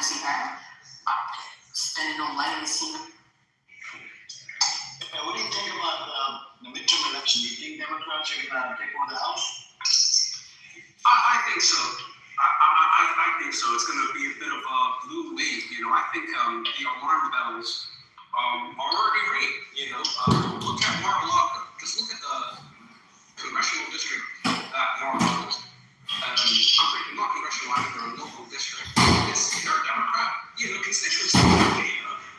does he have? Spending on money is he? What do you think about the midterm election? Do you think Democrats are going to take over the House? I think so. I think so. It's going to be a bit of a blue wave. I think the alarm bells are already ringing. Look at Mar-a-Lago. Just look at the congressional district that Mar-a-Lago. Not congressional, I mean, their local district. They're a Democrat, constituency.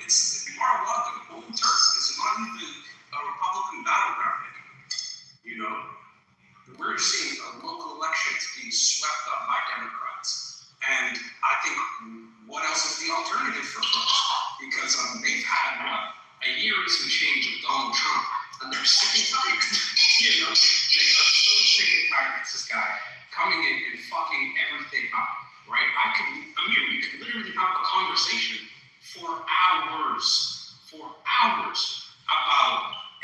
It's Mar-a-Lago, home turf. It's not even a Republican battleground anymore. We're seeing local elections being swept up by Democrats. And I think, what else is the alternative for folks? Because they've had a year and some change of Donald Trump, and they're sick and tired. They are so sick and tired of this guy coming in and fucking everything up, right? We could literally have a conversation for hours about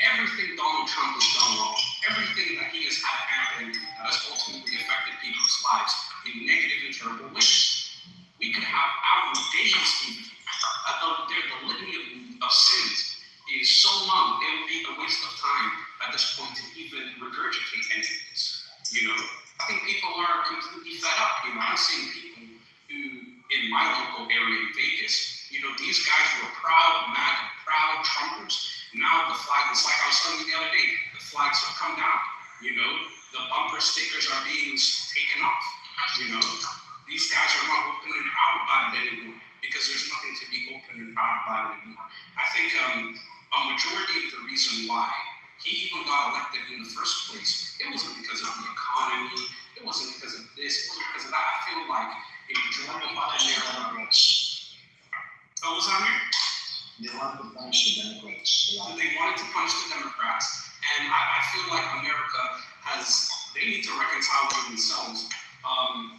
everything Donald Trump has done wrong, everything that he has had happen that has ultimately affected people's lives in negative and terrible ways. We could have hours, days, even. The litany of sins is so long, it would be a waste of time at this point to even regurgitate any of this. I think people are completely fed up. I'm seeing people who, in my local area in Vegas, these guys were proud MAGA, proud Trumpers. Now the flag, it's like I was telling you the other day, the flags have come down. The bumper stickers are being taken off. These guys are not open and proud about it anymore because there's nothing to be open and proud about anymore. I think a majority of the reason why he even got elected in the first place, it wasn't because of the economy, it wasn't because of this, it wasn't because of that. I feel like a majority of America. Oh, was that here? They wanted to punish the Democrats. They wanted to punish the Democrats, and I feel like America they need to reconcile with themselves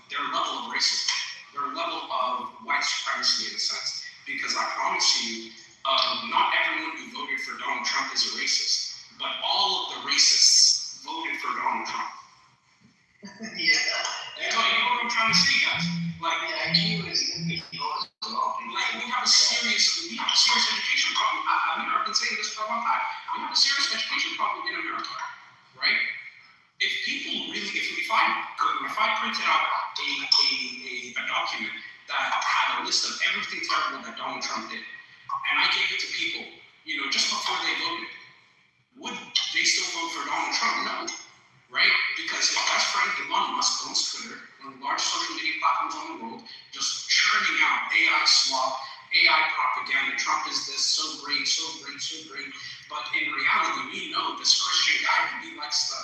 their level of racism, their level of white supremacy in a sense. Because I promise you, not everyone who voted for Donald Trump is a racist, but all of the racists voted for Donald Trump. Yeah. You know what I'm trying to say, guys? He was we have a serious education problem. I've been saying this for a long time. We have a serious education problem in America, right? If people really, if I printed out a document that had a list of everything terrible that Donald Trump did, and I gave it to people, just before they voted, would they still vote for Donald Trump? No, right? Because his best friend Elon Musk owns Twitter, one of the largest social media platforms in the world, just churning out AI slop, AI propaganda. Trump is this, so great, so great, so great. But in reality, we know this Christian guy who he likes to,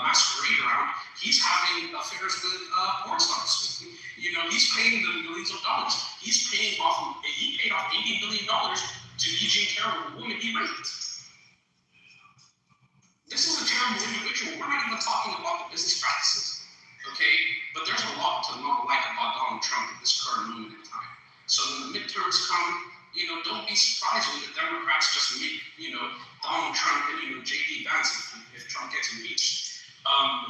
masquerade around, he's having affairs with porn stars. He's paying them millions of dollars. He paid off $80 billion to Eugene Carroll, the woman he raped. This is a terrible individual. We're not even talking about the business practices, okay? But there's a lot to not like about Donald Trump at this current moment in time. So when the midterms come, don't be surprised when the Democrats just make, Donald Trump and, J.D. Vance if Trump gets impeached.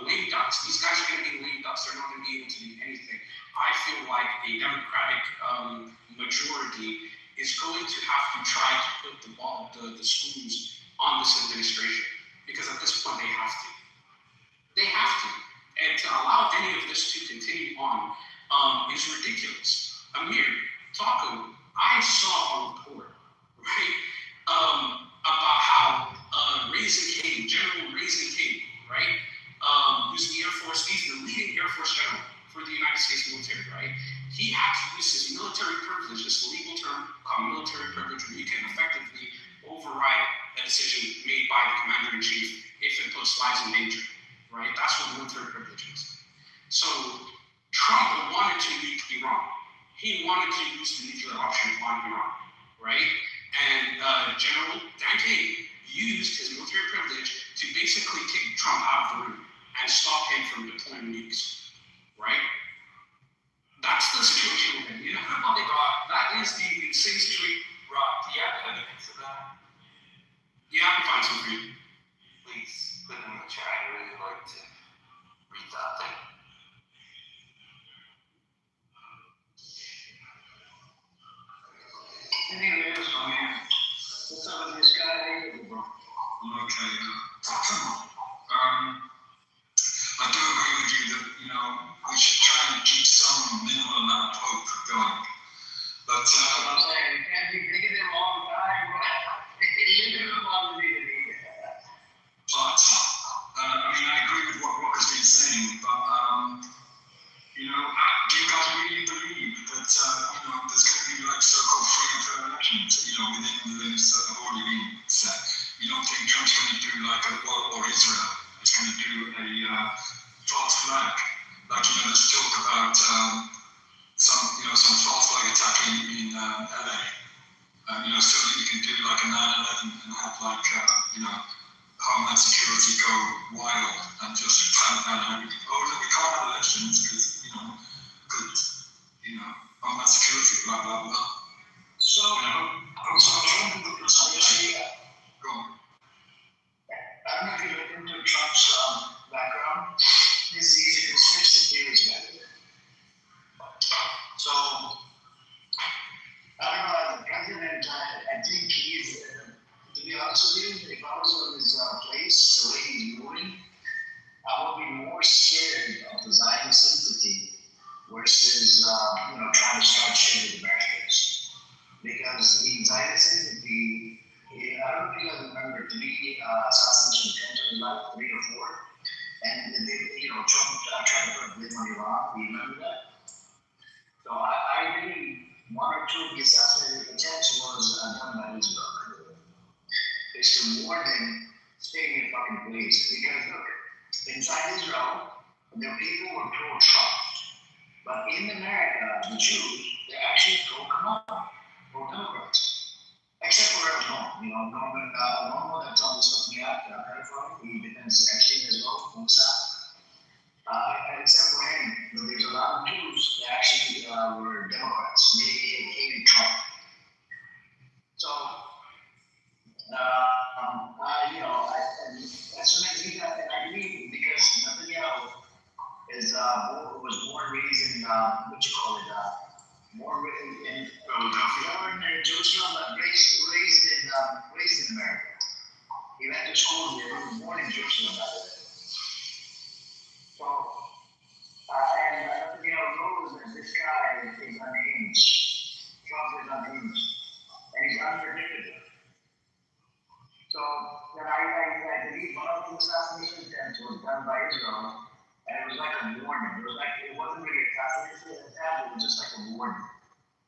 Lame ducks. These guys are going to be lame ducks. They're not going to be able to do anything. I feel like a Democratic majority is going to have to try to put the screws on this administration. Because at this point, they have to. They have to. And to allow any of this to continue on is ridiculous. Amir, Taco, I saw a report, right, about how General Raising King, right, who's the Air Force, he's the leading Air Force general for the United States military, right? He had to use his military privilege, this legal term called military privilege, where you can effectively override a decision made by the commander-in-chief if it puts lives in danger, right? That's what military privilege is. So Trump wanted to nuke Iran. He wanted to use the nuclear option on Iran, right? And General King used his military privilege to basically kick Trump out of the room and stop him from deploying nukes, right? That's the situation we're in. That is the insane situation. Rob, do you have evidence of that? Yeah, I can find some for you. Please put it in the chat. I really like to read that thing. What's up with this guy? Bro? Okay. I do agree with you that, we should try and keep some minimal amount of hope going. But, That's what I'm saying. You can't be digging them all the time, bro. You do want to be but I agree with what Rock has been saying, but, do you guys really believe that, there's going to be like so-called free and fair elections, within the limits that have already been set? You don't think Trump's going to do like or Israel is going to do a false flag? Like, there's talk about some false flag attack in LA. So that you can do like a 9/11 and have like, Homeland Security go wild and just clamp down on everything. Oh no, we can't have elections because, Homeland Security, blah blah blah. So, Trump, Go on. I don't know if you look into Trump's background. He's a conspiracy theorist guy. So, I don't know, as a president, I think he's, to be honest with you, if I was on his place, the way he's moving, I would be more scared of the Zionist entity versus, trying to start shit with Americans. Because the Zionist entity, I don't know if you guys remember 3 assassination attempts in his life, 3 or 4. And they, Trump tried to put blame on Iran. Do you remember that? So I believe 1 or 2 of the assassination attempts was done by Israel. It's to warn them, stay in your fucking place. Because look, inside Israel, the people were pro-Trump. But in America, the Jews, they're actually pro-Kamala, pro-Democrats. Except for Norman, that's on the stuff we have, he defends Epstein as well, from the South. Except for him, there's a lot of Jews that actually were Democrats. They hated Trump. So, as soon as he got, and I believe because Netanyahu was born raised in, born in Jerusalem, but raised in America. He went to school here. He was born in Jerusalem, by the way. So, and Netanyahu knows that this guy is unhinged. Trump is unhinged, and he's unpredictable. So, then I believe one of the assassination attempts was done by Israel, and it was like a warning. It wasn't really a assassination attempt, it was just like a warning.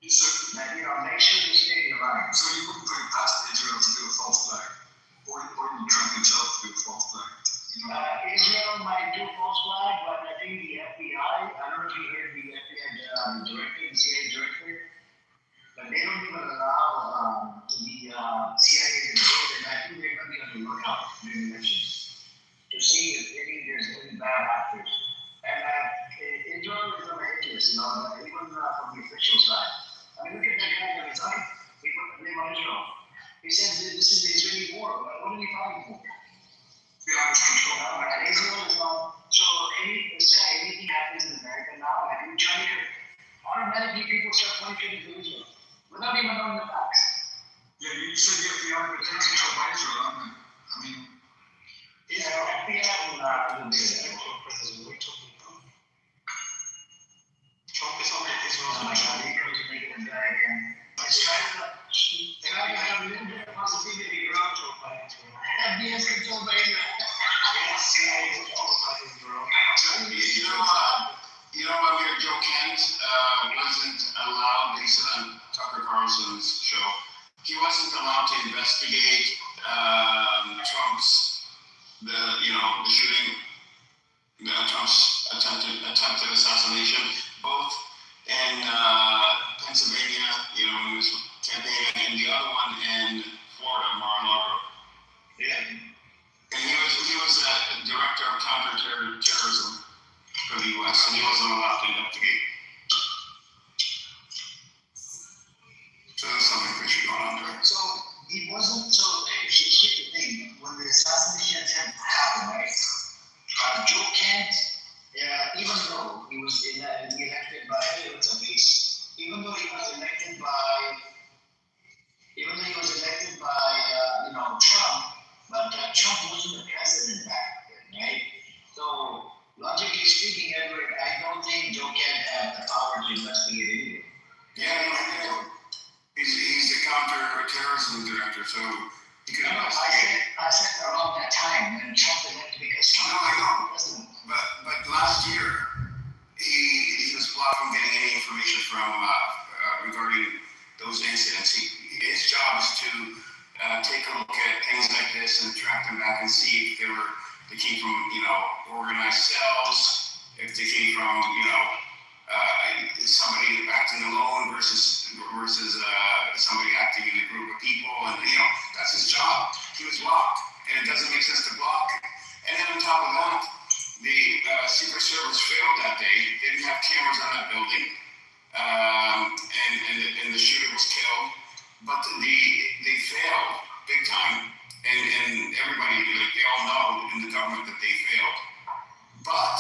So, That, make sure you stay in your line. so you wouldn't put it past Israel to do a false flag, or even Trump himself to do a false flag. Israel might do false flag, but I think the FBI, I don't know if you heard the FBI director, the CIA director, but they don't even allow the CIA to do it, and I think they're going to be on the lookout during elections to see if there's any bad actors. And Israel is on the hit list, even from the official side. I mean, look at that guy that resigned. He put the name on Israel. He said this is the Israeli war. What are we fighting for? Yeah, it's control. And Israel is on. So anything happens in America now, like in China, automatically people start pointing to Israel without even knowing the facts. Yeah, you said the FBI would take control by Israel, aren't they? I mean, FBI will not do that. Trump is on Israel. Oh my God, he goes to make it a guy again. It's trying to have a little bit of positivity around Joe Biden. FBI is controlled by Israel. Yes, CIA is controlled by Israel. Earlier Joe Kent wasn't allowed, they said on Tucker Carlson's show, he wasn't allowed to investigate the shooting, Trump's attempted assassination, both in Pennsylvania, when he was campaigning, and the other one in Florida, Mar-a-Lago. Yeah. And he was director of counterterrorism for the U.S., and he wasn't allowed to investigate. So there's something fishy going on there. So he wasn't. So here's the thing: when the assassination attempt happened, right? Joe Kent, even though he was elected by, it's a base. Even though he was elected by enforcement director, so he could No, investigate. I said around that time when Trump elected, because Trump No, I know. was president. But last year, he was blocked from getting any information from regarding those incidents. His job is to take a look at things like this and track them back and see if they came from organized cells, if they came from somebody acting alone versus somebody acting in a group of people, and that's his job. He was blocked, and it doesn't make sense to block. And then on top of that, the Secret Service failed that day. They didn't have cameras on that building, and the shooter was killed. But they failed big time, and everybody, they all know in the government that they failed. But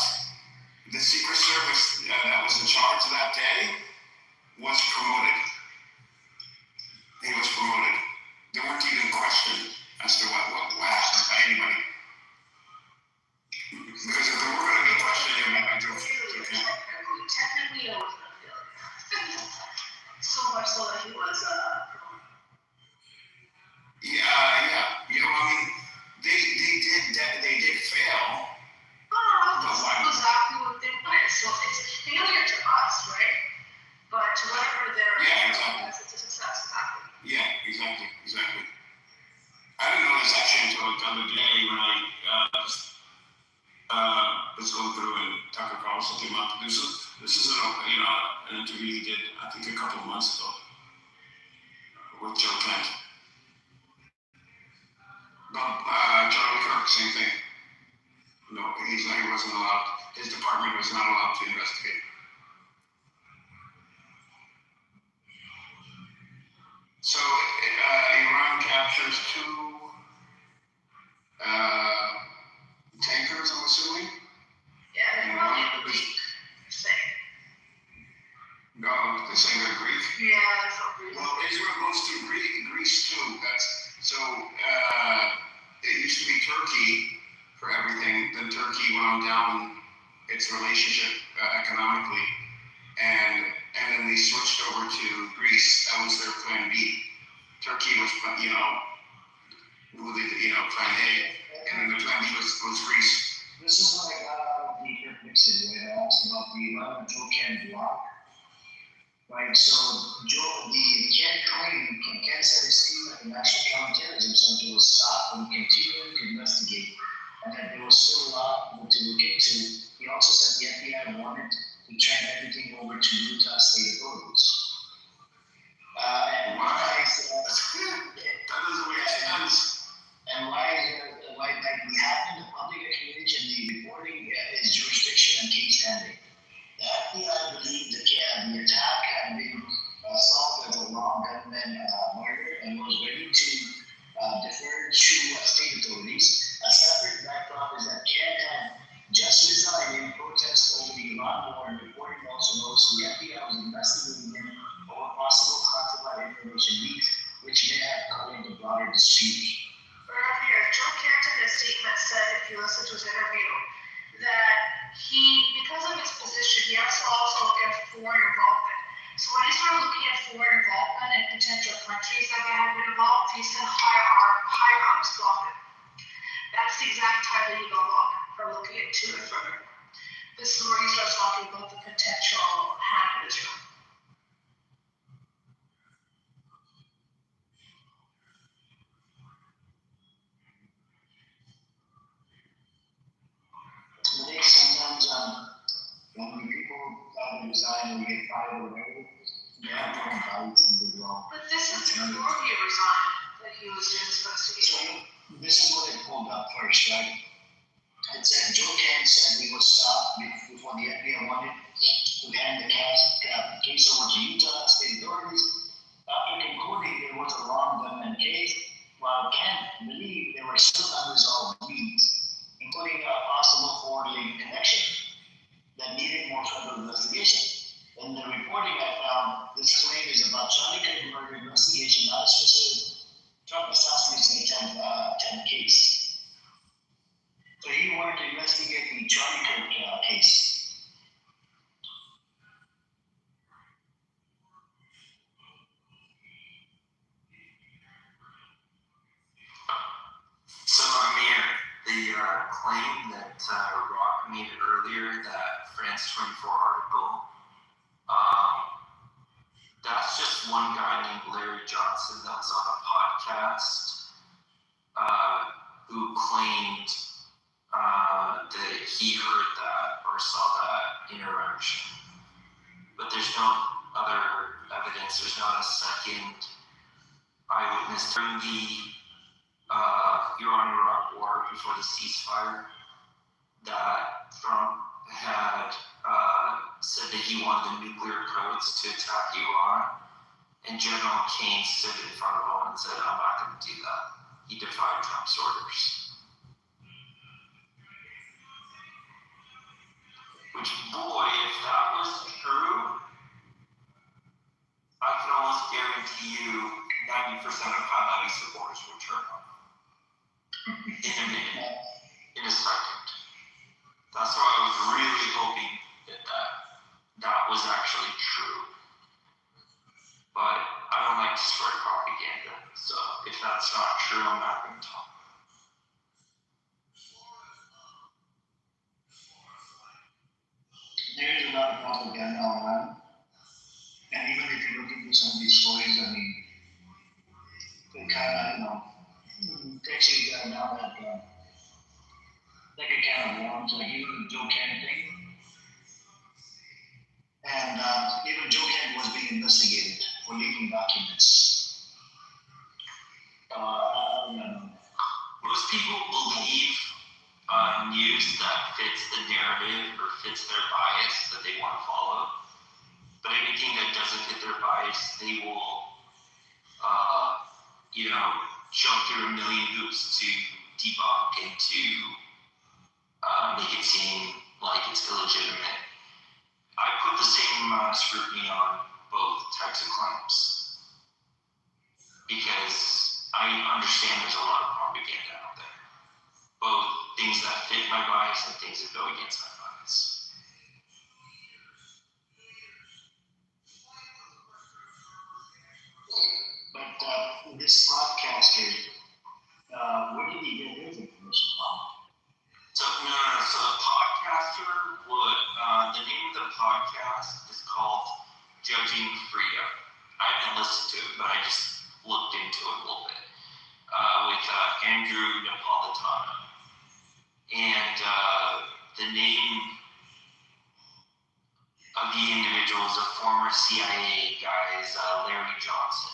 the Secret Service that was in charge that day was promoted. He was promoted. They weren't even questioned as to what happened by anybody. Because if there were going to be questioned, it would be Technically, I was not feeling so much so that he was Yeah. I mean, they did fail. this is exactly what they wanted. So it's failure to us, right? But to whatever their Exactly. it's a success, exactly. Yeah, exactly. I didn't know this actually until the other day when I was going through and Tucker Carlson came up. This is an interview he did I think a couple of months ago with Joe Kent. Charlie Kirk, same thing. No, he wasn't allowed. His department was not allowed to investigate. So Iran captures 2 tankers, I'm assuming. Yeah, And they're one probably of them say. No, they're saying they're Greek. Yeah, that's what we're Well, Israel goes to Greece too. So it used to be Turkey for everything. Then Turkey wound down its relationship economically, and then they switched over to Greece. That was their plan B. Turkey was plan A, and then the plan B was Greece. This is what I got out of the Kirk Nixon, right? I asked about the 11 Joe Ken block. Right, so Ken said his team at the National Counterterrorism Center was stopped from continuing to investigate, and that there was still a lot to look into. He also said the FBI wanted to turn everything over to Utah state authorities. And why is that? That doesn't make sense. And why we have in the public acknowledge in the reporting is jurisdiction and case handling. The FBI believed the attack had been solved as a wrong gunman murder and was ready to defer to state authorities. A separate backdrop is that Ken had just resigned in protest over the Iran war, and reporting also knows the FBI was investigating him over possible classified information leaks, which may have caused a broader dispute. Earlier, Joe Kent in his statement said, if you listen to his interview, that because of his position, he has to also look at foreign involvement. So when he started looking at foreign involvement and potential countries that may have been involved, he said higher arms blocked. That's the exact time that he got blocked for looking into it further. This is where he starts talking about the potential hand of Israel. I think sometimes when people resign or get fired or whatever, they have no bites and they go. But this is before he resigned that he was doing this investigation. So this is what it pulled up first, right? It said Joe Kent said we would stop before the FBI wanted to hand the case over to Utah state authorities. After concluding there was a wrong gunman case, while Kent believed there were still unresolved leads, including a possible foreign connection that needed more further investigation. In the reporting I found, this claim is about Charlie Kirk murder investigation, not a specific Trump assassination attempt case. So he wanted to investigate the Charlie Kirk case. claim that Rock made earlier, that France 24 article, that's just one guy named Larry Johnson that was on a podcast who claimed that he heard that or saw that interaction. But there's no other evidence, there's not a second eyewitness. During the Iran-Iraq war, before the ceasefire, that Trump had said that he wanted the nuclear codes to attack Iran, and General Kane stood in front of him and said, "I'm not going to do that." He defied Trump's orders. Which, boy, if that was true, I can almost guarantee you 90% of Hanabi supporters would turn on in a minute, in a second. That's why I was really hoping that was actually true. But I don't like to spread propaganda, so if that's not true, I'm not going to talk. There is a lot of propaganda online, and even if you look into some of these stories, I mean, they kind of, takes you down that, like a can of worms, like even the Joe Kent thing. And even Joe Kent was being investigated for leaking documents. I don't know. Most people believe news that fits the narrative or fits their bias that they want to follow. But anything that doesn't fit their bias, they will, jump through a million hoops to debunk and to make it seem like it's illegitimate. I put the same amount of scrutiny on both types of claims because I understand there's a lot of propaganda out there. Both things that fit my bias and things that go against my bias. But this podcaster, where did he get his information from? So the podcaster would, the name of the podcast is called Judging Freedom. I haven't listened to it, but I just looked into it a little bit, with Andrew Napolitano. And the name of the individual is a former CIA guy, is Larry Johnson.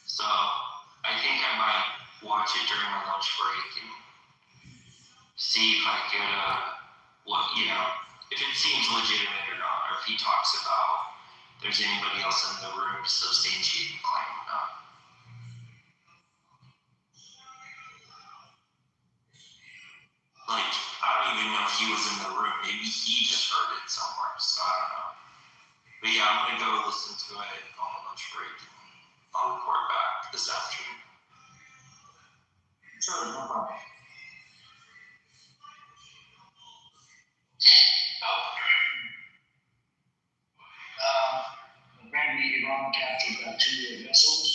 So I think I might watch it during my lunch break and see if I could, if it seems legitimate or not, or if he talks about there's anybody else in the room to substantiate the claim or not. Like, I don't even know if he was in the room. Maybe he just heard it somewhere, so I don't know. But yeah, I'm gonna go listen to it on my lunch break and I'll report back this afternoon. Sure, no problem. Apparently Iran captured 2 vessels,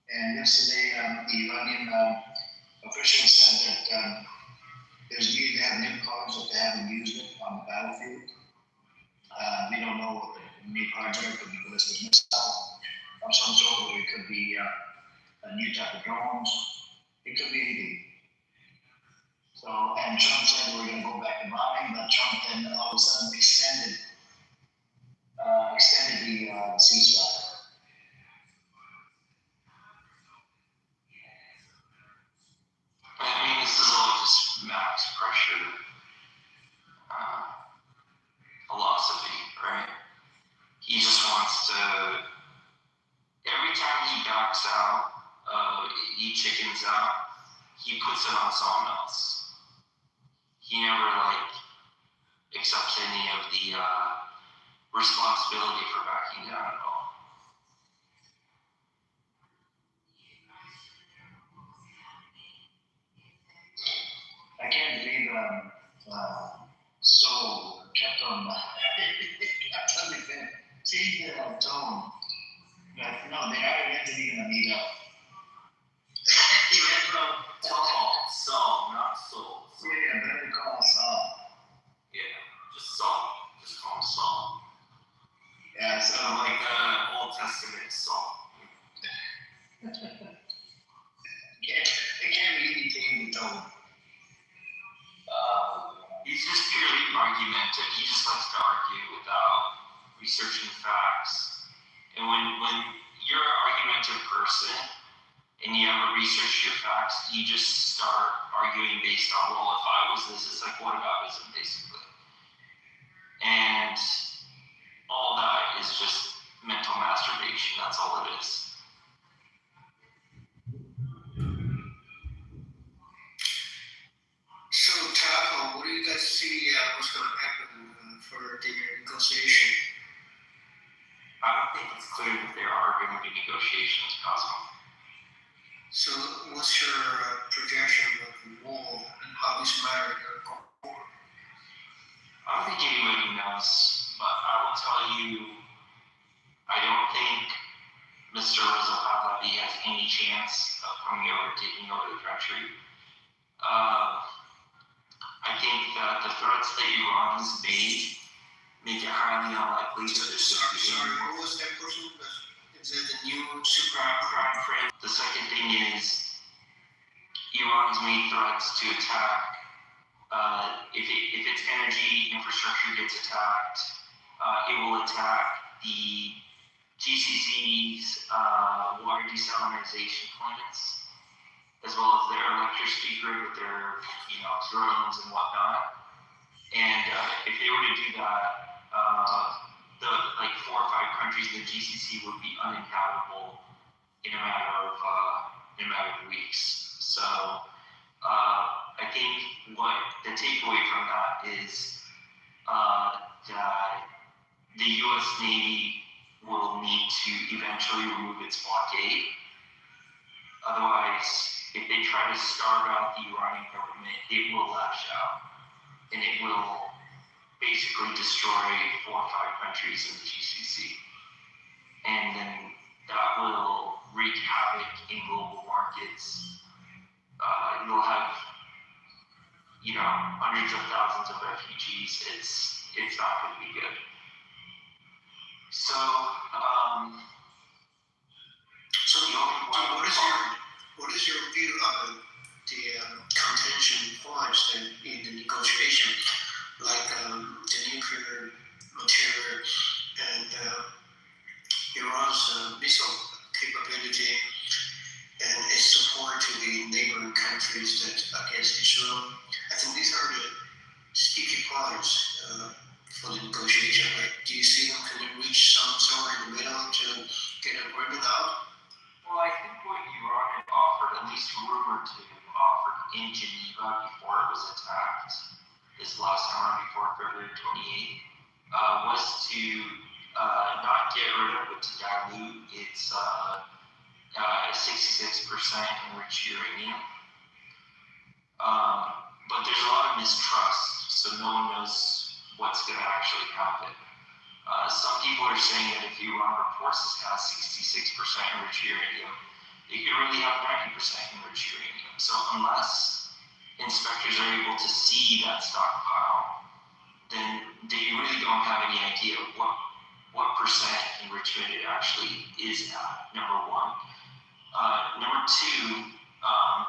and yesterday the Iranian officials said that they have new cars that they haven't used it on the battlefield. We don't know what the new cars are. It could be ballistic missile of some sort, or it could be a new type of drones. It could be anything. So, and Trump said we're going to go back to bombing, but Trump then all of a sudden extended the ceasefire. I mean, this is all just max pressure philosophy, right? He just wants to, every time he backs out, he chickens out, he puts it on someone else. He never, accepts any of the responsibility for backing down at all. I can't believe so kept on changed their tone. But no, they are eventually going to meet up. He went from tall, so, not person and you haven't researched your facts, you just start arguing based on, well, if I was this, it's like whataboutism, basically. And all that is just mental masturbation. That's all it is. So, Taco, what do you guys see what's going to happen for the negotiation? I don't think it's clear that there are going to be negotiations, Cosmo. So, what's your projection of the war and how this matter going forward? I don't think anybody knows, but I will tell you, I don't think Mr. Reza Pahlavi has any chance of coming over, taking over the country. I think that the threats that Iran has made make it highly unlikely that this is Sorry, who was that person? Is it the new super Crown Prince. The second thing is Iran's made threats to attack. If its energy infrastructure gets attacked, it will attack the GCC's water desalination plants, as well as their electricity grid with their drones and whatnot. And if they were to do that, the 4 or 5 countries in the GCC would be uninhabitable in a matter of weeks. So I think what the takeaway from that is that the U.S. Navy will need to eventually remove its blockade. Otherwise, if they try to starve out the Iranian government, it will lash out, and it will basically destroy 4 or 5 countries in the GCC. And then that will wreak havoc in global markets. You'll have, hundreds of thousands of refugees. It's not going to be good. So, what is your view of the contention points in the negotiation, like the nuclear material and Iran's missile capability and its support to the neighboring countries that against Israel? I think these are the sticky points for the negotiation. Do you see them can reach somewhere in the middle to get an agreement out? Well, I think what Iran had offered, at least rumored to offer in Geneva before it was attacked, this last time around before February 28th, was to not get rid of, but to dilute its 66% enriched uranium. But there's a lot of mistrust, so no one knows what's going to actually happen. Some people are saying that if Iran reports this has 66% enriched uranium, it could really have 90% enriched uranium. So unless inspectors are able to see that stockpile, then they really don't have any idea what percent enrichment it actually is at, number one. Number two,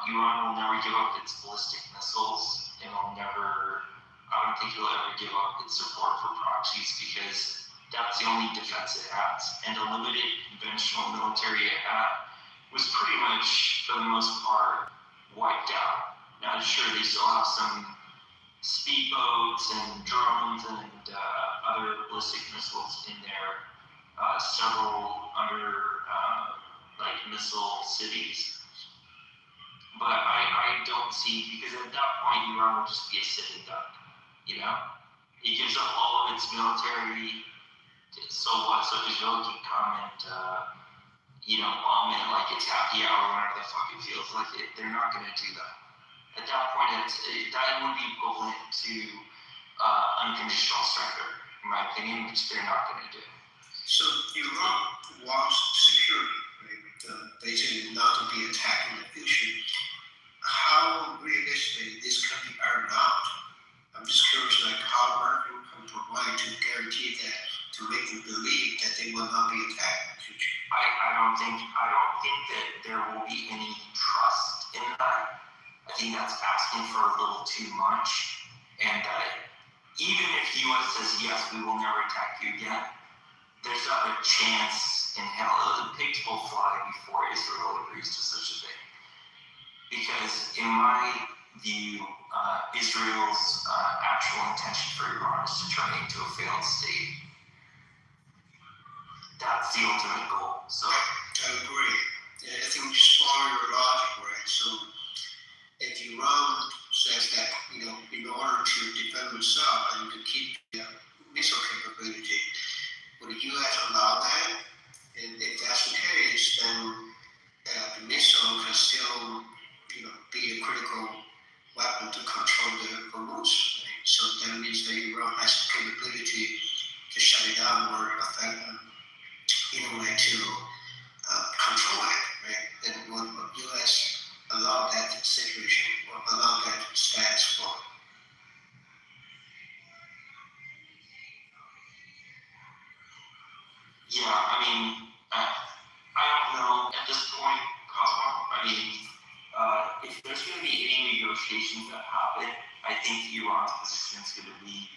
Iran will never give up its ballistic missiles, and I don't think it'll ever give up its support for proxies, because that's the only defense it has. And the limited conventional military it had was pretty much, for the most part, wiped out. Now, sure, they still have some speedboats and drones and other ballistic missiles in there, several under missile cities. But I don't see, because at that point, Iran will just be a sitting duck, It gives up all of its military, so what? So Israel can come and, bomb it like it's happy hour, whenever the fuck it feels like it. They're not going to do that. At that point, that would be equivalent to unconditional surrender, in my opinion, which they're not going to do. So Iran wants security, right? Basically not to be attacked in the future. How realistic this can be ironed out? I'm just curious, how America can provide to guarantee that, to make them believe that they will not be attacked in the future. I don't think that there will be any trust in that. I think that's asking for a little too much. And even if the U.S. says yes, we will never attack you again, there's not a chance in hell, pigs will fly before Israel agrees to such a thing. Because in my view, Israel's actual intention for Iran is to turn it into a failed state. That's the ultimate goal. So I agree. I think you follow your logic, right? So if Iran says that, in order to defend itself and to keep the missile capability, would the U.S. allow that? And if that's the case, then the missile can still, be a critical weapon to control the Hormuz. Right? So that means that Iran has the capability to shut it down or affect them in a way to control it, right? And would U.S. allow that situation or allow that status quo? yeah, I mean, I don't know at this point, Cosmo. I mean, if there's going to be any negotiations that happen, I think Iran's position is going to be,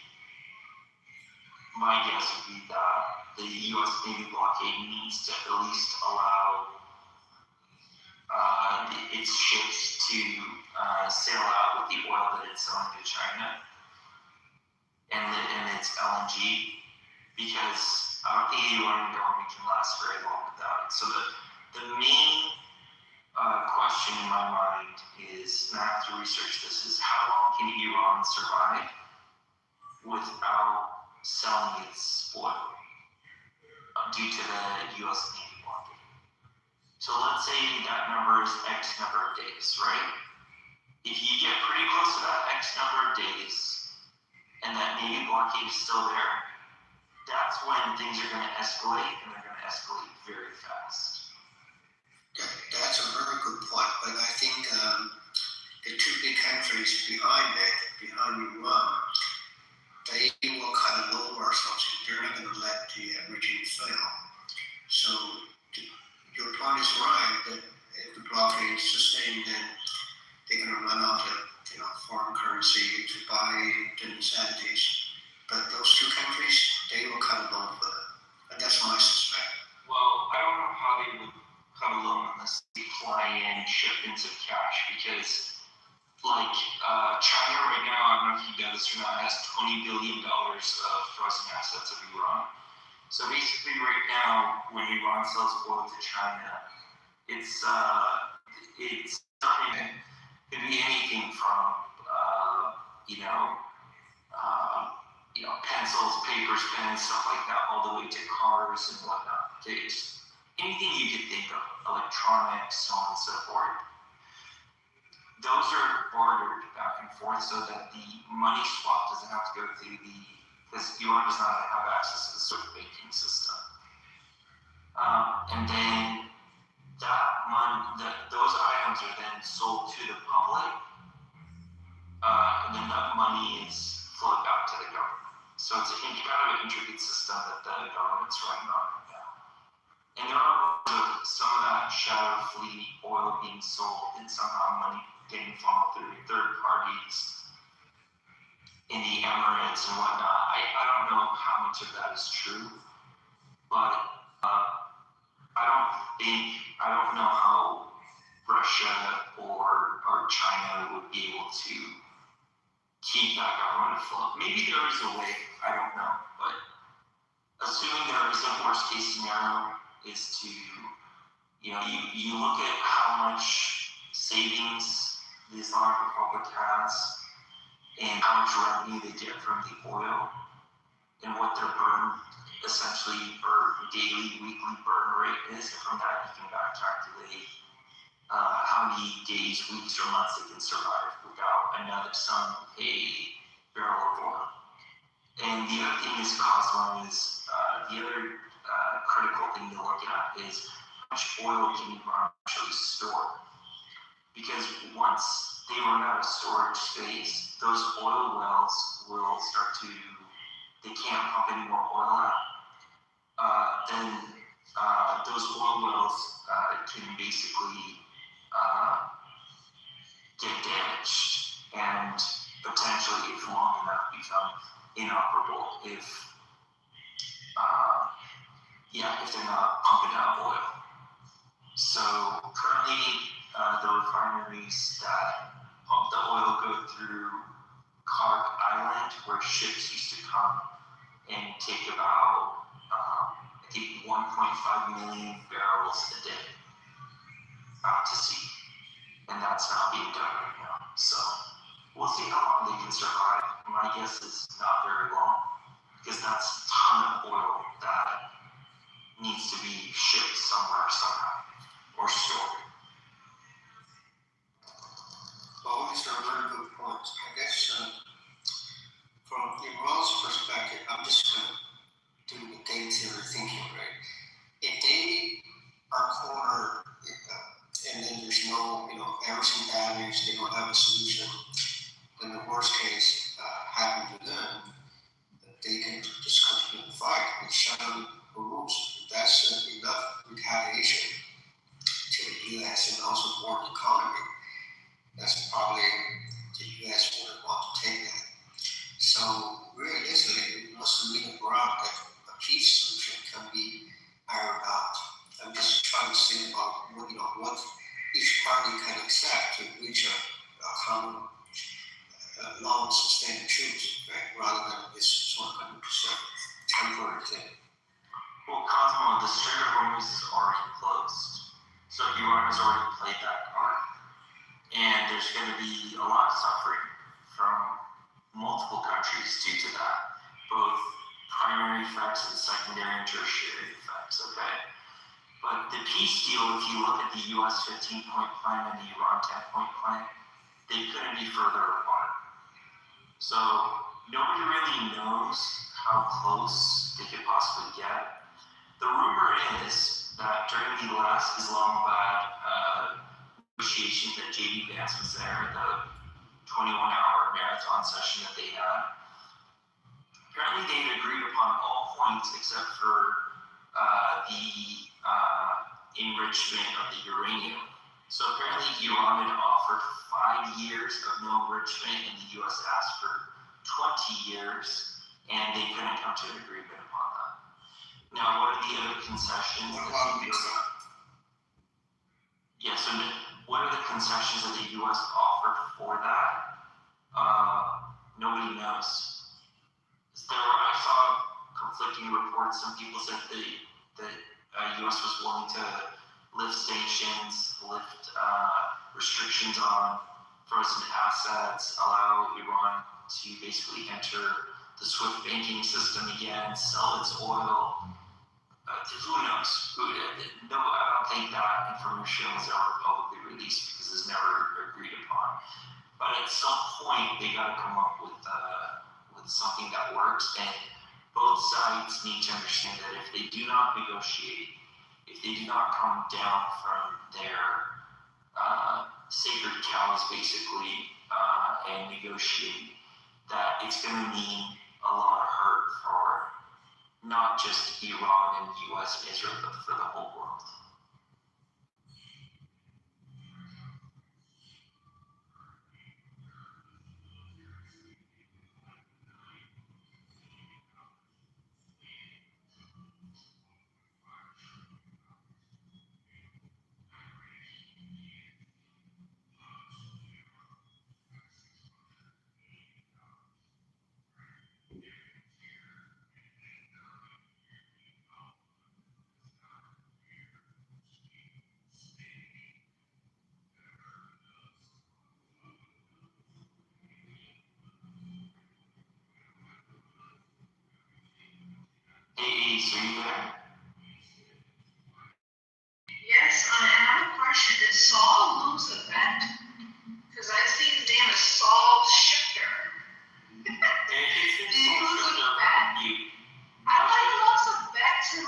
my guess would be that the U.S. Navy blockade needs to at least allow its ships to sail out with the oil that it's selling to China and its LNG, because I don't think the Iranian government can last very long without it. So the main question in my mind is, and I have to research this, is how long can Iran survive without selling its oil due to the U.S. Navy blockade? So let's say that number is X number of days, right? If you get pretty close to that X number of days and that Navy blockade is still there, that's when things are going to escalate, and they're going to escalate very fast. That's a very good point, but I think the two big countries behind Iran, they will kind of lower something. They're not going to let the regime fail. So your point is right that if the blockade is sustained, then they're going to run out of foreign currency to buy the necessities. But those two countries, they will cut a loan for them. And that's my suspect. Well, I don't know how they would cut a loan unless they fly in shipments of cash, because China right now, I don't know if you know this or not, has $20 billion of frozen assets of Iran. So basically right now, when Iran sells oil to China, it's not even, it could be anything from, pencils, papers, pens, stuff like that, all the way to cars and whatnot. It's anything you could think of, electronics, so on and so forth. Those are bartered back and forth so that the money swap doesn't have to go through because Iran does not have access to the sort of banking system. And then those items are then sold to the public, and then that money is flowed back to the government. So it's kind of an intricate system that the government's running on right now. And there are some of that shadow fleet oil being sold and somehow money getting funneled through third parties in the Emirates and whatnot. I don't know how much of that is true, but I don't know how Russia or China would be able to keep that government afloat. Maybe there is a way, I don't know, but assuming there is a worst case scenario is to, you look at how much savings the Islamic Republic has and how much revenue they get from the oil and what their burn, essentially, or daily, weekly burn rate is. And from that, you can back calculate how many days, weeks, or months they can survive without some a barrel of oil. And the other thing is Cosmo is the other critical thing to look at is how much oil can Iran actually store. Because once they run out of storage space, those oil wells will start to, they can't pump any more oil out. Then those oil wells can basically get damaged and potentially, if long enough, become inoperable if Yeah, if they're not pumping out oil. So currently, the refineries that pump the oil go through Clark Island, where ships used to come and take about, I think, 1.5 million barrels a day out to sea. And that's not being done right now. So we'll see how long they can survive. My guess is not very long, because that's a ton of oil that needs to be shipped somewhere, somehow, or stored. All these are very good points. I guess from Iran's perspective, I'm just going to do the game theory thinking, right? If they are cornered, and then there's no, everything damaged, they don't have a solution, then the worst case happened to them, they can just continue to fight and shut down Hormuz. That's enough retaliation to the U.S. and also world economy. That's probably the U.S. wouldn't want to take that. So realistically, we must meet a ground that a peace solution can be ironed out. I'm just trying to think about what each party can accept to reach a common long-sustained truth, right? Rather than this sort of temporary thing. Well, Cosmo, the Strait of Hormuz is already closed. So Iran has already played that card. And there's going to be a lot of suffering from multiple countries due to that, both primary effects and secondary and tertiary effects, okay? But the peace deal, if you look at the US 15-point plan and the Iran 10-point plan, they couldn't be further apart. So nobody really knows how close they could possibly get. The rumor is that during the last Islamabad negotiations that J.D. Vance was there, the 21-hour marathon session that they had, apparently they had agreed upon all points except for the enrichment of the uranium. So apparently Iran had offered 5 years of no enrichment, and the U.S. asked for 20 years, and they couldn't come to an agreement upon that. Now, what are the other concessions? Yeah, so what are the concessions that the U.S. offered for that? Nobody knows. I saw conflicting reports. Some people said the U.S. was willing to lift sanctions, lift restrictions on frozen assets, allow Iran to basically enter the SWIFT banking system again, sell its oil. Who knows? No, I don't think that information was ever publicly released because it's never agreed upon. But at some point, they got to come up with something that works, and both sides need to understand that if they do not negotiate, if they do not come down from their sacred cows, basically, and negotiate, that it's going to mean a lot of hurt for not just Iran and the U.S. and Israel, but for the whole world. Hey, so you there? Yes, I have a question. Did Saul lose a bet? Because I see his name is Saul Shifter. Did he lose a bet? I thought he lost a bet to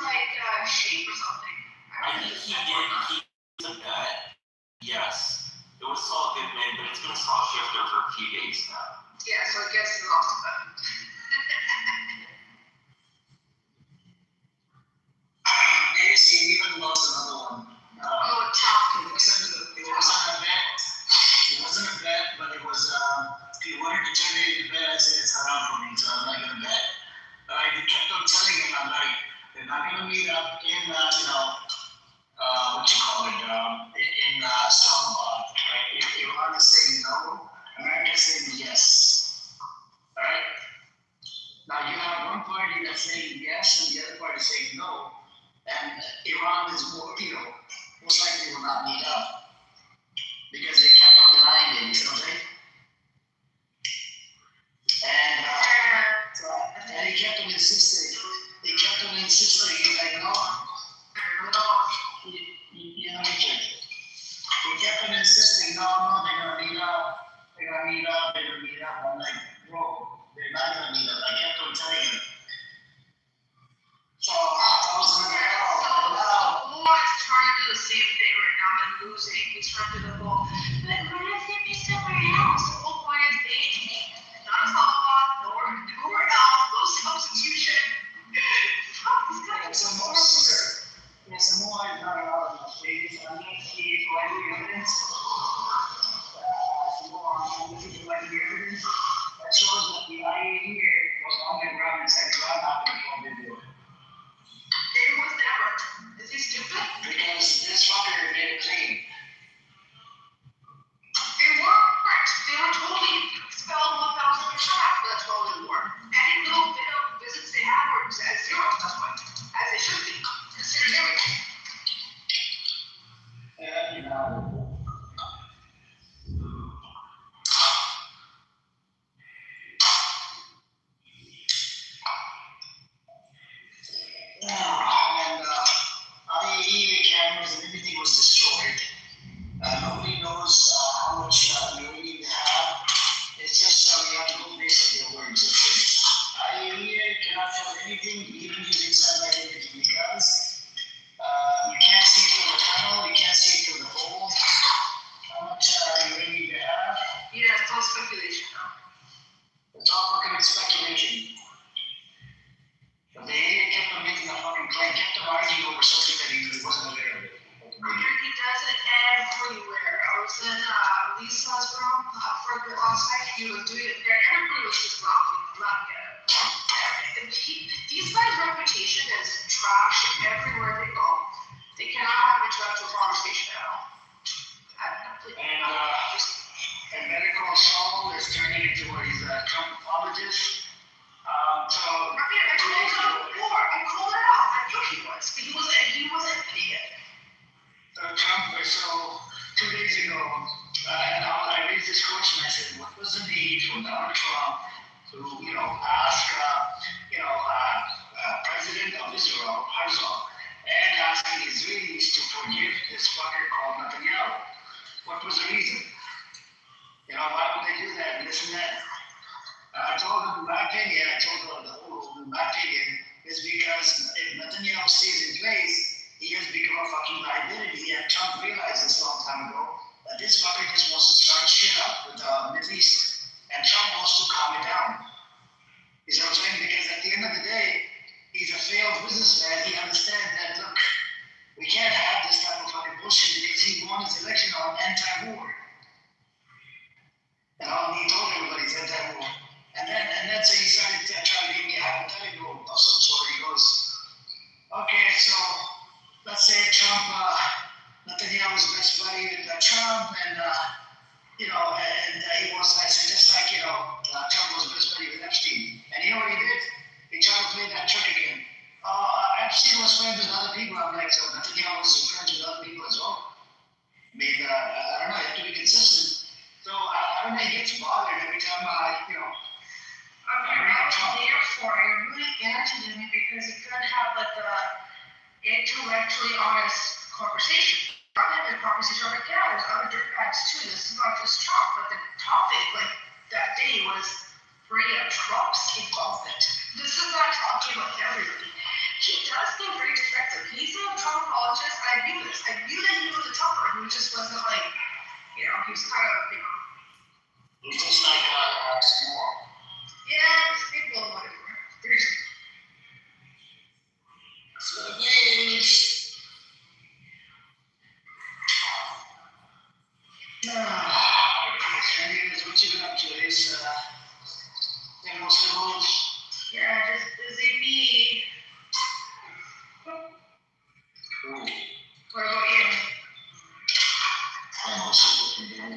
Shape or something. I think he did. He did that. Yes. It was Saul Goodman, but it's been Saul Shifter for a few days now. Yeah, so I guess he lost a bet. AFC even lost another one. Tough. Except for the insisting, no, they're gonna meet up. I'm like, bro, they're not gonna meet up. I kept on telling him. So I was like, So Moore is trying to do the same thing right now and losing. He's trying to do the whole, but what if they be somewhere else? The whole point is they not Salah, nowhere else, no substitution. Fuck, this guy is so horrible. Samoa is not allowed in the States unless he is providing evidence. Samoa, unless he's providing evidence that shows that the IA here was on the ground and said, "What happened to the video?" It was never. Is he stupid? Because this fucker made a claim. They weren't. They were totally spelled 1,000%, but that's totally weren't. Any little bit of visits they had were at zero at that point, as they should be, considering everything. You know. And IAEA cameras and everything was destroyed. Nobody knows how much we really have. It's just we have to go based on their words. IAEA cannot tell anything, even using satellite imaging, because you can't see through the tunnel, you can't see through the hole. How much you really need to have? Yeah, it's all speculation now. It's all fucking speculation. But the idiot kept on making a fucking claim, kept on arguing over something that he wasn't aware of. He does it everywhere. I was in Lisa's room for a bit last night. He was doing it there. Everybody was just laughing at it. These guys' reputation is trash everywhere they go. They cannot have intellectual conversation at all. And Better Call Saul is turning into where he's a Trump apologist. I called it out before. I called it out. I knew he was. He was an idiot. So 2 days ago, and I raised this question. I said, what was the need for Donald Trump to, ask, President of Israel, Herzog, and asking Israelis to forgive this fucker called Netanyahu? What was the reason? Why would they do that? This and that. I told them, my opinion, the whole my opinion is because if Netanyahu stays in place, he has become a fucking liability, and Trump realized this a long time ago that this fucker just wants to start shit up with the Middle East, and Trump wants to calm it down. You see what I'm saying? Because at the end of the day, he's a failed businessman. He understands that, look, we can't have this type of fucking bullshit because he won his election on anti-war. He told everybody he's anti-war. And then so he started trying to give me a hypothetical of some sort. He goes, okay, so let's say Trump, Netanyahu was best buddy with Trump, and he was, I said, just like, Trump was best buddy with Epstein. And you know what he did? He tried to play that trick again. Epstein was friends with other people. I'm like, so Netanyahu was friends with other people as well. I mean, I don't know, you have to be consistent. So I don't know, he gets bothered every time Therefore, I really irritated me because he couldn't have like the intellectually honest conversation. I had a conversation with there's other dirtbags too. This is not just Trump, but the topic like that day was free of Trump's involvement. This is not talking about everybody. He does get very defective. He's a Trump apologist. I knew this. I knew that he was a Trumper. He just wasn't like, he was kind of, He's just like small. yeah, it's people and whatever. So the news. Anyways, what you been up to? Is Yeah, just busy bee. Cool. What about you? I'm also looking down.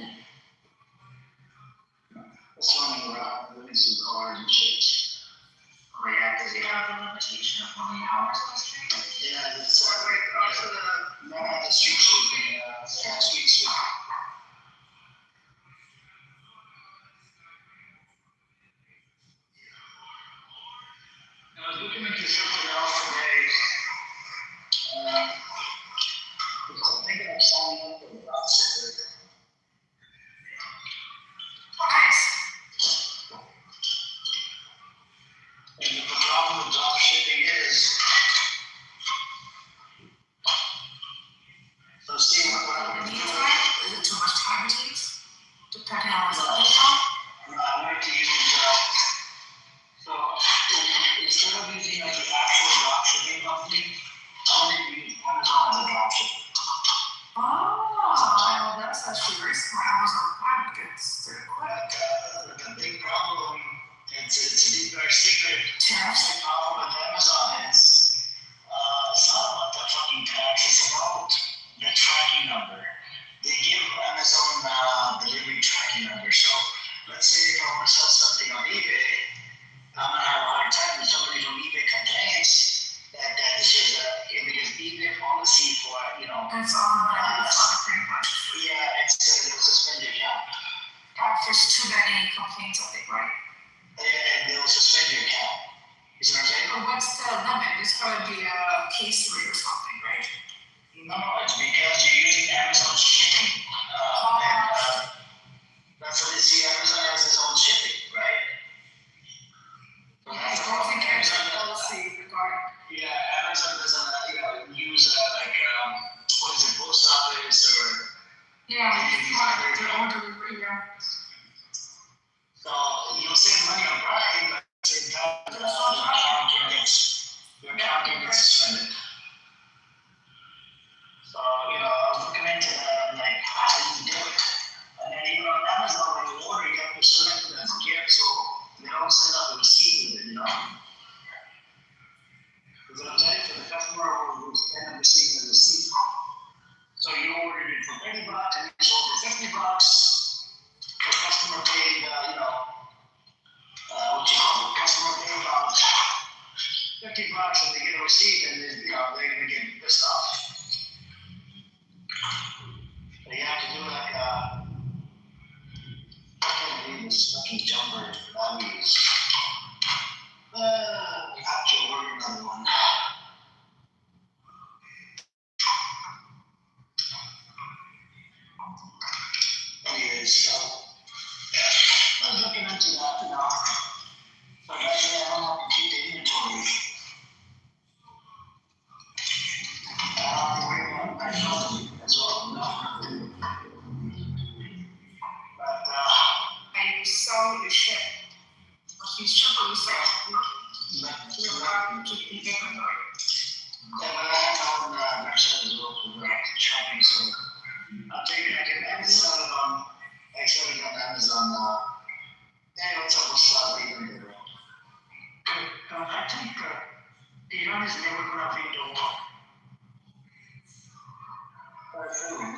That's running around, looking some cars and shit. Oh yeah, because you have the limitation of how many hours on the street. Yeah, that's The street sweeping, street sweeping. I was looking into something else today. Because I'm thinking of signing up for the route. Yeah, they're own delivery, yeah. So you'll save money on Prime, but at the same time, your account can get suspended. So, I was looking into that, I'm like, how do you do it? And then even on Amazon, when you order, you have to select it as a gift, so they don't send out the receipt with it, Because what I'm saying, for the customer who end up receiving the receipt. So you ordered it for $30 and you sold for $50. The customer paid, the customer paid about $50 and they get a receipt and they're gonna get pissed off. But you have to do like I can't believe this fucking jumper values. We have to order another one. Anyways, so I was looking into that, So that way I don't have to keep the inventory. I don't have to worry about my company as well, But And you sell your shit. You ship or you sell. You're allowed to keep the inventory. but I have my own website as well for shopping, so I'll take it. I can sell it on. I sell it on Amazon. Hey, what's up? What's up? What are you gonna do, bro? Good. I think Iran is never gonna win the war.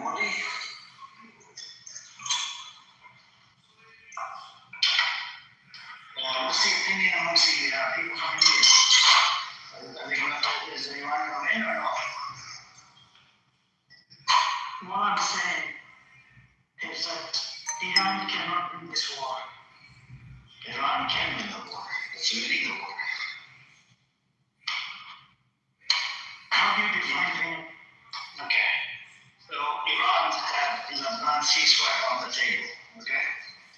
Modi. What's the opinion amongst the people from India? Is Iran gonna win or not? What I'm saying is that Iran cannot win this war. Iran can win the war. It's winning the war. How do you define winning? Okay. So Iran had Lebanon ceasefire on the table. Okay.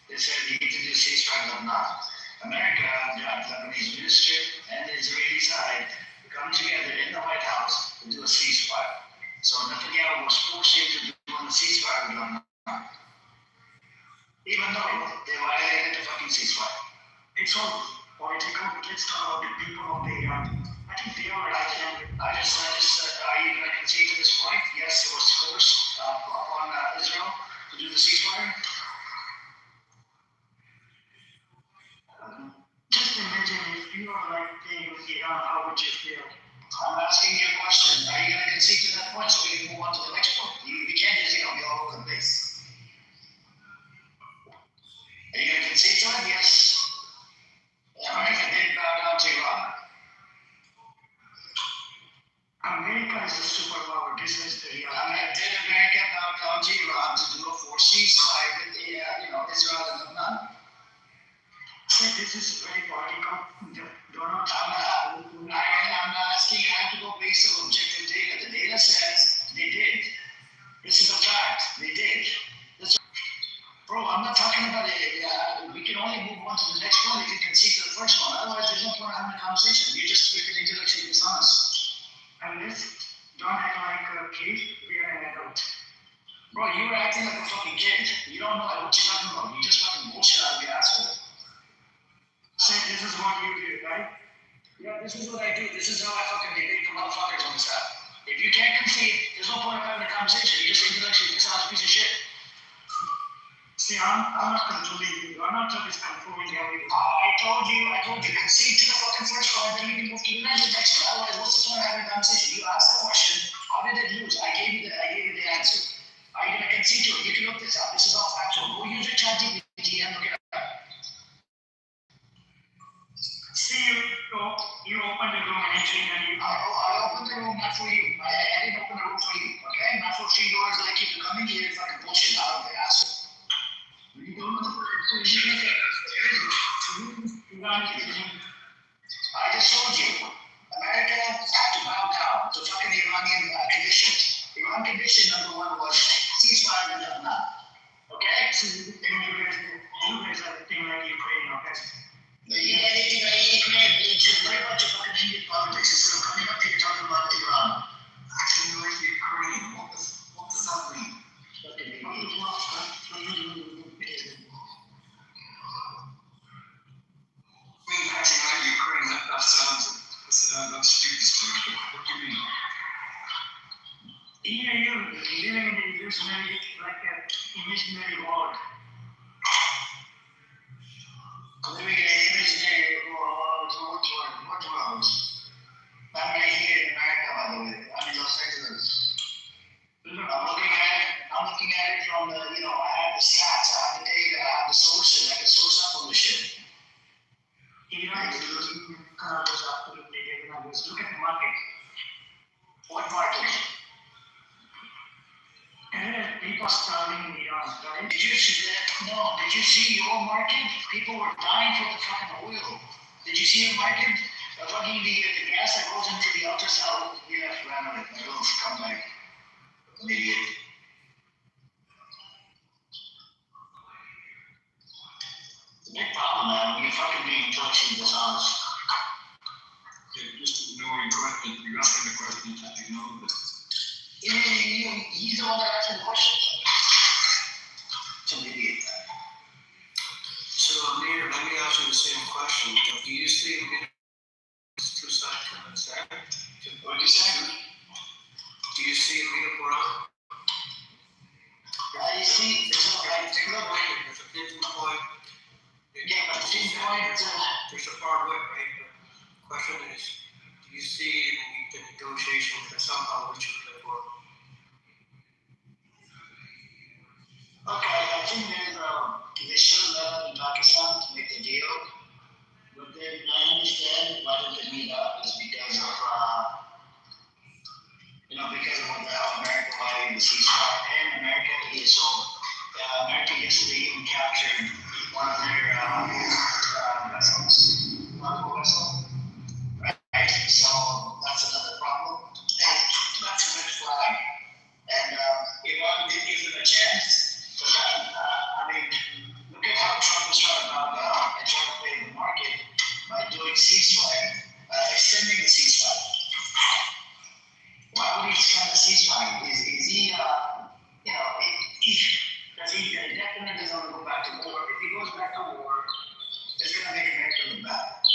They said you need to do ceasefire in Lebanon. America, the Lebanese minister, and the Israeli side come together in the White House to do a ceasefire. So Netanyahu was forced into doing the ceasefire with Lebanon. Even though they violated the fucking ceasefire. It's all political. Let's talk about the people of Iran. I think they are right. I just are you going to concede to this point? Yes, it was forced upon Israel to do the ceasefire. Just imagine if you are like playing with Iran, how would you feel? I'm asking you a question. Are you going to concede to that point so we can move on to the next point? We can't just, be all over the place. Are you going to concede to it? Yes. America did bow down to Iran. America is a superpower. This is the reality. Did America bow down to Iran to do a forced ceasefire with Israel and Lebanon? So this is very political. I'm not asking you. I have to go based on objective data. The data says they did. This is a fact. They did. Bro, I'm not talking about it. We can only move on to the next one if you concede to the first one. Otherwise, there's no point having a conversation. You're just freaking intellectually dishonest. Unless don't act like a kid, we are an adult. Bro, you were acting like a fucking kid. You don't know what you're talking about. You just fucking bullshit out of your asshole. Say, this is what you do, right? Yeah, this is what I do. This is how I fucking debate the motherfuckers on this app. If you can't concede, there's no point of having a conversation. You're just intellectually dishonest piece of shit. See, I'm not controlling you. I'm not just controlling you. I told you, concede to the fucking first one, then we can move to the next one. Otherwise, what's the point of having a conversation? You asked the question, how did it lose? I gave you the answer. Are you gonna concede to it? You can look this up. This is all factual. Go use your ChatGPT and look it up. See, you opened the room and I opened the room not for you. I didn't open the room for you, okay? Not for $3 that I keep you coming here and fucking bullshit out of the asshole. I just told you, America had to bow down to fucking Iranian conditions. Iran condition number one was ceasefire in Lebanon. Okay? imaginary world. Living in an imaginary world. I'm right here in America, by the way. I'm in Los Angeles. I'm looking at it from the, I have the stats, I have the data, I have the sources, I can source up on the shit. Look at the market. What market? People starving in Iran, right? Did you see that? No. Did you see your market? People were dying for the fucking oil. Did you see your market? The gas that goes into the ultrasound, you have to run on it. It'll come back. An idiot. It's a big problem, man. When you're fucking being intellectually dishonest. Yeah, just ignoring questions. You're asking the question, just ignore them. He's the one that asked me the question. It's an idiot. So, Amir, let me ask you the same question. Do you see two-side comments there? What did you say? Do you see Amir Brown? You see, there's There's a pinching point. Yeah, but the pinching point, there's a hard way, right? But the question is, do you see the negotiations that somehow reaching the board? Okay, I think they should have left in Pakistan to make the deal. But then I understand why they didn't meet up is because of what the hell America wanted the ceasefire. And America is so America yesterday even captured one of their vessels, naval vessel. Right? So that's another problem. And that's a red flag. And Iran did give them a chance. But look at how Trump is trying to bow down and trying to play the market by doing ceasefire, extending the ceasefire. Why would he extend the ceasefire? Is he, does he definitely doesn't want to go back to war? If he goes back to war, it's going to make America look bad.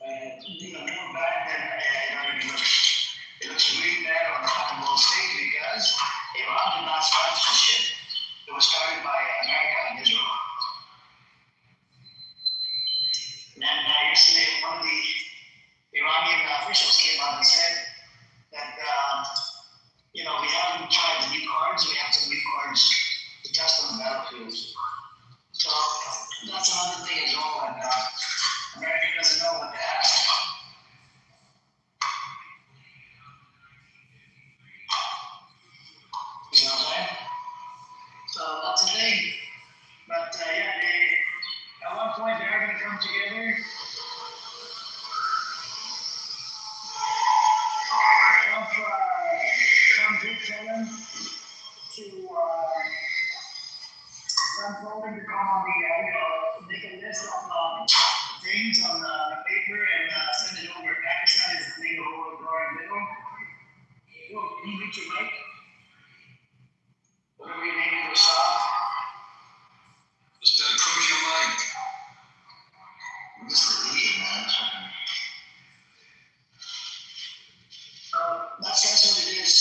More bad than it looks. It looks really bad on the world stage because Iran did not start this shit. It was started by America and Israel. And then yesterday, one of the Iranian officials came out and said that, we haven't tried the new cards. We have some new cards to test on the battlefields. So that's another thing as well. And America doesn't know what to ask. You know what I'm saying? So that's the thing. But at one point they're going to come together. Trump did tell them to told him to come on the make a list of things on the paper and send it over. Pakistan is the thing over the middle. Whoa, can you reach your mic? Whatever your name is, Just close your mic. this is the idiot, man. That's what it is.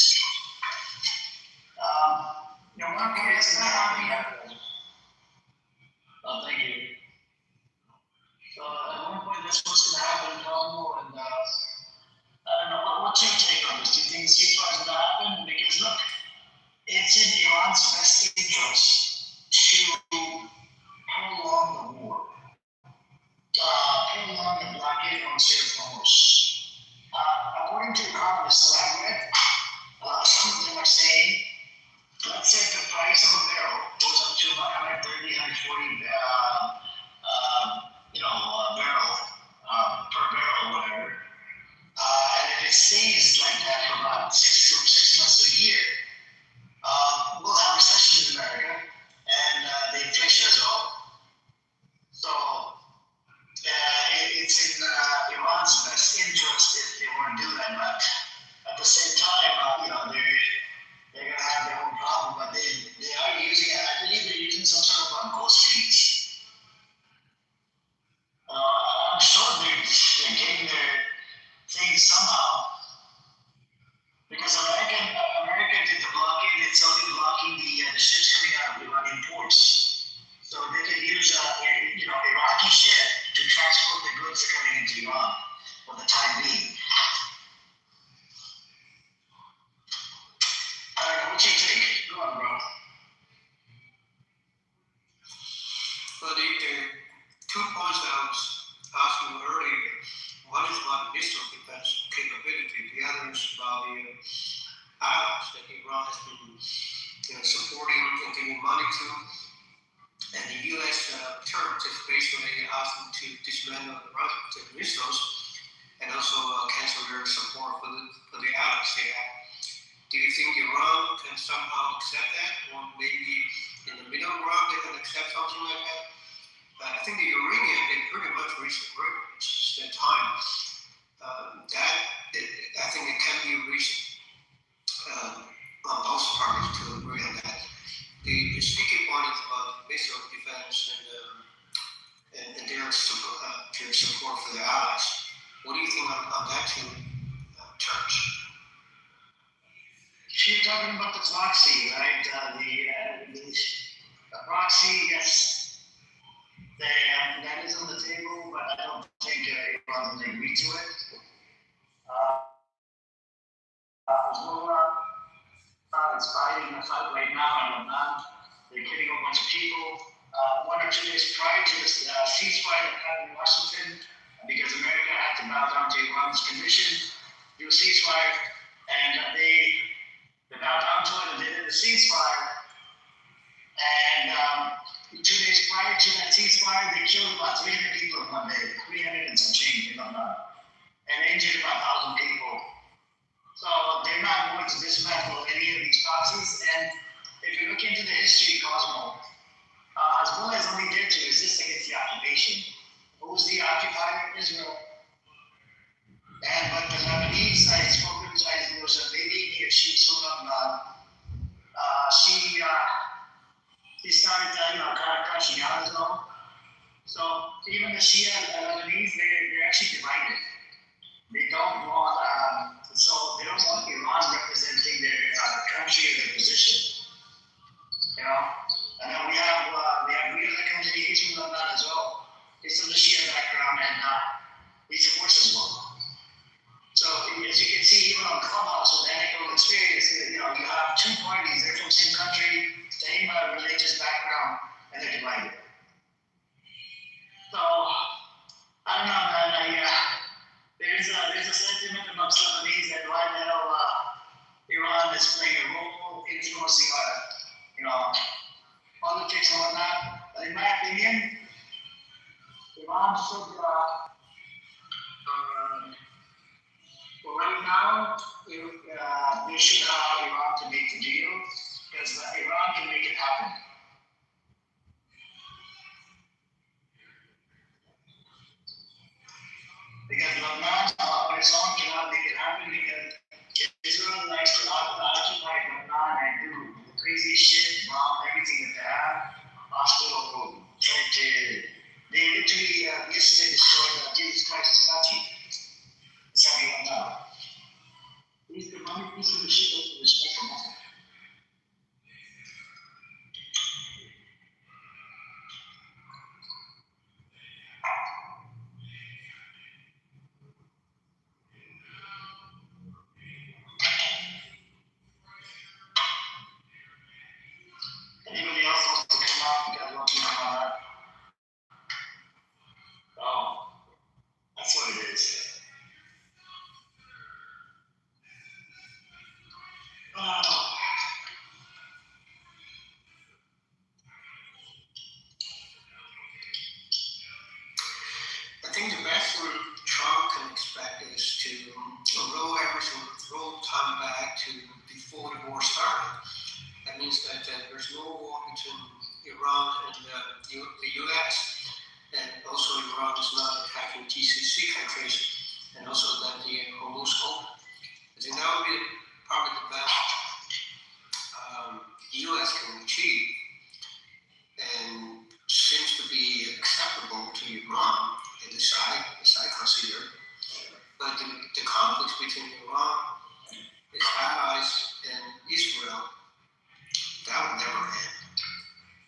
One point is not happening. Oh, thank you. So at one point that's what's going to happen in Congo, and I don't know, what's your take on this? Do you think ceasefire is going to happen? Because look, it's in Iran's best interest to prolong the war, prolong the blockade on Strait Hormuz. According to economists that I've read, some of them are saying, let's say the price of a barrel goes up to about 130, 140 barrel per barrel, whatever. And if it stays like that for about 6 months to a year, we'll have recession supporting and giving money to. And the U.S. Church is basically asking to dismantle the missiles and also cancel their support for the allies they have. Do you think Iran can somehow accept that, or maybe in the middle ground they can accept something like that? I think the Iranian they pretty much reached agreement. It's just the time. I think it can be reached on both parties to agree on that. The speaking point is about missile defense and their support for the allies. What do you think on that too, Church? You're talking about the proxy, right? The proxy, yes, that is on the table, but I don't think Iran will agree to it. Hezbollah is fighting a fight right now in Lebanon. They're killing a bunch of people. 1 or 2 days prior to this ceasefire that happened in Washington, because America had to bow down to Iran's condition, do a ceasefire, and they bowed down to it and they did the ceasefire. And 2 days prior to that ceasefire, they killed about 300 people in 1 day, 300 and some change in Lebanon, and injured about 1,000 people. So they're not going to dismantle any of these proxies. And if you look into the history, Cosmo, Hezbollah is only there to resist against the occupation. Who's the occupier? Israel. But the Lebanese, I spoke with, there was a lady here, she was from Lebanon. She started, kind of crashing out as well. So even the Shia Lebanese, they're actually divided. They don't want, they don't want Iran representing their country or their position. And then we have Riyadh that comes in, he's from Lebanon as well. He's from the Shia background and he supports as well. So as you can see, even on Clubhouse with anecdotal experience, you have 2 parties, they're from the same country, same religious background, and they're divided. So I don't know, man. There's a sentiment amongst Lebanese that right now Iran is playing a role influencing our, politics and whatnot. But in my opinion, Iran should, for right now, they should allow Iran to make the deal because Iran can make it happen. Because Lebanon on its own cannot make it happen because Israel likes to occupy Lebanon and do the crazy shit, bomb everything that they have, hospital, churches. They literally yesterday destroyed Jesus Christ's statue. That's how we went down. These demonic pieces of shit don't respect for nothing. Anybody else wants to come up? You guys want to come on up? Oh, that's what it is. Oh. I think the best thing Trump can expect is to roll time back to before the war started. That means that there's no war between Iran and the U.S. and also Iran is not attacking GCC countries, and also that the Hormuz open. I think that would be probably the best the U.S. can achieve, and seems to be acceptable to Iran in the side, as I consider. But the conflict between Iran, its allies, and Israel, that would never end.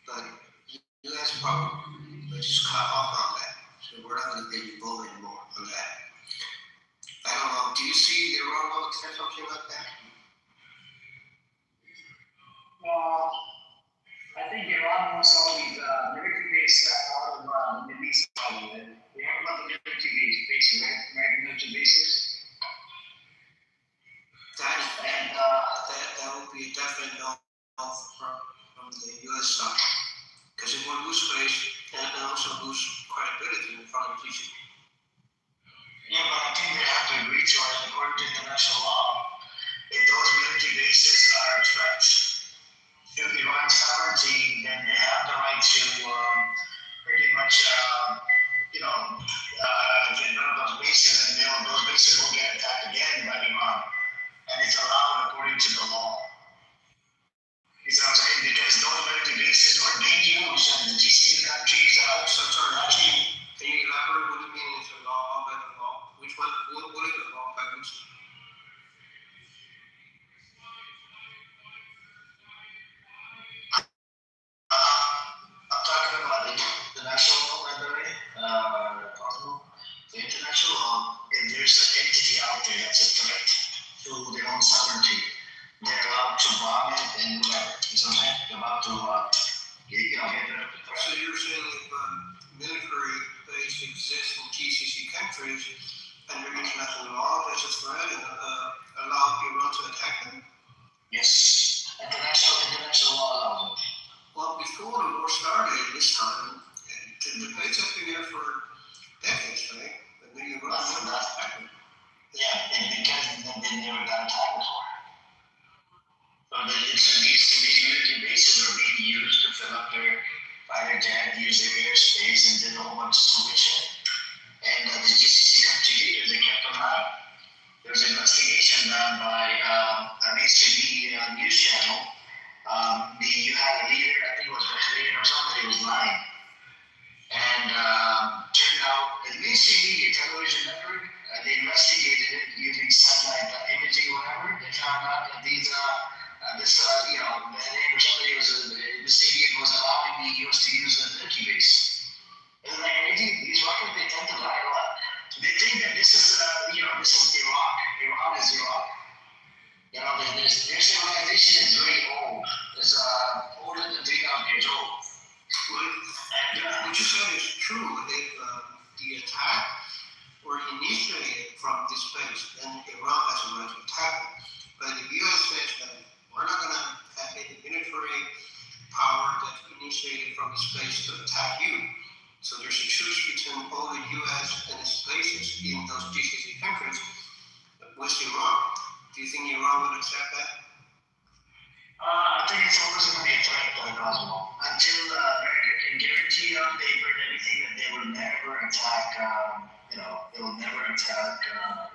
But the U.S. probably will just cut off on that. So we're not going to get involved anymore on that. I don't know. Do you see Iran will accept something like that? I think Iran wants all these military bases out of the Middle East. We have about the military bases, right? American military bases. That would be a definite no from the U.S. side, because it will lose space and also lose credibility in front of GCC. Yeah, but I think they have to agree to it according to international law. If those military bases are a threat to Iran's sovereignty, then they have the right to pretty much, get rid of those bases, and those bases will get attacked again by Iran. And it's allowed according to the law. You see what I'm saying? Because those military bases were being used, and the GCC countries Sorry, actually, can you elaborate what you mean is a law by the law? Which one? What is the law by which? I'm talking about the national law, by the way, Cosmo. The international law, if there's an entity out there that's a threat to their own sovereignty, they're allowed to bomb it and whatever. You know what I'm saying? They're allowed to, get rid of the threat. So you're saying if military base exists in GCC countries under international law, there's a threat and allow Iran to attack them? Yes. International law allows it. Well, before the war started this time, the debates have been there for decades, right? But then Iran never attacked them. Yeah, because they never got attacked before. So these military bases are being used to fill up their fighter jet, use their airspace, and did a whole bunch of stupid shit. And the GCC country leaders, they kept them out. There was an investigation done by a mainstream media news channel. You had a leader, I think it was Bahrain or somebody, was lying. And turned out, the mainstream media television network, they investigated it using satellite imaging or whatever. They found out that this Bahrain or somebody this idiot was allowing the US to use a military base. Isn't that crazy? These rockets, they tend to lie a lot. They think that this is Iraq. Iran is Iraq. Their civilization is very old. It's older than 3,000 years old. What you said is true. If the attack were initiated from this base, then Iran has a right to attack it. But the U.S. says that we're not going to have any military power that's initiated from this base to attack you. So there's a truce between all the U.S. and its bases in those GCC countries with Iran. Do you think Iran would accept that? I think it's always going to be a threat, Cosmo. Until America can guarantee on paper and everything that they will never attack, they will never attack Iran.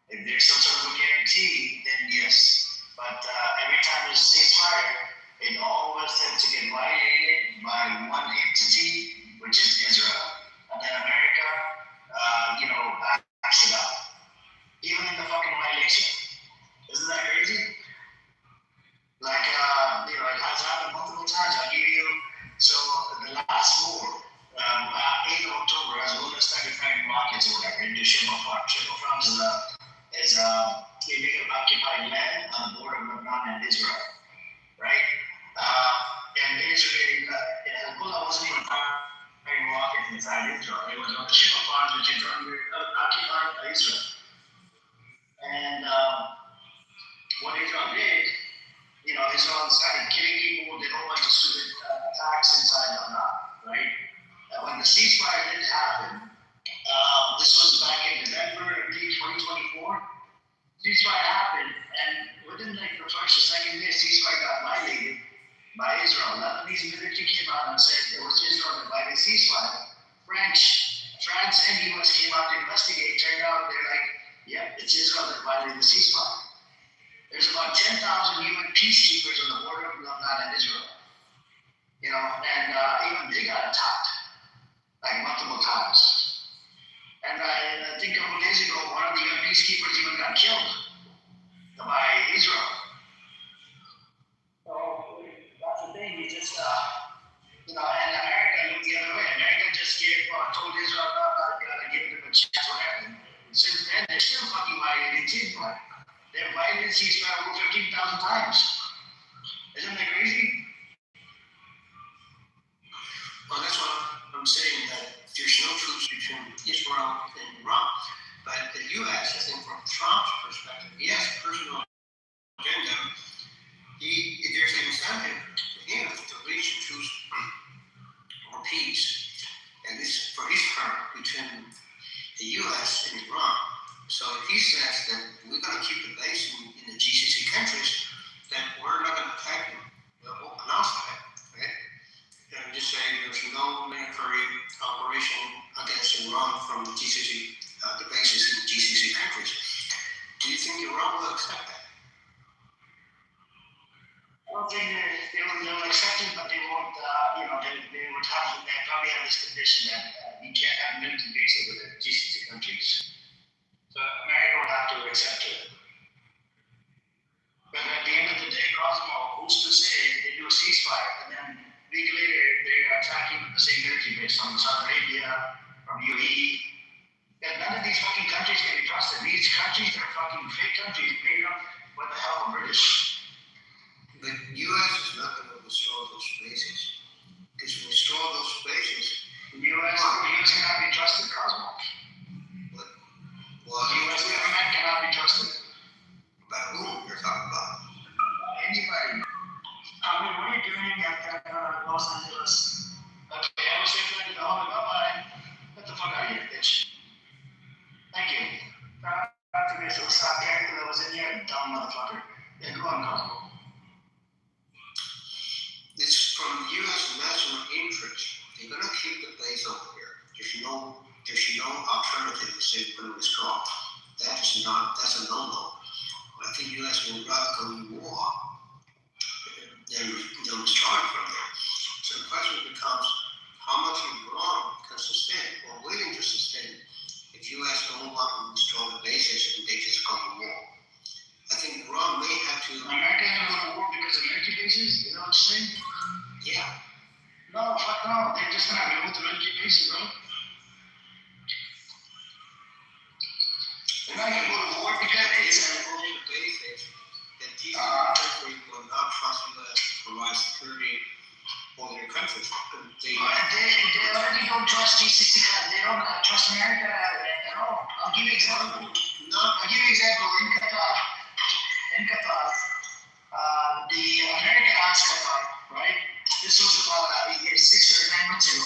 If there's some sort of a guarantee, then yes. But every time there's a ceasefire, it always tends to get violated by one entity, which is Israel. And then America, backs it up. Even in the fucking violation. Isn't that crazy? Like, it has happened multiple times. I'll give you, so the last war, 8th of October, as well as started firing rockets or whatever into Shimon Farm. Shimon Farm is illegal occupied land on the border of Lebanon and Israel, right? And Hezbollah wasn't even firing rockets inside Israel. It was on the Shimon Farm, which is occupied by Israel. And what Israel did, Israel started killing people, did a whole bunch of stupid attacks inside Lebanon, right? When the ceasefire didn't happen, this was back in November of 2024, ceasefire happened, and within the first or second day, ceasefire got violated by Israel. Lebanese military came out and said it was Israel that violated ceasefire. France and US came out to investigate. Turned out they're like, yep, it's Israel that violated the ceasefire. There's about 10,000 UN peacekeepers on the border of Lebanon and Israel. And even they got attacked, like multiple times. And I think a couple days ago, one of the UN peacekeepers even got killed by Israel. So that's the thing, you just, and America looked the other way. America just told Israel, gotta give them a chance, whatever. Since then, they're still fucking violating ceasefire. They've violated ceasefire over 15,000 times. Isn't that crazy? Well, that's what I'm saying, that there's no truce between Israel and Iran. But the U.S., I think from Trump's perspective, he has a personal agenda. There's an we have this condition that we can't have military bases with the GCC countries. So America would have to accept it. But at the end of the day, Cosmo, who's to say they do a ceasefire and then a week later they're attacking the same military base from Saudi Arabia, from UAE. And none of these fucking countries can be trusted. These countries are fucking fake countries made up by the help of British. The U.S. is not going to restore those bases. Because to restore those bases, The US cannot be trusted, Cosmo. well, The US government cannot be trusted. about whom you're talking about? Anybody. I mean, what are you doing at Los Angeles? Okay, I was saying, bye-bye. Get the fuck out of here, bitch. Thank you. After this, it was stop there because I was in here, dumb motherfucker. Yeah, go on, Cosmo. It's from U.S. national interest. They're going to keep the base over here. There's no alternative to say we're going to withdraw. That's a no-no. I think U.S. will rather go to war than withdraw it from there. So the question becomes, how much Iran can sustain or willing to sustain if U.S. don't want to withdraw the bases and they just go to war? I think Iran may have to. America is going to go to war because of military bases? Is that what you're saying? Yeah. No, fuck no. They're just going to remove the military bases, bro. They're not going to go to war because it's only the bases that these countries will not trust U.S. to provide security for their countries. They already don't trust GCC. They don't trust America at all. I'll give you an example. In Qatar, the American asked Qatar, right? This was about 6 or 9 months ago.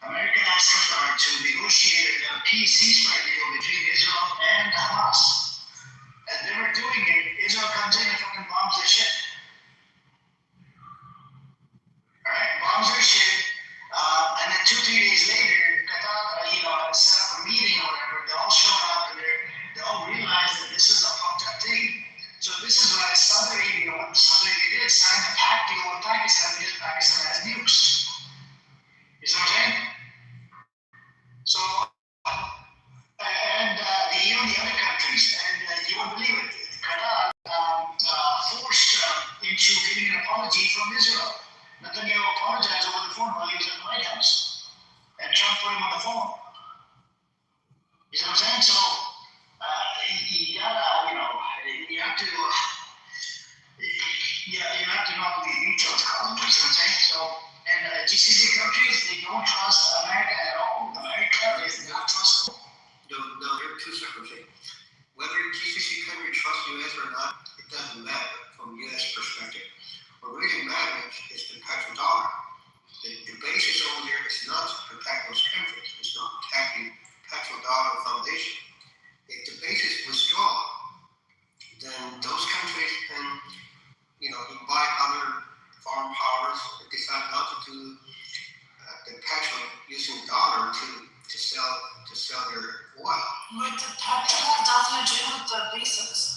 American asked Qatar to negotiate a peace ceasefire deal between Israel and Hamas. As they were doing it, Israel comes in and fucking bombs their ship. Alright, bombs their ship, and then 2-3 days later, Qatar, set up a meeting or whatever. They all showed up and they all realized that this is a fucked up thing. So this is why Saudi Arabia, what Saudi Arabia did, signed a pact deal with Pakistan because Pakistan has nukes. You see what I'm saying? So, and even the other countries, and you won't believe it, Qatar forced into giving an apology from Israel. Netanyahu apologized over the phone while he was at the White House. And Trump put him on the phone. You see what I'm saying? So, you gotta, you have to know all the details, Colin. You see what I'm saying? So, and GCC countries, they don't trust America at all. America is not trustable. No, there are two separate things. Whether GCC country trusts U.S. or not, it doesn't matter from U.S. perspective. What really matters is the petrodollar. The basis over there is not to protect those countries. It's not protecting petrodollar foundation. If the basis withdraw, then those countries can, invite other foreign powers and decide not to do the petrol using dollar to sell their oil. But the petrol has nothing to do with the basis.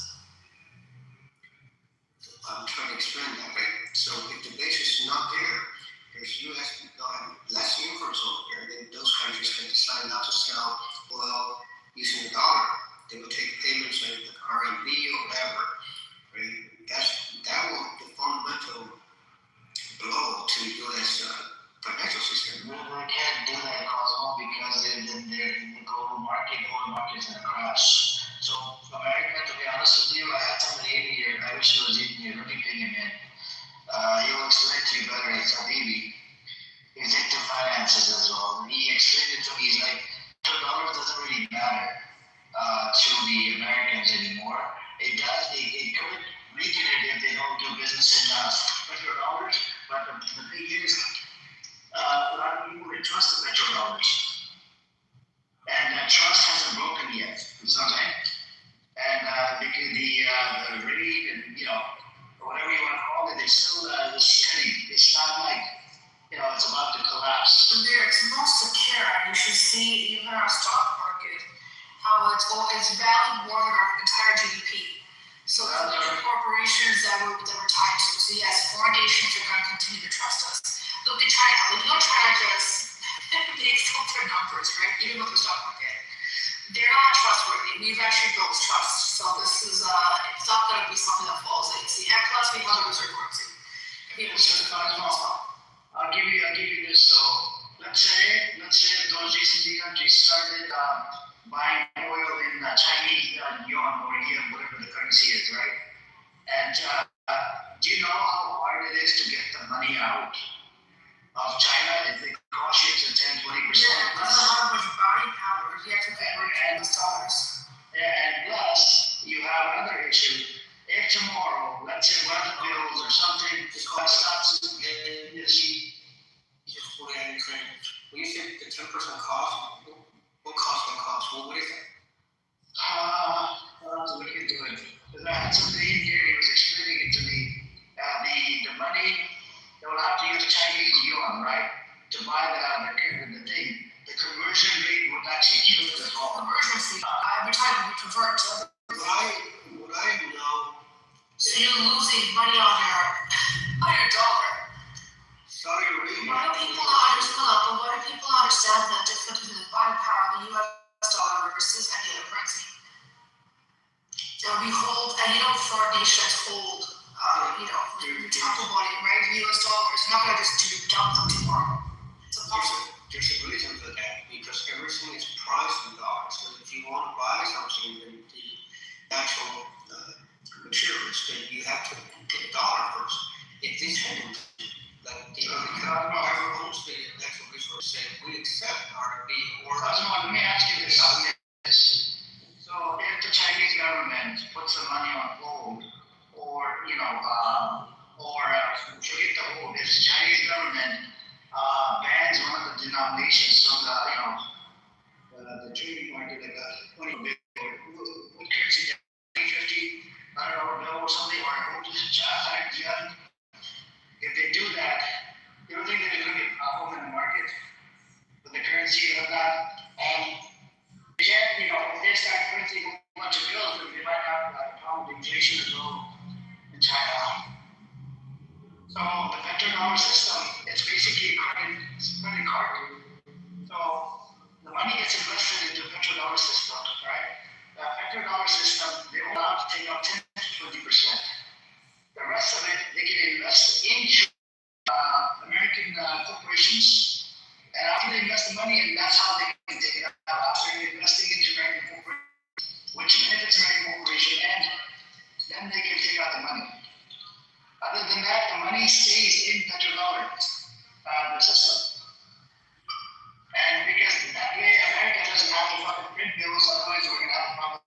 I'm trying to explain that, right? So if the basis is not there, there's U.S. less influence over there, then those countries can decide not to sell oil using the dollar. They will take payments like RMB or whatever, right? That will be the fundamental blow to U.S. financial system. They can't do that, Cosmo, because they're in the global market. Global market's going to crash. So America, to be honest with you, I had somebody in here. I wish he was in here. Let me ping him in. He'll explain to you better. It's Habibi. He's into finances as well. He explained it to me. He's like, $2 doesn't really matter to the Americans anymore. It does. It could weaken it if they don't do business in petrodollars. But the thing is, a lot of people would trust the petrodollars. And that trust hasn't broken yet. You know what I'm saying? And because the rate and, whatever you want to call it, it's still steady. It's not like, it's about to collapse. It's most secure. You should see even our stock market, how it's valued more than our entire GDP. So the corporations that we're tied to. So yes, foreign nations are going to continue to trust us. Look at China. Look at China just they exalt their numbers, right? Even with the stock market. They're not trustworthy. We've actually built trust. So this is, it's not going to be something that falls easy. And plus, we have a reserve currency. People should have as well. I'll give you this. So let's say those recently countries started buying oil in Chinese yuan or yen, whatever the currency is, right? And do you know how hard it is to get the money out of China? If it costs you to 10, 20%. Yeah, that's a lot of buying power. You have to convert to US dollars. And plus, you have another issue. If tomorrow, let's say one of the bills or something stops Just put it in training. When you say the 10% cost, what cost can cost? What is it? I'll have to look into it. Because I had somebody in here, he was explaining it to me. The money, they will have to use Chinese yuan, right? To buy the thing. The conversion rate would actually kill it as well. Conversion fee. Every time we convert. What I know. So you're losing money on your dollar. Saudi Arabia. Why do people understand the difference between the buying power of the US dollar versus any other currency? So we hold, and foreign nations hold, your capital body, right? US dollars. You're not going to just dump them tomorrow. It's impossible. There's a reason for that because everything is priced in dollars. So if you want to buy something, then the actual materials, then you have to get dollar first. If this happens, like the whoever owns the natural resource say we accept RMB or Let me ask you this. So if the Chinese government puts the money on hold, or forget the hold, if the Chinese government bans one of the denominations from the trading market, like what currency? 50, $100 bill or something, or yuan. If they do that, you don't think there's going to be a problem in the market with the currency and that? And yet, if they start printing a bunch of bills, then they might have a problem with inflation as well in China. So the petrodollar system, it's basically a credit card. So the money gets invested into the petrodollar system, right? The petrodollar system, they're allowed to take up 10 to 20%. The rest of it, they can invest into American corporations. And after they invest the money, and that's how they can take it out. After investing into American corporations, which benefits American corporation, and then they can take out the money. Other than that, the money stays in petrodollar, the system. And because that way America doesn't have to fucking print bills, otherwise we're gonna have a problem.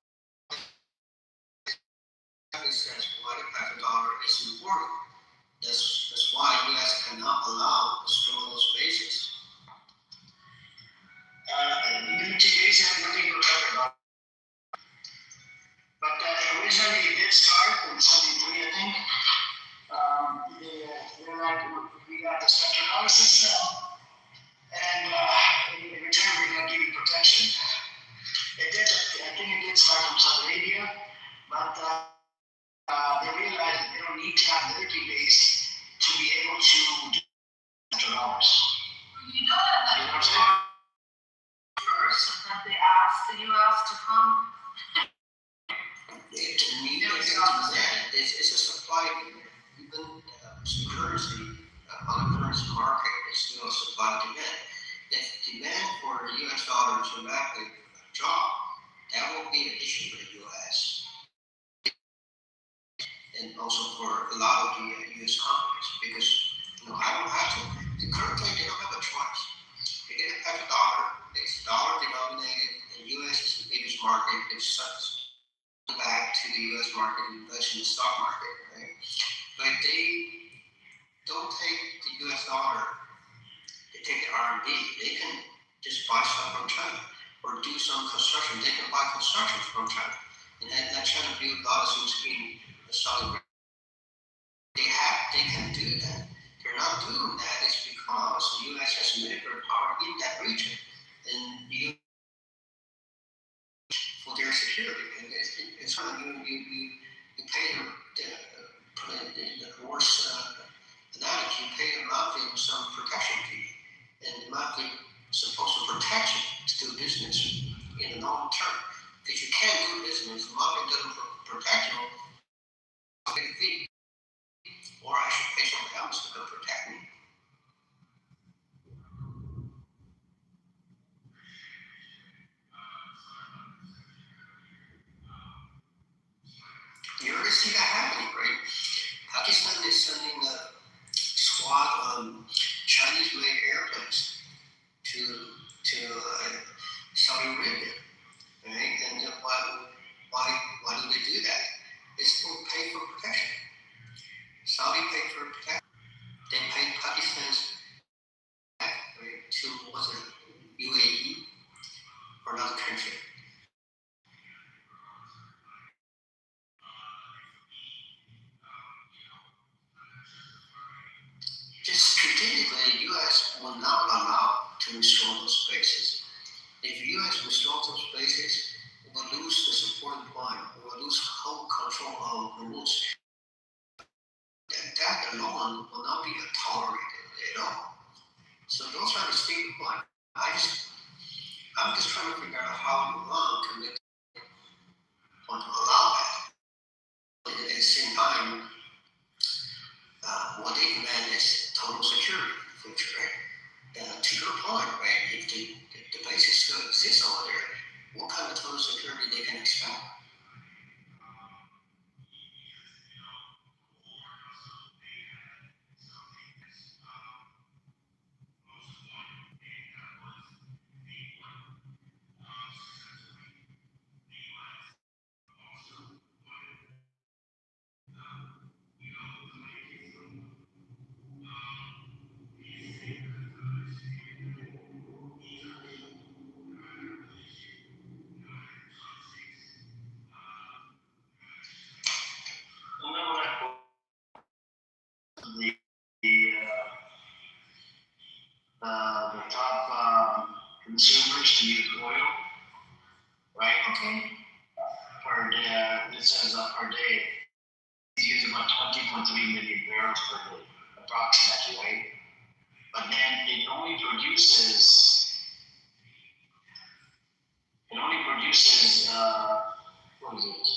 Says why the petrodollar is important. That's why U.S. cannot allow the strong those bases. Today's have nothing to talk about. But originally it did start in 73, I think. They're like, we got the petrodollar system, and in return we're gonna give you protection. I think it did start from Saudi Arabia, but they realized that they don't need to have military base to be able to do $100. You know what I'm saying? First, that they asked the US to come. To me, it's a supply demand. Even currency on the currency market is still a supply demand. If demand for the US dollar to rapidly drop, that will be an issue for the US. And also for a lot of the US companies, because I don't have to. Currently, they don't have a choice. They get a dollar, it's dollar denominated, and US is the biggest market. It sucks back to the US market and invest in the stock market, right? But they don't take the US dollar, they take the RMB. They can just buy stuff from China or do some construction. They can buy construction from China. And that China build a lot of things in Saudi Arabia. They can do that. They're not doing that is because the US has military power in that region. And for their security. And it's kind of you pay in the worst analogy, you pay a monthly some protection fee. And the monthly supposed to protect you to do business in the long term. If you can't do business, the market doesn't protect you, I'll pay the fee. Or I should pay somebody else to go protect me. You already see that happening, right? Pakistan is sending a squad of Chinese-made airplanes to Saudi Arabia, right? And why do they do that? It's to pay for protection. Saudi paid for protection. They paid Pakistan's right, to what's it, UAE or another country. Just strategically, U.S. will not allow to restore those bases. If U.S. restores those bases, it will lose the support of the line. It will lose whole control of the rules. That alone will not be tolerated at all. So those are the state line. I'm just trying to figure out how Iran can make want to allow that. But at the same time, what they demand is total security for the future, right? To your point, right? If the bases still exist over there, what kind of total security they can expect? The top consumers to use oil, right? Okay. Per day, this says per day, they use about 20.3 million barrels per day, approximately, right? But then it only produces what is it?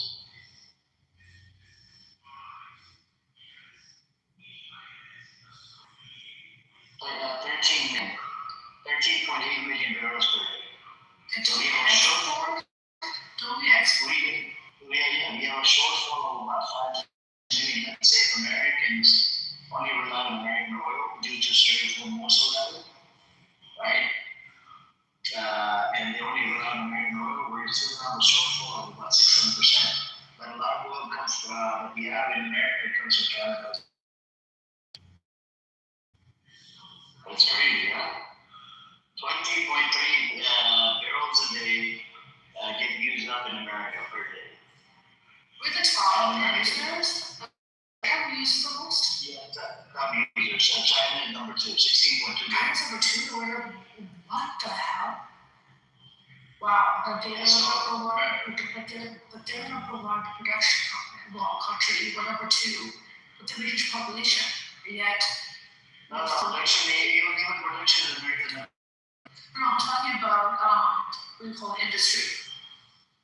Like 13.8 million barrels per day. And So do we we have a export? Don't we export? we have a shortfall of about 5 million. Let's say if Americans only rely on American oil due to straight from Mosul level, right? And they only rely on American oil, we're still gonna have a shortfall of about 600%. But a lot of oil comes from that we have in America comes from Canada. That's crazy, huh? 20.3 barrels a day get used up in America per day. We're the top users. Where we use the most? Yeah, top users. So China is number 2, 16.2. China's number 2. What the hell? Wow, but they're number one production country. We're number 2 with the biggest population. Yet, No, production, even production in America. no, I'm talking about what do you call it, industry.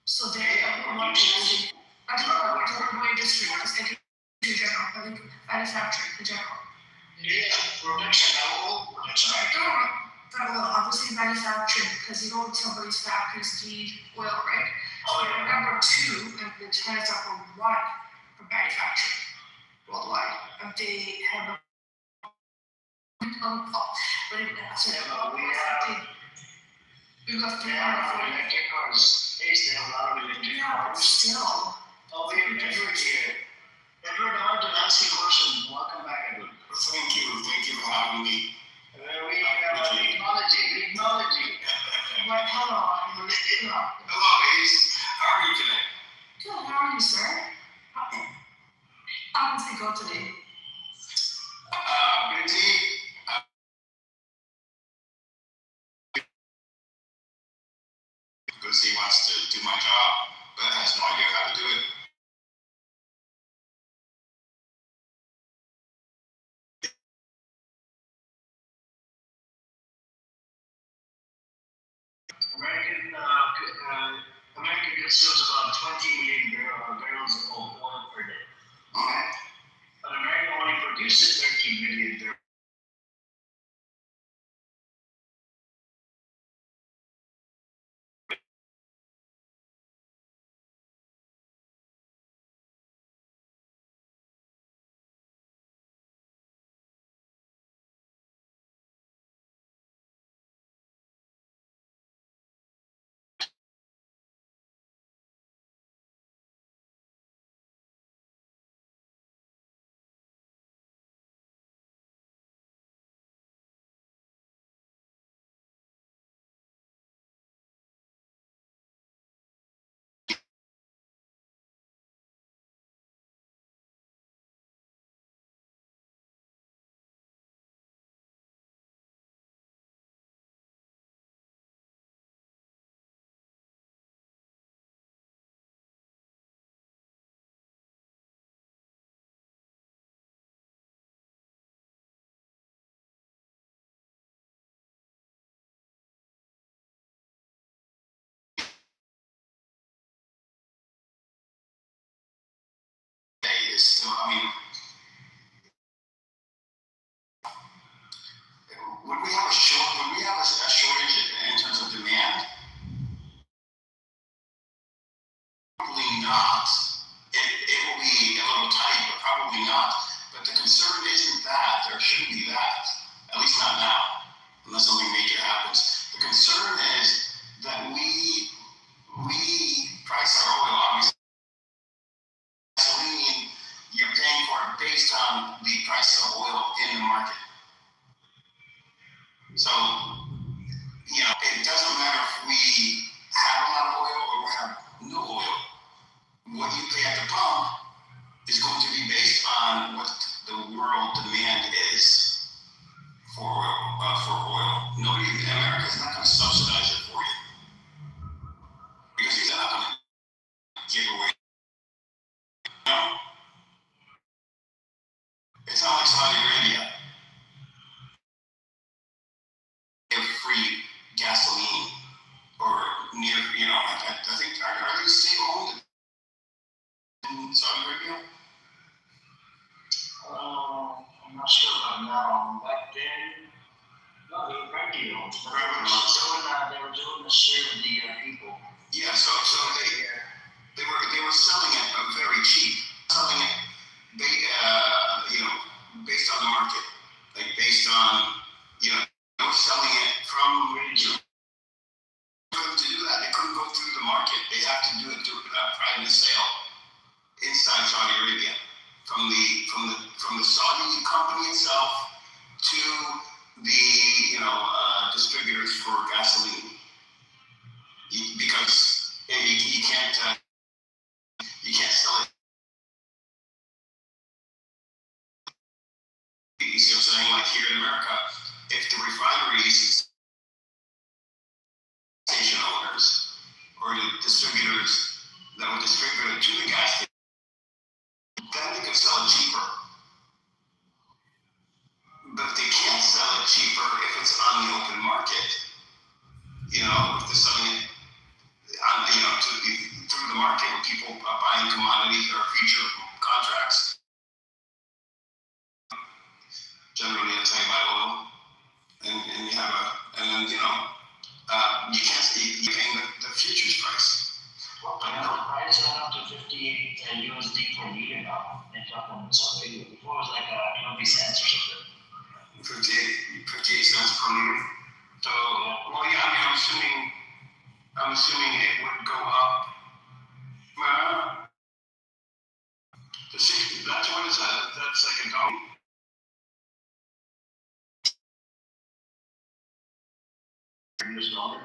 So they're number 1 industry. I don't know what industry, just industry in general, I think manufacturing in general. Yeah, production level, production. Obviously manufacturing, because you know somebody's factories need oil, right? Oh, So they're number 2, and the China's number 1 for manufacturing worldwide. And they have but it, so we've got 340. Electric cars. They have a lot of electric cars. Still. Oh, we have Edward here. Edward, I want to ask you a question. Welcome back, Edward. Thank you for having me. We acknowledge you. But hello, Hello, Ace. How are you today? good, how are you, sir? How did it go today? Busy. Because he wants to do my job, but has no idea how to do it. consumes about 20 million barrels of oil per day. Okay. But America only produces 13 million barrels. Is still, I mean, would we have a shortage in terms of demand? Probably not. It will be a little tight, but probably not. But the concern isn't that, or shouldn't be that, at least not now, unless something major happens. The concern is that we price our oil, obviously. Gasoline, you're paying for it based on the price of oil in the market. So, it doesn't matter if we have a lot of oil or we have no oil. What you pay at the pump is going to be based on what the world demand is for oil. America is not going to subsidize it for you because he's not going to give away. No, it's not like Saudi Arabia. They have free gasoline or near, I think are they state owned in Saudi Arabia? I'm not sure about now. Back then, no, they were privately owned. They were doing the share with the people. Yeah, so they were selling it very cheap, selling it based on the market, like based on they were selling it from for them to do that they couldn't go through the market. They have to do it through private sale inside Saudi Arabia from the Saudi company itself to the distributors for gasoline. Because you can't sell it. You see what I'm saying? Like here in America, if the refineries, station owners, or the distributors that would distribute it to the gas station, then they could sell it cheaper. But they can't sell it cheaper if it's on the open market. If they're selling it on, through the market where people are buying commodities or future contracts. Generally, that's how you buy oil, and you have you can't see you're paying the futures price. Well, the price went up to 58 USD per liter now. It's up on Saudi Arabia. Before it was like 20 cents or something. 58 cents per liter. So, well, yeah, I mean, I'm assuming it would go up. The 60. That's what is that? That's like a dollar. US dollar.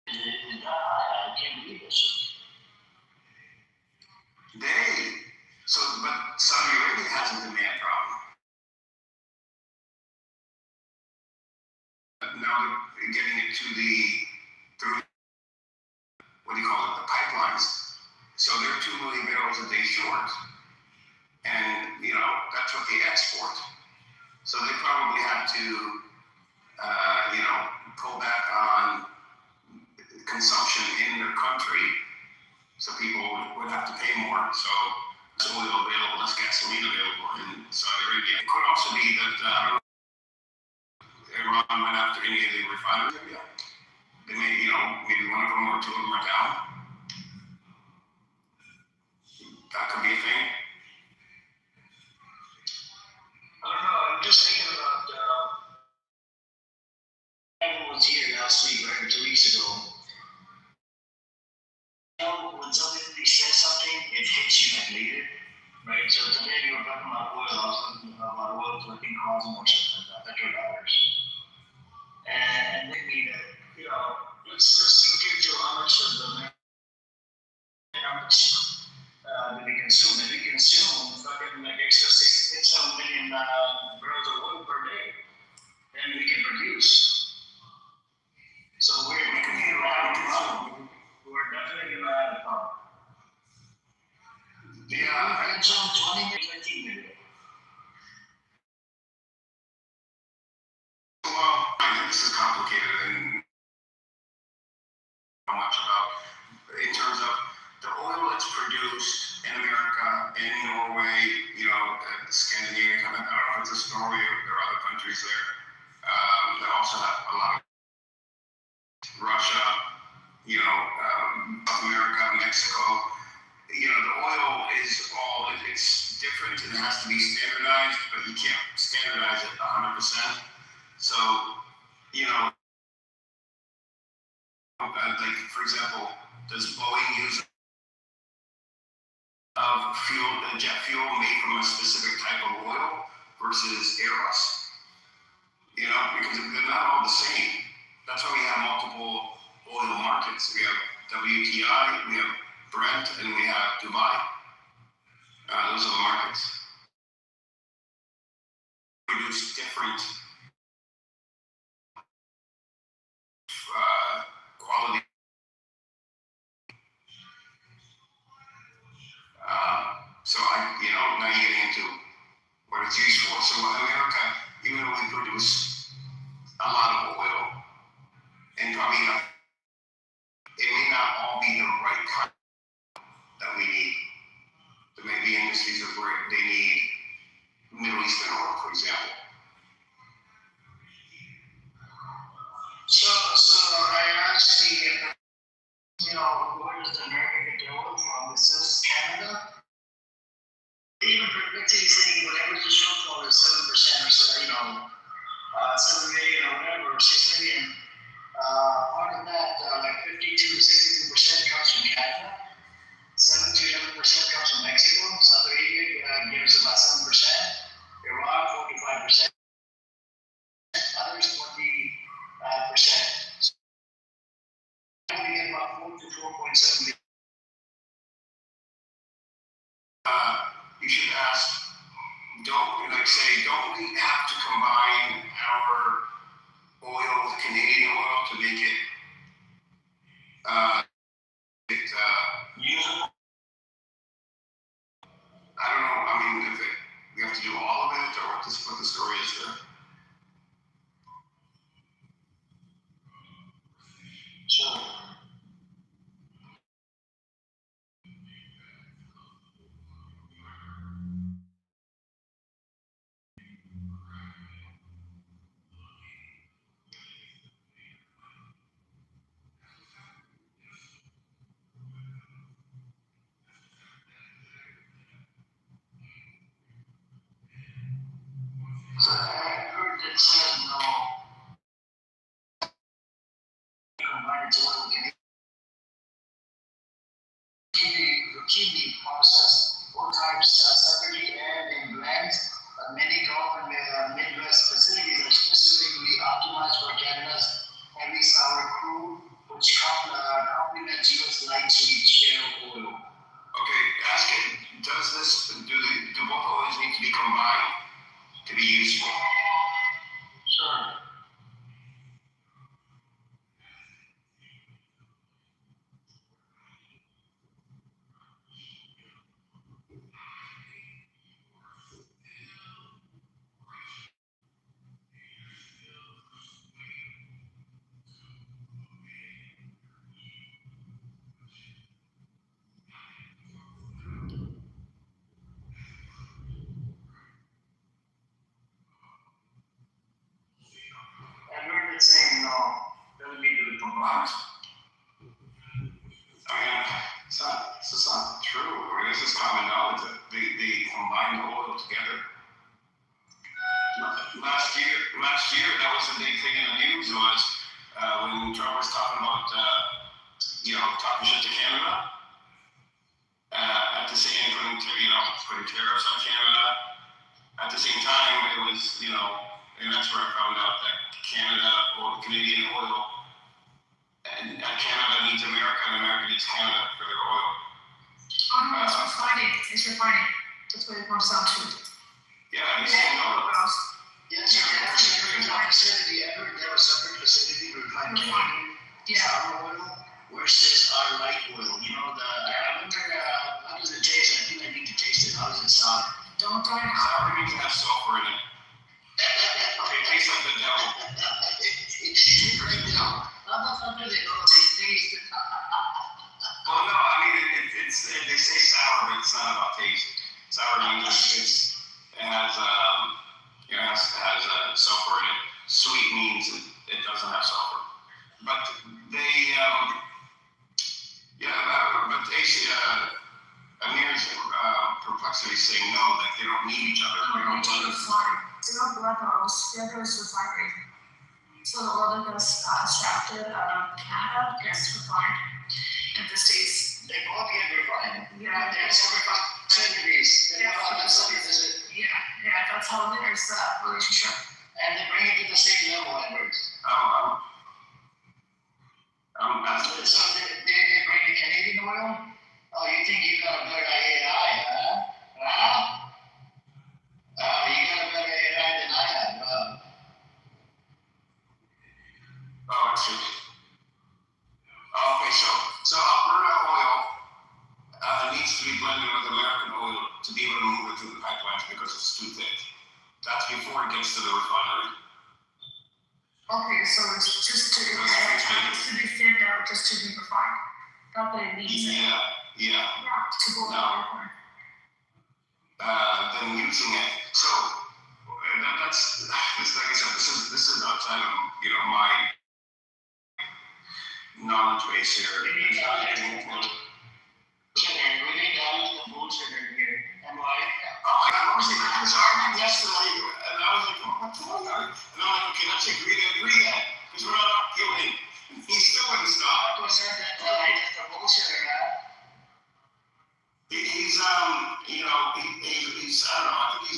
I can't believe this. But Saudi Arabia has a demand problem. Now they're getting it through what do you call it, the pipelines. So they're 2 million barrels a day short. And, that's what they export. So they probably have to, pull back on consumption in their country. So people would have to pay more. So there's oil available, less gasoline available in Saudi Arabia. It could also be that, Iran went after any of the refineries. Yeah. They may, maybe one of them or two of them are down. That could be a thing. I don't know. I'm just thinking about. Evan was here last week, right, or 2 weeks ago. When somebody says something, it hits you like later, right? So today we were talking about oil. I was talking about oil to I think Cosmo or something like that, $100. And maybe that, let's just look into how much of the how much do we consume? And we consume fucking like extra 6 million barrels of oil per day, and we can produce. So we're definitely gonna have a problem. We're definitely gonna have a problem. Yeah. We consume 20 million. Well, this is complicated and how much about in terms of the oil that's produced in America, in Norway, Scandinavia. I don't know if it's just Norway or there are other countries there that also have a lot of Russia, South America, Mexico. The oil is all it's different and it has to be standardized, but you can't standardize it 100%. So, like for example, does Boeing use jet fuel made from a specific type of oil versus Airbus? Because they're not all the same. That's why we have multiple oil markets. We have WTI, we have Brent, and we have Dubai. Those are the markets. Produce different quality. So now you're getting into what it's used for. So in America, even though we produce a lot of oil, and probably it may not all be the right kind that we need. There may be industries where they need Middle Eastern oil, for example. So I asked where does America get their oil from? It says Canada. Even let's say whatever the shortfall is 7% or so, 7 million or whatever, 6 million. Part of that, like 52 to 62% comes from Canada. 7 to 11% comes from Mexico. Saudi Arabia gives about 7%. Iraq 45%. Others 20%. So we get about 4 to 4.7 million. You should ask. Don't we have to combine our oil with Canadian oil to make it usable? I don't know. I mean, if we have to do all of it, or what the story is there. Sure. So I heard that said combine it oil routinely process all types separately and in blends. Many Gulf and Midwest facilities are specifically optimized for Canada's heavy sour crude, which complements U.S. light sweet shale oil. Okay, ask it. Do both oils need to be combined to be useful? This is not true. I mean, this is common knowledge that they combine the oil together. Last year, that was the big thing in the news was when Trump was talking about, talking shit to Canada. At the same, putting tariffs on Canada. At the same time, it was, and that's where I found out that Canadian oil, and Canada needs America, and America needs Canada for their oil. Oh no, it's refining. It's refining. That's what it comes down to. Yeah, I understand. Yes, they have a separate facility to refine Canadian sour oil versus our light oil. I wonder how does it taste? I think I need to taste it. How does it sound? Don't die. Sour means it has sulfur in it. It tastes like the devil. It's like the devil. How do they know they taste it? Well, no, I mean, they say sour, but it's not about taste. Sour means it has sulfur in it. Sweet means it doesn't have sulfur. But Amir's perplexity is saying no, that they don't need each other. They don't blood bottles. The other is refinery. So the oil that gets extracted out of Canada gets refined in the States. They both get refined. Yeah, They're separate degrees. Yeah, that's how there's that relationship. And they bring it to the same level, Edwards. So they bring the Canadian oil? Oh, you think you got a better AI, huh? Oh, you got a better AI than I have. I see. Okay, so Alberta oil needs to be blended with American oil to be able to move it through the pipelines because it's too thick. That's before it gets to the refinery. Okay, so it's just to be thinned out, just to be refined. Not that it needs it. Yeah. To go down. Then using it. So that's like I said, this is outside of my knowledge base here. We need to bullshit in here. I'm like, oh my God, I was arguing yesterday, and I was like, what the hell? And I'm like, okay, let's agree that, because we're not arguing. He still wouldn't stop. I was saying that just a bullshitter, man. He's I don't know, I think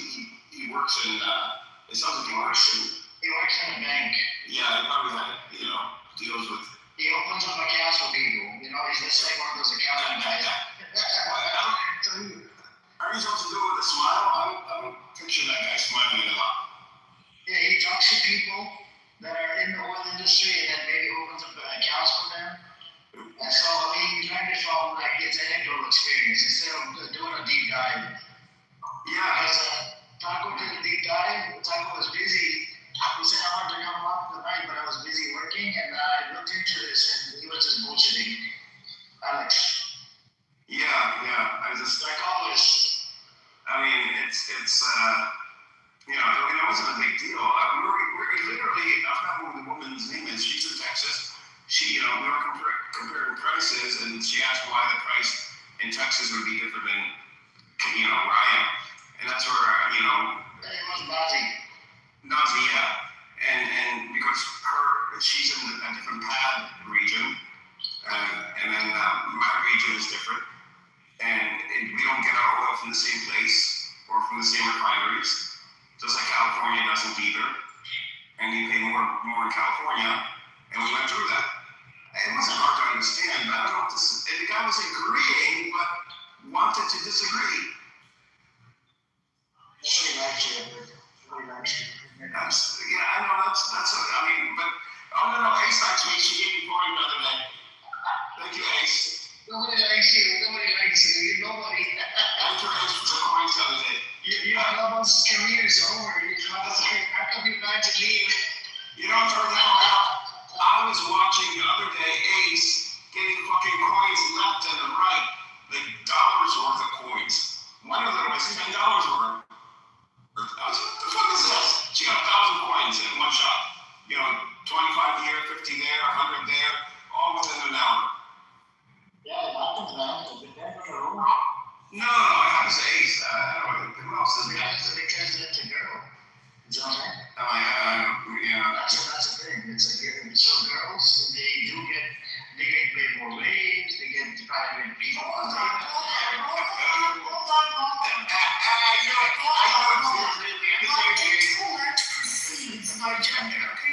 he works in, it sounds like he works in. He works in a bank. Yeah, he probably had, deals with. He opens up accounts for people, he's just like one of those accounting guys. Are you supposed to do it with a smile? I don't picture that guy smiling a lot. Yeah, he talks to people that are in the oil industry and then maybe opens up accounts for them. And so, he learned it from his anecdotal experience instead of doing a deep dive. Yeah. Because Taco did a deep dive. Taco was busy. He said, I wanted to come up tonight, but I was busy working, and I looked into this, and he was just bullshitting. Alex. Yeah. I just like always. I mean, it's it wasn't a big deal. We're literally, I forgot what the woman's name is. She's in Texas. We were comparing prices, and she asked why the price in Texas would be different than, Ryan. And that's where, It was Nazi, yeah. And because she's in a different pad region, and then my region is different. And we don't get our oil from the same place or from the same refineries, just like California doesn't either. And you pay more in California, and we went through that. It wasn't hard to understand, but I don't know what this. And the guy was agreeing, but wanted to disagree. Nobody likes you. Nobody likes you. Yeah, I know. That's. I mean, but no. Ace likes me. She gave me $40 the other day. Thank you, Ace. Nobody likes you. You're nobody. I took Ace for the coins the other day. Your almost career is over. How come you're about to leave? I was watching the other day Ace getting fucking coins left and right, like dollars worth of coins. One of them was $10 worth. I was like, what the fuck is this? She got 1,000 coins in one shot.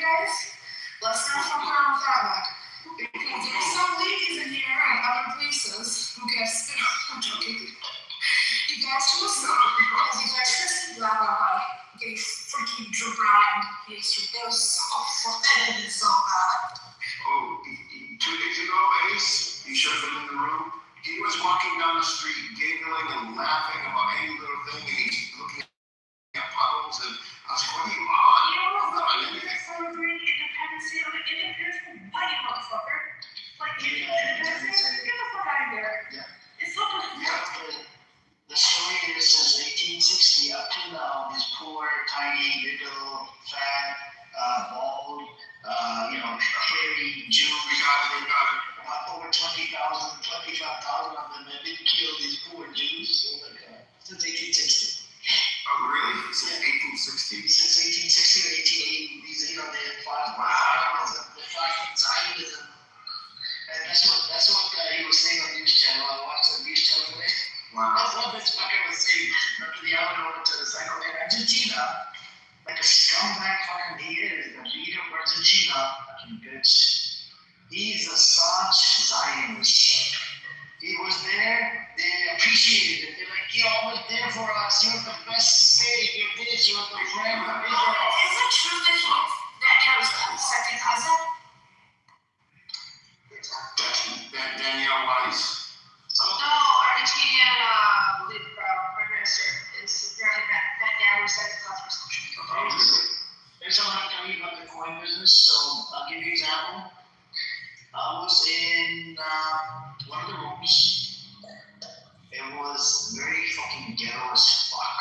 guys, let's not fuck around with that one. Because there's some ladies in here and other places who get spit on. I'm joking. You guys just because you guys just blah blah blah. They freaking drip around. They're so fucking so bad. Oh, 2 days ago, Ace, you should have been in the room. He was walking down the street, giggling and laughing about any little thing, and he's looking at puddles, and I was like, what are you on? You know what? Not We're anything. celebrating Independence Day. Like, Independence Day, what, you motherfucker? Like, Independence Day, get the fuck out of here. Yeah. It's not gonna Yeah, the story is since 1860 up to now, these poor, tiny, little, fat, bald, hairy Jews, We got it. over 25,000 of them have been killed, these poor Jews, since 1860. Oh, really? Since 1860. Since 1860 or 1880, these, they fought Zionism. And that's what he was saying on News Channel. I watched the News Channel today. Wow. That's what this fucker was saying. After the hour to the cycle in Argentina, like a scumbag fucking he is, the leader of Argentina, fucking bitch. He's a staunch Zionist. He was there, they appreciated it. They're like, you always there for us, you're the best state, you're this, you're the friend of Israel. Is it true that he was a second cousin? That's Danielle Weiss. No, Argentinian Prime Minister is apparently that was second cousin or something. Here's what I'm telling you about the coin business. So I'll give you an example. I was in one of the rooms. It was very fucking ghetto as fuck.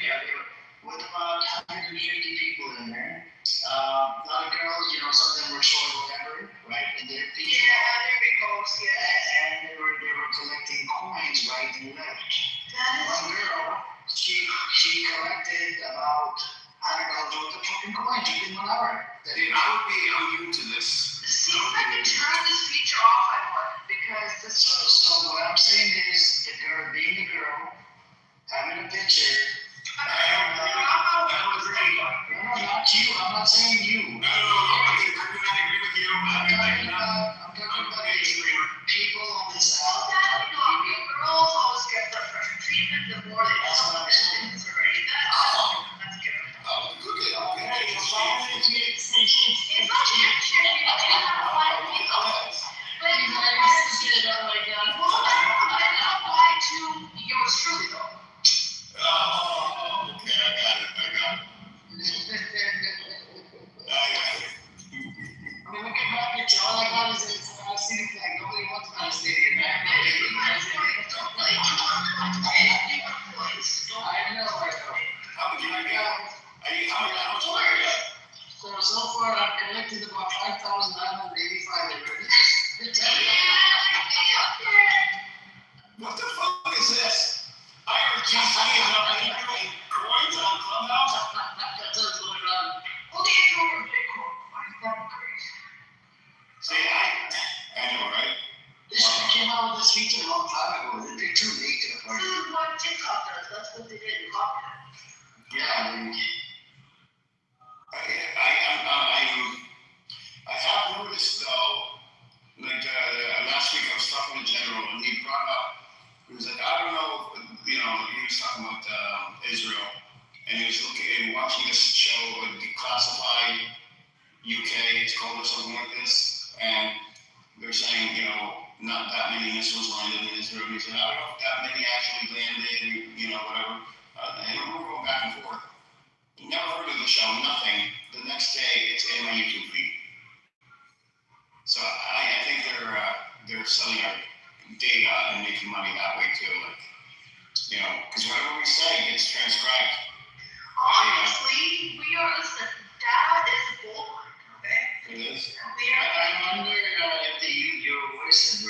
Ghetto, with about 150 people in there. A lot of girls, some of them were short or whatever, right? And they're feet. There we go. And they were collecting coins right and left. One girl, she collected about $100 worth of fucking coins within 1 hour. I would be immune to this. See if I can turn this feature off, I would, because this. So what I'm saying is, the girl, being a girl, having a picture. That was great. No, not you. I'm not saying you. No, I agree with you. I'm talking about people on this Well, app. girls always get the pressure treatment, the more they That's what I'm saying. It's already done. That's good. Oh, good. It's not shit. You don't have to find people. But it doesn't apply to yours truly, though. Oh, okay, I got it. I mean, look at my picture. All I got is a city flag. Nobody wants my stadium back. I know. How much you got? How much money you got? So far, I've collected about 5,985 already. What the fuck is this? I heard GC is up and doing coins on Clubhouse. That's what's going on. Only if you were a big corp. That'd be great. See, I know, right? This came out with this feature a long time ago. They're too late to the This party. is what TikTok does. That's what they did. Copy it. Yeah, I have noticed though, like last week I was talking to General and he brought up, he was like, I don't know, he was talking about Israel and he was watching this show, Declassified UK, it's called or something like this, and they're saying, not that many missiles landed in Israel. He said, I don't know if that many actually landed, whatever. And we're going back and forth. Never heard of the show, nothing. The next day, it's in my YouTube feed. So I think they're selling our data and making money that way too. Because whatever we say gets transcribed. Honestly, listen, data is gold. Okay? It is. I wonder if they use your voice and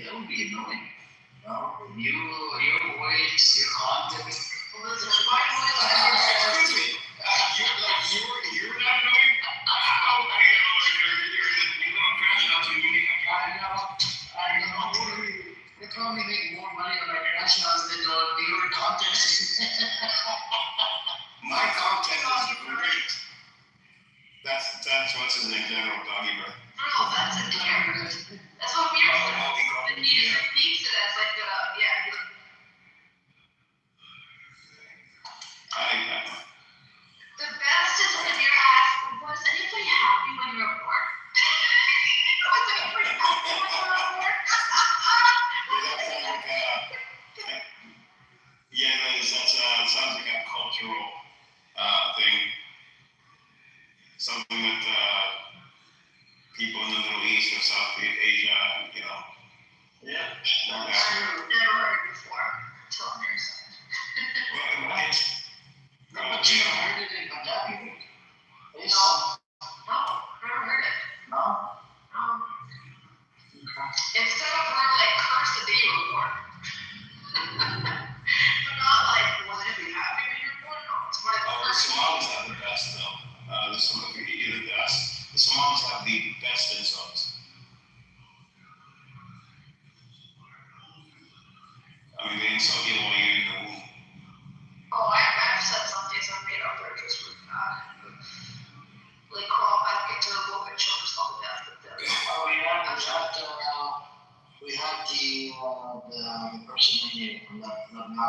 that would be annoying. Your voice, your content. Well, listen, my voice Excuse me. You're not annoying? How I you're going to crash out to me. I know. They probably make more money on our crash outs than on your content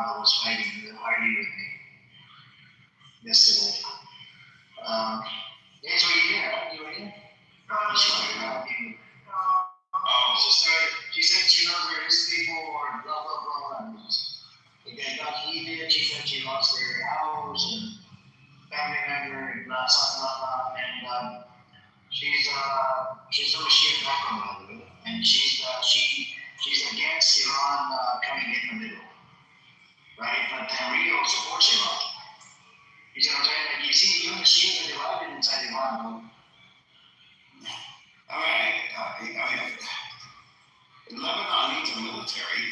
that was fighting with me yesterday. Yeah, so you're here, right? You were here? She said she knows where his people or blah blah blah. And they got heated. She said she lost their house and family member and blah blah blah. And she's a Shia background, and she's against Iran coming in the middle, right? But then Rio supports Iran. You see what I'm saying? Like you see, even the Shias are divided inside Iran. Lebanon needs a military.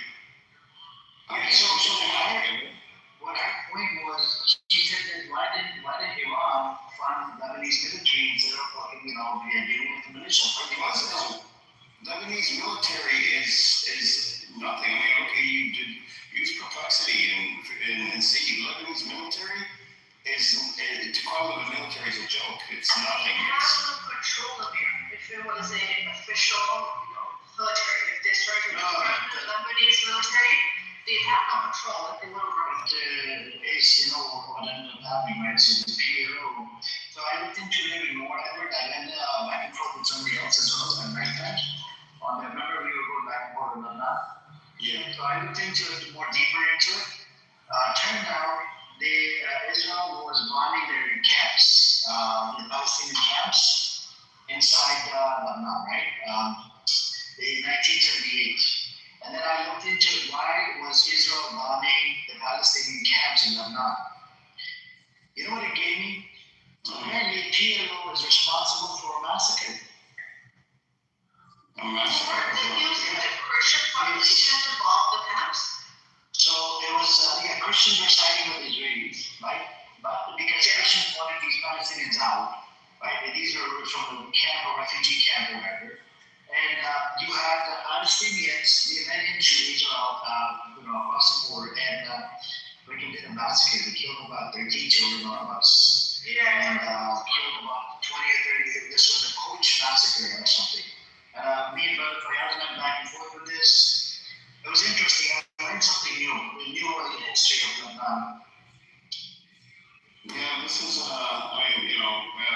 Okay, so what her point was, she said that why did Iran fund Lebanese military instead of fucking, dealing with the militia? Lebanese military is nothing. I mean, okay, you did use perplexity and see Lebanese military is to call it a military is a joke. It's nothing. They have no control of it. If it was an official, military, if they started to run the Lebanese military, they'd have no control if they would have run. What ended up happening, right? So the PLO. So I looked into it a little bit more. I went back and forth with somebody else as well. I read that. Remember we were going back and forth on that? Yeah. So I looked into it more deeper into it. Turned out Israel was bombing their camps, the Palestinian camps inside Lebanon, right? In 1978. And then I looked into why was Israel bombing the Palestinian camps in Lebanon. You know what it gave me? Apparently, PLO is responsible for a massacre. Weren't they using the Christian population to bomb the camps? So it was, Christians were siding with Israelis, right? But because Christians wanted these Palestinians out, right? And these were from a camp or refugee camp or whatever. And you had the Palestinians, they went into Israel, across the border, and freaking did a massacre. They killed about 13 children on a bus. Yeah. And killed about 20 or 30. This was a coach massacre or something. Me and Brother Fayaz went back and forth with this. It was interesting. I learned something new. We knew the history of Lebanon. Yeah, this is,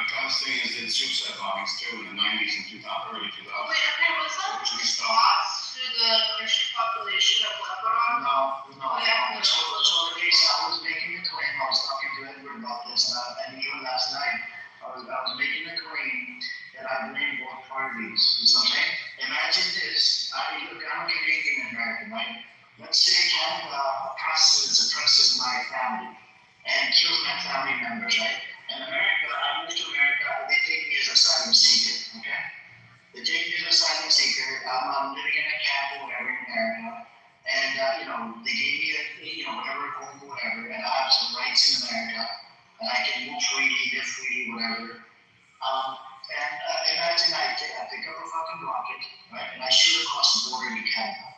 Palestinians did suicide bombings too in the 90s and early 2000s. Wait, was that a response to the Christian population of Lebanon? No. Yeah. So the case, I was making a claim. I was talking to Edward about this, and even last night, I was making a claim that I blame both parties. You know what I'm saying? Imagine this. I'm a Canadian American, right? Let's say Canada suppresses my family and kills my family members, right? And America, I moved to America, they take me as asylum seeker, okay? They take me as asylum seeker. I'm living in a camp or whatever in America. And, they gave me whatever, home, whatever, and I have some rights in America. And I can move freely, live freely, whatever. Imagine I pick up a fucking rocket, right? And I shoot across the border into Canada.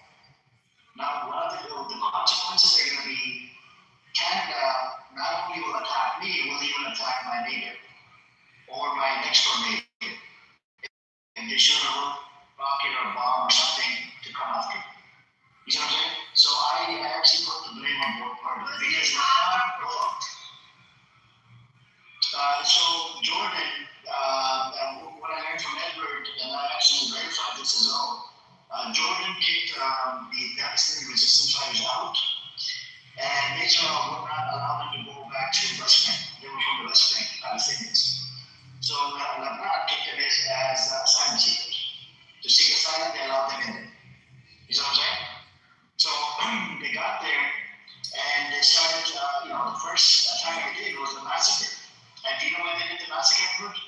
Now, the consequences are going to be Canada not only will attack me, will even attack my neighbor or my next door neighbor. And they shoot a rocket or a bomb or something to come after me. You see what I'm saying? So I actually put the blame on both parties. Because so Jordan, what I learned from Edward, and I actually verified this as well, Jordan kicked the Palestinian resistance fighters out. And Israel would not allow them to go back to West Bank. They were from the West Bank, Palestinians. So Lebanon kicked them as asylum seekers. To seek asylum, they allowed them in there. You know what I'm saying? So they got there and they started, the first attack they did was a massacre. And do you know when they did the massacre, Edward?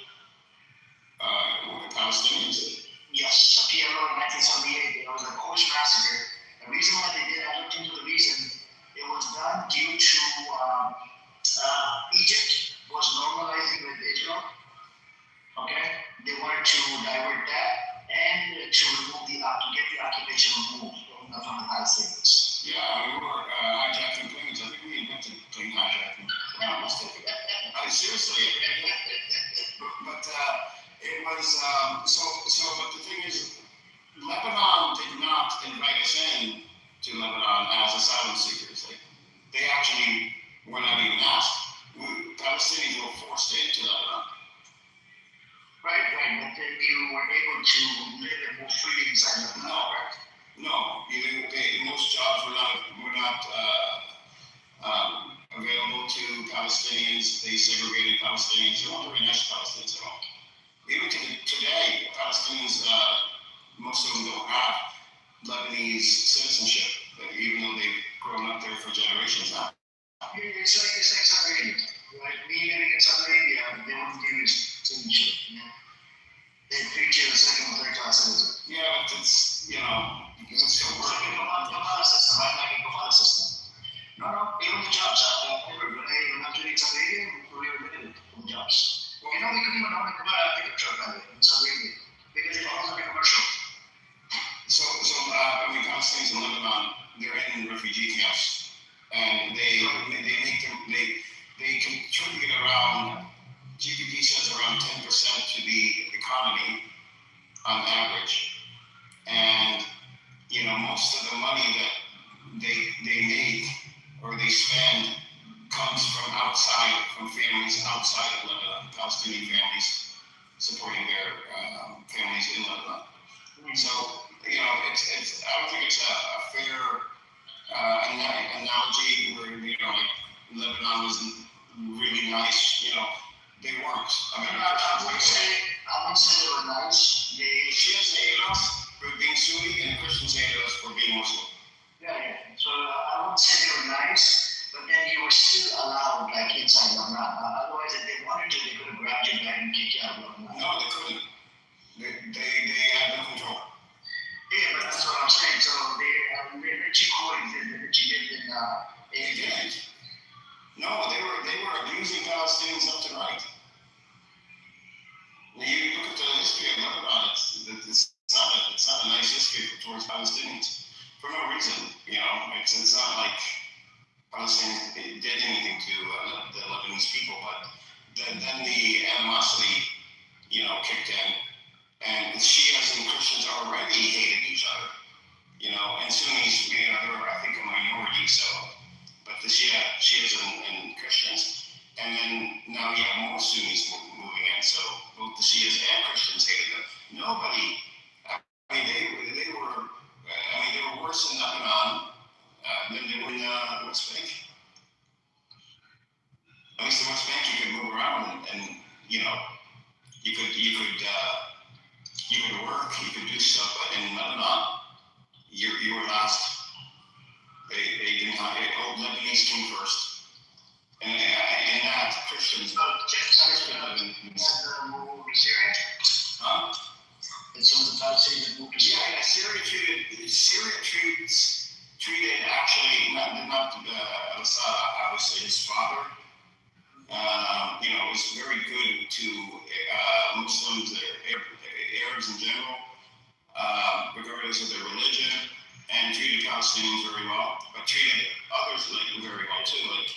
With the Palestinians? Yes, the PLO in 1978, there was a Polish massacre. The reason why they did, I looked into the reason. It was done due to Egypt was normalizing with Israel. Okay, they wanted to divert that and to get the occupation removed from the Palestinians. Yeah, we were hijacking planes. I think we invented plane hijacking. Seriously. But it was But the thing is, Lebanon did not invite us in to Lebanon as asylum seekers. Palestinians, they segregated Palestinians. They weren't very nice Palestinians at all. Even today, Palestinians, most of them don't have Lebanese citizenship, even though they've grown up there for generations now. It's like Saudi Arabia, right? Me living in Saudi Arabia, they won't give you citizenship. You know? They treat you as second or third class citizen. Yeah, but it's, you know, you can still work. So the Kafala system, right? Like a Kafala system. No, even the jobs. When I'm doing Saudi Arabia, we were limited on jobs. You know, we couldn't even own a pickup truck in Saudi Arabia because it was only commercial. So I mean, Palestinians in Lebanon, they're in refugee camps, and they contribute around, GDP says around 10% to the economy on average, and you know, most of the money that they make or they spend comes from outside, from families outside of Lebanon, Palestinian families supporting their families in Lebanon. So, you know, it's I don't think it's a fair analogy where, you know, like Lebanon was really nice, you know, they weren't. I mean, I wouldn't say they were nice. Shiites hated us for being Sunni and Christians hated us for being Muslim. Yeah. So I wouldn't say they were nice, but then you were still allowed, like, inside Lebanon. Otherwise, if they wanted to, they could have grabbed you back and kicked you out of Lebanon. No, they couldn't. They had no control. Yeah, but that's what I'm saying. So they let you coins and they let you live in They didn't. No, they were abusing Palestinians left and right. When you look at the history of Lebanon, it's not a nice history towards Palestinians for no reason. You know, it's not like Palestinians did anything to the Lebanese people, but then the animosity, you know, kicked in, and Shias and Christians already hated each other. You know, and Sunnis, you know, they were, I think, a minority. So, but the Shias and Christians. And then now you have more Sunnis moving in, so both the Shias and Christians hated them. Nobody, I mean, they were worse in Lebanon than they were in the West Bank. At least the West Bank, you could move around and you know, you could work, you could do stuff, but in Lebanon, you were last. They didn't have it. Oh, Lebanese came first. And that Christians. moved to Syria? Huh? And some of the Palestinians moved to Syria? Yeah, Syria treated actually not Assad, obviously his father. You know, was very good to Muslims, Arabs in general, regardless of their religion, and treated Palestinians very well, but treated others very well too, like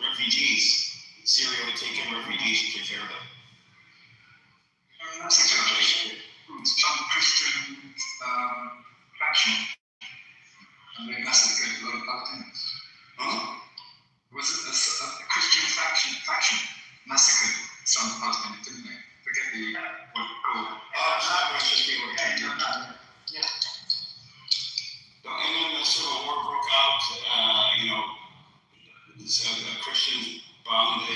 refugees. Syria would take in refugees and take care of them. That's exactly some Christian faction, and they massacred a lot of Palestinians. Huh? Was it a Christian faction massacred some Palestinians, didn't they? Forget what it's called. Not Christian people. Yeah. And then the Civil War broke out. You know, Christians bombed a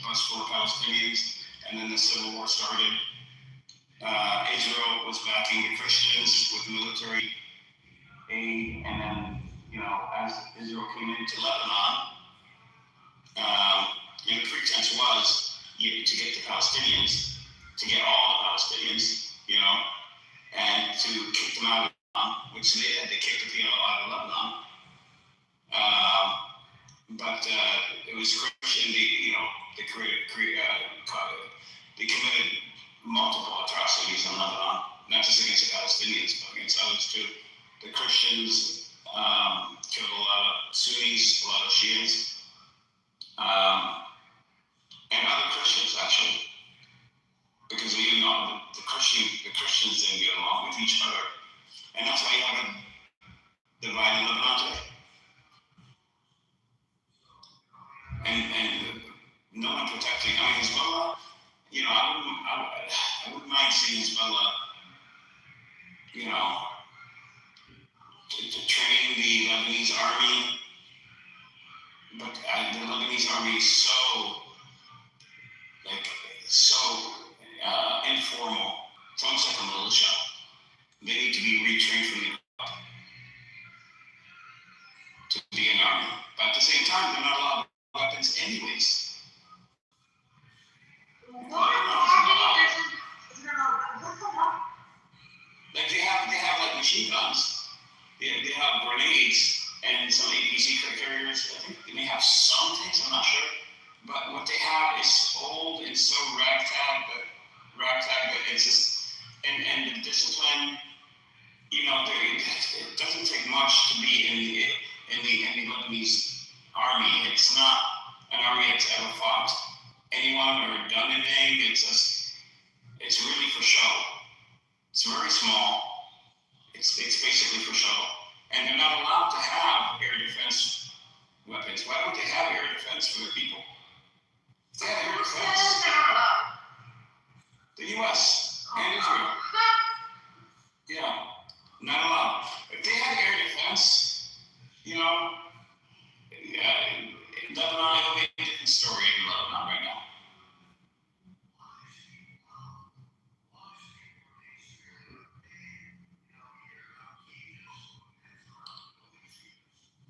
bus full of Palestinians, and then the Civil War started. Israel was backing the Christians with military aid, and then, you know, as Israel came into Lebanon, the pretense was to get the Palestinians, to get all the Palestinians, you know, and to kick them out of Lebanon, which they did. They kicked the people out of Lebanon. But it was Christian. They committed multiple atrocities in Lebanon, not just against the Palestinians, but against others too. The Christians killed a lot of Sunnis, a lot of Shias, and other Christians actually, because even though the Christians didn't get along with each other, and that's why you have a divide in Lebanon today. And no one protecting. I mean, Hezbollah, you know, I wouldn't mind seeing Hezbollah, you know, to train the Lebanese army, but the Lebanese army is so informal. It's almost like a militia. They need to be retrained from the to be an army. But at the same time, they're not allowed weapons anyways. Like they have like machine guns. They have grenades and some APC carriers. I think they may have some things. I'm not sure. But what they have is old and so ragtag, but it's just and the discipline. You know, it doesn't take much to be in the Lebanese army. It's not an army that's ever fought anyone or done anything. It's really for show. It's very small. It's basically for show, and they're not allowed to have air defense weapons. Why don't they have air defense for their people? If they have air defense, the U.S. and Israel, yeah, not allowed. If they had air defense, you know, Lebanon, it'll be a different story in Lebanon right now.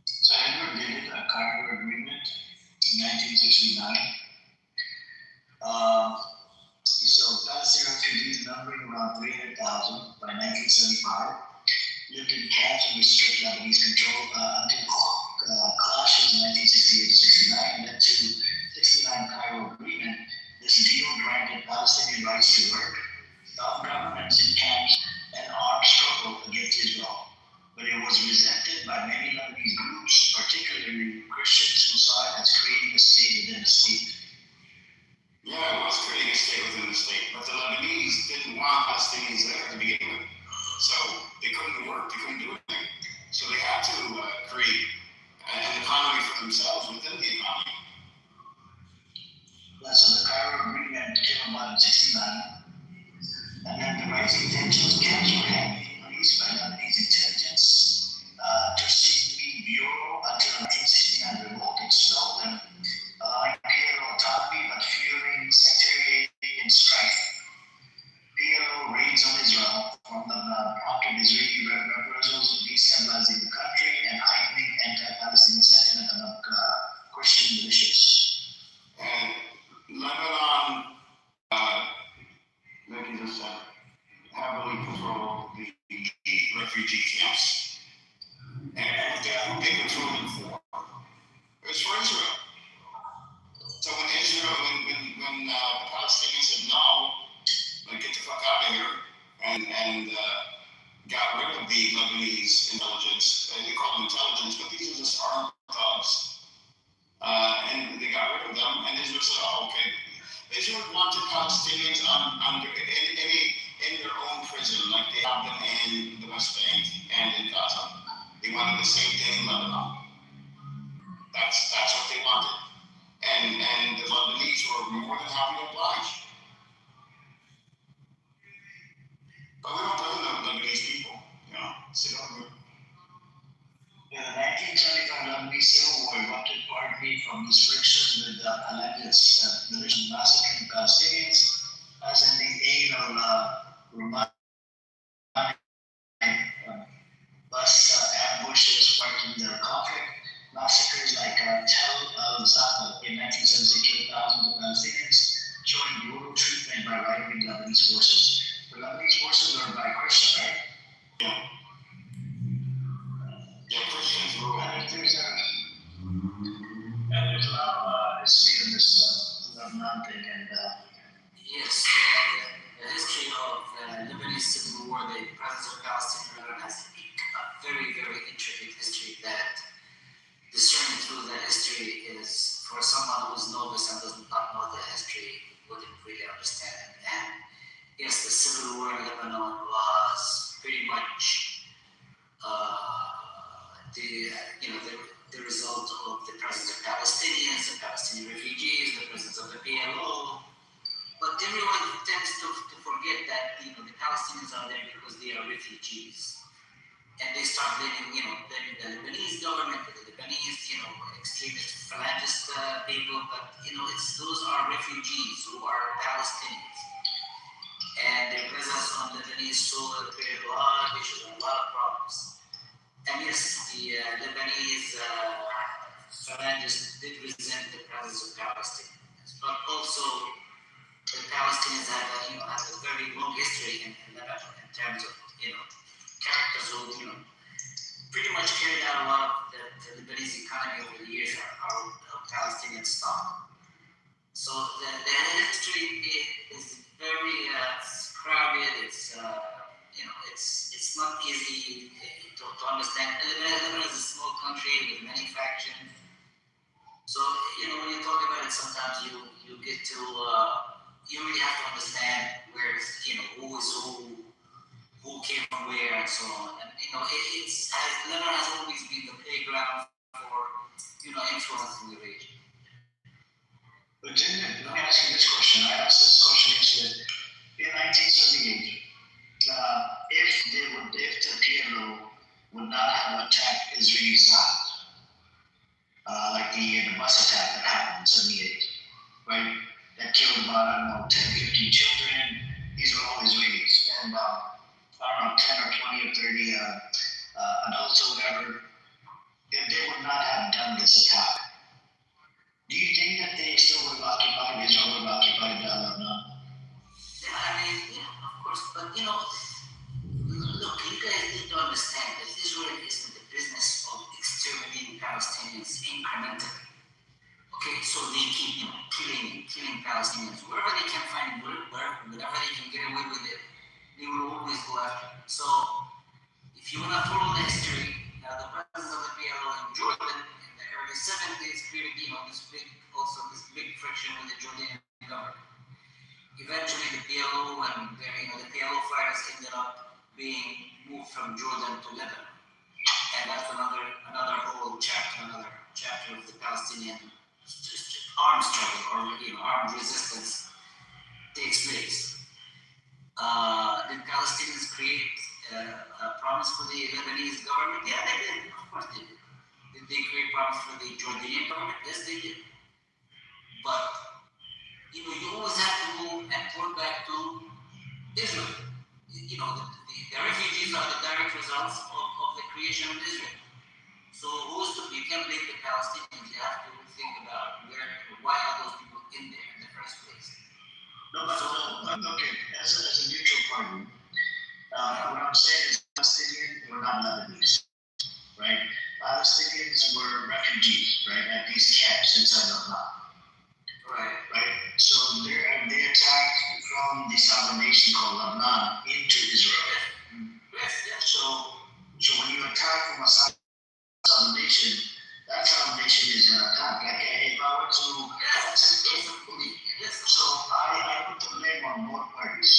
So Edward did a Carter Agreement in 1969. So Palestinian refugees numbering around 300,000 by 1975 lived in camps under strict Lebanese control until clashes in 1968 to 69 led to 69 Cairo Agreement. This deal granted Palestinian rights to work, stop governments in camps, and armed struggle against Israel. But it was resented by many Lebanese groups, particularly Christians who saw it as creating a state within a state. Yeah, it was creating a state within the state, but the Lebanese didn't want Palestinians there to begin with. So they couldn't work, they couldn't do anything. So they had to create an economy for themselves within the economy. Yeah, so the Cairo Agreement came about in 69. And then the rising tensions camps were heavily policed by Lebanese intelligence. Tuskegee Bureau until 1969 revolt expelled them, allowing PLO autonomy but fueling sectarian strife. PLO raids on Israel from the prompted Israeli reprisals, destabilizing the country and heightening anti-Palestinian sentiment among Christian militias. And Lebanon, like you just said, heavily controlled the refugee camps. And who they controlled them for? It was for Israel. So when the Palestinians said no, like get the fuck out of here, and got rid of the Lebanese intelligence, they call them intelligence, but these are just armed thugs. And they got rid of them, and Israel said, oh, okay. Israel wanted Palestinians in their own prison, like they have them in the West Bank and in Gaza. They wanted the same thing in Lebanon. That's what they wanted. And the Lebanese were more than happy to oblige. But we don't blame the Lebanese people, you know. In the 1975 Lebanese Civil War erupted partly from this friction with the Al-Aqd's militia massacring Palestinians, as in the aid of bus ambushes sparking the conflict. Massacres like Tel al-Zafar in 1976 killed thousands of Palestinians, showing brutal treatment by right-wing Lebanese forces. The Lebanese forces were by Christian, right? Yeah, Christians rule. And there's a lot of history in this Lebanon thing, and yes, the history of the Lebanese Civil War, the presence of Palestinian has a very, very intricate history that discerning through that history is, for someone who's novice and does not know the history, wouldn't really understand it. And yes, the Civil War in Lebanon was pretty much the result of the presence of Palestinians, the Palestinian refugees, the presence of the PLO, Phalangist people, but those are refugees who are Palestinians, and their presence on Lebanese soil created a lot of issues and a lot of problems. And yes, the Lebanese Phalangists did resent the presence of Palestinians, but also the Palestinians have a very long history in Lebanon in terms of characters who pretty much carried out a lot of the Lebanese economy over the years are Palestinian stock. So the history is very crowded. It's not easy to understand. Lebanon is a small country with many factions. So when you talk about it, sometimes you get to you really have to understand where who is who came from where, and so on. And Lebanon has always been the playground for influence in the region. But let me ask you this question. I asked this question yesterday. In 1978, if the PLO would not have attacked Israeli side, like the bus attack that happened in 78, right? That killed about 10, 15 children. These were all Israelis, and 10 or 20 or 30 adults or whatever. If they would not have done this attack, do you think that they still would have occupied Israel, would have occupied Lebanon? Yeah, of course, but look, you guys need to understand that Israel is in the business of exterminating Palestinians incrementally. Okay, so they keep killing Palestinians wherever they can find, whenever they can get away with it, they will always go after it. So if you want to follow the history, the presence of the PLO in Jordan in the early 70s created this big friction with the Jordanian government. Eventually, the PLO and the PLO fighters ended up being moved from Jordan to Lebanon, and that's another whole chapter, another chapter of the Palestinian armed struggle or armed resistance takes place. Did Palestinians create a promise for the Lebanese government? Yeah, they did. Of course, they did. Did they create promise for the Jordanian government? Yes, they did. But you always have to go and point back to Israel. The refugees are the direct results of the creation of Israel. So you can't blame the Palestinians. You have to think about why are those people in there in the first place. No, but okay, as a neutral party, what I'm saying is Palestinians were not Lebanese, right? Palestinians were refugees, right, at these camps inside Lebanon. Right. So they attacked from the sovereign nation called Lebanon into Israel. Yes. So when you attack from a sovereign nation, that sovereign nation is an attack. Like if I were to, so I put the blame on both parties.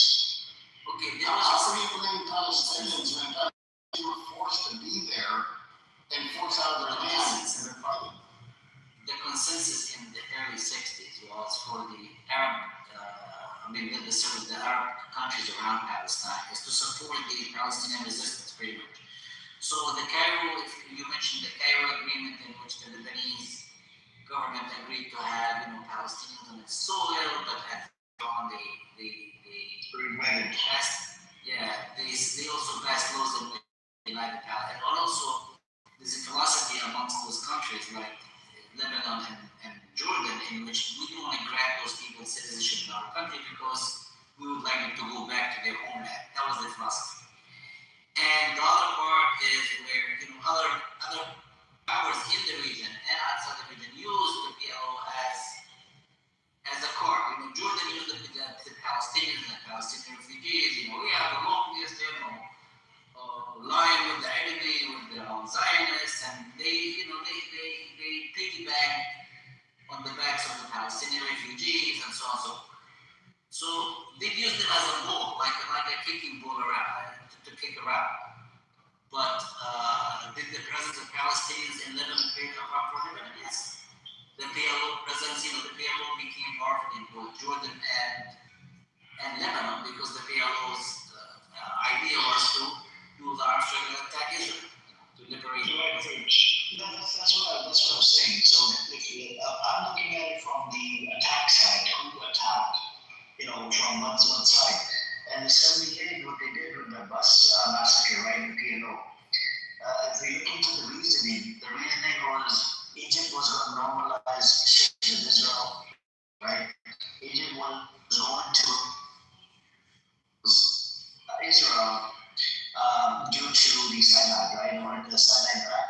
Okay. How can you blame Palestinians when they were forced to be there and forced out of their land and they're fighting? The consensus in the early 60s was for the Arab, the Arab countries around Palestine is to support the Palestinian resistance, pretty much. So the Cairo, if you mentioned the Cairo agreement in which the Lebanese government agreed to have, Palestinians on its soil, but at on they also passed laws in which they like the Palestinians. And also, there's a philosophy amongst those countries like Lebanon and Jordan, in which we don't want to grant those people citizenship in our country because we would like them to go back to their homeland. That was the philosophy. And the other part is where other powers in the region and outside the region use the PLO as a card. Jordan used the Palestinians and the Palestinian refugees. We have a long history line with the enemy, with the Zionists, and they piggyback on the backs of the Palestinian refugees and so on. So they used it as a ball, like a kicking ball around to kick around. But did the presence of Palestinians in Lebanon create a problem for Lebanon? Yes. The PLO presence, the PLO became powerful in both Jordan and Lebanon because the PLO's idea was to use arms to attack Israel, to liberate. That's what I was that's what I'm saying. So I'm looking at it from the attack side, who attacked, from what side. And the 78, what they did with the bus massacre, right, the PLO. If we look into the reasoning was Egypt was going to normalize with Israel, right? Egypt was going to Israel due to the Sinai, right? They wanted the Sinai back.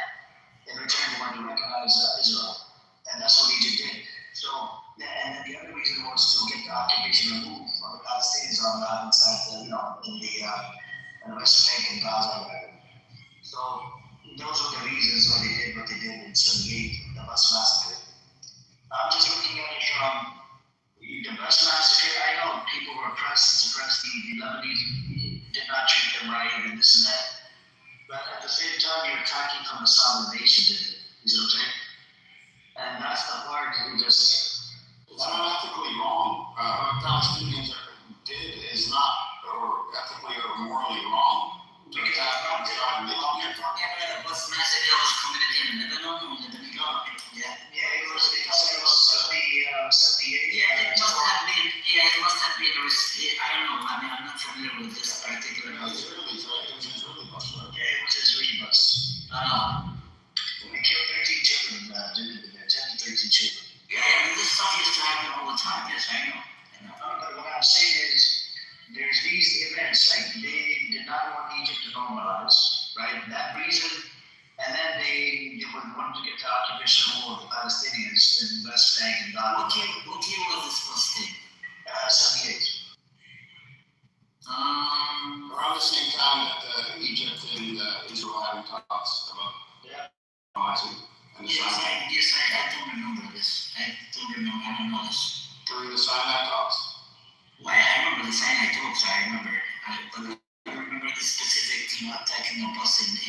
In return, they wanted to recognize Israel. And that's what Egypt did. So, and then the other reason was to get the occupation removed from the Palestinians on the island side, in the West Bank and Gaza, whatever. So, those were the reasons why they did what they did in 78, the bus massacre. I'm just looking at it from the bus massacre. I know people were oppressed and suppressed. The Lebanese did not treat them right and this and that. But at the same time, you're attacking from a sovereign nation, did it? You see what I'm saying? And that's the part who just. It's not ethically wrong. What Palestinians did is not or ethically or morally wrong. Yeah, but the bus massacre was committed in Lebanon or Lebanon? Yeah, it was 78. Yeah, it must have been. Yeah, it must have been. I don't know. I mean, I'm not familiar with this particular. It was Israelis, right? It was Israeli bus, right? Yeah, it was Israeli bus. They killed 13 children. 10 to 13 children. Yeah, I mean, this stuff used to happen all the time. Yes, I know. But what I'm saying is, there's these events like they did not want Egypt to normalize, right? That reason, and then they would want to get the occupation of the Palestinians in West Bank and Gaza. What year was this first thing? 78. Around the same time that Egypt and Israel having talks about normalizing and the Sinai. Yes, I don't remember this. I don't know this. During the Sinai talks. Well, I remember the Sinai talks. I remember. But I don't remember the specific, attacking a bus in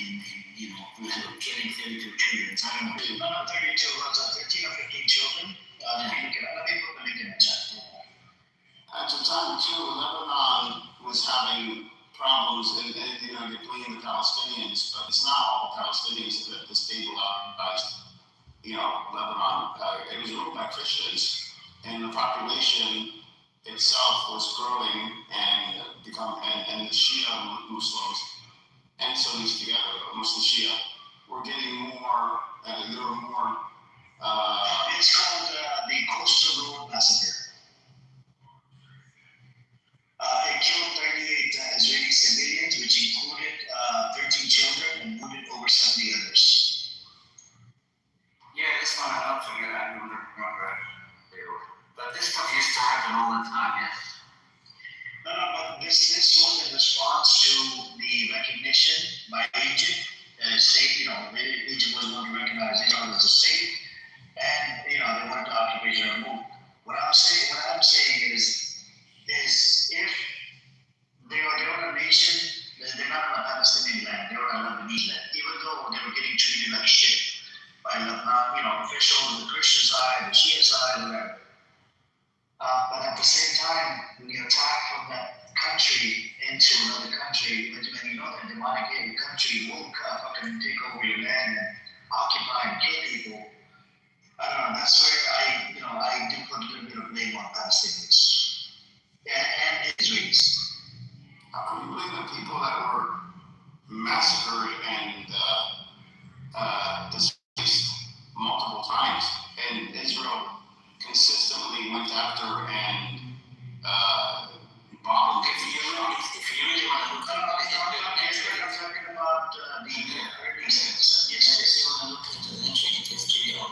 killing 32 children. So I don't know. No, 32 was 13 or 15 children. Let me put the link in the chat. At the time, too, Lebanon was having problems, and they're blaming the Palestinians, but it's not all Palestinians that destabilized, Lebanon. It was ruled by Christians, and the population itself was growing and and the Shia Muslims and Sunnis together, Muslim Shia, were getting more. There were more. It's called the Coastal Road Massacre. It killed 38 Israeli civilians, which included 13 children and wounded over 70 others. Yeah, this one I'm not familiar. I don't remember. But this stuff used to happen all the time, yes. No, but this was in response to the recognition by Egypt as state. Egypt was going to recognize Israel as a state, and they wanted the occupation removed. What I'm saying is if they were a nation, they're not on a Palestinian land, they're on a Lebanese land, even though they were getting treated like shit by Lebanon, officials, the Christian side, the Shia side, whatever. But at the same time, when you attack from that country into another country, when that demonic country will fucking take over your land and occupy and kill people, that's where I do put a little bit of blame on Palestinians and Israelis. How can you blame the people that were massacred and displaced multiple times, and Israel consistently went after and bombed? If you really want to look at I'm talking about the early yes, if you want to look into the ancient history of,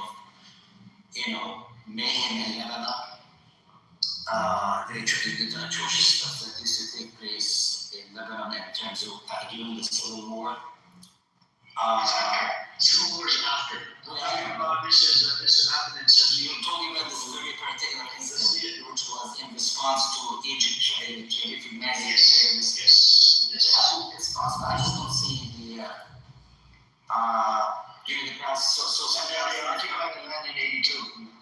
mayhem in Lebanon, the atrocious stuff that used to take place in Lebanon in terms of during the Civil War. Civil War is after. This is happening in 70. You're talking about this very particular incident, which was in response to Egypt trying to recognize Israel. Yes. It's possible. I just don't see the during the past. So They occupied the land in 82.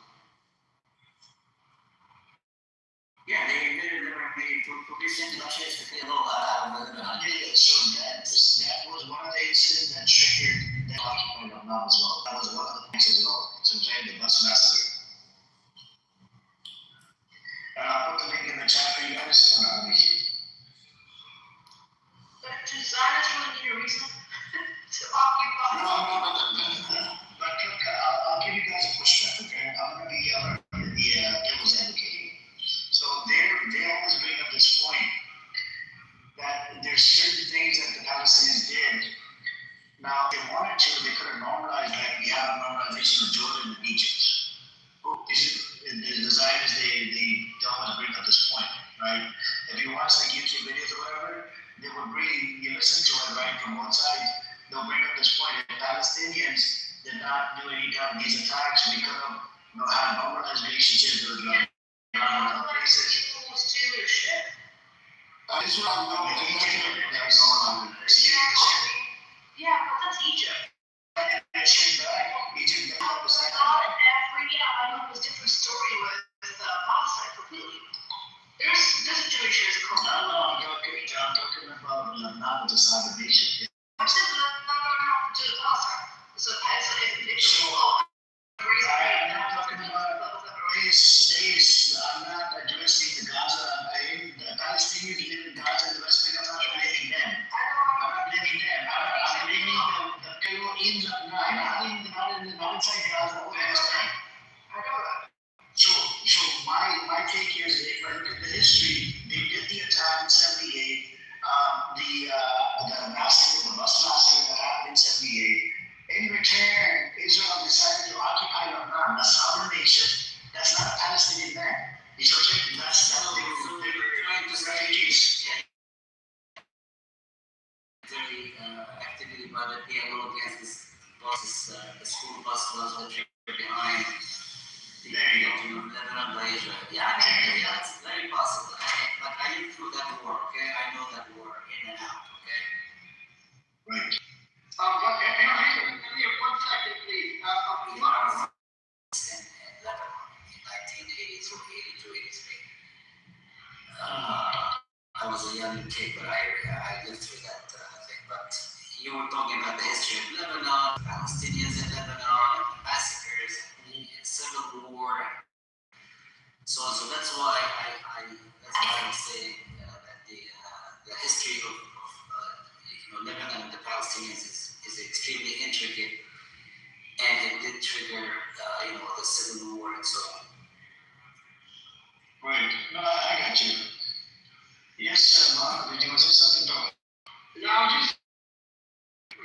Yeah, they invaded Lebanon to basically chase the PLO out of Lebanon. So that was one of the incidents that triggered the occupying of Lebanon as well. That was one of the points as well. Zionists, they don't want to bring up this point, right? If you watch like YouTube videos or whatever, they will bring, you listen to it, right, from both sides, they'll bring up this point. If Palestinians did not do any of these attacks because of, having normalized relationships with places. Israel, no, Yeah, but that's Egypt. Egypt, I know it was a different story with Palestine completely. There's a Jewish Israel. I'm talking about not the sovereign nation. I'm saying no, to the Palestine. So I'm not talking about race. I'm not addressing the Gaza. The Palestinians live in Gaza and the West Bank. I'm not blaming them. I'm blaming the people in the not inside Gaza or the West Bank. I know that. So my take here is if I look at the history, they did the attack in '78, the massacre, the bus massacre that happened in '78. In return, Israel decided to occupy Lebanon, a sovereign nation. That's not a Palestinian land. You know what I'm saying? That's not they were trying to refugees. Very actively by the PLO against the school bus was behind the Lebanon by Israel. Yeah, that's very possible. But I lived through that war, okay? I know that war in and out, okay? Right. Give me 1 second, please. In Lebanon in 1982, 83. I was a young kid, but I lived through that thing. But you were talking about the history of Lebanon, Palestinians in Lebanon, massacres, civil war, so on. So that's why I was saying that the history of Lebanon and the Palestinians is extremely intricate, and it did trigger the civil war and so on. Right. No, I got you. Yes, Mark, did you want to say something, Doc? No, just, I'm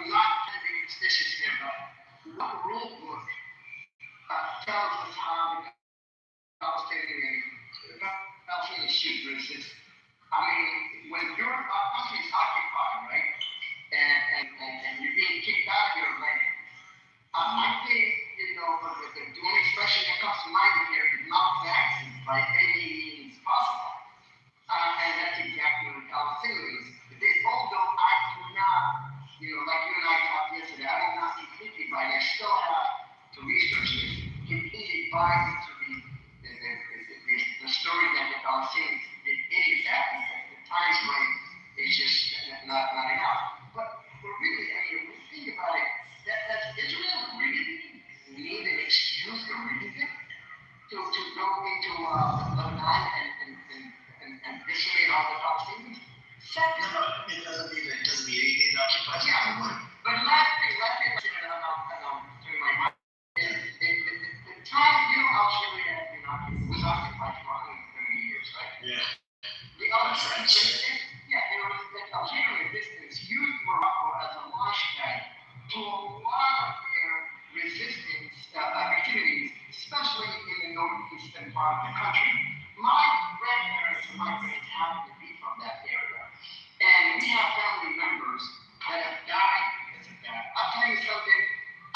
not trying to be suspicious here, but what the rule book tells us how the Palestinians should resist. I mean, when your country is occupied, right, and you're being kicked out of your land, I think, the only expression that comes to mind here is malpractice by any means possible. And that's exactly what Palestinians did. Although I do not, like you and I talked yesterday, I do not completely buy it. I still have to research this, completely buy into the story that the Palestinians did exactly because the time frame is just not enough. But really, I mean, when you think about it, that Israel really need an excuse to read it, to go into Lebanon and decimate all the Palestinians. No, it doesn't mean it occupies the one. But last thing, and I'll turn my mind. The time Algeria had been occupied was occupied for 130 years, right? Yeah. The Algerian resistance used Morocco as a launch pad to a lot of their resistance activities, especially in the northeastern part of the country. My grandparents and my parents happened to be from that area, and we have family members that have died because of that. I'll tell you something,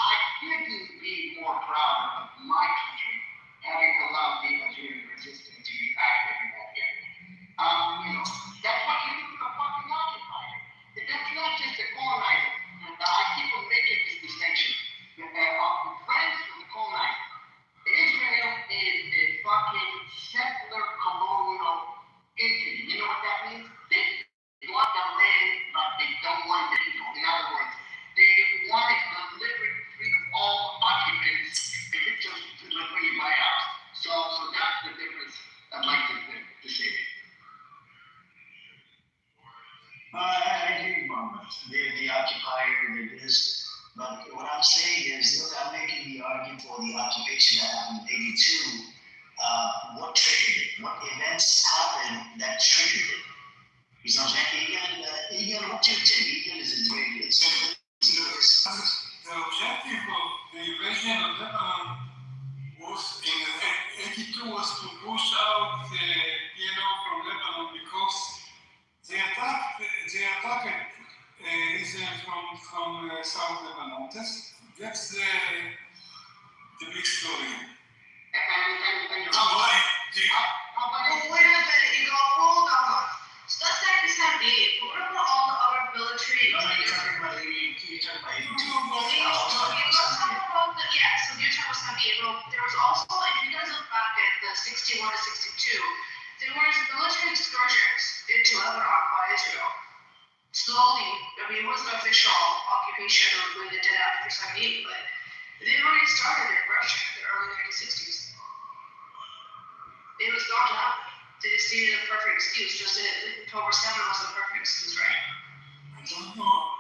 I couldn't be more proud of my country having allowed the Algerian resistance to be active in that area. That's what you do to a fucking occupier. That's not just a colonizer. I keep on making this distinction. Friends of the colonizer. Israel is a fucking settler colonial entity. You know what that means? They want the land, but they don't want the people. In other words, they want it delivered free of all occupants. Just like when you buy a house. So that's the difference I'd like to say. I agree, Muhammad. They're the occupier, they're this. But what I'm saying is, look, I'm making the argument for the occupation that happened in '82. What triggered it? What events happened that triggered it? You know what I'm saying? Egan, what you take? Egan is Israeli. The objective of the invasion of Lebanon was was to push out from Lebanon because they attacked Israel from South Lebanon. That's the big story. Wait a minute, you go, hold on. So that's 1978. What about all the other military? No, you're talking about 80, you're talking about 82. Yeah, so you're talking about 78. Well, there was also, if you guys look back at the 61 to 62, there was military excursions into Lebanon by Israel. Slowly, I mean, it wasn't official occupation when they did after 78, but they already started their aggression in the early 1960s. It was going to happen. They just needed a perfect excuse, just that October 7 was a perfect excuse, right? I don't know.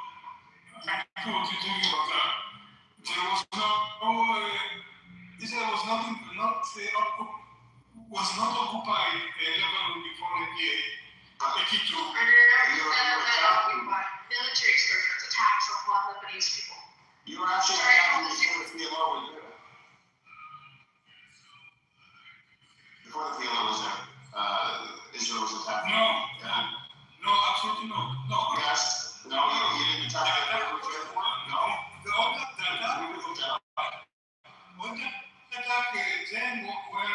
I don't know what you're talking about that. There was Israel was not occupied Lebanon before 82. And military excursions, attacks upon Lebanese people. You were actually attacking before the PLO was there. Before the PLO was there, Israel was attacking. No, absolutely no. No. Yes. No, you didn't attack the airport. No. All the attack then were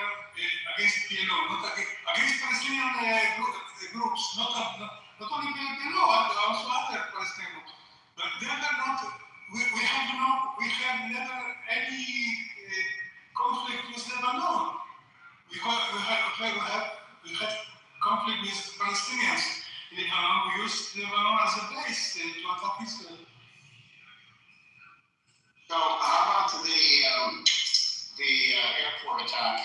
against PLO, not against Palestinian groups, not only PLO, also other Palestinian groups. But they are not. We have never any conflict with Lebanon. We had conflict with Palestinians in Lebanon. We used Lebanon as a base to attack Israel. So how about the airport attack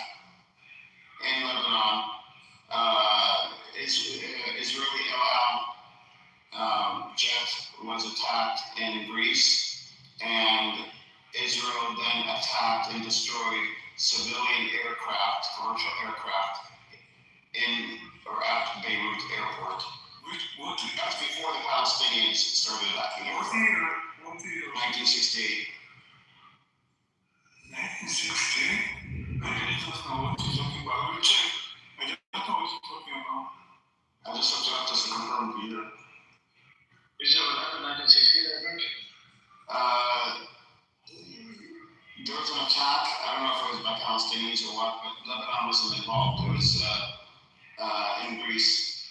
in Lebanon? Israeli El Al jet was attacked in Greece, and Israel then attacked and destroyed civilian aircraft, commercial aircraft, in or at Beirut airport. That's before the Palestinians started attacking the airport. What year? 1968. 1960? I don't know what you're talking about. I will check. I don't know what you're talking about. I just have to confirm the year. Is it 1960, I think? There was an attack. I don't know if it was by Palestinians or what, but Lebanon wasn't involved. It was in Greece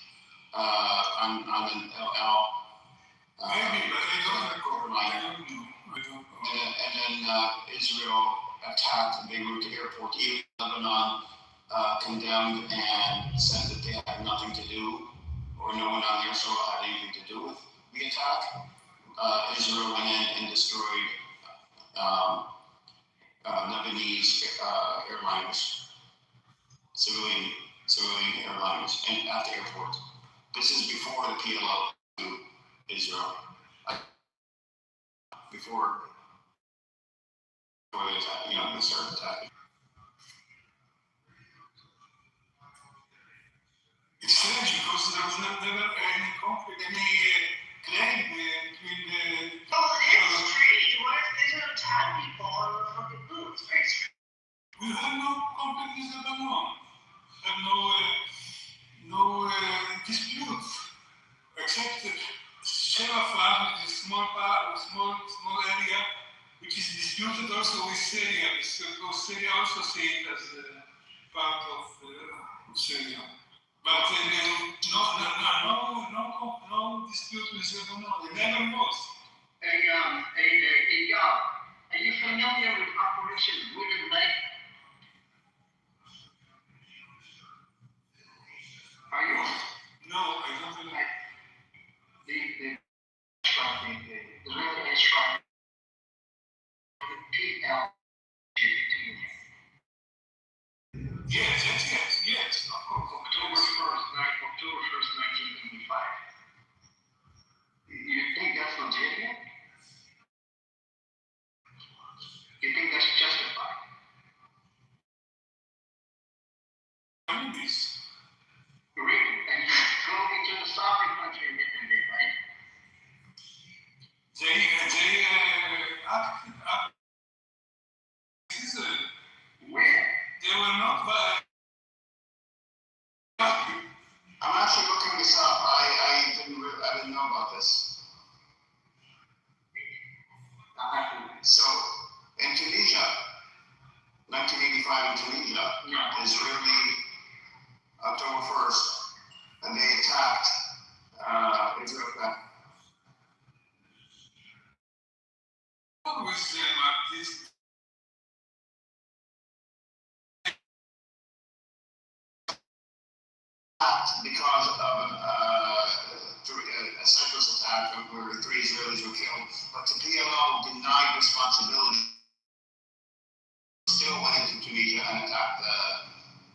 on the El Al. Maybe, but I don't recall. line. I don't know. And then Israel attacked Beirut airport. Even Lebanon condemned and said that they had nothing to do, or no one on the Israel had anything to do with the attack. Israel went in and destroyed Lebanese airliners, civilian airliners, and at the airport. This is before the PLO to Israel. Before they attack, they started attacking. It's strange because there was never any conflict, any claim between the. Oh, it is strange. What if Israel attacked people on the fucking boots? Very strange. We have no conflict with Lebanon. Have no disputes, except Sherafah, which is small area, which is disputed also with Syria, because Syria also see it as part of Syria. But no dispute with Lebanon. It never was. Are you familiar with Operation Wooden Leg? Are you? No, I don't know. The real instrument, PL. Yes, of course. October 1st, 1985. You think that's legitimate? You think that's justified? Enemies. Really? And you go into the sovereign country and get them there, right? They acted Israel. Where? They were not by surviving Tunisia is really October 1st, and they attacked Israel. Always at least because of a senseless attack where 3 Israelis were killed, but the PLO denied responsibility, still went into Tunisia and attacked the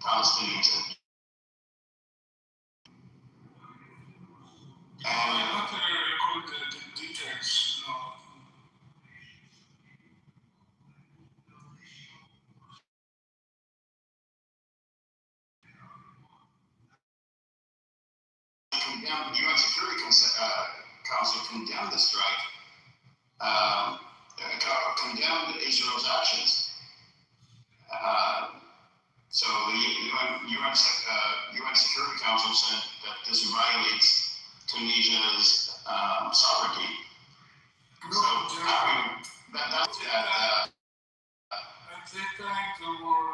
Palestinians. I'm not going to record the details. No. The UN Security Council condemned the strike, condemned Israel's actions. So the UN Security Council said that this violates Tunisia's sovereignty. No, So that's that. At that time, there were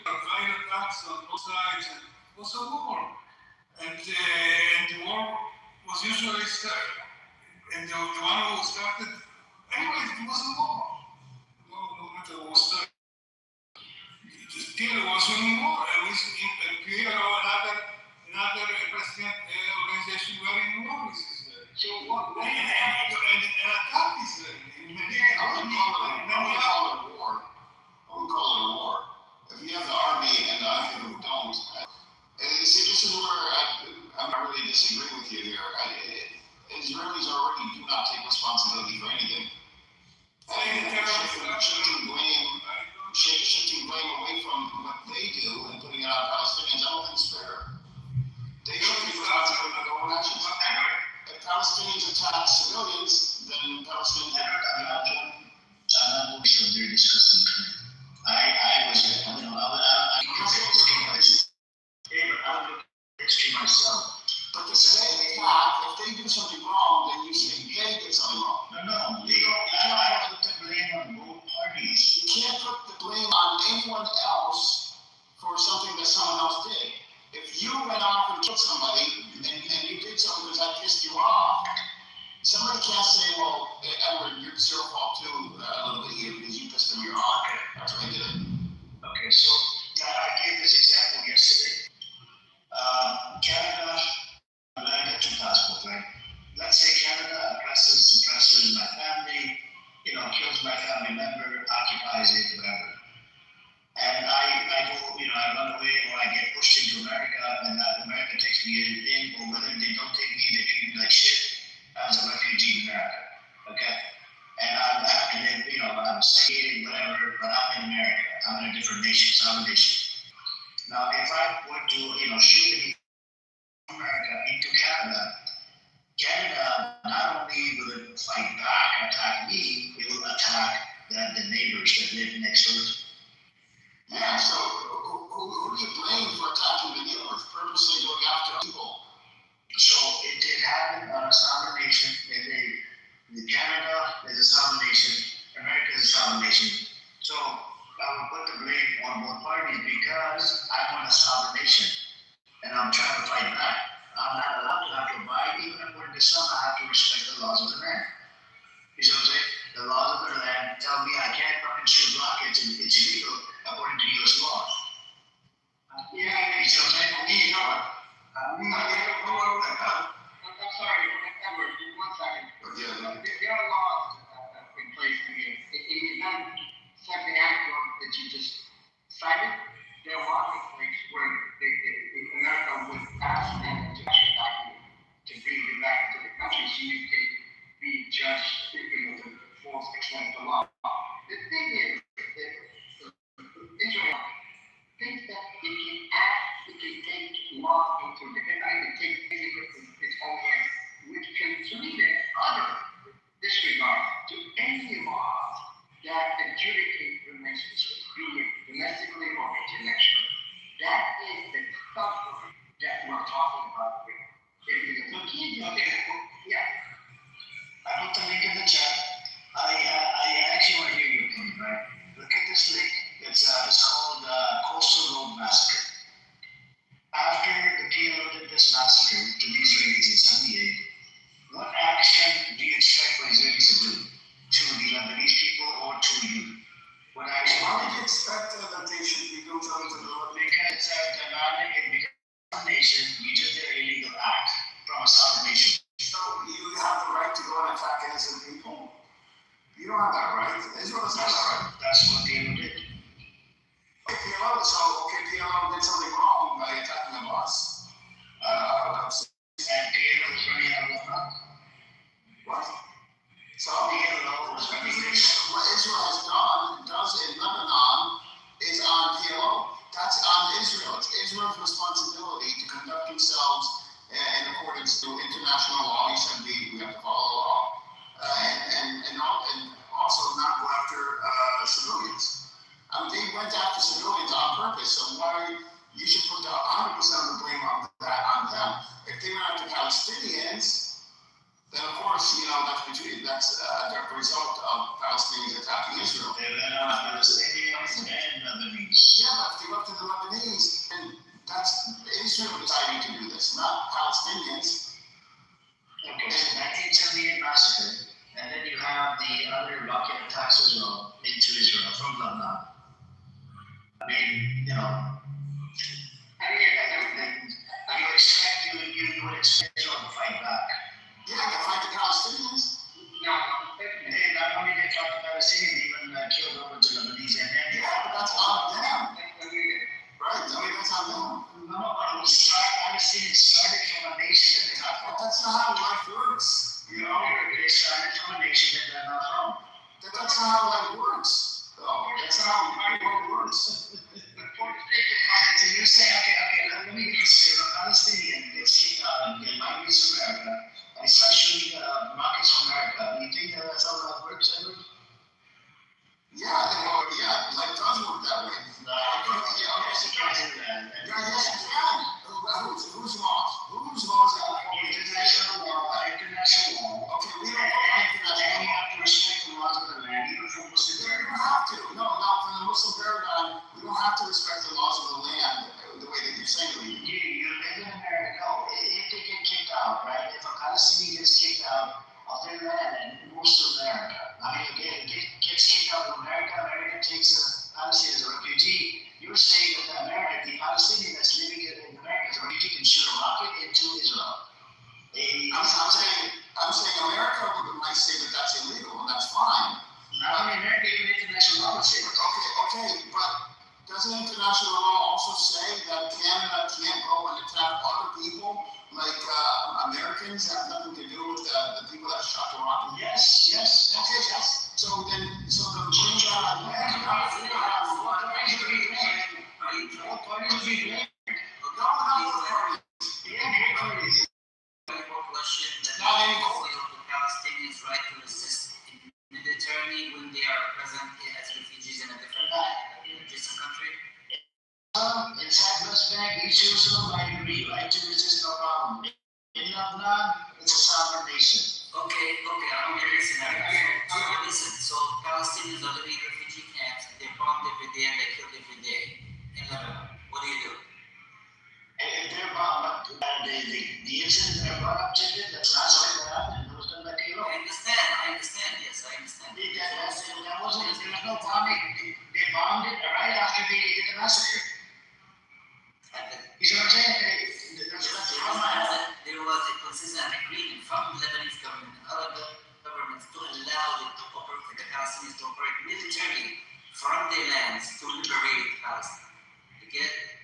violent attacks on both sides, and it was a war. And the war was usually started, and the one who started, anyways, it was a war. No matter who started. Still, it was a war, and we PLO and another president organization were in war with Israel. So what? And attacked Israel. I wouldn't call it a war. I wouldn't call it a war. If you have the army and the other who don't, see, this is where I'm not really disagree with you here. Israelis already do not take responsibility for anything. Shifting blame away from what they do and putting it on Palestinians, I don't think it's fair. They should take responsibility for their own actions. If Palestinians attack civilians, then Palestinians I'm not going to show their disgusting crime. I was, you know, I look at history myself. But the same attack, if they do something wrong, then you say they did something wrong. No, they don't. I put the blame on both parties. You can't put the blame on anyone else for something that someone else did. If you went off and killed somebody and you did something because that pissed you off, somebody can't say, well, Edward, it's your fault too, a little bit here because you pissed them off. That's what I did. Okay, so I gave this example yesterday. Canada, I got 2 passports, right? Let's say Canada suppresses my family, kills my family member, occupies it, whatever. And I go, I run away or I get pushed into America and America takes me in, or whether they don't take me, they treat me like shit as a refugee in America, okay? And I'm segregated, whatever, but I'm in America. I'm in a different nation, sovereign nation. Now, if I were to, shoot America into Canada, Canada not only will it fight back, attack me, it will attack the neighbors that live next door. Yeah, so who do you blame for attacking the neighbors, purposely going after people? So it did happen on a sovereign nation. Canada is a sovereign nation, America is a sovereign nation. So I would put the blame on both parties because I'm on a sovereign nation and I'm trying to fight back. I'm not allowed to have to abide, even according to some, I have to respect the laws of the land. You see what I'm saying? The laws of the land tell me I can't fucking shoot rockets and it's illegal according to US laws. Yeah, you see what I'm saying? I'm sorry, Edward, 1 second. There are laws in place here. In the second anecdote that you just cited, there are laws in place where America would ask them to actually back to bring you back into the country so you can be judged, to full extent of the law. The thing is, Israel thinks that it can take law into the country, it can take its own hands, which can lead other disregard to any laws that adjudicate relations, be it domestically or internationally. That is the tough one that we're talking about here. Yeah. I put the link in the chat. I actually want to hear your opinion, right? PLO, so okay, PLO did something wrong by attacking a bus. And PLO was running out of Lebanon. What? So PLO was running what Israel does in Lebanon is on PLO. That's on Israel. It's Israel's responsibility to conduct themselves in accordance to international law. He said we have to follow the law, and also not go after civilians. I mean, they went after civilians on purpose. So why you should put 100% of the blame on that on them? If they went after Palestinians, then of course that's a direct result of Palestinians attacking Israel. They went on Palestinians and Lebanese. Yeah, but if they go after the Lebanese, then that's Israel deciding to do this, not Palestinians. Okay, so 1978 massacre, and then you have the other rocket attacks as well into Israel from Lebanon. I mean, you would expect Israel to fight back. Yeah, they fight the Palestinians. No, they not only they fought the Palestinians, even killed over the Lebanese and then. Yeah, but that's on them. Right? I mean, that's on them. No, but Palestinians started from a nation that they're not from. But that's not how life works. They started from a nation that they're not from. That's not how life works. That's not how the world works. So you're saying, okay, let me get this straight. A Palestinian gets kicked out and they migrate to America and start shooting rockets from America. Do you think that's how that works, Edward? Yeah, life does work that way. Yes, it can do that. Yes, it can. Whose laws? Whose laws are International law. Okay, we don't And you have to respect the laws of the land, even from Muslim We don't have to. No, from the Muslim paradigm, we don't have to respect the laws of the land the way that you're saying we do. You live in America. No, if they get kicked out, right? If a Palestinian gets kicked out of their land and moves to America, I mean, gets kicked out of America, America takes a Palestinian as a refugee. You're saying that the Palestinian that's living in America as a refugee can shoot a rocket into Israel. I'm saying America might say that that's illegal, and that's fine. Not only America, even international law would say that. Okay, but doesn't international law also say that Canada can't go and attack other people, like Americans have nothing to do with the people that shot the rocket? Yes. Okay, yes. So then bring that on What parties would be blamed? No, not both parties. Yeah, parties. Question that Not any the Palestinians' right to resist militarily when they are present as refugees in a different country? Inside West Bank, East Jerusalem, I agree. Right to resist, no problem. In Lebanon, it's a sovereign nation. Okay, I don't get this scenario. So listen, so Palestinians are living in refugee camps and they're bombed every day and they're killed every day in Lebanon. What do you do? If they're bombed, the incident that brought up Ticket, that's not something that happened. It was done by PLO. I understand. Yes, I understand. That wasn't, there was no bombing. They bombed it right after they did the massacre. You see what I'm saying? There was a consistent agreement from the Lebanese government and other governments to allow the Palestinians to operate militarily from their lands to liberate Palestine. You get it?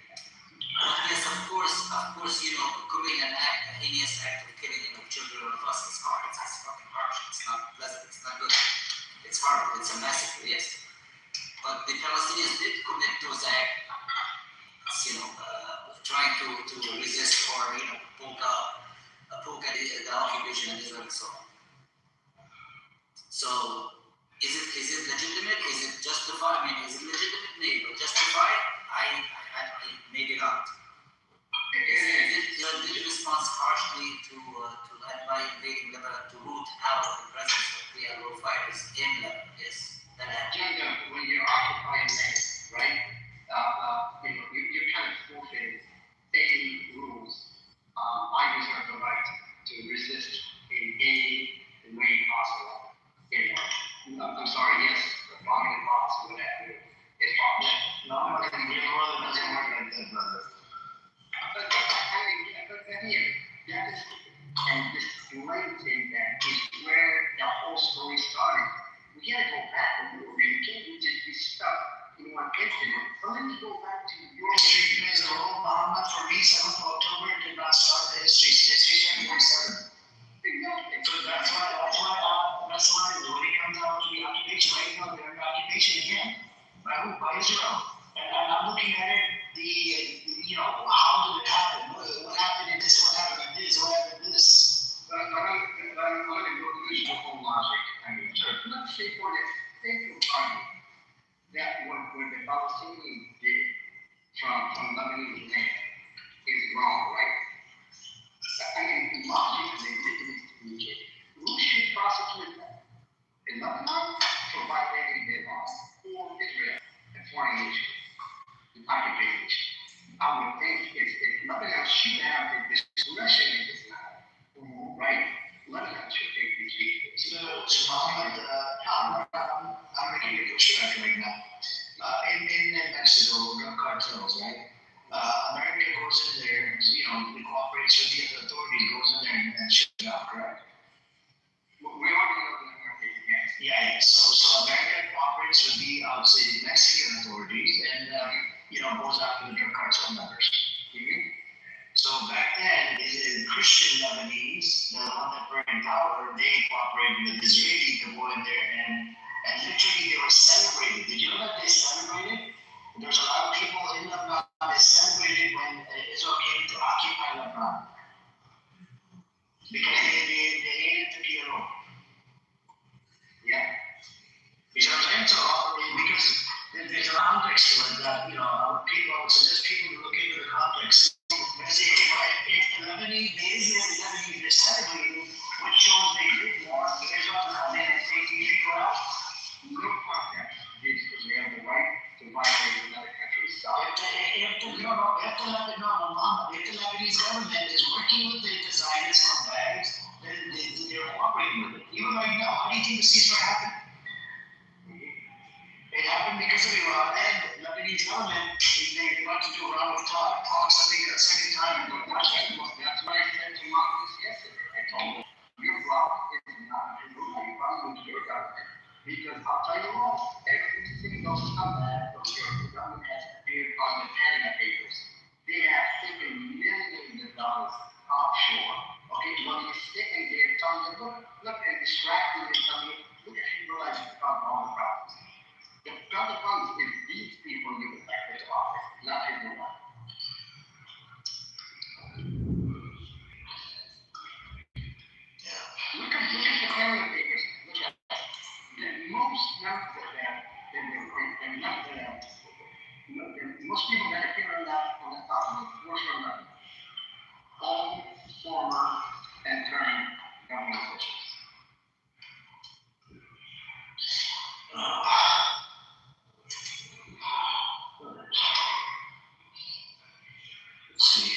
Yes, of course, committing a heinous act of killing of children of us is hard. It's fucking harsh. It's not pleasant. It's not good. It's horrible. It's a massacre, yes. But the Palestinians did commit those acts, trying to resist or poke at the occupation of Israel and so on. So, is it legitimate? Is it justified? I mean, is it legitimate? Maybe, but justified? Maybe not. Did you respond harshly to by invading Lebanon to root out the presence of PLO fighters in Lebanon? Yes, that happened. When you're occupying land, right? You're kind of forfeiting any rules. I reserve the right to resist in any way possible. I'm sorry, yes, the bombing and bombs and whatever. It's possible. from Lebanese land is wrong, right? I mean, logically, who should prosecute them? In Lebanon for violating their laws, or Israel and foreign nations, the occupied nation? I would think if Lebanon should have the discretion in this matter, right? Lebanon should take these people. So I'm making a pushback right now. In Mexico, drug cartels, right? America goes in there, it cooperates with the other authorities, goes in there and shoots it out, correct? We already know that America, yes. Yeah. So America cooperates with the, I would say, the Mexican authorities and, goes after the drug cartel members. Mm-hmm. So back then, the Christian Lebanese, the one that were in power, they cooperated with the Israelis to go in there and literally they were celebrated. Did you know that they celebrated? There's a lot of people in Lebanon, they celebrated when Israel came to occupy Lebanon. Because they hated the PLO. Yeah. You know what I'm saying? So, because there's a context to it that, I would suggest people to look into the context. If the Lebanese, the Israeli Lebanese, they're celebrating, which shows they did more, Israel to come in and take these people out. No context gives Israel the right to violate another country's sovereignty. If the Lebanese government is working with the Zionists on bags, then they're cooperating with it. Even right now, how do you think the ceasefire happened? It happened because of Iran and the Lebanese government. They want to do a round of talks, I think, a second time. That's why I said to Marcus yesterday. I told him, your problem is not your problem is your government. Because I'll tell you what, every single scumbag of your government has appeared on the Panama Papers. They have taken millions of dollars offshore. Okay, when you're sitting there telling them, look, and distracting and telling you, look at you realize you found all the problems. The other problems is these people you elected to office, not everyone. Yeah. Look at the Panama Papers. Look at that. Most members of them, most people that appear on the document were from them. All former and current government officials. Let's see.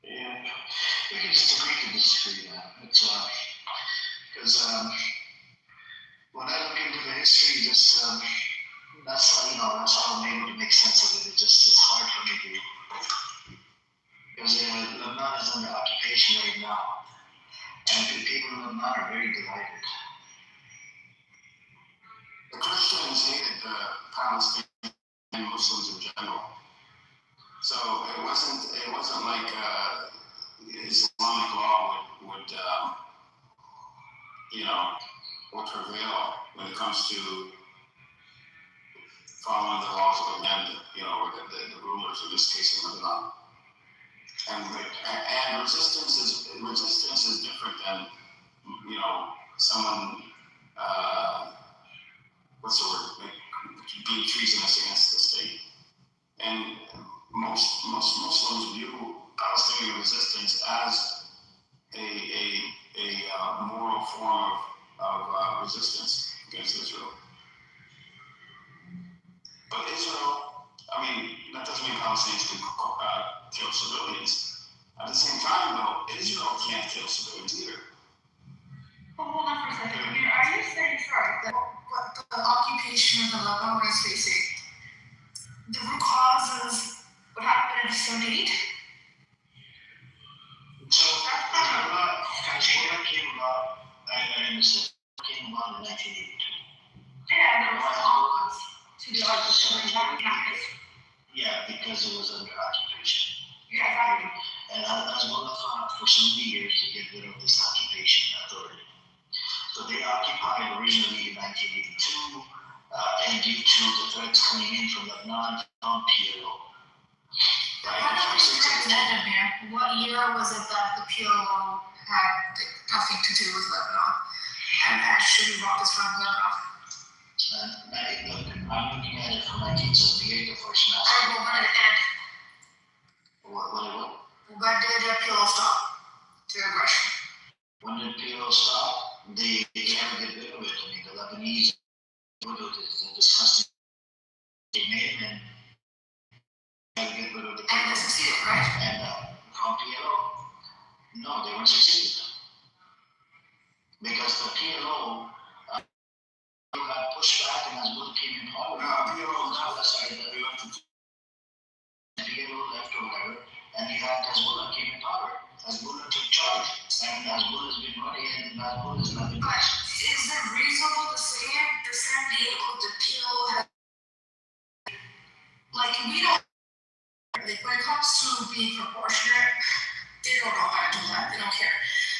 Yeah, we can just agree to disagree now. It's because when I look into the history, just that's how I'm able to make sense of it. It's hard for me to, because Lebanon is under occupation right now, and the people in Lebanon are very divided. The Christians hated the Palestinian Muslims in general. So it wasn't like Islamic law would prevail when it comes to following the laws of the land, or the rulers in this case in Lebanon. And resistance is different than someone what's the word, being treasonous against the state. And most Muslims view Palestinian resistance as a moral form of resistance against Israel. But Israel, that doesn't mean Palestinians can kill civilians. At the same time, though, Israel can't kill civilians either. Well, hold on for a second. Are you saying, sorry, that what the occupation of the Lebanon is facing, the root cause is what happened in 78? So Hezbollah came about, I understand, came about in 1982. Yeah, there was a cause to the occupation. Yeah, because it was under occupation. Yeah, exactly. And Hezbollah fought for so many years to get rid of this occupation authority. So they occupied originally in 1982, and due to the threats coming in from Lebanon, from PLO. Right? How did these threats end, man? What year was it that the PLO had nothing to do with Lebanon? should we rock this front limit off? Look, I'm looking at it from 1978, the first All massacre. right, well, when did it end? What? When did PLO stop their aggression? When did PLO stop? They can't get rid of it. I mean, the Lebanese, the disgusting they made, and they get rid of the And they succeeded, right? And from PLO, no, they weren't succeeding. Because the PLO got pushed back and Hezbollah came in power. PLO left or whatever, and you had Hezbollah came in power. Hezbollah took charge, and Hezbollah's been running, and Hezbollah is not in But is it reasonable to say the San Diego, the PLO has, like, we don't, like, when it comes to being proportionate, they don't know how to do that, they don't care.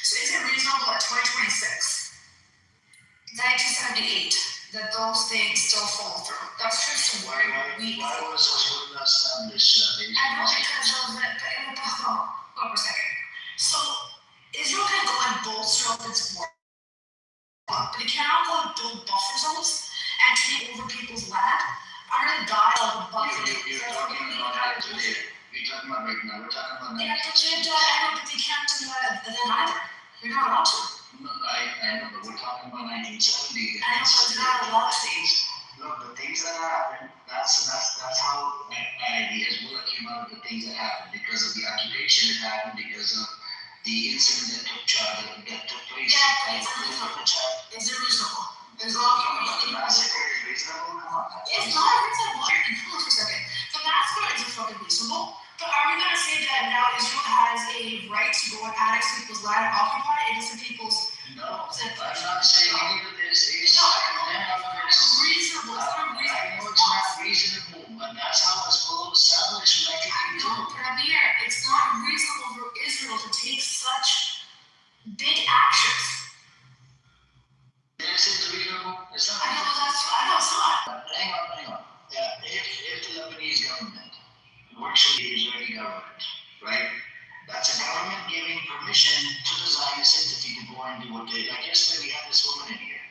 So is it reasonable at 2026, 1978, that those things still fall through? That's just a word we. Why was Hezbollah established? I know because of that, hold on for a second. So Israel can go and bolster up its war, but it cannot go and build buffer zones and take over people's land. I'm gonna die of a buffer. You're talking about today. You're talking about right now. We're talking about now. Yeah, but they can't do that then either. You're not allowed to. No, I know, but we're talking about 1970. I know, but they're not allowed to. Look, the things that happened, that's how the Hezbollah came out of the things that happened, because of the occupation that happened, because of the incident that took place. Yeah, but it's reasonable. Is it reasonable? As long as The massacre is reasonable? Come on. it's not reasonable. You're confused for a second. The massacre isn't fucking reasonable. But are we gonna say that now Israel has a right to go and annex people's land and occupy innocent people's? No, I'm not saying any of this is. No, it's reasonable. It's not I reasonable. know it's not reasonable, but that's how Hezbollah was established in I 1982. know, but Amir, it's not reasonable for Israel to take such big actions. This is reasonable. It's not. I know it's not. Hang on. Yeah, if the Lebanese government works with the Israeli government, right? That's a government giving permission to the Zionist entity to go and do what they. Like yesterday, we had this woman in here.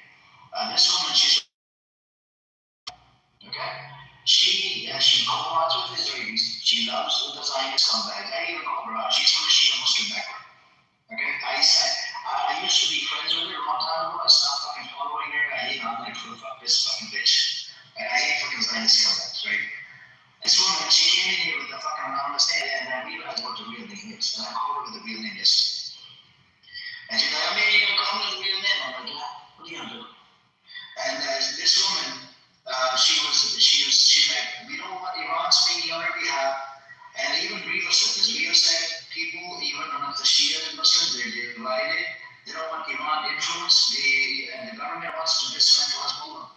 This woman, she's okay. She co-ops with Israelis. She loves the Zionist scumbags. I even call her out. She's from a Shia Muslim background. Okay, I used to be friends with her a long time ago. I stopped fucking following her. I'm like, fuck this fucking bitch. And I hate fucking Zionist scumbags, right? This woman, she came in here with the fucking anonymous name, and I realized what the real name is. And I called her with the real name yesterday. And she's like, I mean, you don't call me the real name. I'm like, yeah, what are you gonna do? And this woman, she's like, we don't want Iran speaking on our behalf. And even Rio said this. Rio said people, even amongst the Shia and Muslims, they're divided. They don't want Iran influence. And the government wants to dismantle Hezbollah.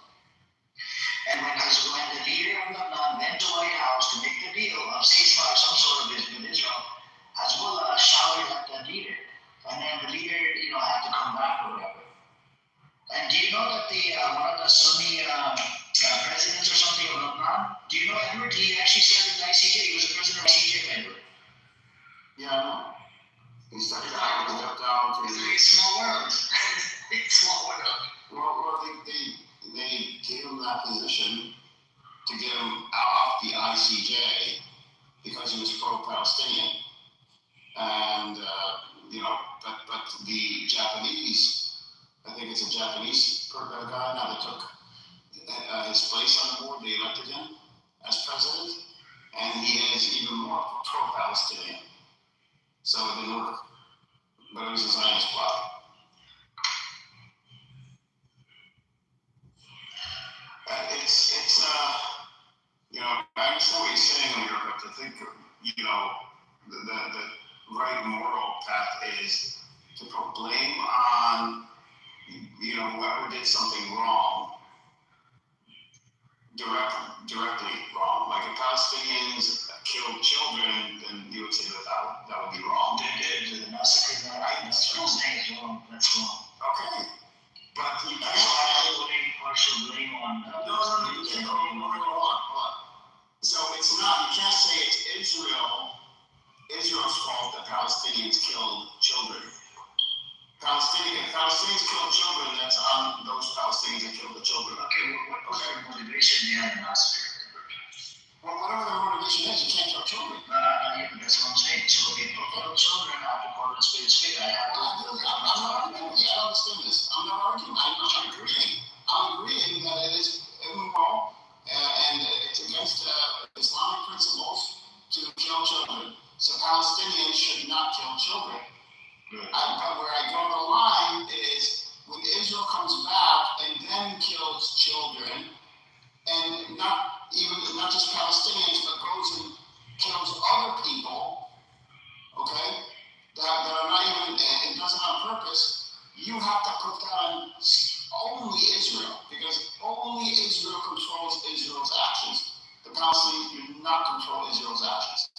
And when the leader of Lebanon went to White House to make the deal of ceasefire, some sort of this with Israel, Hezbollah shouted at the leader. And then the leader, had to come back or whatever. And do you know that one of the Sunni presidents or something of Lebanon, do you know Edward? He actually served in the ICJ. He was the president of ICJ, Edward. Yeah, I know. He stepped down to It's a very small world. It's small world. Well, they gave him that position to get him off the ICJ because he was pro-Palestinian. And, but the Japanese, I think it's a Japanese guy now that took his place on the board, they elected him as president, and he is even more pro-Palestinian. So it didn't work. But it was a Zionist plot. I understand what you're saying here, but to think, the right moral path is to put blame on, whoever did something wrong, directly wrong. Like if Palestinians killed children, then you would say that would be wrong. They did the massacre. That's wrong. That's wrong. Okay. But you can't partial blame on. No, hold on. So it's not, you can't say it's Israel's fault that Palestinians killed children. If Palestinians killed children, that's on on those Palestinians that killed the children. Okay, what was their motivation behind the massacre? Well, whatever their motivation is, you can't kill children. That's what I'm saying. So if you kill children, I have to call it spade. I have to. I'm not arguing. Yeah, I understand this. I'm not arguing. I'm agreeing. I'm agreeing that it is immoral and it's against Islamic principles to kill children. So Palestinians should not kill children. But where I draw the line is when Israel comes back and then kills children, and not just Palestinians, but goes and kills other people, okay, that are not even, and does it on purpose, you have to put that on only Israel, because only Israel controls Israel's actions. The Palestinians do not control Israel's actions.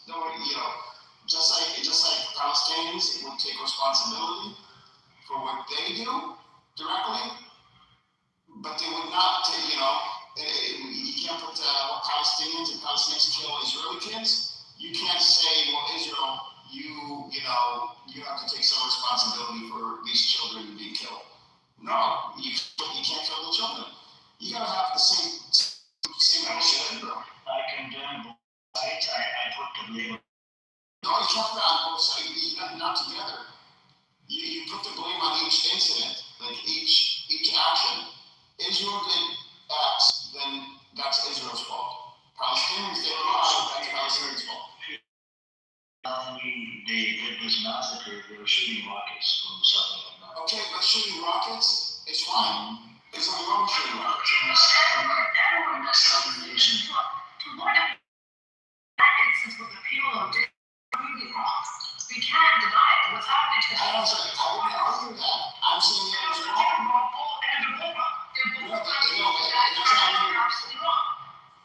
Just like Palestinians would take responsibility for what they do directly, but they would not take, you can't put Palestinians and Palestinians kill Israeli kids. You can't say, well, Israel, you have to take some responsibility for these children being killed. No, you can't kill the children. You gotta have the same Israel. I condemn both sides. I put the blame. No, you can't put it on both sides. Not together. You put the blame on each incident, like each action. Israel did X, then that's Israel's fault. Palestinians did Y, that's Palestinians' fault. Not only they did this massacre, they were shooting rockets from southern Lebanon. Okay, but shooting rockets is fine. There's nothing wrong with shooting rockets. In the southern nation. That instance with the people did really wrong. We can't deny it. What's happening to I wouldn't argue that. I'm saying that it's wrong. Absolutely wrong.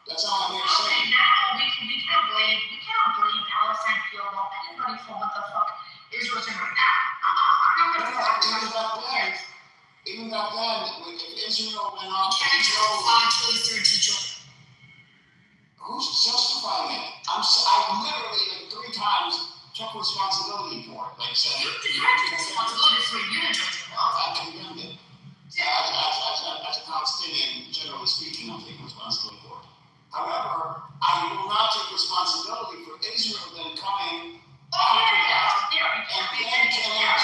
That's all I'm here to say. Now we can't blame Palestine field on anybody for what the fuck Israel's doing right now. Even back then, if Israel went off and killed his 13 children. Who's justifying it? I literally 3 times took responsibility for it. Like said, you have responsibility for your unit. I condemned it. As a Palestinian, generally speaking, I'm taking responsibility for it. However, I will not take responsibility for Israel then coming after that and then killing children.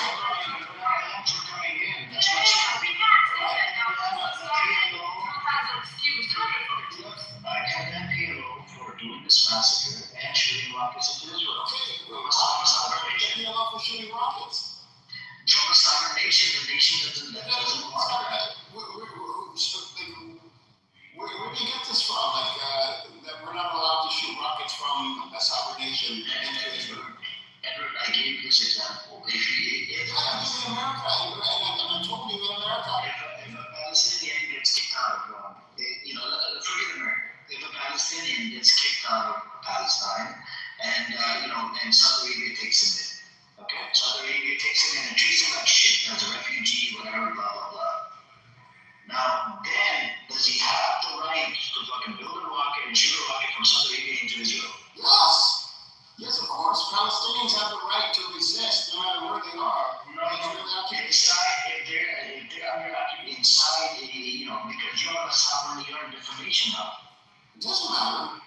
I condemn PLO for doing this massacre and shooting rockets into Israel. Okay, PLO for shooting rockets. From a sovereign nation, the nation doesn't want that. Where do you get this from? That we're not allowed to shoot rockets from a sovereign nation into Israel? Edward, I gave this example. If America, and I'm talking to America. If a Palestinian gets kicked out of, forget America. If a Palestinian gets kicked out of Palestine, and Saudi Arabia takes him in, okay? Saudi Arabia takes him in and treats him like shit as a refugee, whatever, blah, blah, blah. Now, then, does he have the right to fucking build a rocket and shoot a rocket from Saudi Arabia into Israel? Yes. Yes, of course. Palestinians have the right to resist no matter where they are. If they're under occupation inside because you're a sovereign, you're a defamation hub. It doesn't matter.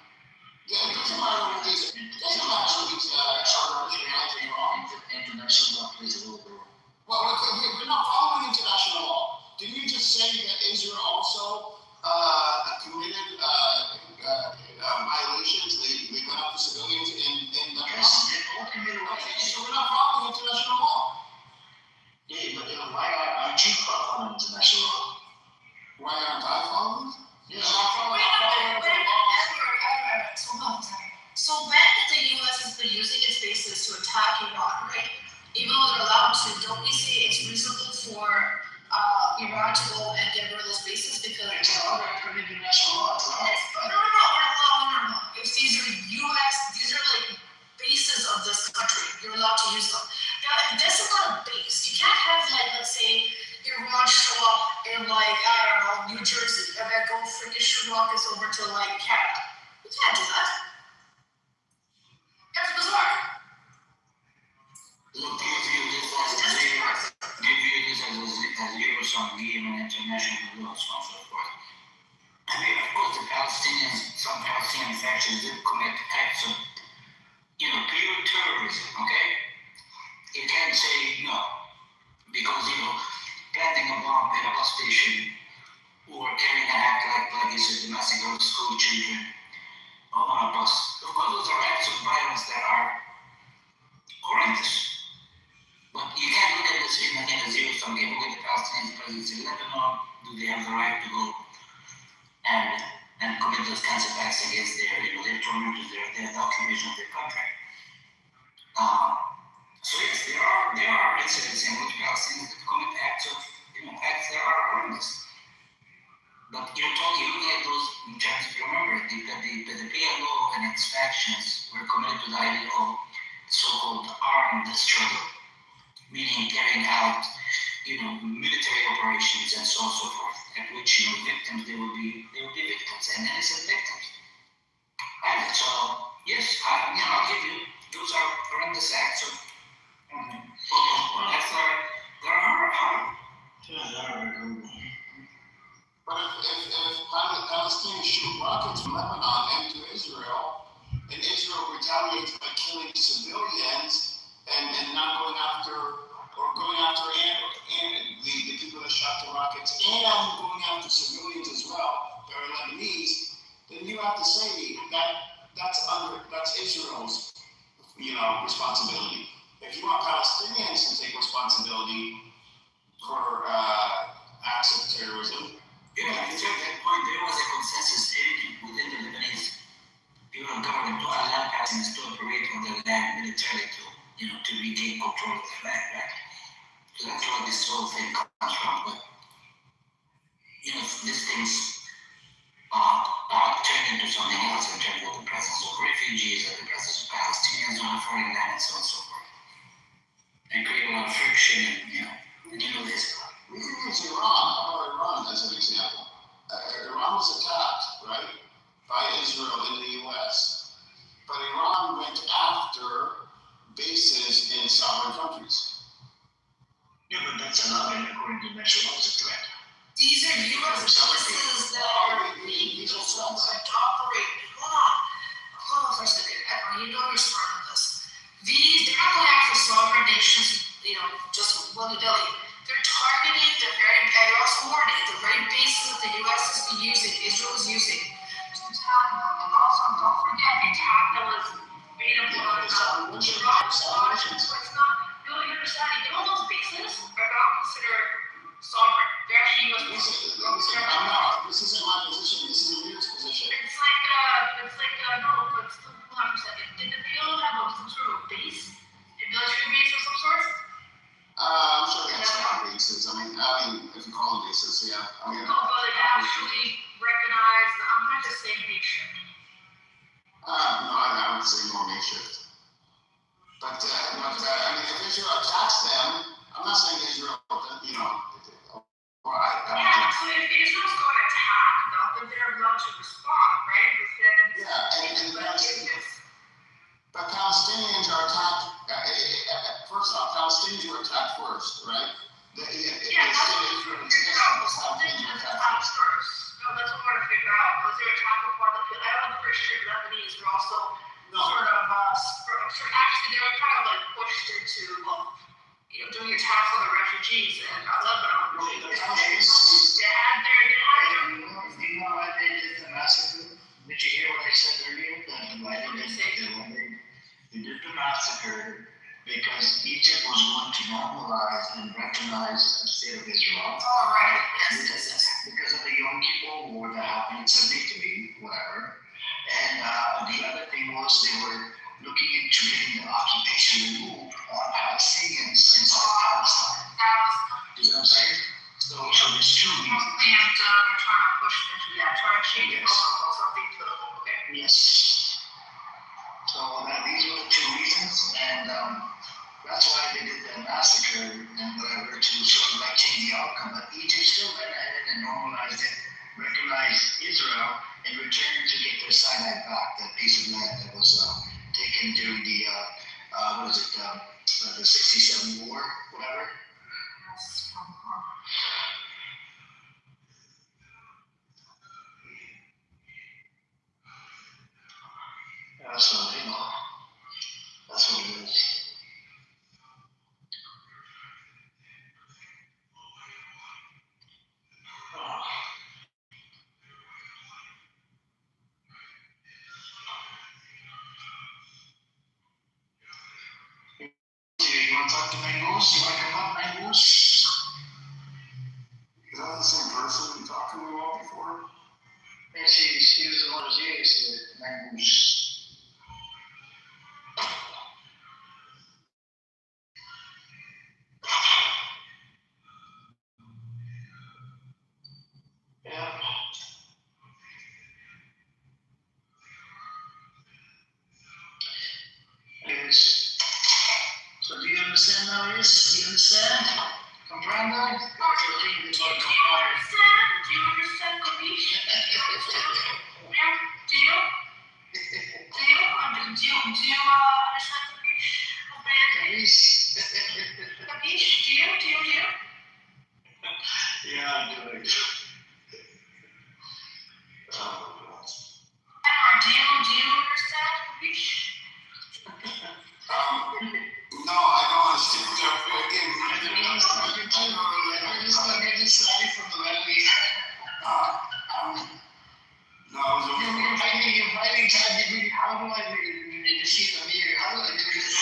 Yeah, it doesn't matter what these. It doesn't matter what these international law plays a little role. Well, we're not following international law. Didn't you just say that Israel also committed violations? They went after civilians in the Yes, they all committed violations. Okay, so we're not following international law. Yeah, but why aren't you following international law? Why aren't I following? Yes. So when the U.S. has been using its bases to attack Iran, right? Even though they're allowed to, don't we say it's reasonable for Iran to go and get rid of those bases because it's all under international law. No. If these are these are like bases of this country, you're allowed to use them. Now, if this is not a base, you can't have let's say Iran show up in New Jersey and then go freaking shoot rockets over to Canada. You can't do that. That's bizarre. Look, do you view this as a zero sum game and international law, so on and so forth. I mean, of course, the Palestinians, some Palestinian factions did commit acts of, pure terrorism, okay? You can't say no, because, planting a bomb in a bus station or carrying an act like you said, domestic or school children on a bus. Of course, those are acts of violence that are horrendous. But you can't look at this in a zero-sum game. Look at the Palestinian presence in Lebanon. Do they have the right to go and commit those kinds of acts against their tormentors, their occupation of their country? So yes, there are incidents in which Palestinians commit acts that are horrendous. But you're looking at those in terms of, remember, the PLO and its factions were committed to the idea of so-called armed struggle, meaning carrying out, military operations and so on and so forth, at which, victims, they will be victims and innocent victims. And so, yes, I'll give you, those are horrendous acts of, there are harm. But if Palestinians shoot rockets from Lebanon into Israel, and Israel retaliates by killing civilians and not going after the people that shot the rockets and going after civilians as well, that are Lebanese, then you have to say that's Israel's responsibility. If you want Palestinians to take responsibility for acts of terrorism. Yeah, at that point, there was a consensus within the Lebanese government to allow Palestinians to operate on their land militarily to regain control of their land, right? So that's where this whole thing comes from. But, these things turn into something else in terms of the presence of refugees and the presence of Palestinians on a foreign land and so on and so forth. And create a lot of friction and this. We can use Iran. How about Iran as an example? Iran was attacked, right, by Israel in the U.S., but Iran went after bases in sovereign countries. Yeah, but that's allowed according to international laws, correct? These are U.S. bases that are being used to operate. Hold on for a second. You don't respond to this. They're not going after sovereign nations, just willy-nilly. They're targeting they're also warning the very bases that the U.S. is using, Israel is using to attack. And also, don't forget the attack that was made up on Iraq. So it's not, you understand, all those bases are not considered sovereign. They're actually U.S. bases. This isn't my position, this is Amir's position. It's like, no, but still, hold on for a second. Did the PLO have some sort of base? A military base of some sort? I'm sure they have some bases. I mean, if you call them bases, yeah. No, but it actually recognized, I'm going to say nation. No, I would say more makeshift. But if Israel attacks them, I'm not saying Israel, So if Israel's going to attack, then they're allowed to respond, right? But Palestinians are attacked. First off, Palestinians were attacked first, right? That's what we're trying to figure out. No, that's what we're trying to figure out. Was there attack before the PLO? I'm pretty sure Lebanese were also actually they were kind of like pushed into doing attacks on the refugees in Lebanon. Do you know why they did the massacre? Did you hear what I said earlier? Why they did the massacre? Because Egypt was going to normalize and recognize the state of Israel. Oh, right. Yes. Because of the Yom Kippur War that happened in 73, whatever. And the other thing was they were looking into getting the occupation removed on Palestinians inside Palestine. You know what I'm saying? So there's two reasons. And we're trying to push into that, trying to change it over something political. Okay. Yes. So these were the two reasons, and that's why they did the massacre and whatever to sort of change the outcome. But Egypt still went ahead and normalized it, recognized Israel, and returned to get their Sinai back, that piece of land that was taken during the the 67 war, whatever. that the same person you talked to me about before? And she was the one who's here, so language. Yeah. Anyways, so do you understand now, Liz? Do you understand? Comprendo? Do you understand, Kapish? Do you understand, Kapish? Capiche? Kapish, do you? Yeah, I'm doing it. Do you understand, Kapish? No, I don't understand. I'm getting sorry from the levy. No, I was You're fighting ChatGPT. How do I defeat the mirror? How do I do this?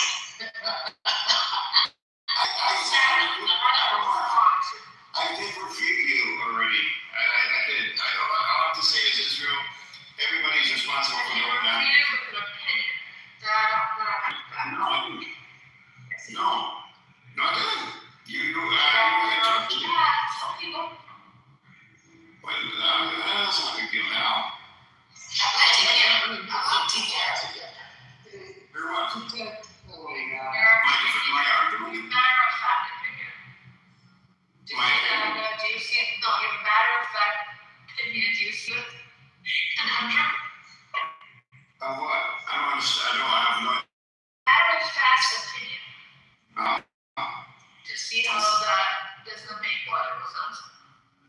I did refute you already. I did. All I have to say is Israel. Everybody's responsible for their own actions. No, I didn't. No, I didn't. You interrupted me. But that's not a big deal now. You're what? Oh my God. My argument? Do you see it? No, your matter of fact opinion. Do you see it? Conundrum? What? I don't understand. I have no. Matter of fact opinion. To see how that doesn't make water results.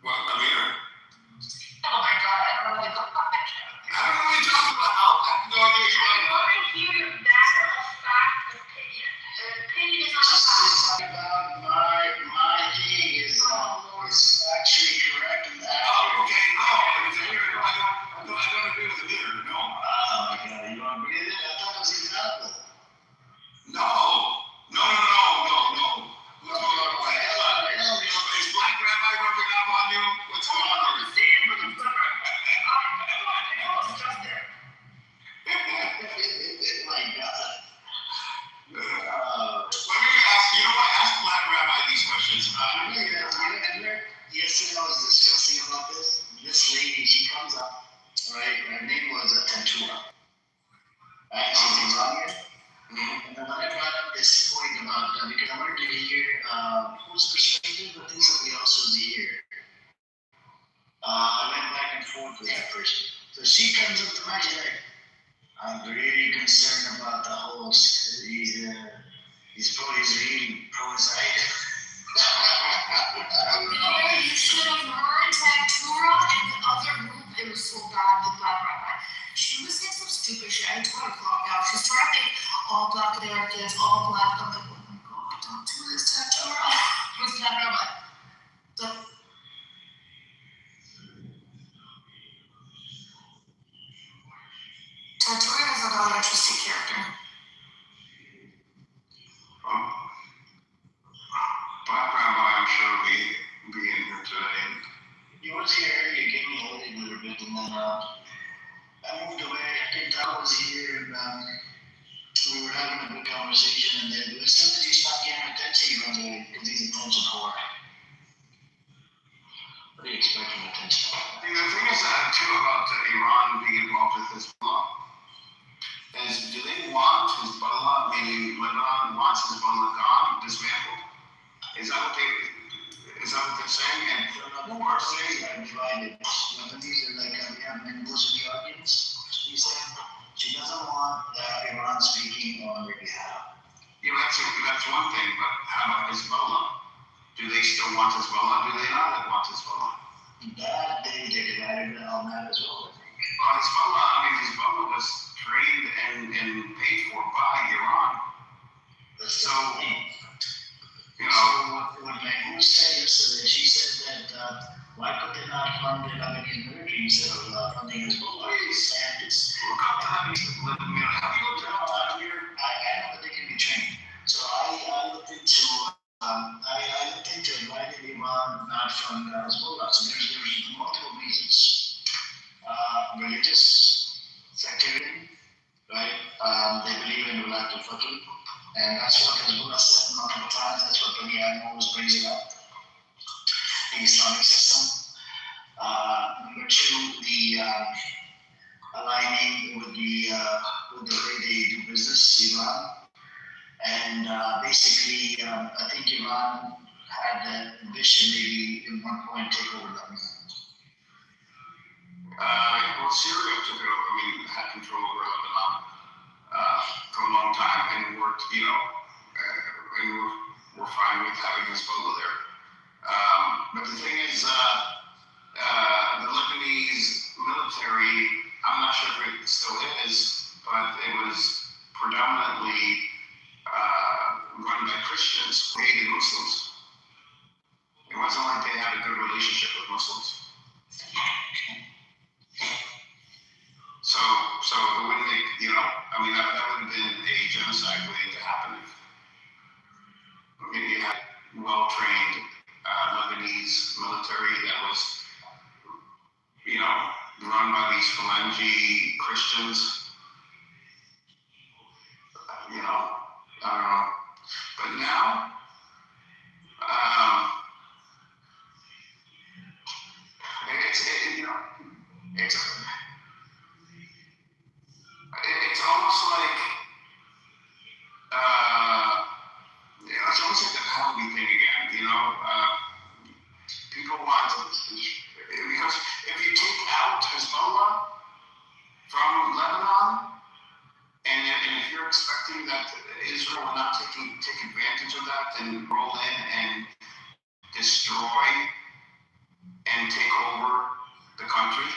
What? I mean, Oh my God, I don't know what you're talking about. I don't know what you're talking about. I have no idea what you're talking I about. want to hear your matter of fact opinion. Opinion is not a fact. It's about my thing is actually correct and accurate. Oh, okay. No, I don't agree with the leader. No. Oh my God, you don't agree with it? I thought it was example. No. What's going on? What the hell? Is Black Rabbi rubbing off on you? What's going on? My God. Let me ask. You know what? Ask Black Rabbi these questions. Yesterday I was discussing about this. This lady, she comes up, right? Her name was Tentura. Right? She's Iranian. And then when I brought up this point about because I wanted to hear whose perspective, but then somebody else was here. I went back and forth with that person. So she comes up to me, she's like, I'm really concerned about the whole, he's really pro-Israel. You should have heard Tantura and the other group, it was so bad with Black Rabbi. She was saying some stupid shit. I told her to clock out. She's trying to make all Black Americans, all Black. I'm like, oh my God, don't do this, Tantura. Who's Black Rabbi? Tantura is another interesting character. Black Rabbi, I'm sure will be in here today. You was here earlier, you gave me a little bit, and then I moved away. I think I was here, and we were having a good conversation, and then as soon as you stop getting attention, you run away, because he's attention whore. What do you expect from attention? The thing is too about Iran being involved with Hezbollah is, do they want Hezbollah, meaning Lebanon wants Hezbollah gone, dismantled? Is that what they're saying? And who are saying that? Divided. These are like we have members in the audience. She said she doesn't want Iran speaking on their behalf. Yeah, that's one thing, but how about Hezbollah? Do they still want Hezbollah? Do they not want Hezbollah? That they divided on that as well, I think. Hezbollah was trained and paid for by Iran. So, you know, what Mahmoud said yesterday, she said that why could they not fund the Lebanese military instead of funding Hezbollah? And it's look up to them. Have you looked up here? I know that they can be trained. So I looked into inviting Iran not fund Hezbollah. So there's multiple reasons. Religious, sectarian, right? They believe in Wilayat al-Faqih, and that's what Hezbollah said multiple times. That's what Bani Adam always brings it up. The Islamic system. Number two, the aligning with the way they do business, Iran. And basically, I think Iran had that ambition maybe in one point take over Lebanon. Well, Syria took it over. I mean, had control over Lebanon for a long time, and worked, and we're fine with having Hezbollah there. But the thing is, the Lebanese military, I'm not sure if it still is, but it was predominantly run by Christians who hated Muslims. It wasn't like they had a good relationship with Muslims. So it wouldn't, that would have been a genocide waiting to happen. You had well-trained Lebanese military that was, run by these Phalange Christians. I don't know. But now, it's almost like, it's almost like the Halloween thing again, people want to, because if you take out Hezbollah from Lebanon, and if you're expecting that Israel will not take advantage of that and roll in and destroy and take over the country,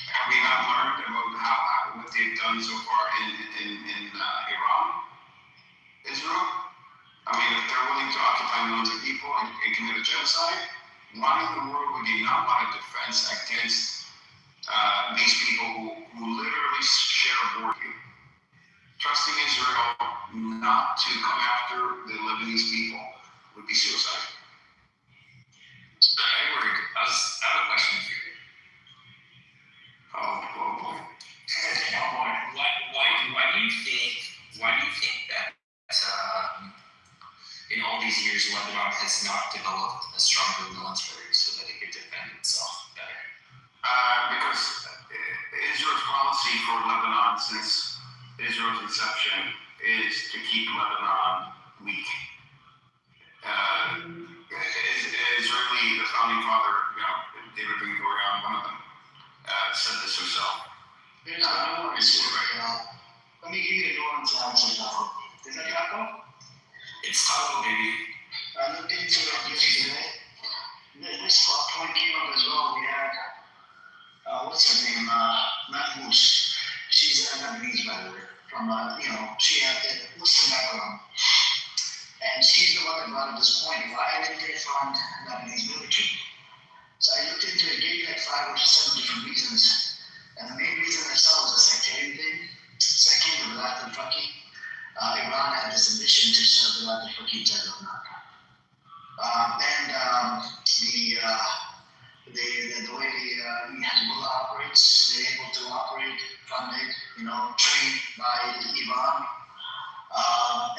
have we not learned about what they've done so far in Iran, Israel? I mean, if they're willing to occupy millions of people and commit a genocide, why in the world would you not want a defense against these people who literally share a border with you? Trusting Israel not to come after the Lebanese people would be suicide. Edward, I have a question for you. Oh boy. Why do you think that in all these years Lebanon has not developed a stronger military so that it could defend itself better? Because Israel's policy for Lebanon since Israel's inception is to keep Lebanon weak. Israeli, the founding father, David Ben Gurion, one of them, said this himself. Let me give you the nuance answer, Taco. Is that Taco? It's Taco, baby. I looked into it yesterday. This point came up as well. We had, what's her name? Mahmouz. She's Lebanese, by the way. From, she had a Muslim background. And she's the one that brought up this point. Why didn't they fund Lebanese military? So I looked into it, gave like 5 or 7 different reasons. And the main reason I saw was the sectarian thing. Second, the Wilayat al-Faqih. Iran had this ambition to set up the Wilayat al-Faqih to Lebanon. The way the Hezbollah operates, they're able to operate, funded, trained by Iran.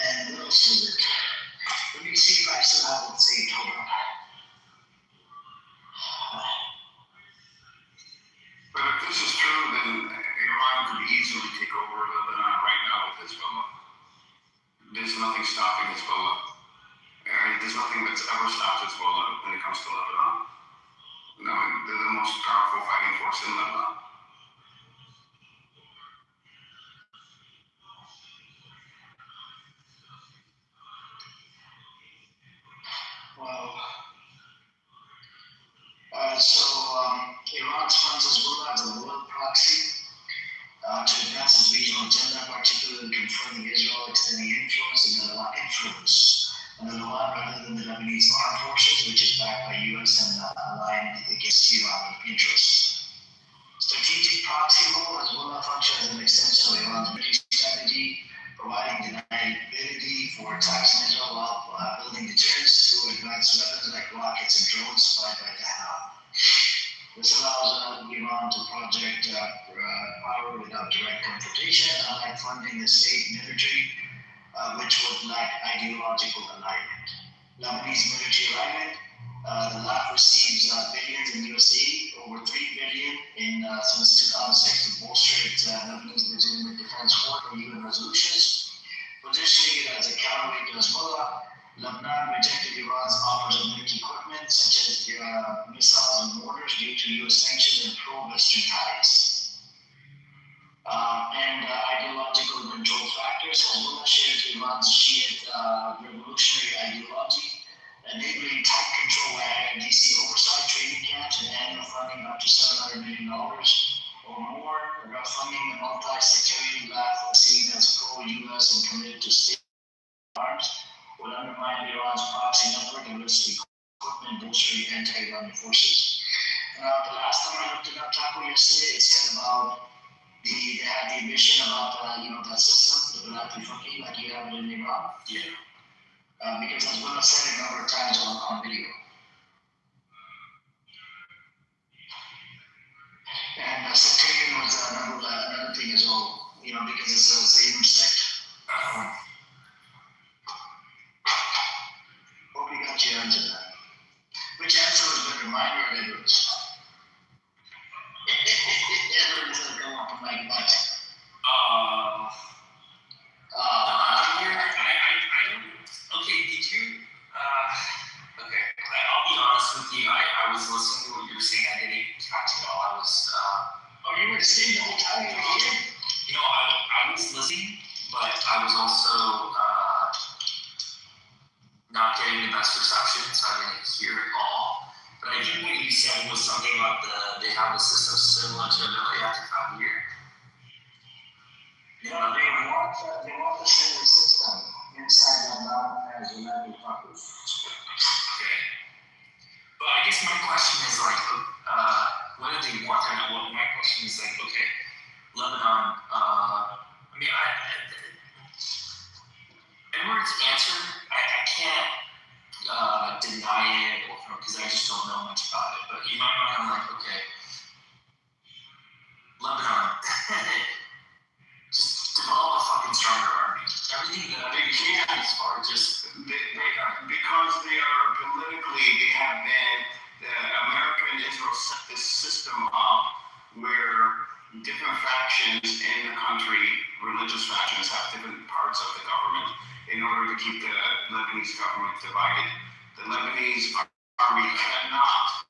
And what else was it? Let me see if I still have it saved. Hold on. But if this is true, then Iran could easily take over Lebanon right now with Hezbollah. There's nothing stopping Hezbollah. There's nothing that's ever stopped Hezbollah when it comes to Lebanon. They're the most powerful fighting force in Lebanon. Wow. Iran funds Hezbollah as a world proxy to advance its regional agenda, particularly confronting Israel, extending influence in the Levant rather than the Lebanese armed forces, which is backed by U.S. and aligned against Iran interests. Strategic proxy role, Hezbollah functions as an extension of Iran's military strategy, providing deniability for attacks in Israel while building deterrence rockets and drones supplied by Tehran. This allows Iran to project power without direct confrontation, unlike funding the state military, which would lack ideological alignment. Lebanese military alignment. The LAF receives billions in US aid, over $3 billion since 2006 to bolster its Lebanese legitimate defense force for UN resolutions. Positioning it as a counterweight to Hezbollah, Lebanon rejected Iran's offers of military equipment such as missiles and mortars due to US sanctions and pro-Western ties. And ideological control factors. Hezbollah shares Iran's Shiite revolutionary ideology, enabling tight control by IRGC oversight, training camps, and annual funding up to $700 million or more. Funding the multi-sectarian LAF seen as pro-US and committed to state arms would undermine Iran's proxy network and risk equipment bolstering anti-Iranian forces. The last time I looked it up, Taco, yesterday, it said about they had the ambition about that system, the Balati Faki, like you have it in Iran. Yeah. Because Hezbollah said it a number of times on video. And sectarian was another thing as well, because it's the same sect. Hope you got your answer to that. Which answer was the reminder of Edwards? Edwards has come up with like what? Okay, did you, okay, I'll be honest with you, I was listening to what you were saying, I didn't even catch it all, I was, you were listening the whole time you were here? I was listening, but I was also, not getting the best reception, so I didn't hear it all. But I think what you said was something about they have a system similar to a military active out here. They want the similar system inside Lebanon as United Fuckers. Okay. But I guess my question is like, what do they want? My question is like, okay, Lebanon, Edward's answer, I can't deny it because I just don't know much about it. But in my mind, I'm like, okay, Lebanon, just develop a fucking stronger army. Everything that they can as far as just because they are politically, they have been, America and Israel set this system up where different factions in the country, religious factions, have different parts of the government in order to keep the Lebanese government divided. The Lebanese army cannot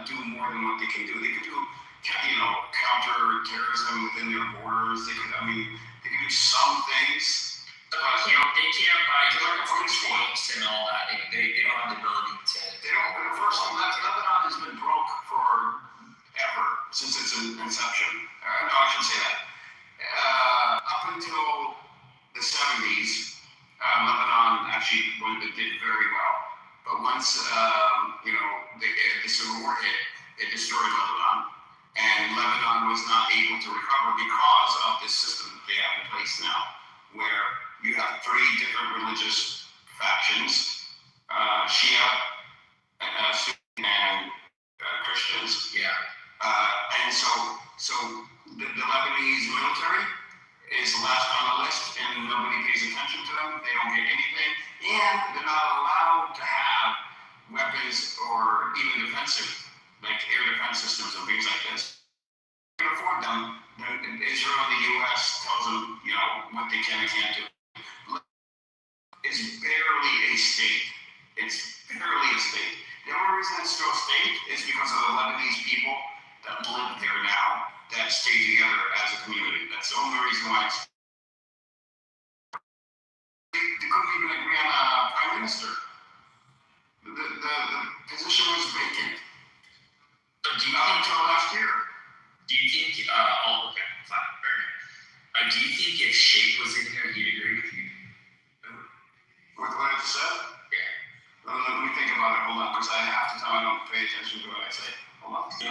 do more than what they can do. They could do, counter-terrorism within their borders. They could do some things. They can't buy police force and all that. They don't have the ability to. They don't. First of all, Lebanon has been broke forever since its inception. No, I shouldn't say that. Up until the 70s, Lebanon actually did very well. But once the Civil War hit, it destroyed Lebanon, and Lebanon was not able to recover because of this system that they have in place now, where you have three different religious factions: Shia, Sunni, and Christians. Yeah. And so the Lebanese military is last on the list, and nobody pays attention to them. They don't get anything, and they're not allowed to have weapons or even defensive, like air defense systems and things like this. They can afford them. Then Israel and the U.S. tells them, what they can and can't do. It's barely a state. It's barely a state. The only reason it's still a state is because of the Lebanese people that live there now, that stay together as a community. That's the only reason why it's. They couldn't even agree on a prime minister. The position was vacant. But until last year. Do you think? Okay, fine, fair enough. Do you think if Sheikh was in here, he'd agree with you? With what it said? Yeah. Well, let me think about it. Hold on, because half the time I don't pay attention to what I say. Hold on. It's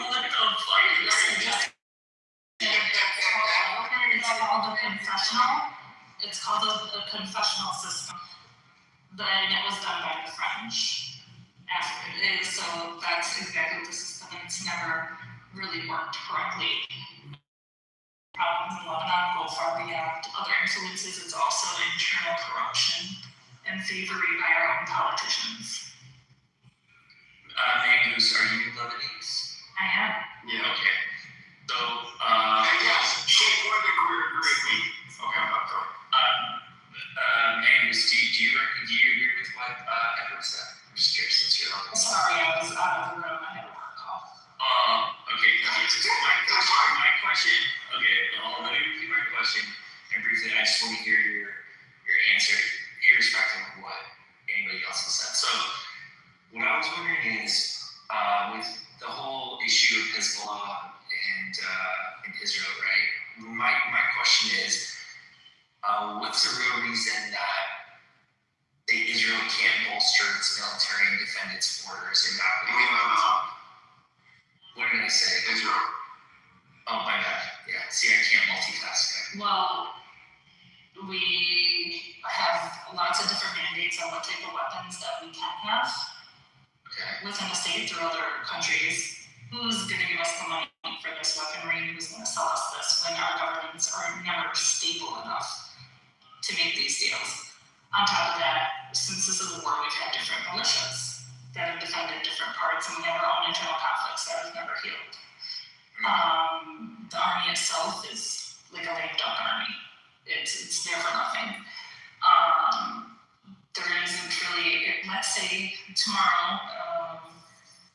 called a confessional. It's called a confessional system. Then it was done by the French. Africa is, so that's exactly the system, and it's never really worked correctly. Problems in Lebanon go far beyond other influences. It's also internal corruption and thievery by our own politicians. Mangus, are you Lebanese? I am. Yeah. Okay. So, And yes, she would agree with me. Okay, I'm not going. Mangus, do you agree with what Edward said? I'm just curious since you're on this. Sorry, I was out of the room. I had a work call. Okay. My question. Okay, let me repeat my question. And briefly, I just want to hear your answer, irrespective of what anybody else has said. So, what I was wondering is, with the whole issue of Hezbollah and Israel, right? My question is, what's the real reason that Israel can't bolster its military and defend its borders and not? You mean Lebanon? What did I say? Israel. Oh my bad. Yeah. See, I can't multitask. Well, we have lots of different mandates on what type of weapons that we can have within the state through other countries. Who's going to give us the money for this weaponry? Who's going to sell us this when our governments are never stable enough to make these deals? On top of that, since the Civil War, we've had different militias that have defended different parts, and we have our own internal conflicts that have never healed. The army itself is like a lame duck army. It's there for nothing. There isn't really, let's say tomorrow,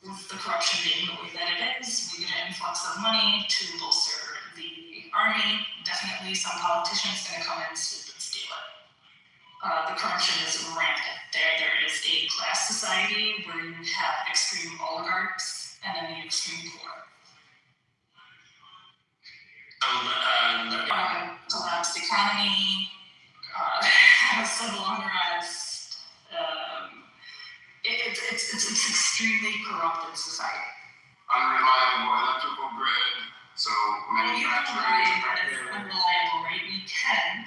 with the corruption being the way that it is, we get an influx of money to bolster the army. Definitely some politicians going to come in and steal it. The corruption is rampant. There is a class society where you have extreme oligarchs and then the extreme poor. Collapsed economy, civil unrest. It's extremely corrupted society. Unreliable electrical grid, so manufacturing. Unreliable, right? We can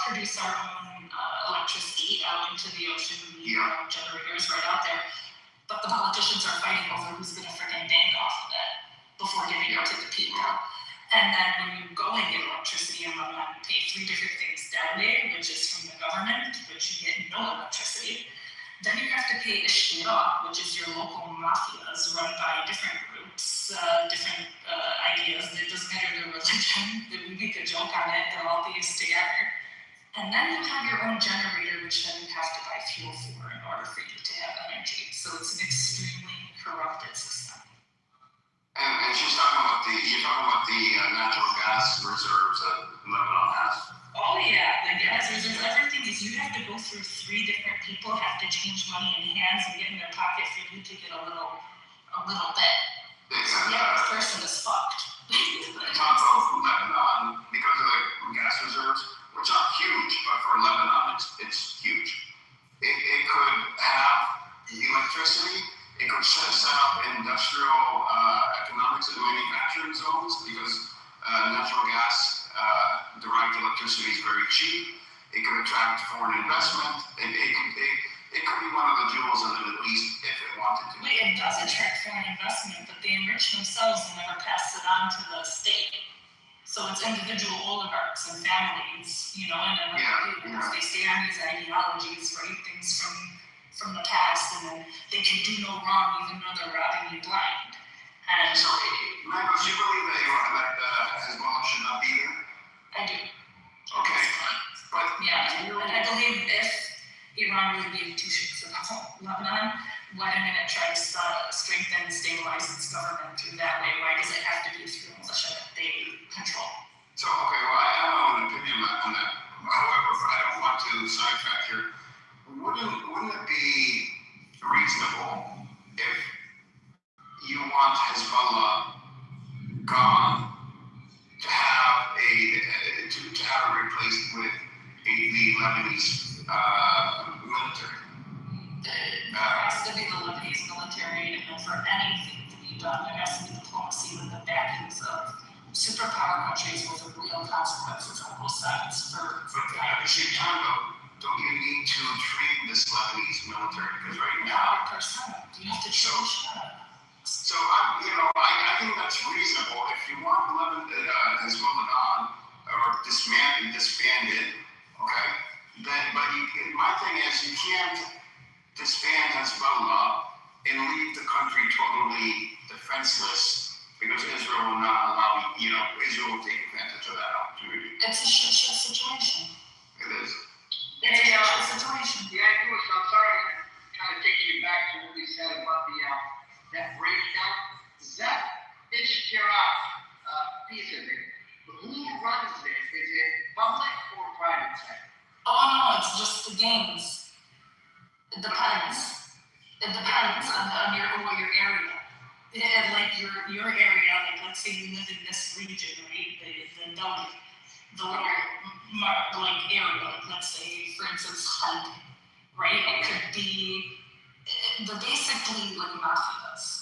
produce our own electricity out into the ocean. We have generators right out there, but the politicians are fighting over who's going to freaking bank off of it before giving it to the people. And then when you go and get electricity in Lebanon, you pay 3 different things download, which is from the government, which you get no electricity. Then you have to pay Ishtira, which is your local mafias run by different groups, different ideas. It doesn't matter their religion. We could joke on it. They're all thieves together. And then you have your own generator, which then you have to buy fuel for in order for you to have energy. So it's an extremely corrupted system. And she's talking about the natural gas reserves that Lebanon has. Oh yeah, the gas reserves, everything is, you have to go through 3 different people, have to change money in hands and get in their pocket for you to get a little bit. So yeah, this person is fucked. Talk about Lebanon, because of the gas reserves, which aren't huge, but for Lebanon, it's huge. It could have electricity. It could set up industrial economics and manufacturing zones because natural gas derived electricity is very cheap. It could attract foreign investment. It could be one of the jewels in the Middle East if it wanted to. It does attract foreign investment, but they enrich themselves and never pass it on to the state. So it's individual oligarchs and families, and then they stay on these ideologies, right? Things from the past, and then they can do no wrong even though they're robbing you blind. And so, Michael, do you believe that Hezbollah should not be there? I do. Okay, but and I believe if Iran really gave 2 shits about Lebanon, why didn't it try to strengthen and stabilize its government through that way? Why does it have to be through a militia that they control? So, okay, well, I have my own opinion on that. However, I don't want to sidetrack here. Wouldn't it be reasonable if you want Hezbollah gone to have it replaced with the Lebanese military? It has to be the Lebanese military, and for anything to be done, there has to be diplomacy with the backings of superpower countries with real consequences on both sides. But at the same time, though, don't you need to train this Lebanese military? Because right now, You have to change that. So I think that's reasonable. If you want Hezbollah or disbanded, okay? My thing is you can't disband Hezbollah and leave the country totally defenseless because Israel will not allow, Israel will take advantage of that opportunity. It's a shit situation. It is. It's a shit situation. Yeah, I do. So I'm sorry, I'm kind of taking you back to what we said about that breakdown. That Ishtirak piece of it, who runs it? Is it public or private sector? Oh no, it's just the gangs. It depends. It depends on your area. Yeah, like your area, like let's say you live in this region, right? The little like area, like let's say for instance Hunt, right? It could be they're basically like mafias.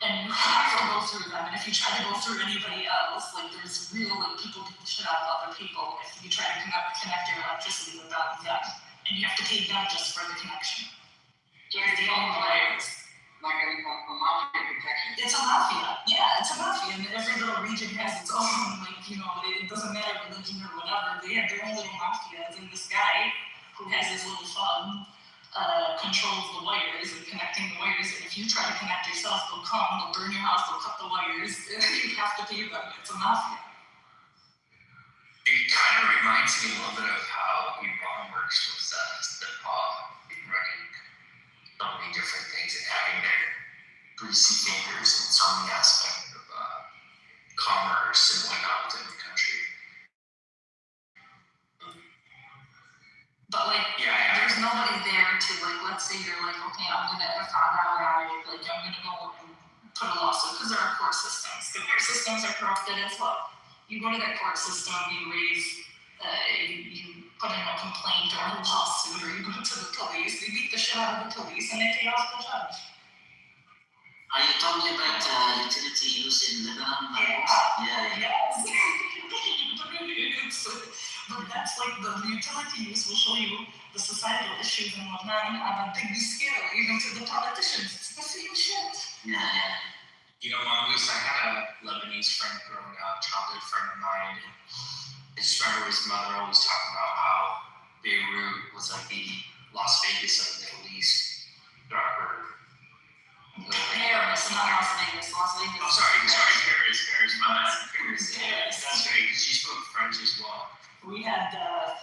And you have to go through them. And if you try to go through anybody else, like there's real like people beat the shit out of other people if you try to connect your electricity without them. And you have to pay them just for the connection. Because they own the wires. Like a mafia protection. It's a mafia. Yeah, it's a mafia. And every little region has its own, like, it doesn't matter religion or whatever. They have their own little mafias. And this guy who has his little fund controls the wires and connecting the wires. And if you try to connect yourself, they'll come, they'll burn your house, they'll cut the wires, and you have to pay them. It's a mafia. It kind of reminds me a little bit of how Iran works with Nepal in running so many different things and having their greasy fingers in so many aspects of commerce and whatnot within the country. But there's nobody there to let's say you're like, okay, I'm gonna go and put a lawsuit because there are court systems. The court systems are corrupted as well. You go to that court system, you put in a complaint or a lawsuit, or you go to the police, they beat the shit out of the police and they pay off the judge. Are you talking about utility use in Lebanon? Yeah. Yes. But that's like the utility use will show you the societal issues and whatnot on a big scale, even to the politicians. It's the same shit. Yeah. Mongoose, I had a Lebanese friend growing up, childhood friend of mine. I just remember his mother always talking about how Beirut was like the Las Vegas of the Middle East. Paris, not Las Vegas. Las Vegas. Oh, sorry, Paris. My bad, Paris. That's right, because she spoke French as well. We had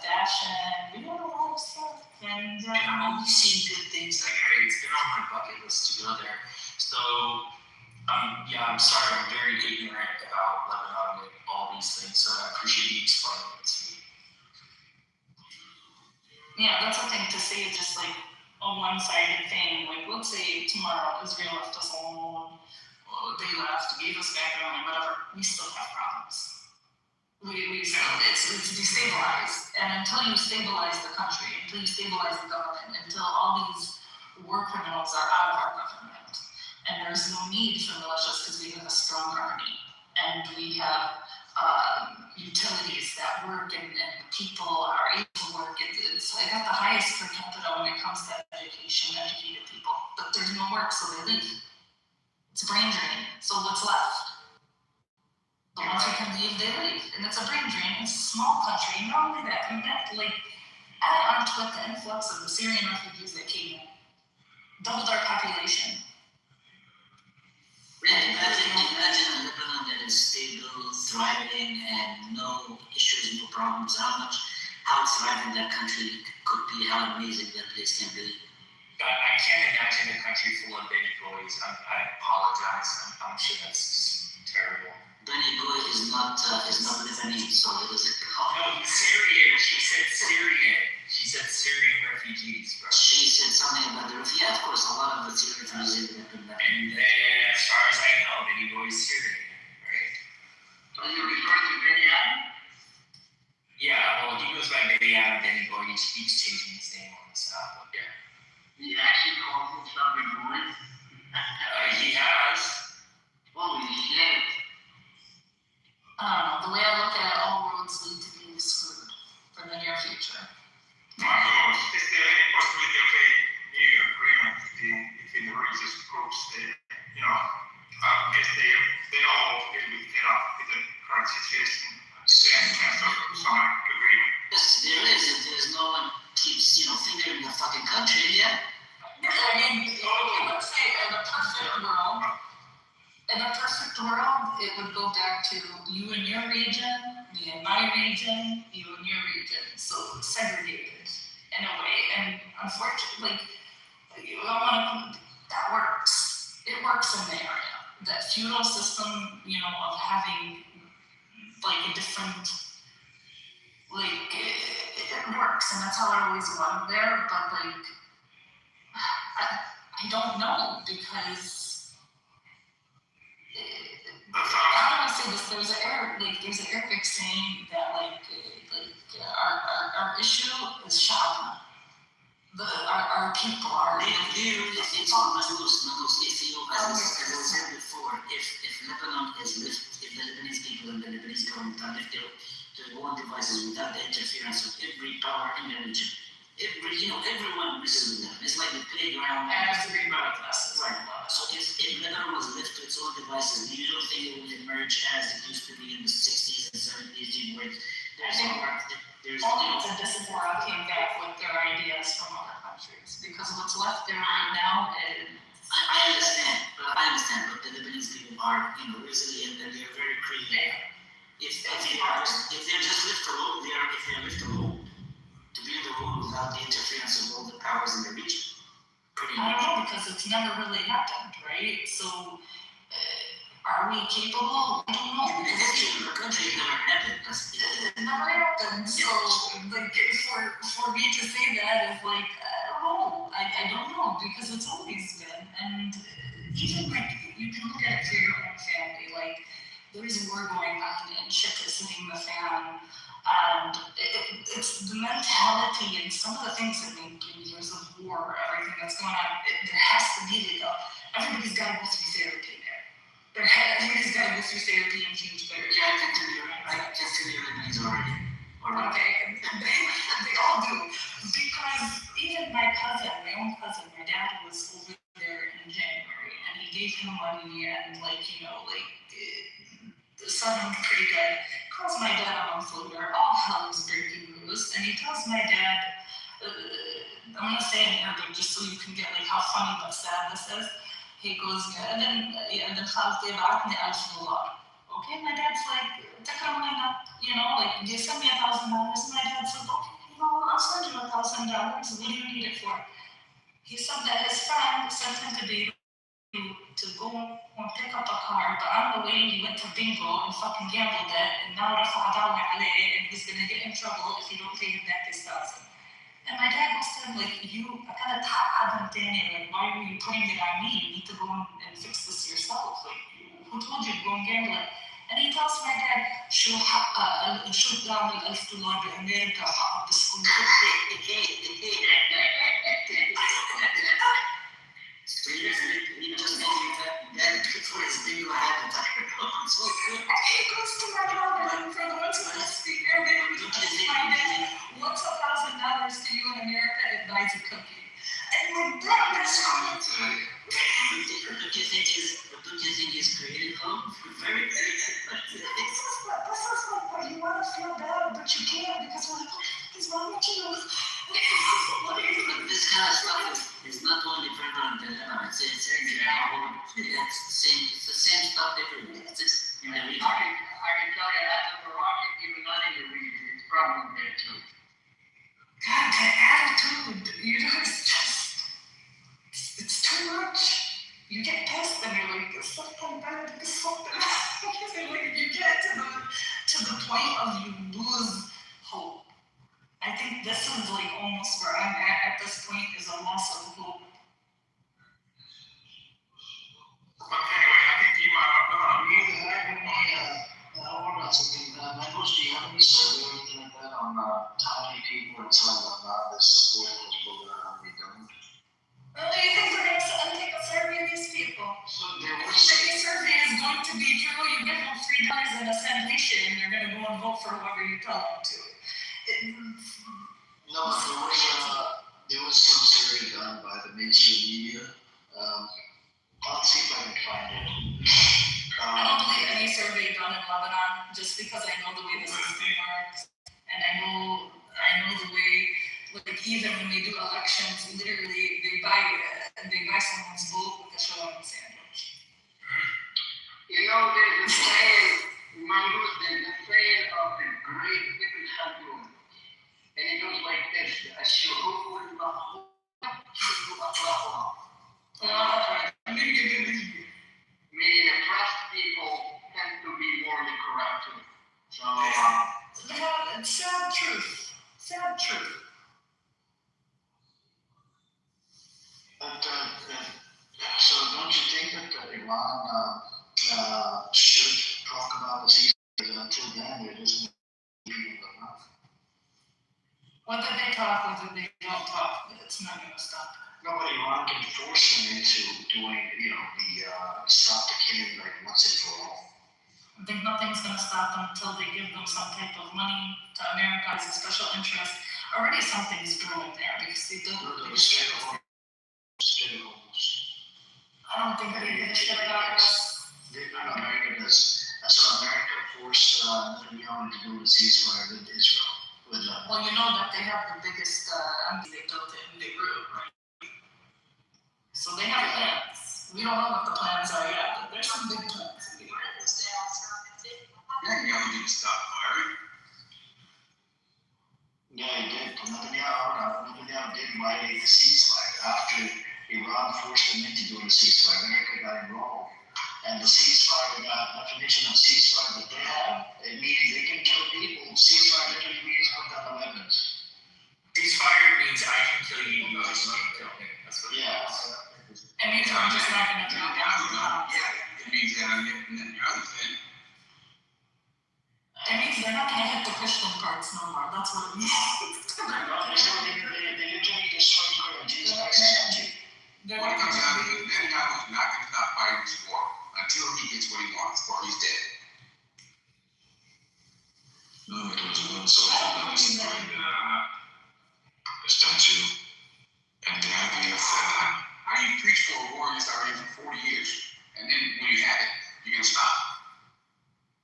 fashion, we had a lot of stuff. And I've only seen good things. It's been on my bucket list to go there. So, I'm sorry, I'm very ignorant about Lebanon and all these things, so I appreciate you explaining it to me. Yeah, that's the thing to say. It's just like a one-sided thing. Like, let's say tomorrow Israel left us alone, they left, gave us back our money, whatever. We still have problems. It's destabilized. And until you stabilize the country, until you stabilize the government, until all these war criminals are out of our government, and there's no need for militias because we have a strong army, and we have utilities that work, and people are able to work. It's at the highest per capita when it comes to education, educated people. But there's no work, so they leave. It's a brain drain. So what's left? The ones who can leave, they leave. And it's a brain drain. It's a small country. Not only that, add on to it the influx of the Syrian refugees that came in. Doubled our population. Really, imagine a Lebanon that is stable, thriving, and no issues, no problems. How thriving that country could be, how amazing that place can be. I can't imagine a country full of baby boys. I apologize. I'm sure that's just terrible. Benny Goy is not Lebanese, so it doesn't count. No, he's Syrian. She said Syrian. She said Syrian refugees, bro. She said something about the refugees. Yeah, of course, a lot of the Syrian refugees in Lebanon. And as far as I know, Benny Goy is Syrian, right? Are you referring to Benny Adam? Yeah, well, he goes by Benny Adam, Benny Goy. He keeps changing his name on this album, yeah. He actually calls himself a boy? He has. Holy shit. The way I look at it, all roads lead to being screwed for the near future. Marcos, is there any possibility of a new agreement between it would go back to you and your region, me and my region, you and your region. So segregated in a way. And unfortunately, that works. It works in the area. That feudal system, of having like a different, like it works, and that's how it always went there. But like, I don't know because I don't want to say this. There's an Arabic saying that our issue is Sha'bna. Our people are. It's almost as I said before, if Lebanon is if the Lebanese people and the Lebanese government are left to their own devices without the interference of every power in the region, everyone messes with them. It's like the playground. Right. So if Lebanon was left to its own devices, you don't think it would emerge as it used to be in the 60s and 70s, where there's only this is where I came back with their ideas from other countries, because what's left there right now is. I understand, but the Lebanese people are, resilient and they're very creative. If they're just left alone, if they're left alone to be in the role without the interference of all the powers in the region. I don't know, because it's never really happened, right? So, are we capable? I don't know. In the country, it never happened. It never happened. So, like, for me to say that is like, I don't know, because it's always been. And even like, you can look at it for your own family. Like, there's war going on and shit is hitting the fan. And it's the mentality and some of the things that make years of war, everything that's going on, there has to be everybody's got to go through therapy there. Everybody's got to go through therapy and change better. Yeah, I continue Lebanese already. Okay, they all do. Because even my own cousin, my dad was over there in January and he gave him money and something pretty good. Calls my dad on Twitter, all hell is breaking loose, and he tells my dad, I'm gonna say it in Arabic just so you can get like how funny but sad this is. He goes, and then خالتي بعتني $1000. Okay, my dad's like, تكرمينا, like you send me $1,000. My dad's like, okay, I'll send you $1,000. What do you need it for? He said that his friend sent him to be to go and pick up a car, but on the way he went to bingo and fucking gambled it, and now رفع دعوة عليه, and he's gonna get in trouble if he don't pay him back his $1,000. And my dad was saying, like, I kind of like, why were you putting it on me? You need to go and fix this yourself. Like, who told you to go and gamble it? And he tells my dad, شو دعم $1,000 بأمريكا حق بسكون. He just that for his bingo habit. So good. He goes to my mom and for the ones who don't speak Arabic, my dad, what's $1,000 to you in America? It buys a cookie. And like that's common to me. Don't you think he's creative though? Very This is like what you want to feel bad, but you can't because we're like, what the fuck is wrong with you? This kind of stuff is not only prevalent in Lebanon, it's the same stuff everywhere. It's just in the region. I can tell you that number one, even not in the region, it's probably there too. God, that attitude, it's just, it's too much. You get pissed and you're like, there's something bad, there's something. Like, you get to the point of you lose hope. I think this is like almost where I'm at this point, is a loss of hope. But anyway, I think you Hold on something. Michael, do you have any survey or anything like that on how many people inside Lebanon that support Hezbollah and how many don't? Well, do you think we're going to take a survey of these people? So there If was. the survey is going to be true, you give them $3 in a sandwich and they're going to go and vote for whoever you tell them to. No, but there was some survey done by the mainstream media. I'll see if I can find it. I don't believe any survey done in Lebanon, just because I know the way the system works, and I know the way, like even when they do elections, literally they buy someone's vote with a shalom sandwich. You know, there's a saying Iran should talk about the ceasefire, and until then, there isn't enough. Whether they talk, whether they don't talk, it's not going to stop. No, but Iran can force them into doing, the stop the killing like once and for all. I think nothing's going to stop them until they give them some type of money to America as a special interest. Already something's brewing there because they do. I don't think they give a shit about us. America does. That's what America forced Netanyahu to do the ceasefire with Israel. Well, you know that they have the biggest embassy they built in Beirut, right? So they have plans. We don't know what the plans are yet, but there's some big plans in Beirut. Netanyahu didn't stop firing. Yeah, he did. Netanyahu did violate the ceasefire after Iran forced them into doing the ceasefire. America got involved. And the ceasefire, definition of ceasefire that they have, it means they can kill people. Ceasefire literally means put down the weapons. Ceasefire means I can kill you, you just can't kill me. That's what it means. It means I'm just not going to do it. Yeah, it means that I'm Netanyahu's in. It means they're not going to hit the Christian parts no more. That's what it means. They literally destroyed Jesus Christ. When it comes down to it, Netanyahu is not going to stop fighting this war until he gets what he wants or he's dead. No, it was one soldier that destroyed the statue, and the idea of How do you preach for a war you start reading for 40 years, and then when you have it, you're going to stop?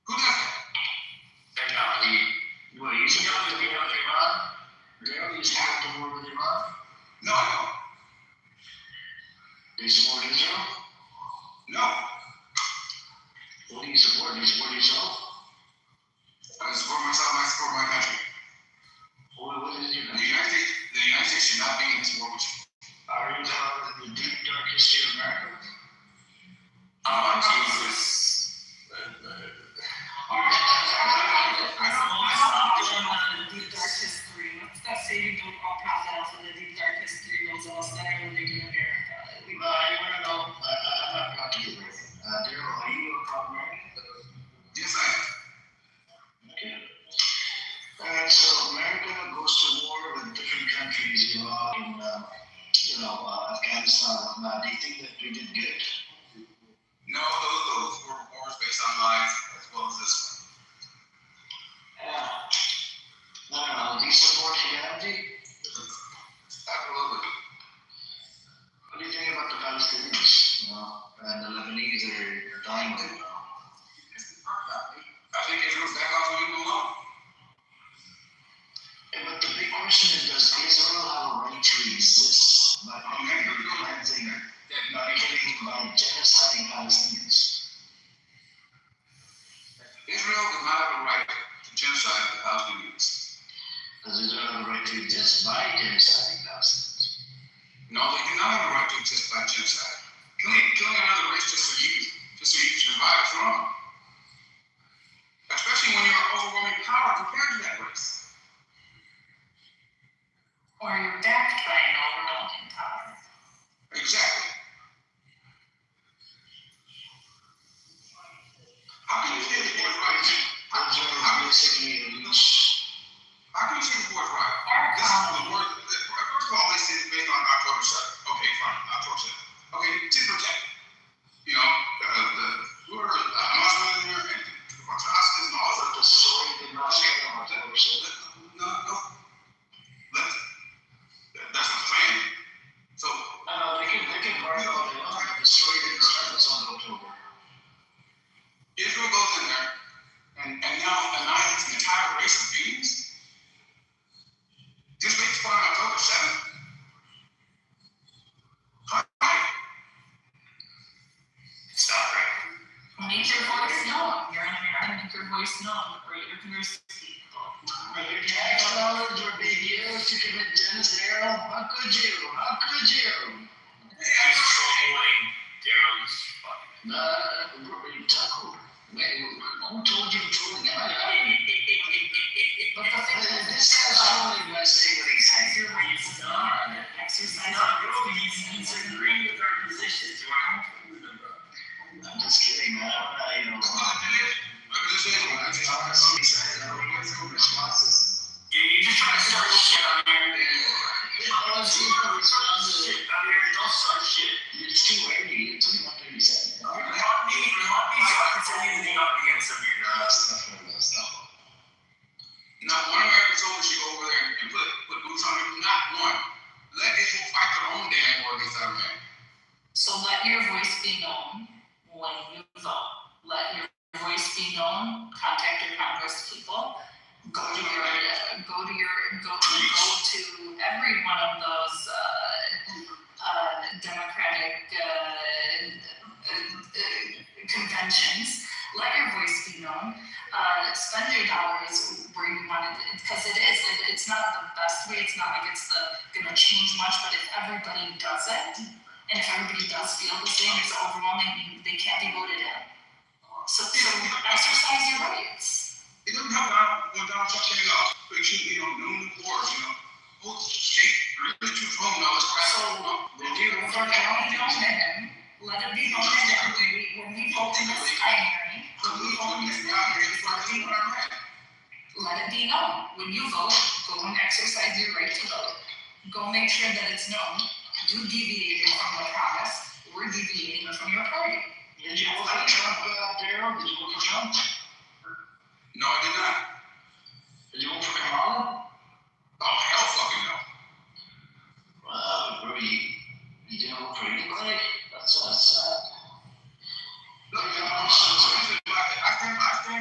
Who does that? Well, you support the war with Iran? Really? You support the war with Iran? No, I don't. Do you support Israel? No. What do you support? Do you support yourself? I support myself and I support my country. What is your The United States should not be in this war with you. Are you part of the deep, dark history of America? Jesus. Deep dark history. Let's not say we don't all profit off of the deep dark history those of us that are living in America. I want to know. I'm not proud to you. Daryl, are you a proud American? Yes, I am. Okay. Alright, so America goes to war with different countries, Iraq and Afghanistan and whatnot. Do you think that we did good? No, those were wars based on lies as well as this one. Yeah. No. Do you support humanity? Absolutely. What do you think about the Palestinians? And the Lebanese are dying right now. I think Israel's back off and leave them alone. Yeah, but the big question is, does Israel have a right to exist by cleansing, by killing, by genociding Palestinians? Israel does not have a right to genocide the Palestinians. Does Israel have a right to exist by genociding Palestinians? No, they do not have a right to exist by genocide. Killing another race just so you can survive is wrong. Especially when you're overwhelming power compared to that race. Or you're backed by an overwhelming power. Exactly. How can you say the war is right? How can you say the war is right? This is the word. First of all, they said based on October 7th. Okay, fine, October 7th. Okay, tit for tat. We were Hamas went in there and took a bunch of hostages and all that. The story did not say October 7th. No. That's not the plan. So. No, they can bargain all they want. The story didn't start until October. Israel goes in there and now annihilates an entire race of beings. Just based on October 7th. Stop right. Make your voice known. You're in America, make your voice known. Or your voice Your tax dollars are being used to commit genocide. How could you? He's trolling Daryl's fucking. Who told you trolling? But the thing is, this guy's trolling by saying what he said. He's not really. He's agreeing with our positions. I'm just kidding, man. You know. Like I just said, I just Honestly, what's the responses? You just try to start shit on here. Don't Don't start shit. It's too early. It's only 1:37. Help me so I can say anything up against him here. Stop. not one American soldier should go over there and put boots on him. Not one. Let Israel fight their own damn war against that man. So let your voice be known when you vote. Let your voice be known. Contact your Congress people. Go to every one of those Democratic conventions. Let your voice be known. Spend your dollars where you want it, because it's not the best way. It's not like it's gonna change much, but if everybody does it, and if everybody does feel the same, it's overwhelming. They can't be voted in. So exercise your rights. It doesn't help out when Donald Trump came out, noon wars, whole state really too strong now. So let it be known to him. Let it be known to him when we vote in this primary. Let it be known. When you vote, go and exercise your right to vote. Go make sure that it's known. You deviated from the promise. We're deviating from your party. Did you vote for Trump, Daryl? Did you vote for Trump? No, I did not. Did you vote for Kamala? Oh, hell fucking no. Well, you didn't vote for anybody? That's sad. Look, I stand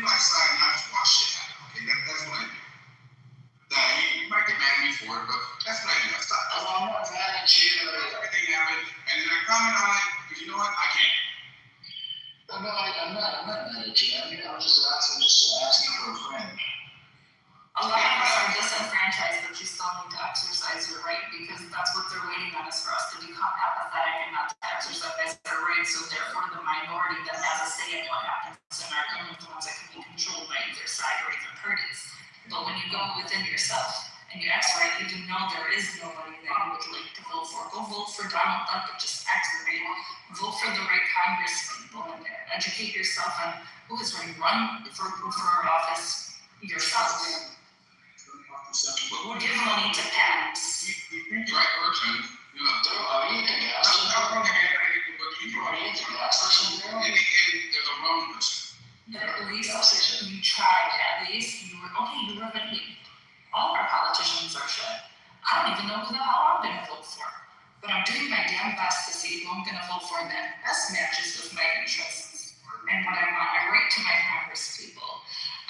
by his side and I just watch shit happen. Okay, that's what I do. You might get mad at me for it, but that's what I do. I'm not mad at you. Everything happened, and then I comment on it, but you know what? I can't. I'm not mad at you. I mean, I'm just asking for a friend. A lot of us are disenfranchised, but you still need to exercise your right, because that's what they're waiting on us, for us to become apathetic and not to exercise our rights. So therefore, the minority that has a say in what happens in our government, the ones that can be controlled by either side or either parties. But when you go within yourself and you exercise, even though there is nobody that you would like to vote for, go vote for Donald Trump, but just activate. Vote for the right Congress people in there. Educate yourself on who is going to run for office yourself. Give money to PACs. You think right person, Are you the gas station? there's a wrong person. But at least you tried. At least you were ready. All of our politicians are shit. I don't even know who the hell I'm going to vote for. But I'm doing my damn best to see who I'm going to vote for that best matches with my interests and what I want. I write to my Congress people.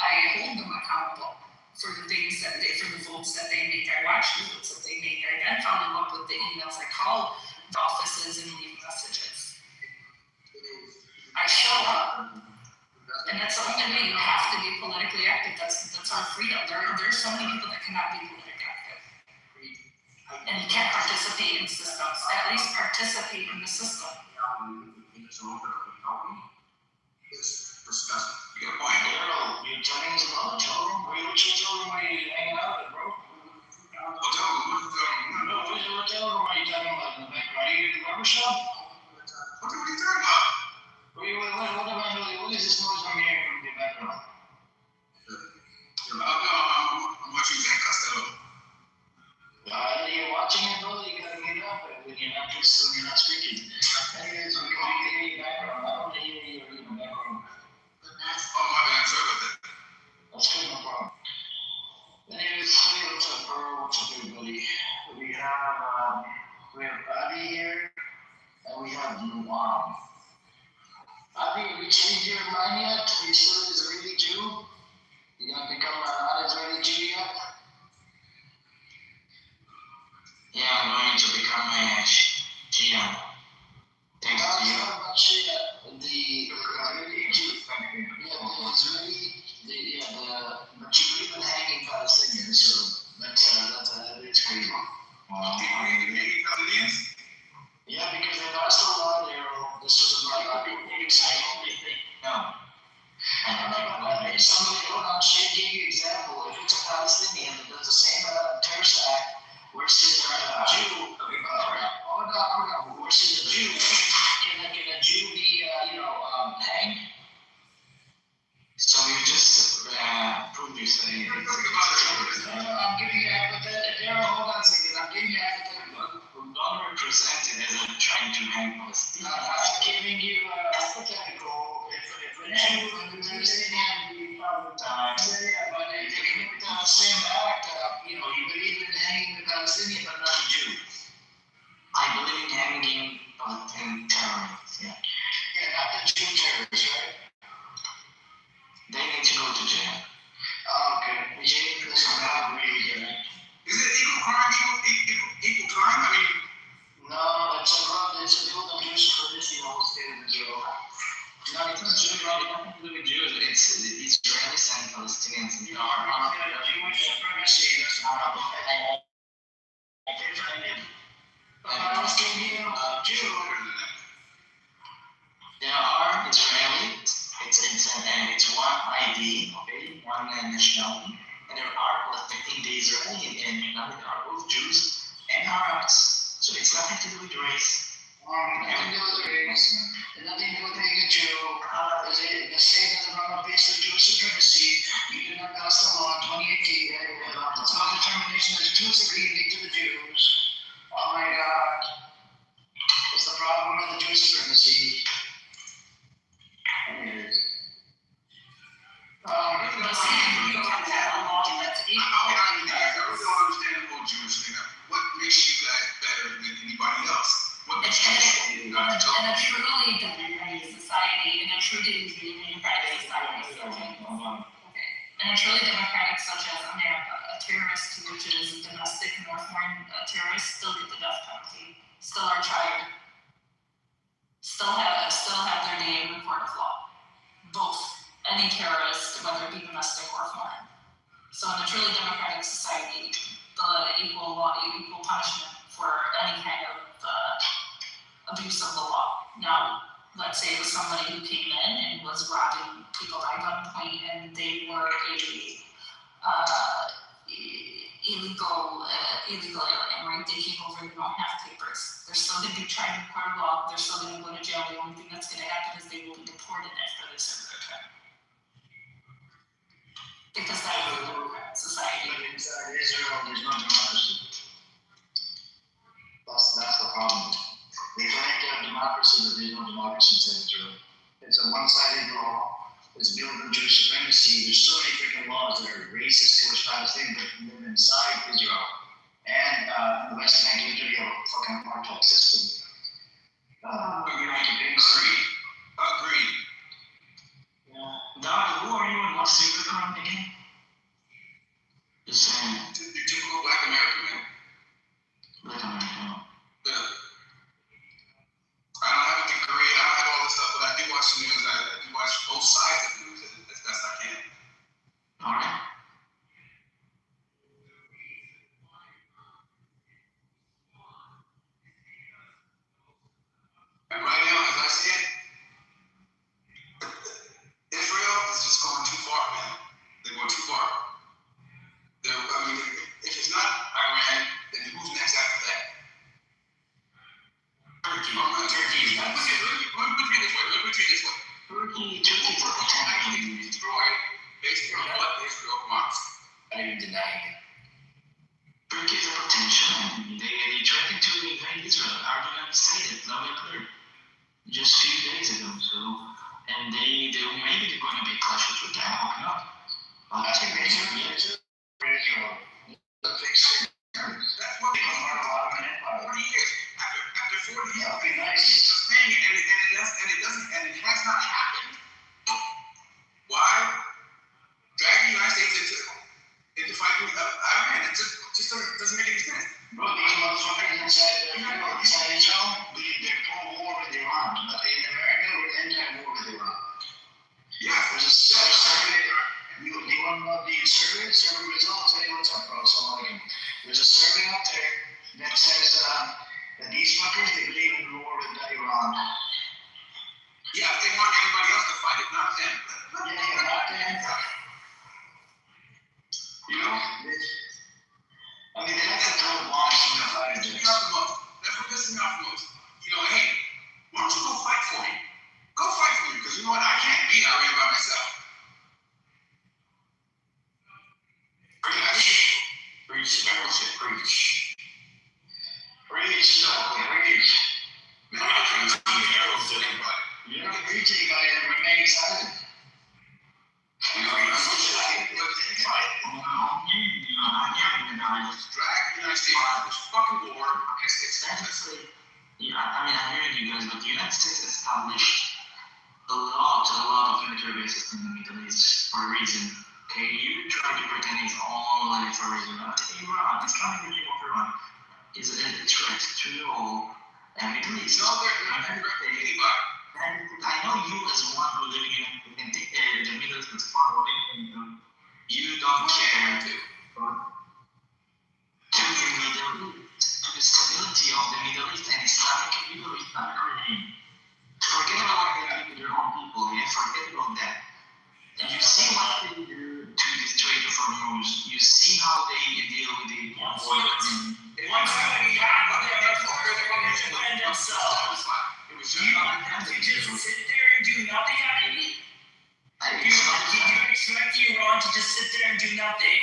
I hold them accountable for the things for the votes that they make. I watch the votes that they make. I then follow up with the emails. I call the offices and leave messages. I show up. And that's the only way. You have to be politically active. That's our freedom. There's so many people that cannot be politically active. And you can't participate in systems. At least participate in the system. It's disgusting. You got a point. Daryl, you're telling us about hotel room? Which hotel room are you hanging out at, bro? Hotel room? No, which hotel room are you talking about? In the back? Are you in the barbershop? What are you talking about? What is this noise I'm hearing from the background? I'm watching Zach Costello. You're watching it, bro. You gotta get up when you're not dressed, when you're not speaking. Anyways, we can't hear your background. I don't hear your background. Oh, my bad. Sorry about that. That's good, no problem. Anyways, hey, what's up, bro? What's up, everybody? We have Abby here, and we have Luan. Abby, have you changed your mind yet? Are you still Israeli Jew? You gonna become an Israeli Jew yet? Yeah, I'm going to become a GM. Thanks to you. Not Shia, the Israeli Jew. Yeah, the Israeli, but you believe in hanging Palestinians, so that's crazy. Yeah, because they passed a law there. This was a right No. Somebody, hold on, Shay gave you an example. If it's a Palestinian that does the same terrorist act versus a Jew, versus I'm giving you a hypothetical. If a Jew in the Palestinian time, but they commit the same act, you believe in hanging the Palestinian, but not the Jew. I believe in hanging terrorists, yeah. Yeah, not the Jew terrorists, right? They need to go to jail. Okay. Is it equal crime? Equal crime? I mean, no, it's a bill of Jewish supremacy in the whole state of Israel. No, it's not Jews, nothing to do with Jews. It's Israelis and Palestinians. And Jewish supremacy, that's not a Palestinian Jew. There are Israelis, it's one ID, okay, one nationality, and there are in the Israeli and there are both Jews and Arabs. So it's nothing to do with race. Nothing to do with race, nothing to do with being a Jew. The state doesn't run on base of Jewish supremacy. You did not pass the law in 2018. It's not determination that the Jews are equal to the Jews. Oh my God. What's the problem with the Jewish supremacy? Anyways. I really don't understand the whole Jewish thing. What makes you guys better than anybody else? What makes you in a truly democratic society, in a truly democratic society, in a truly democratic such as America, a terrorist, which is domestic and or foreign terrorists, still get the death penalty, still are tried, still have their day in the court of law. Both, any terrorist, whether it be domestic or foreign. So in a truly democratic society, the equal punishment for any kind of abuse of the law. Now, let's say it was somebody who came in and was robbing people by gunpoint, and they were illegal alien, right? They came over and don't have papers. They're still going to be tried in court of law. They're still going to go to jail. The only thing that's going to happen is they will be deported after they serve their time. Because that is a democratic society. But inside Israel, there's no democracy. That's the problem. They claim to have democracy, but there's no democracy inside Israel. It's a one-sided law. It's built on Jewish supremacy. There's so many freaking laws that are racist towards Palestinians that live inside Israel. And the West Bank, usually have a fucking apartheid system. Agreed. Dad, who are you and what's your background again? Just saying. You're typical Black American, man. Black American. Yeah. I don't have a degree, I don't have all this stuff, but I do watch the news. I do watch both sides of the news as best I can. All right. And right now, as I see it, Israel is just going too far, man. They're going too far. If it's not Iran, then who's next after that? Turkey. Turkey is not. Let me put it this way. Turkey is a potential. Destroyed based on what Israel wants. I didn't deny it. Turkey is a potential. They threatened to invade Israel. Erdogan said it loud and clear just a few days ago. So, and they maybe they're going to be cautious with that. How not? I think Israel. That's what they want. 40 years. After 40 years, that'd be nice. It's a thing, and it has not happened. Why drag the United States into fighting Iran? It just doesn't make any sense. Bro, these motherfuckers inside Israel, they're pro-war with Iran. But in America, we're anti-war with Iran. Yeah. There's a survey. You want to know the survey results? Hey, what's up, bro? There's a survey out there that says that these fuckers, they believe in war with Iran. Yeah, if they want anybody else to fight it, not them. Yeah, not them. You know? I mean, they like to throw bombs from the fighter jets. That's what pisses me off the most. Hey, why don't you go fight for me? Go fight for me, because you know what? I can't beat Iran by myself. Preach. Preach. Man, the United States established a lot of military bases in the Middle East for a reason. Okay, you try to pretend it's only for a reason. Iran, Islamic regime of Iran, is a threat to the whole Middle East. No, they're not directly anybody. And I know you as one who living in the Middle East is far away from you don't care to the Middle East, to the stability of the Middle East and Islamic regime. Forget about their own people, yeah? Forget about that. You see what they do to the Strait of Hormuz. You see how they deal with the oil. One time we had what they were going to defend themselves. Do you want them to just sit there and do nothing, Habibi? Do you expect Iran to just sit there and do nothing?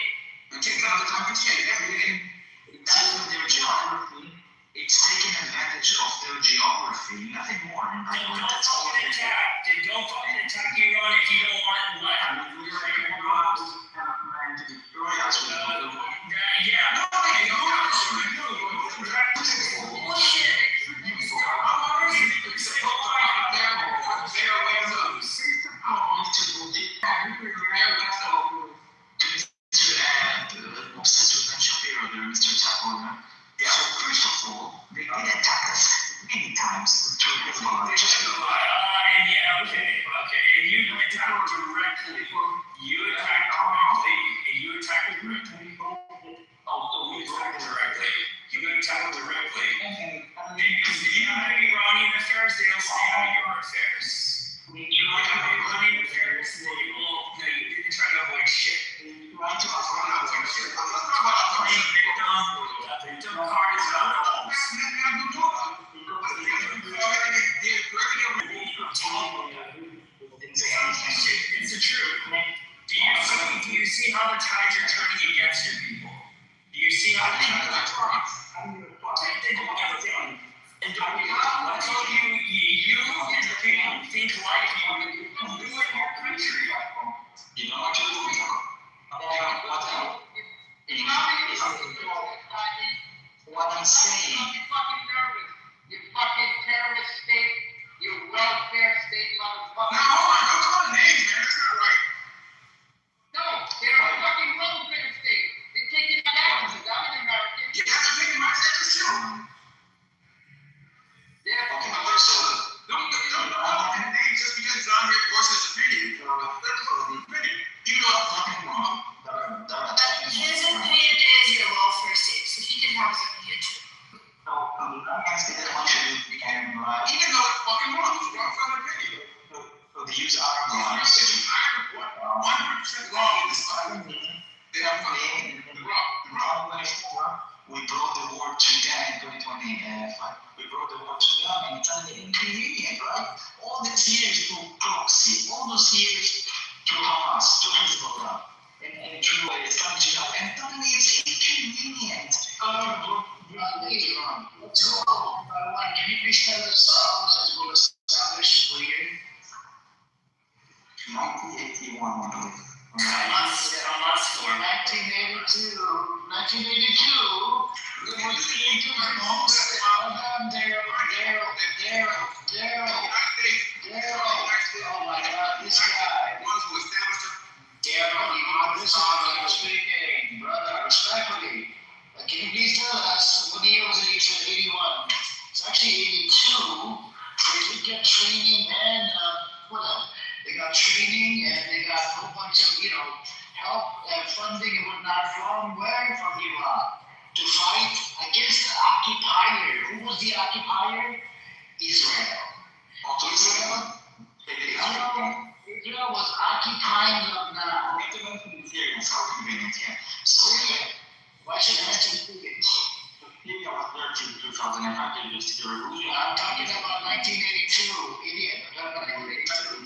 And take out the competition everything. It's taking advantage of their geography, nothing more. Then don't fucking attack. Then don't fucking attack Iran if you don't want what? So first of all, they did attack us many times to And you attack directly. You attack directly. And you attack directly. You attack directly. And if you have Iranian affairs, they'll stay out of your affairs. You have Iranian affairs, they will. No, you didn't try to avoid shit. try to avoid Victim card is not always. It's the truth. Do you see how the tides are turning against your people? Do you see how the tides are turning? They do everything. And I told you, you and the people think like you do in your country. You know what you're doing? What I'm saying. You fucking terrorist state, you welfare state motherfucker. Now, hold on, don't call names, man. That's not right. No, they're a fucking welfare state. They're taking taxes. I'm an American. You have to take my taxes too. They're Okay, fucking so Don't call him names just because he's on here voicing his opinion. That's his opinion. Even though I'm fucking wrong. His opinion is your welfare state, so he can have his opinion too. Even though it's fucking wrong, it's wrong for an opinion. These are I'm 100% wrong in this fight. They are fucking wrong. We brought the war to them in 2025. We brought the war to them, and it's inconvenient, right? All these years to proxy, all those years to Hamas, to Hezbollah, and to Islamic Jihad, and suddenly it's inconvenient. Let's go one by one. Can you please tell us how Hezbollah was established in what year? 1981, I believe. Hamas for 1982. 1982. It was Daryl. Oh my God, this guy. Daryl, this is what I'm speaking, brother, respectfully. Can you please tell us what year was it? You said 81. It's actually 82. They did get training and they got training and they got a whole bunch of help and funding and whatnot from where? From Iran to fight against the occupier. Who was the occupier? Israel. Israel was occupying Lebanon. Syria. Why should I mention Syria? Syria was there till 2005. I'm talking about 1982. Idiot. I'm talking about 1982.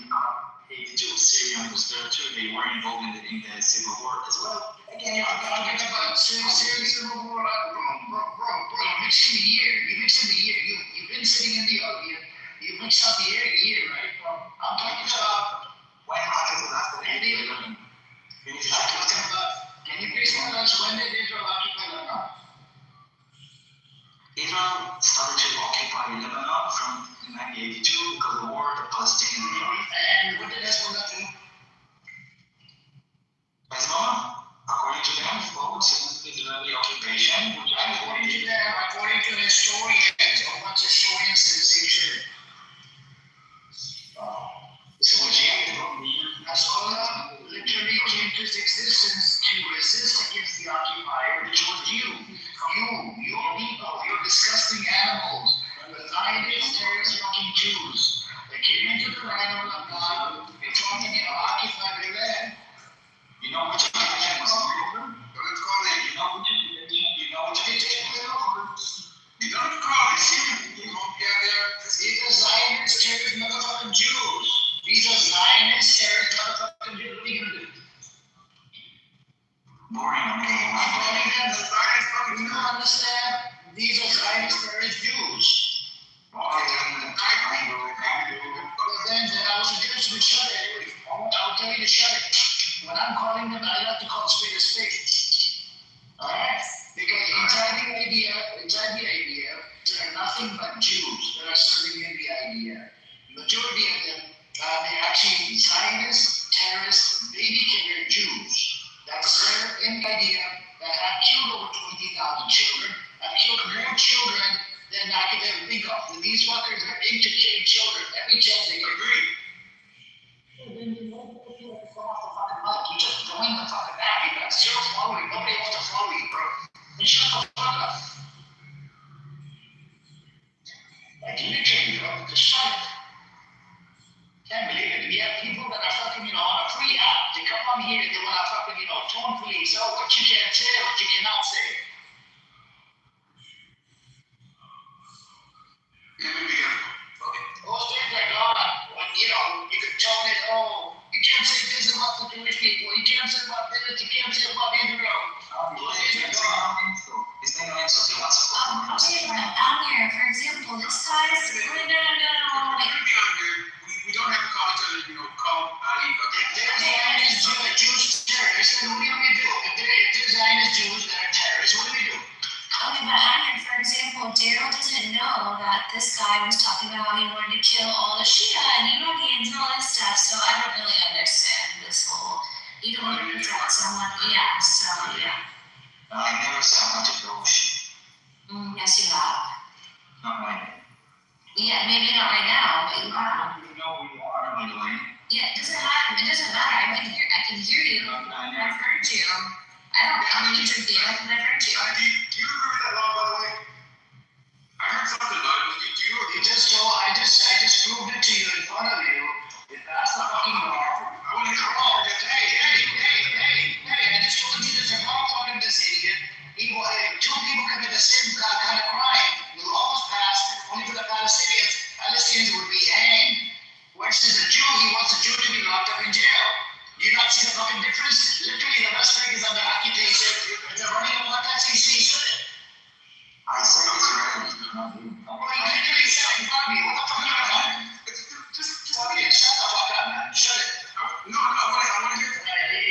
82 Syria was there too. They were involved in the civil war as well. Again, I'm talking about Syria civil war. Bro, you're mixing the year. You've been sitting in the audience. You mixed up the year, right? I'm talking about when Hamas was after the can you please tell us when did Israel occupy Lebanon? Israel started to occupy Lebanon from 1982 1952 because of the war, the Palestinians. And what did Hezbollah do? Hezbollah, according to them, focused on Israeli occupation, which According to them, according to historians, a bunch of historians say the same shit. So Hezbollah literally came to existence to resist against the occupier, which was you, your people, your disgusting animals, the Zionist terrorist fucking Jews that came into the land of God and fucking occupied their land. you know which occupation was over? Let's call it. You know which occupation was over? You don't call it. You won't be out there. These are Zionist terrorist motherfucking Jews. These are Zionist terrorist motherfucking Jews. What are you gonna do? Boring, okay. I'm calling them the Zionist fucking Jews. You don't understand? These are Zionist terrorist Jews. But then I was suggested to shut it. I'll tell you to shut it. When I'm calling them, I like to call a spade a spade. Alright? Because inside the idea, there are nothing but Jews that are serving in the idea. Majority of them, they're actually Zionist, terrorist, baby killer Jews that serve in the idea that have killed over 20,000 children, have killed more children than I could ever think of. And these fuckers are into killing children every chance they get. Agree. You just join the fucking app. You got zero following. Nobody wants to follow you, bro. And shut the fuck up. Like literally, bro. Just shut it. Can't believe it. We have people that are fucking, on a free app. They come on here, they want to fucking, tone police. Oh, what you can say, what you cannot say. Yeah, maybe okay. Those things are gone. When, you could tone it, you can't say this about the Jewish people. You can't say about this. You can't say about Israel. I'm saying on here, for example, this guy's no. We don't have to call each other, call Ali. If there's Zionist Jews terrorists, then what do we do? If there's Zionist Jews that are terrorists, what do we do? Okay, but on here, for example, Daryl doesn't know that this guy was talking about how he wanted to kill all the Shia and Iranians and all that stuff, so I don't really understand this whole, you don't want to protect someone, yeah, so, yeah. I never said I wanted to go. Yes, you have. Not right. Yeah, maybe not right now, but you have. You know who you are, by the way. Yeah, it doesn't matter, I can hear you, I've heard you. I don't know you took the but I've heard you. Do you agree with that law, by the way? I heard something about it. Do you agree? I just proved it to you in front of you. That's the fucking law. I want to hear the law. Hey, I just told you there's a law on this idiot. Two people commit the same kind of crime. The law was passed only for the Palestinians. Palestinians would be hanged. Versus a Jew, he wants a Jew to be locked up in jail. Do you not see the fucking difference? Literally, the West Bank is under occupation. They're running a multi-state. I said Israel. Literally said in front of me. What the fuck are you talking? Just tell me. Shut the fuck up, man. Shut it. No, I want to hear it.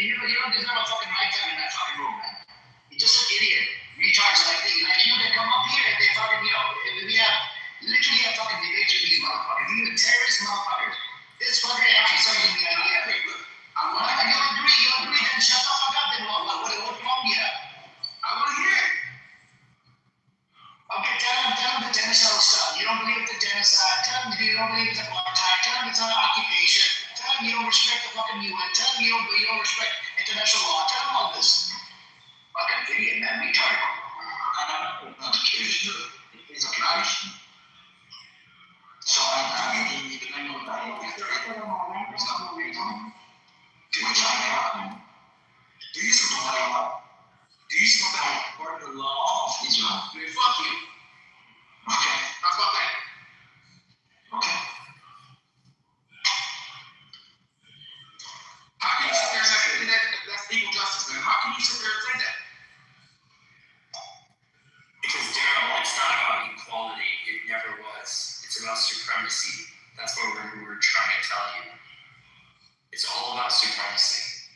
You don't deserve a fucking mic time in that fucking room, man. You're just an idiot. Retards like you that come up here and they fucking, we have literally a fucking debate with these motherfuckers. These are terrorist motherfuckers. This fucker actually something the idea. You agree, then shut the fuck up, then what problem do you have? I want to hear it. Okay, tell them the genocide stuff. You don't believe the genocide. Tell them you don't believe it's apartheid. Tell them it's not occupation. Tell them you don't respect the fucking UN. Tell them you don't respect international law. Tell them all this. Fucking idiot, man. Retard. It's occupation. So I mean, I know that it's not reason. Do you support that? Part of the law of Israel. Fuck you. Okay. How about that? Okay. How can you sit there and say that's equal justice, man? How can you sit there and say that? Because Daryl, it's not about equality. It never was. It's about supremacy. That's what we're trying to tell you. It's all about supremacy.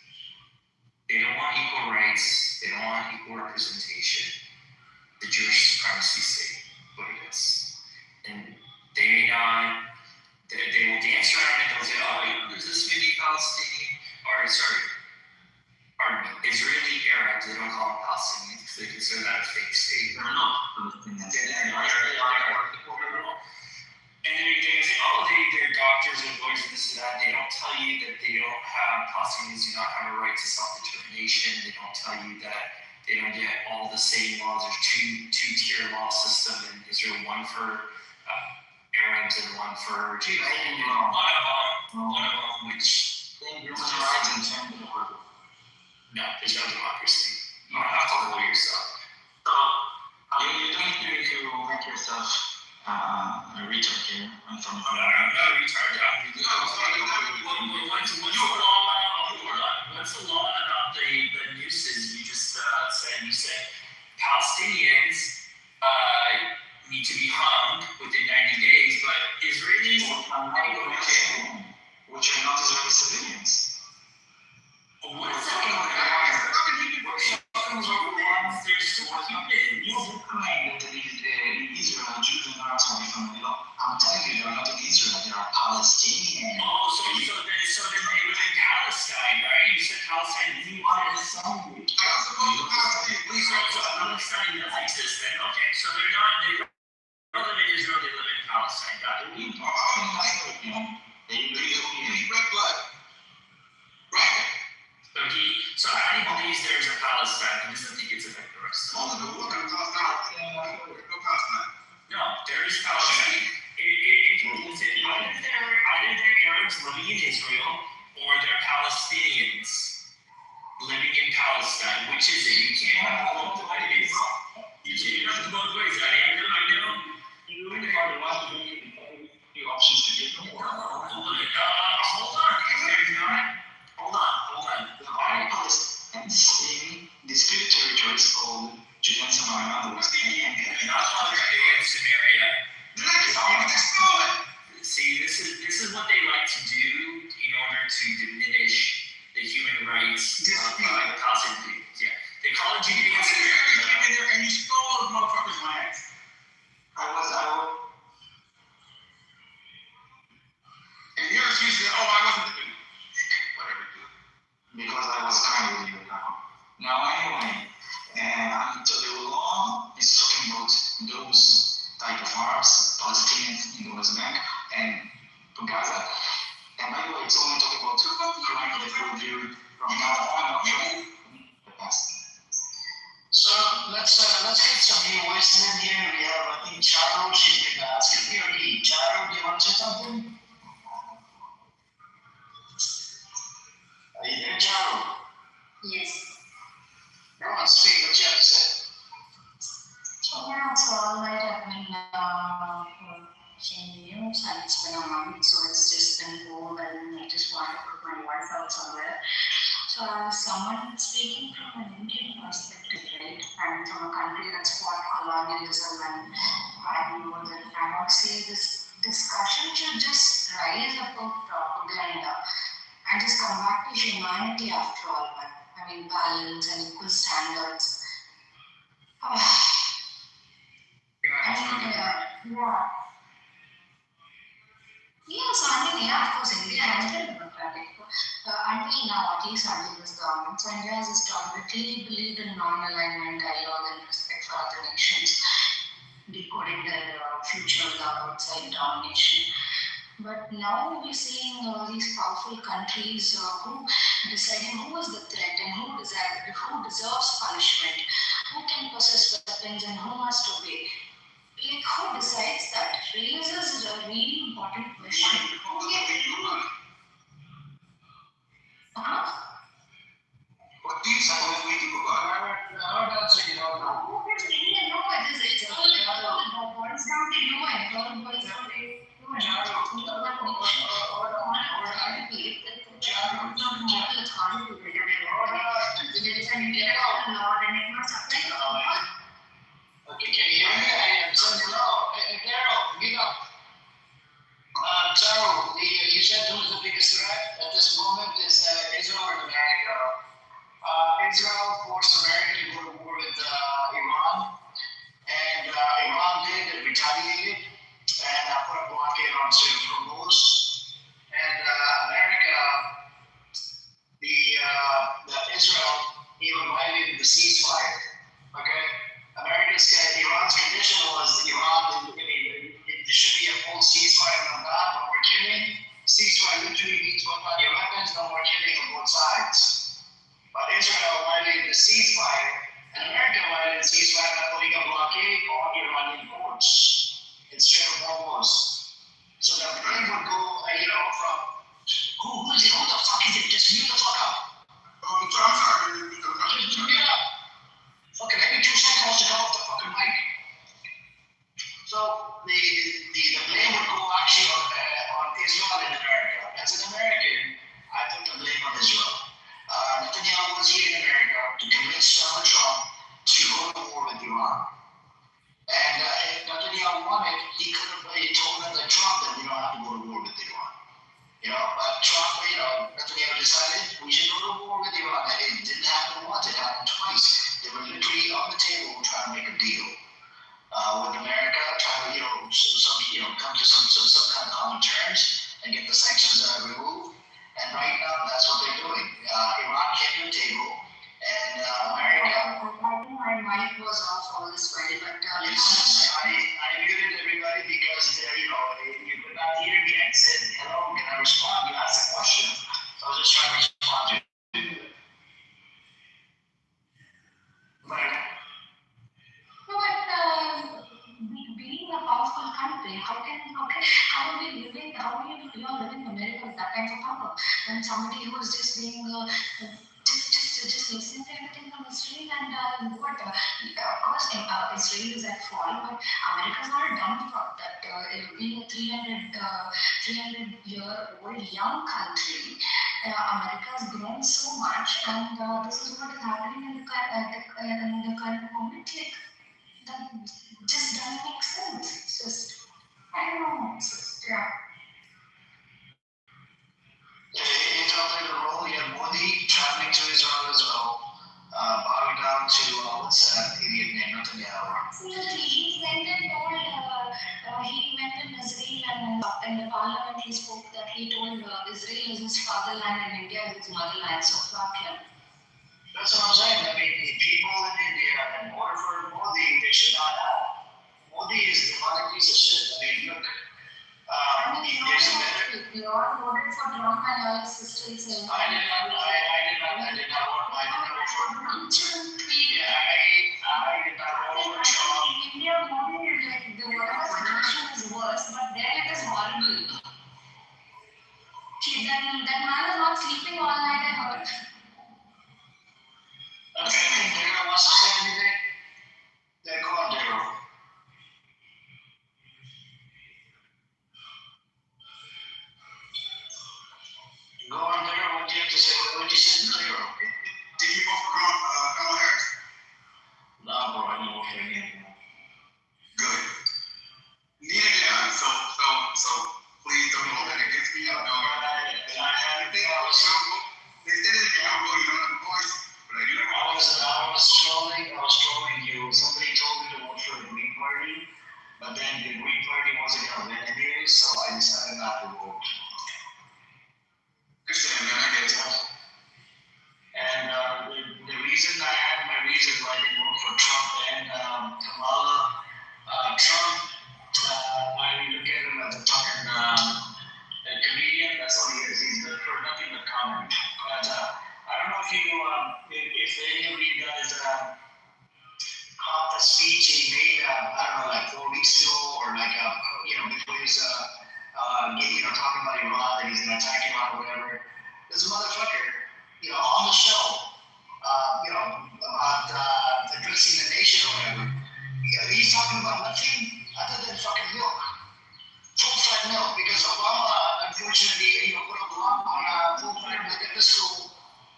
They don't want equal rights. that they don't tell you that they don't have, Palestinians do not have a right to self-determination. They don't tell you that they don't get all the same laws. There's two-tier law system in Israel, one for Arabs and one for Jews. One of them, which human rights and family law. no, there's no democracy. You don't have to rule yourself. You don't need to make yourself a retard here. I'm from I'm not a retard. What's the law about the nooses you just said? You said Palestinians need to be hung within 90 days, but Israelis which are not Israeli civilians. What is that? They're still human. You claim that in Israel, Jews and Arabs are from the law. I'm telling you, they're not in Israel, they are Palestinians. Oh, so then they live in Palestine, right? You said Palestine is in Palestine. Palestine does exist then. Okay, so they don't live in Israel, they live in Palestine. Got it. Red blood. Right. So how do you believe there's a Palestine? He doesn't think it's affected the rest of the world. No, there is Palestine. Listen, either they're Arabs living in Israel or they're Palestinians living in Palestine. Which is it? You can't have both ways. You can't have both ways. I know. You really are the one to give you options to give them. Hold on. If they're not, hold on. There are Palestinians in disputed territories called Judea and Samaria. Not called Judea and Samaria. See, this is what they like to do in order to diminish the human rights of the Palestinians. Yeah, they call it Judea and Samaria. And you stole the motherfucker's land. I was. And your excuse is, I wasn't doing it. Whatever, dude. Because I was kind of you now. Anyway, the law is talking about those type of Arabs, Palestinians in the West Bank and to Gaza. And by the way, it's only talking about crime that will do from now on the past. So let's get some new voices in here. We have, I think, Charo. She's been asking me. Charo, do you want to say something? Are you there, Charo? Yes. Go on, speak what you have to say. Yeah, so all night I've been watching news and it's been a month, so it's just been home and I just want to put my voice out somewhere. So as someone speaking from an Indian perspective, right, and from a country that's fought colonialism and I know that I would say this discussion should just rise above propaganda and just come back to humanity after all, but I mean balance and equal standards. Yes, I mean, yeah, of course, India has been democratic. Until now, at least under this government, so India has historically believed in non-alignment, dialogue, and respect for other nations, decoding their future without outside domination. But now we're seeing these powerful countries who deciding who is the threat and who deserves punishment, who can possess weapons and who must obey. Like, who decides that? Raises a really important question. What do you say? What do we do about it? I don't say you don't know. No, it's all boils down to you and it all boils down to you. Okay, can you hear me? I am saying hello. Hey, Carol, get up. Carol, you said who's the biggest threat at this moment is Israel and America. Israel forced America to go to war with Iran, and Iran did and retaliated and put a blockade on Strait of Hormuz. And America, Israel even violated the ceasefire. Okay, Iran's condition was there should be a full ceasefire on that, no more killing, ceasefire literally means put down your weapons, no more killing on both sides. But Israel violated the ceasefire, and America violated the ceasefire by putting a blockade on Iranian ports instead of bombs. So the plane would go, from who is it? Who the fuck is it? Just mute the fuck up. I'm sorry. Just mute it up. Fucking every 2 seconds to come off the fucking mic. So the blame would go actually on Israel in America. As an American, I put the blame on Israel. Netanyahu was here in America to convince Donald Trump to go to war with Iran. And if Netanyahu wanted, he could have told President Trump that we don't have to go to war with Iran. But Trump, Netanyahu decided we should go to war with Iran. And it didn't happen once, it happened twice. They were literally on the table trying to make a deal with America, trying to, come to some kind of common terms and get the sanctions removed. And right now, that's what they're doing. Iran came to the table, and America. I think my mic was off all this while, but I muted everybody because you could not hear me. I said hello, can I respond? You asked a question, so I was just trying to respond to it. being a powerful country, how are we living? How are you living in America with that kind of power? When somebody who is just being just listening to everything from Israel and what? Of course, Israel is at fault, but America's not a dumb fuck. That being a 300-year-old young country, America has grown so much, and this is what is happening in the current moment. Like, that just doesn't make sense. It's just, I don't know. It's just, yeah. It's up there the role. You have Modi traveling to Israel as well, bowing down to what's that idiot name, Netanyahu. Absolutely, he went and told. He went in Israel and in the parliament he spoke that he told Israel is his fatherland and India is his motherland. So fuck him. That's what I'm saying. I mean, the people in India, in order for Modi, they should not have. Modi is the demonic piece of shit. I mean, look. You all voted for Trump and your sisters. I did not vote for Trump. Yeah, I did not vote for Trump. India voting is like the whatever situation is worse, but there it is horrible. That man is not sleeping all night, I heard. Okay, Daryl wants to say anything? Then go on, Daryl. Go on, Daryl. What do you have to say? What did you say to Daryl? Did you vote for Kamala Harris? No, bro, I didn't vote for him. Good. Neither did I. So please don't hold that against me. I know. They said it. You don't have a voice. I was trolling you. Somebody told me to vote for the Green Party, but then the Green Party wasn't going to win anyway, so I decided not to vote. Understand, man, I get it. And the reason I had my reasons why I didn't vote for Trump and Kamala, Trump, I look at him as a fucking comedian. That's all he is. He's good for nothing but comedy. But I don't know if if any of you guys caught the speech he made, I don't know, like 4 weeks ago, or like, before he was, talking about Iran, that he's going to attack Iran or whatever. There's a motherfucker, on the show, about addressing the nation or whatever. He's talking about nothing other than fucking milk. Full-fat milk, because Obama, unfortunately, put Obama on full-fat milk at this school.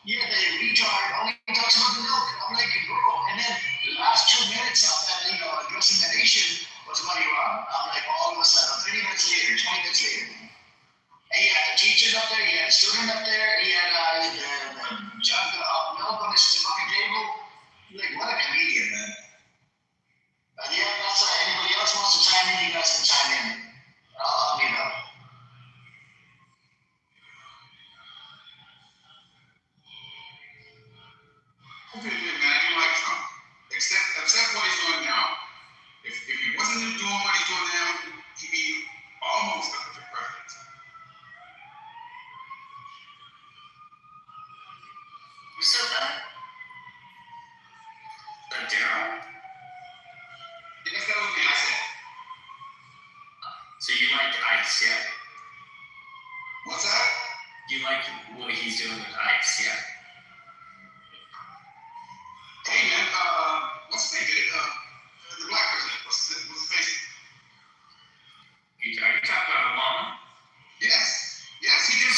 Yeah, the retard only talks about the milk. I'm like, bro. And then the last 2 minutes of that, addressing the nation was about Iran. I'm like, all of a sudden, 30 minutes later, 20 minutes later. And he had the teachers up there, he had a student up there, he had the jug of milk on his fucking table. Like, what a comedian, man. Yeah, that's anybody else wants to chime in, you guys can chime in. I'll mute up. You like what he's doing with ICE, yeah? Hey man, what's his name? The black president. What's his face? Are you talking about Obama? Yes, he did.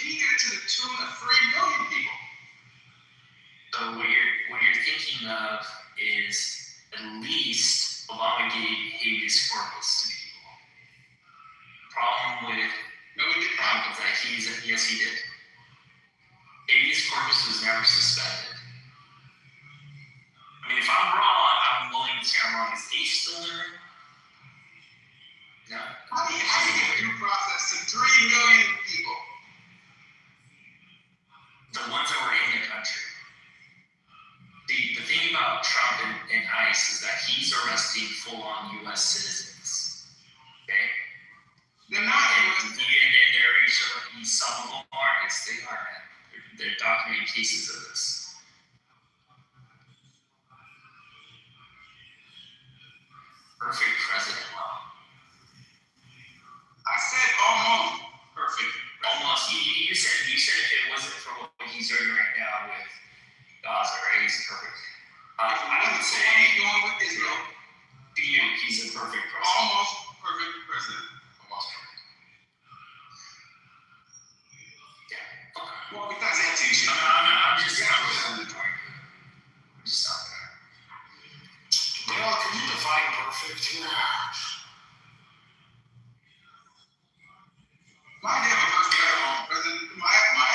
He did it to the tune of 3 million people. So what you're thinking of is at least Obama gave habeas corpus to people. Problem with is that yes he did. Habeas corpus was never suspended. I mean, if I'm wrong, I'm willing to say I'm wrong. Is H still there? No. How do you give due process to 3 million people? The ones that were in the country. The thing about Trump and ICE is that he's arresting full-on U.S. citizens. Okay? They're not. And some of them are. Yes, they are. They're documenting cases of this. Perfect president law. I said almost perfect. Almost. You said if it wasn't for what he's doing right now with Gaza, right? He's perfect. I would say. What are you doing with Israel? To you, he's a perfect president. Almost perfect president. Almost perfect. Yeah. Okay. Well, because that's easy. I'm just not there. Dale, can you define perfect here? My idea of a perfect president, my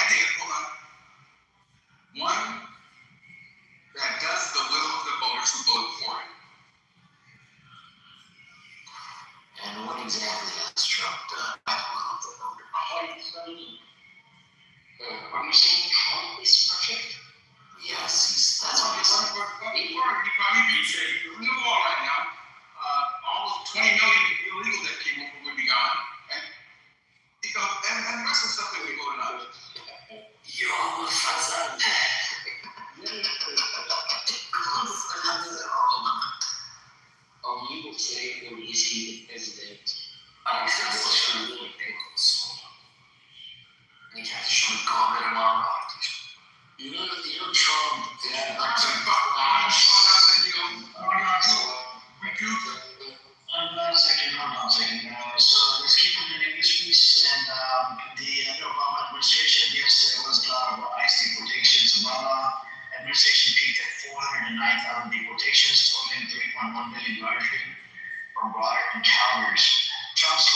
idea, hold on. One that does the will of the voters who voted for him. And what exactly has Trump done? Are you saying Trump is perfect? Yes, that's what he's saying. You probably be saying, new law right now, all those 20 million illegal that came over would be gone. And the rest of the stuff that we voted on. You're almost fazal. You will say, when is he the president? I guess that's the show that we think of school. And he can't show me comment on You know, Trump, I'm talking about Hold on a second. So let's keep it in English, please. And the Obama administration, yes, there was a lot of ICE deportations. Obama administration peaked at 409,000 deportations, totaling 3.1 million largely from broader encounters. Trump's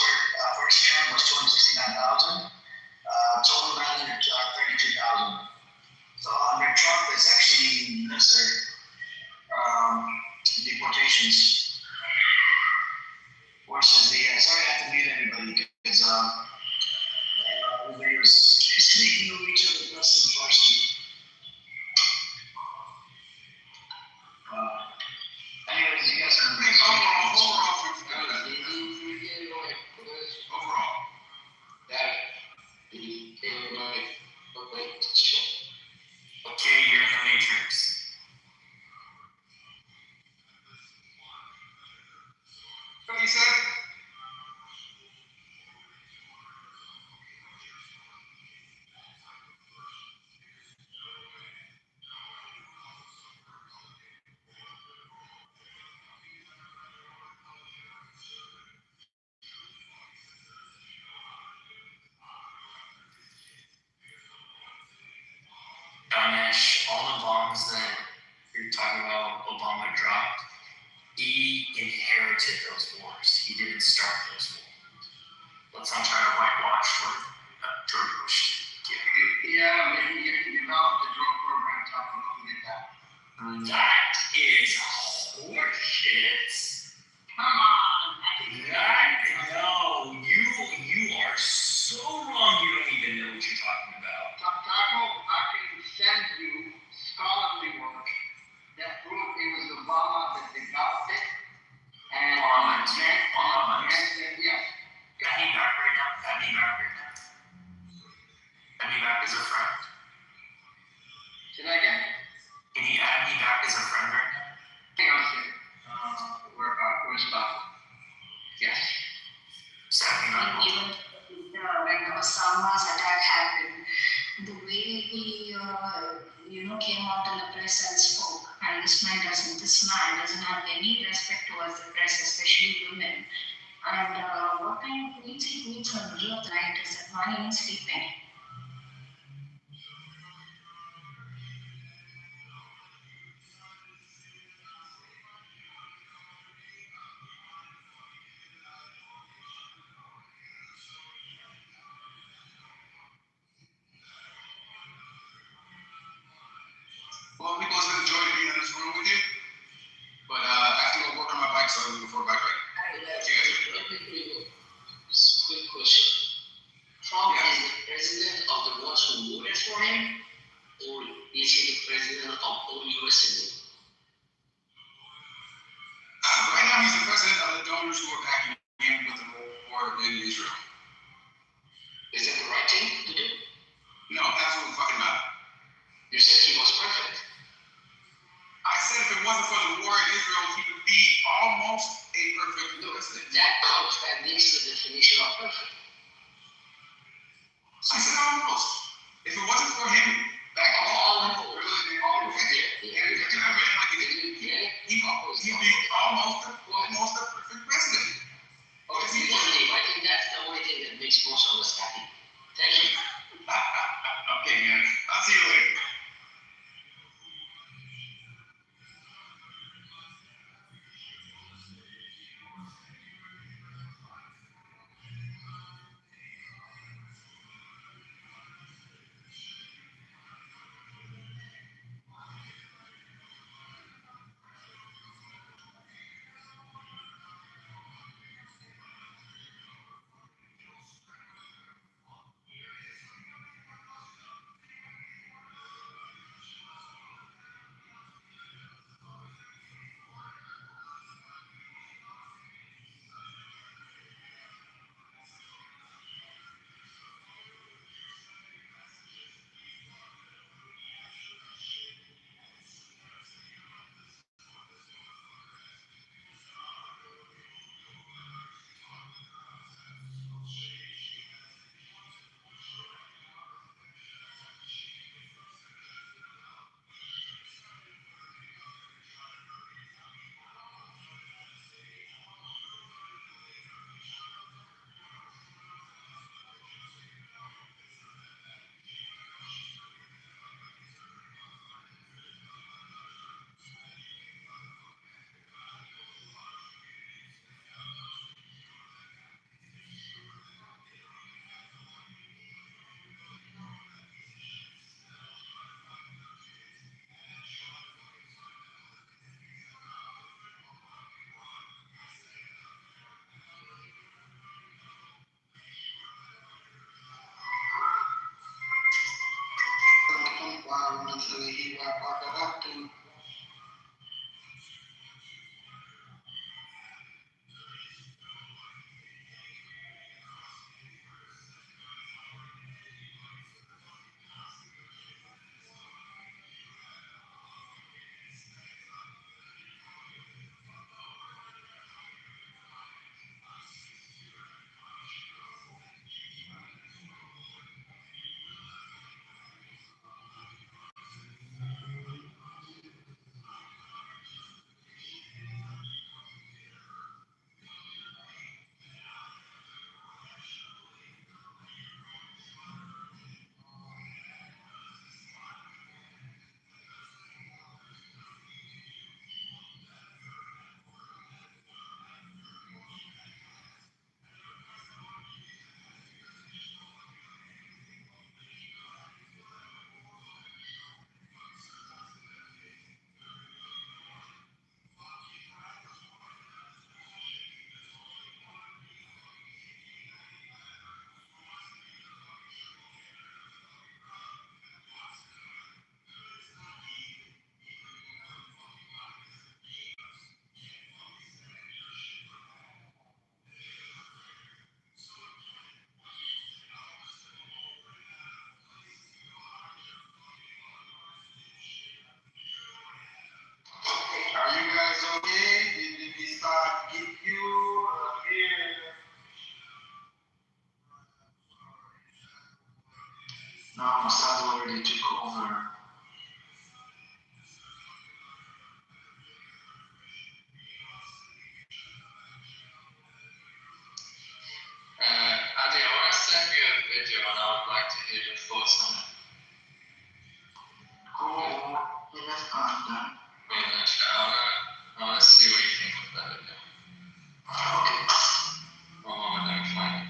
first term was 269,000. Total value 32,000. So under Trump, it's actually lesser deportations. Versus the sorry, I have to mute everybody because everybody was speaking of each other less than Farsi. Anyways, you guys can overall. Okay, you're in the Matrix. What you said? Ganesh, all the bombs that you're talking about Obama dropped, he inherited those wars. He didn't start those wars. Let's not try to whitewash what George Bush did. Yeah, maybe you developed the drone program talking about that. That is horseshit. Come on. No, you are so wrong. You don't even know what you're talking about. Taco, I can send you scholarly work that proved it was Obama that developed it. And Obama. is that money needs to be paid. Well, people, it's been a joy to be in this room with you. But I have to go work on my bike, so I'm looking for a bike ride. Quick question. Trump is the president of the ones who voted for him, or is he the president of all US citizens? Right now, he's the president of the donors who are backing him with the war in Israel. Is that the right thing to do? No, absolutely fucking not. You said he was perfect. I said if it wasn't for the war in Israel, he would be almost a perfect president. That contradicts the definition of perfect. I said almost. If it wasn't for him, back on Almost. He'd be almost a perfect president. I think that's the only thing that makes most of us happy. Thank you. Okay, man. I'll see you later. Are you guys okay? Did we start get you here? No, Mossad already took over. Adi, I want to send you like to hear your thoughts on it. Cool. Let's see what you think of that. Okay. One moment, let me find it.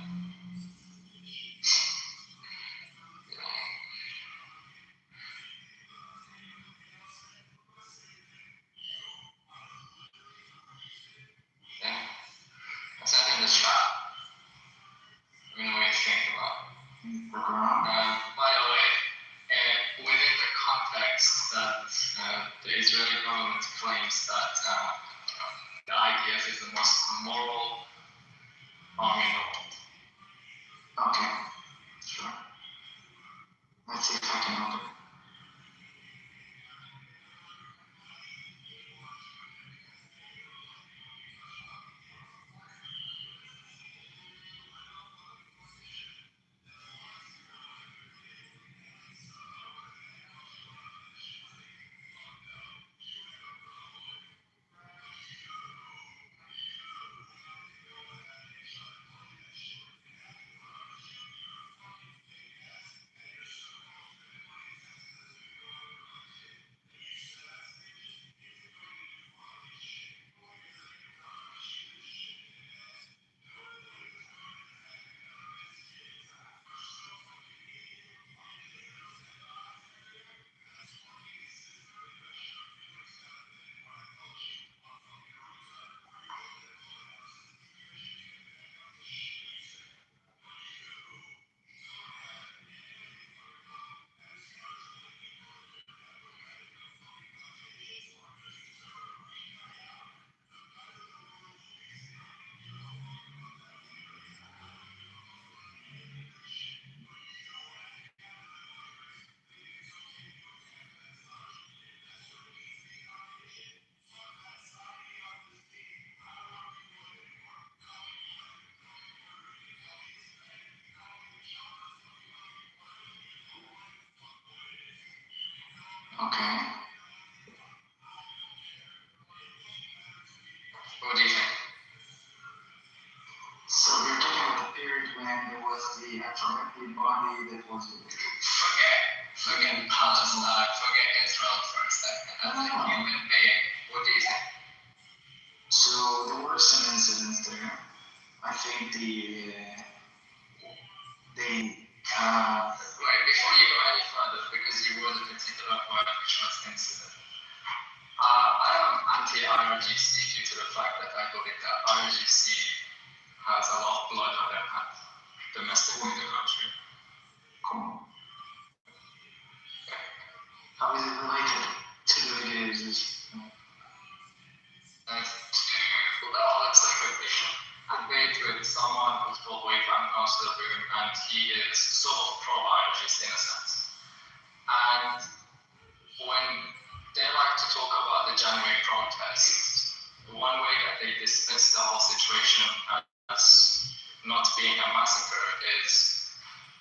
Yeah. I sent in the chat. Let me know what you think about it. By the way, within the context that the Israeli government claims that the IDF is the most moral army in the world. Okay. Sure. Let's see if I can open it. Okay. What do you think? So you're talking about the period when there was the atomic body that was. Forget Palestine, forget Israel for a second. As a human being, what do you think? So there were some incidents there. I think Wait, before you go any further, because you were the particular word which was incident. I am anti-IRGC due to the fact that I believe that IRGC has a lot of blood on their hands domestically in the country. Cool. How is it related to the videos? Well, it's like a debate with someone who's called Wayfan Council and he is sort of pro-IRGC in a sense. And when they like to talk about the January protests, one way that they dismiss the whole situation as not being a massacre is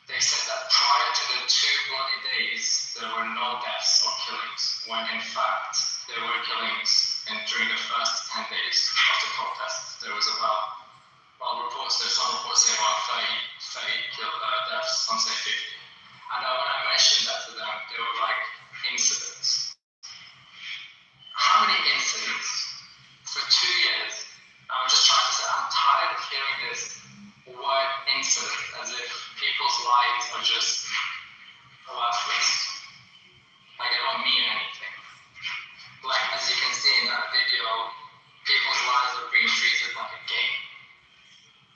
they said that prior to the 2 bloody days, there were no deaths or killings, when in fact there were killings during the first 10 days of the protests. There was about, there's some reports saying about 30 deaths, some say 50. And when I mentioned that to them, they were like, incidents. How many incidents for 2 years? I'm just trying to say, I'm tired of hearing this word incident as if people's lives are just worthless. Like they don't mean anything. Like as you can see in that video, people's lives are being treated like a game.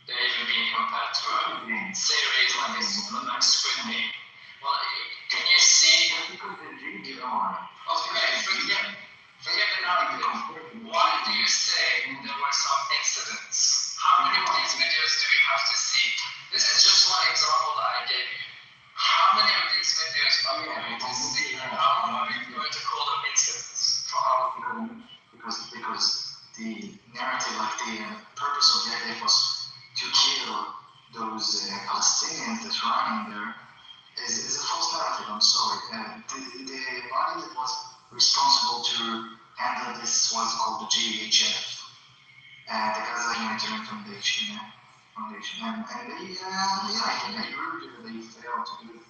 They're even being compared to a series like Squid Game. Well, can you see? Forget the narrative. Why do you say there were some incidents? How many of these videos do we have to see? This is just one example that I gave you. How many of these videos are we going to see? How are we going to call them incidents? For how long? Because the narrative, like the purpose of the IDF was to kill those Palestinians that's running there is a false narrative. I'm sorry. The body that was responsible to handle this was called the GHF, the Gaza Humanitarian Foundation. And they, I think I agree with you that they failed to do it.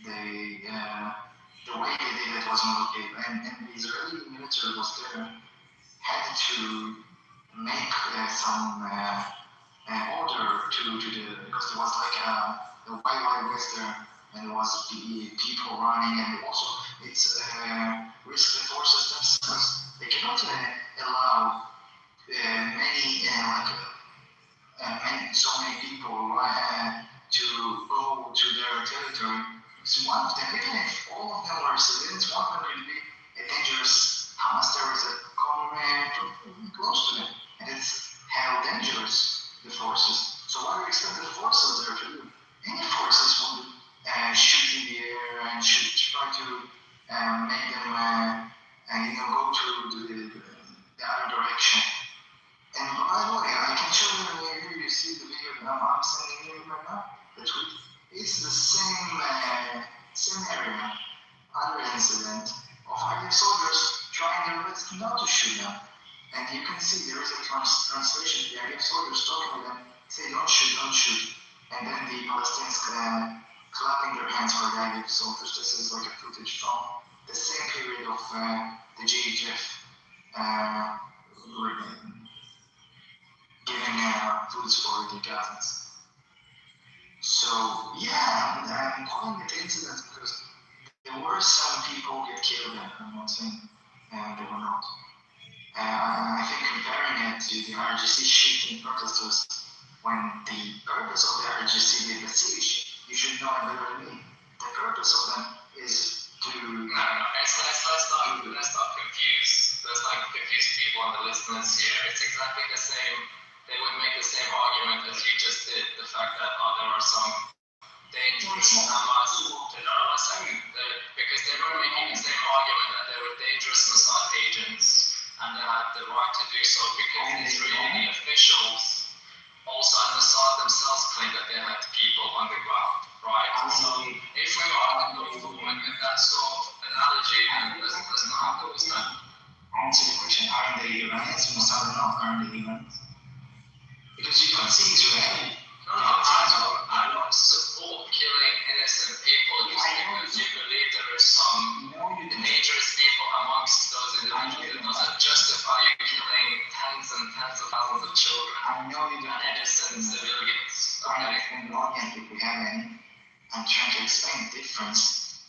the way they did it was not okay. And the Israeli military was there, had to make some order to the, because there was like a wild west there, and there was people running, and also it's risk the forces themselves. They cannot allow so many people to go to their territory. So one of them, even if all of them are civilians, one of them could be a dangerous Hamas terrorist that come close to them, and it's how dangerous the forces. So what do you expect the forces there to do? Any forces will shoot in the air and should try to make them go to the other direction. And by the way, I can show you here, you see the video that I'm sending you right now, the tweet. It's the same area, other incident of IDF soldiers trying their best not to shoot them. And you can see there is a translation, the IDF soldiers talking with them, say don't shoot, don't shoot. And then the Palestinians clapping their hands for the IDF soldiers. This is like a footage from the same period of the GHF giving foods for the Gazans. So yeah, I'm calling it incidents because there were some people get killed, and I'm not saying they were not. I think comparing it to the RGC shooting protesters, when the purpose of the RGC did the siege, you should know it better than me. The purpose of them is to... No, let's not confuse. Let's not confuse people and the listeners here. It's exactly the same. They would make the same argument as you just did. The fact that there are some dangerous Hamas. No, 1 second. Because they were making the same argument that they were dangerous Mossad agents and they had the right to do so because Israeli officials, also Mossad themselves, claimed that they had people on the ground, right? So if we are going forward with that sort of analogy, then let's not understand. Answer the question: aren't they Iranians? Mossad or not? Aren't they Iranians? Because you don't see Israeli. No, I don't support killing innocent people just because you believe there is some dangerous people amongst those individuals. It doesn't justify you killing tens and tens of thousands of children and innocent civilians. Okay? From the audience, if we have any, I'm trying to explain the difference.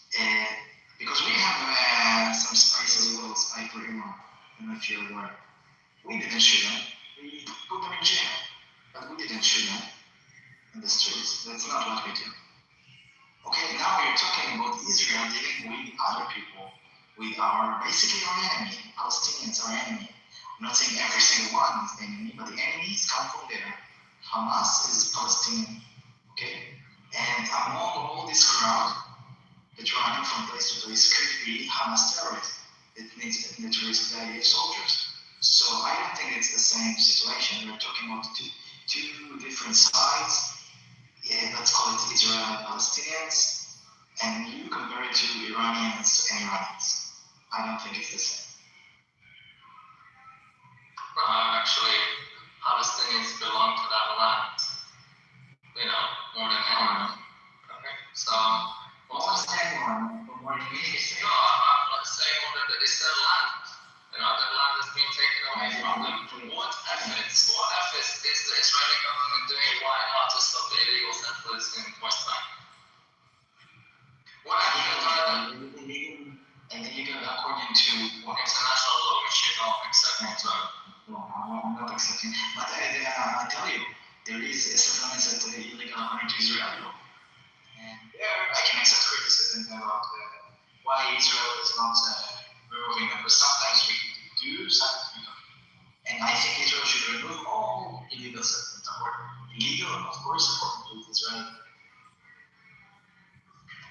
Because we have some spies as well, spy for Iran. I don't know if you're aware. We didn't shoot them. We put them in jail. But we didn't shoot them in the streets. That's not what we do. Okay, now we're talking about Israel dealing with other people. We are basically our enemy. Palestinians are enemy. I'm not saying every single one is the enemy, but the enemies come from there. Hamas is Palestinian. Okay? And among all this crowd that running from place to place could be Hamas terrorists. It needs the militaries of the IDF soldiers. So I don't think it's the same situation. We're talking about two different sides. Yeah, let's call it Israel and Palestinians. And you compare it to Iranians and Iranians. I don't think it's the same. Actually, Palestinians belong to that land. More than anyone. Okay, so... More than anyone, but what do you mean? No, I'm not saying more than it's their land. Their land has been taken away from them. What efforts is the Israeli government doing right now to stop the illegal settlers in West Bank? What have you done? Illegal according to international law, which you don't accept. No, I'm not accepting. But I tell you, there is a settlement that illegal according to Israeli law. And there I can accept criticism about why Israel is not removing them, but sometimes we do, sometimes we don't. And I think Israel should remove all illegal settlements, or illegal, of course, according to Israel.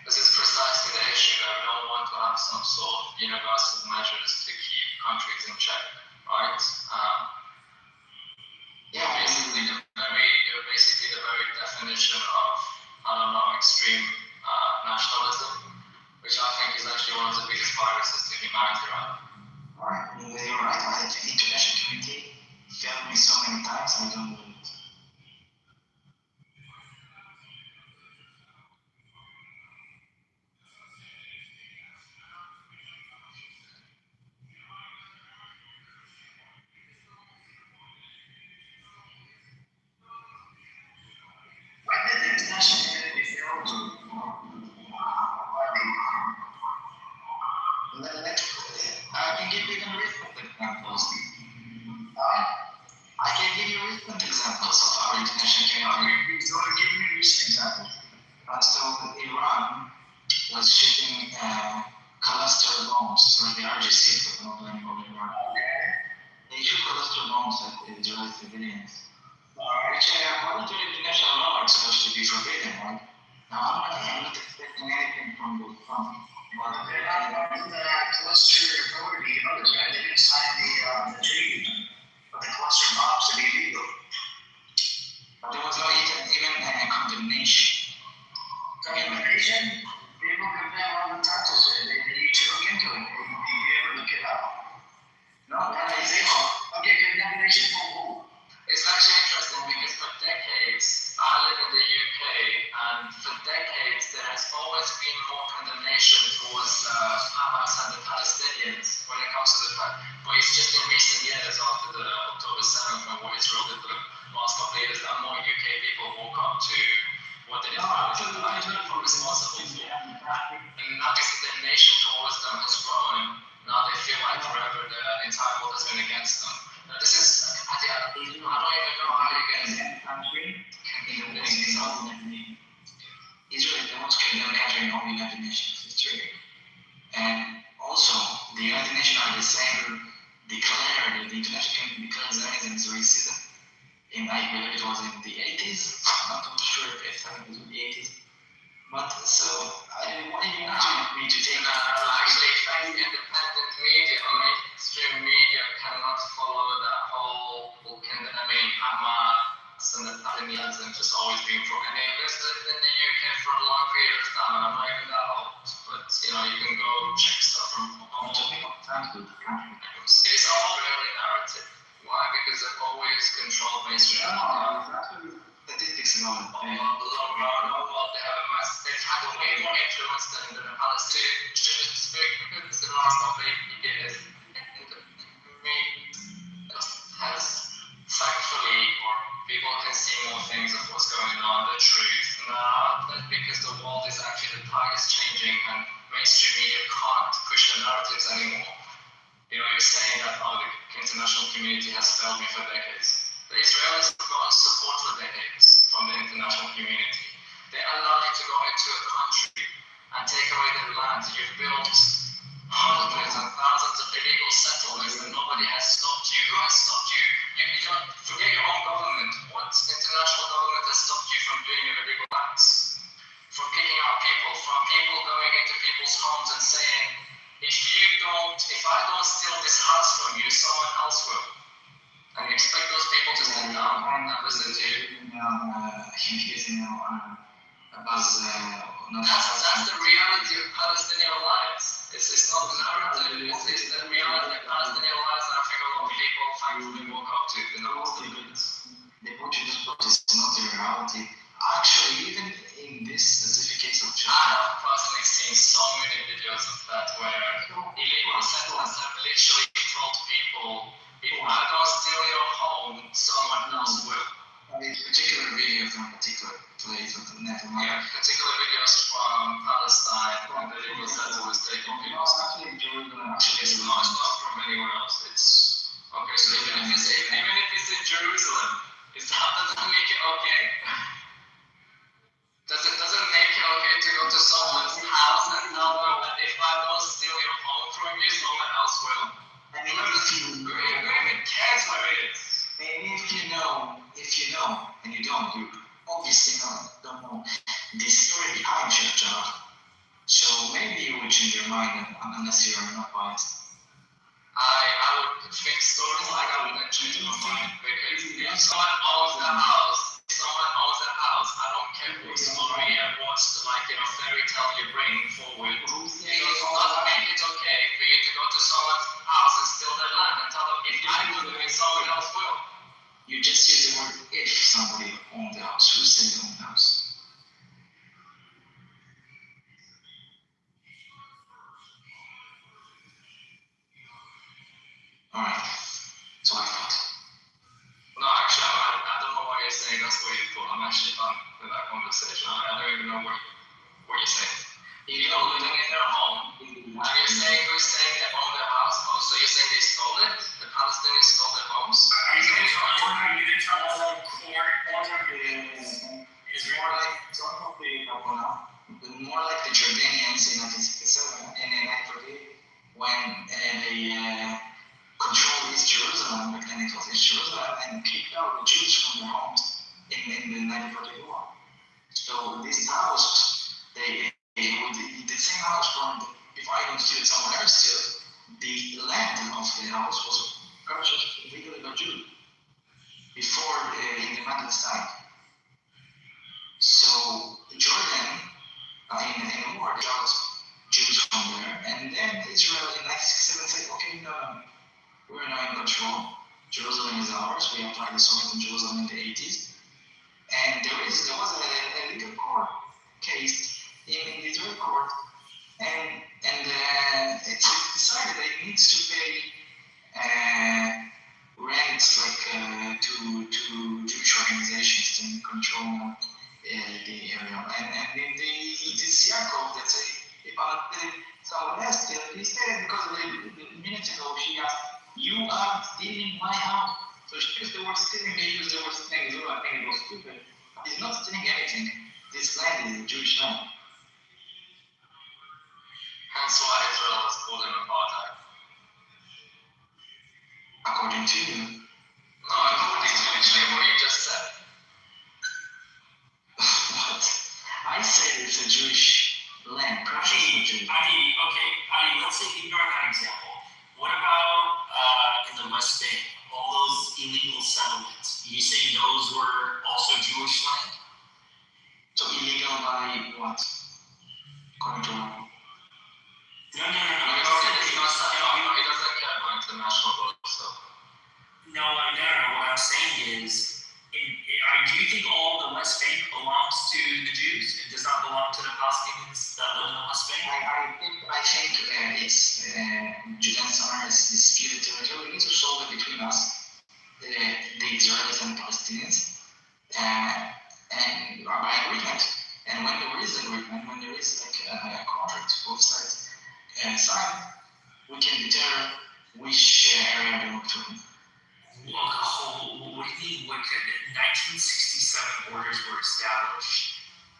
This is precisely the issue that we don't want to have some sort of universal measures to keep countries in check, right? Basically the very definition of, extreme nationalism, which I think is actually one of the biggest viruses to humanity right now. Alright, you're right. The international community failed me so many times, I don't know it. civilians. Which, according to international law, it's supposed to be forbidden, right? Now, I'm not expecting anything from the front. But the cluster authority, you know, they didn't sign the treaty, but the cluster bombs are illegal. But there was no even a condemnation. Condemnation? People condemn all the taxes. They need to look into it. You'll be able to look it up. No, okay, condemnation for who? It's actually interesting because for decades, I live in the UK, and for decades there has always been more condemnation towards Hamas and the Palestinians when it comes to the fact. But it's just in recent years, after the October 7th and what Israel did for the last couple of years, that more UK people woke up to what the Israelis are responsible for. And now this condemnation towards them has grown. Now they feel like forever the entire world has been against them. This is, I don't even know how you can Israel is the most condemned country in all United Nations. It's true. And also, the United Nations are the same declared, the international community declared Zionism as racism. I believe it was in the 80s. I'm not sure if it was in the 80s. But so, what do you want me to take actually thank independent media, mainstream media cannot follow that whole Hamas and the Palestinians and just always being pro. And they lived in the UK for a long period of time, and I'm not even that old. But you know, you can go check stuff from home. It's all very narrative. Why? Because they've always controlled mainstream media. Statistics about They have a massive, they've had a way more influence than the Palestinians in the last couple of years. Has thankfully, or people can see more things of what's going on, the truth. Now, because the world is actually, the tide is changing and mainstream media can't push the narratives anymore. You know, you're saying that, oh, the international community has failed me for decades. The Israelis have gotten support for decades from the international community. They allow you to go into a country and take away their land. You've built hundreds and thousands of illegal settlements and nobody has stopped you. Who has stopped you? You don't forget your own government. What international government has stopped you from doing your illegal acts? From kicking out people, from people going into people's homes and saying, if I don't steal this house from you, someone else will. And you expect those people to stand down and listen to you. That's the reality of Palestinian lives. It's not the narrative, it's the reality of Palestinian lives that I think a lot of people thankfully woke up to in the last 2 minutes. The Portuguese protest is not the reality. Actually, even in this specific case of China, I have personally seen so many videos of that where illegal settlers have literally told people, if I don't steal your home, someone else will. A particular video from a particular place, but never mind. Yeah, particular videos from Palestine, and the illegal settlers taking people's Actually, Jerusalem, it's not from anywhere else. It's okay. So even if it's in Jerusalem, does that make it okay? Does it make it okay to go to someone's house and tell them that if I don't steal your home from you, someone else will? I mean, who even cares where it is? Maybe if you know, and you don't, you obviously don't know the story behind Sheikh Jarrah. So maybe you would change your mind unless you're not biased. I would think stories like that wouldn't change my mind because if someone owns a house, I don't care what story and what fairy tale you bring forward. It does not make it okay for you to go to someone's house and steal their land and tell them if I do it, someone else will. You just use the word if somebody owned the house. Who said they owned the house? Alright, so I thought. No, actually, I don't know why you're saying that's what you thought. I'm actually done with that conversation. I don't even know what you're saying. People living in their home, and you're saying who's saying they own their house? Oh, so you're saying they stole it? The Palestinians stole their homes? More like the Jordanians in 1967 and in 1948 when they control East Jerusalem, back then it was East Jerusalem, and kicked out the Jews from their homes in the 1940 war. So this house, the same house from, if I don't steal it, someone else steal, the land of the house was purchased legally by Jews before independence time. So Jordan, in the war, got Jews from there, and then Israel in 1967 said, okay, no, we're now in control. Jerusalem is ours. We applied the Soviet in Jerusalem in the 80s. And there was a legal court case in the Israeli court, and it's decided that it needs to pay rents to Jewish organizations to control the area. And in the Yaakov, that say about someone else, he said, because minutes ago she asked, you are stealing my house. So she used the word stealing, they used the word stealing as well. I think it was stupid. He's not stealing anything. This land is a Jewish land. Hence why Israel was called an apartheid. According to you. No, according to what you just said. What? I said it's a Jewish land. Okay, let's say ignore that example. What about in the West Bank, all those illegal settlements? You saying those were also Jewish land? So illegal by what? According to what? No. He doesn't care about international law. So. No. What I'm saying is, do you think all the West Bank belongs to the Jews and does not belong to the Palestinians that live in the West Bank? I think it's Judean summer is disputed territory. We need to solve it between us, the Israelis and the Palestinians, and by agreement. And when there is agreement, when there is a contract, both sides sign, we can determine which area belongs to whom. What do you mean? 1967 borders were established,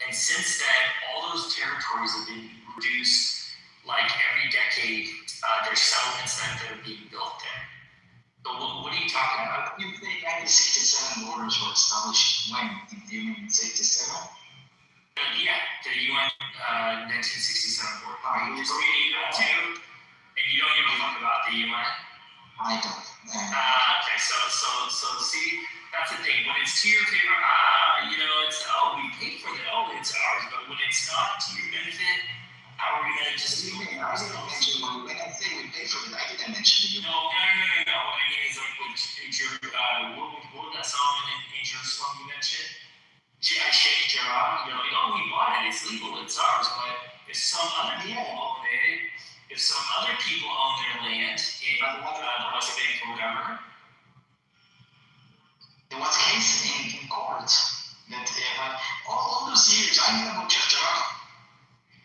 and since then, all those territories have been reduced. Like every decade, there's settlements that are being built there. So what are you talking about? You think 1967 borders were established when? You mean 67? Yeah, the UN 1967 border. Are you reading that too? And you don't give a fuck about the UN? I don't. Okay, so see, that's the thing. When it's to your favor, it's we paid for it. It's ours. But when it's not to your benefit, how are we gonna just do it? I didn't mention when I say we pay for it. I didn't mention the UN. No. What I mean is like with what that Solomon in Jerusalem you mentioned. Sheikh Jarrah, we bought it. It's legal. It's ours. But if some other people own it. If some other people own their land in the West Bank or whatever. There was a case in court that all those years, I knew about Sheikh Jarrah.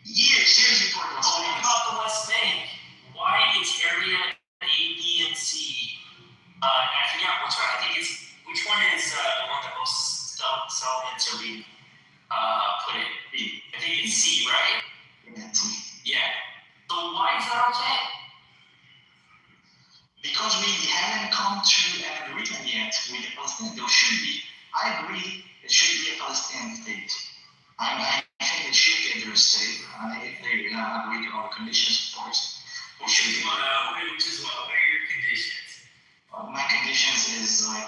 Years before it was What about the West Bank? Why is area A, B, and C? I forget which one. I think which one is the one that most settlements are being put in? B. I think it's C, right? Yeah. So why is that okay? Because we haven't come to an agreement yet with the Palestinians. There should be. I agree there should be a Palestinian state. I think they should get their state. If they agree to all conditions, of course. Which is what are your conditions? My conditions is of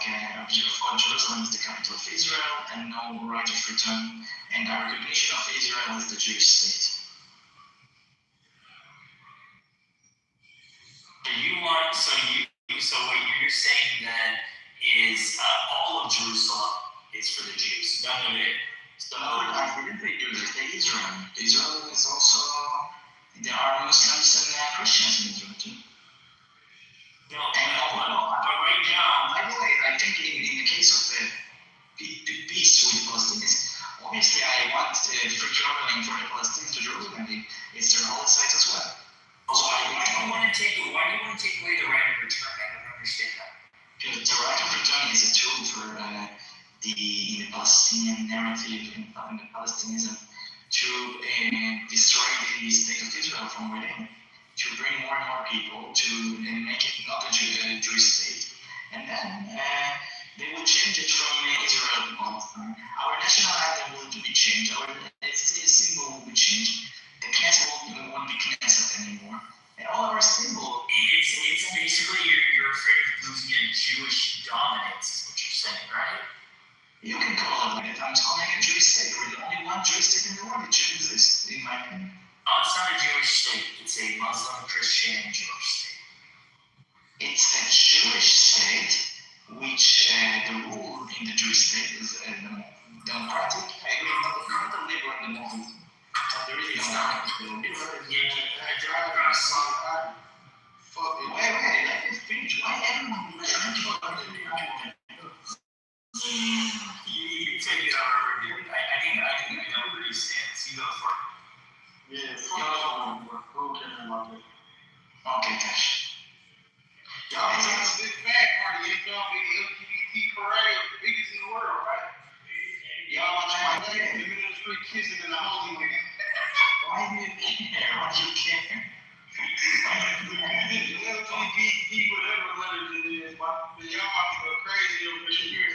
course, Jerusalem is the capital of Israel and no right of return, and our recognition of Israel as the Jewish state. So what you're saying then is all of Jerusalem is for the Jews, none of it. So I didn't say Jews, I say Israel. Israel is also, there are Muslims and Christians in Israel too. No, but right now, by the way, I think in the case of the peace with the Palestinians, obviously I want free traveling for the Palestinians to Jerusalem. It's their holy site as well. Why do you want to take away the right of return? I don't understand that. Because the right of return is a tool for the Palestinian narrative and the Palestinianism to destroy the state of Israel from within. to bring more and more people to make it not a Jewish state. And then they will change it from Israel to Palestine. Our national anthem will be changed. Our symbol will be changed. The Knesset won't be Knesset anymore. And all our symbol. It's basically you're afraid of losing a Jewish dominance, is what you're saying, right? You can call it that. I'm calling it a Jewish state. We're the only one Jewish state in the world. It should exist, in my opinion. Oh, it's not a Jewish state. It's a Muslim, Christian, Jewish state. It's a Jewish state, which the rule in the Jewish state is democratic. I agree, not the liberal and the Muslim. But there is no Wait, let me finish. Why everyone you take it out of I think we know where he stands. You go for it. Yeah, fuck. Okay, Cash. Y'all having a big fat party. It's gonna be the LGBT parade, the biggest in the world, right? Y'all watch my dad in the middle of the street kissing in the Holy Land. Why do you care? Why do you care? LGBT, whatever letters it is, but y'all about to go crazy over here.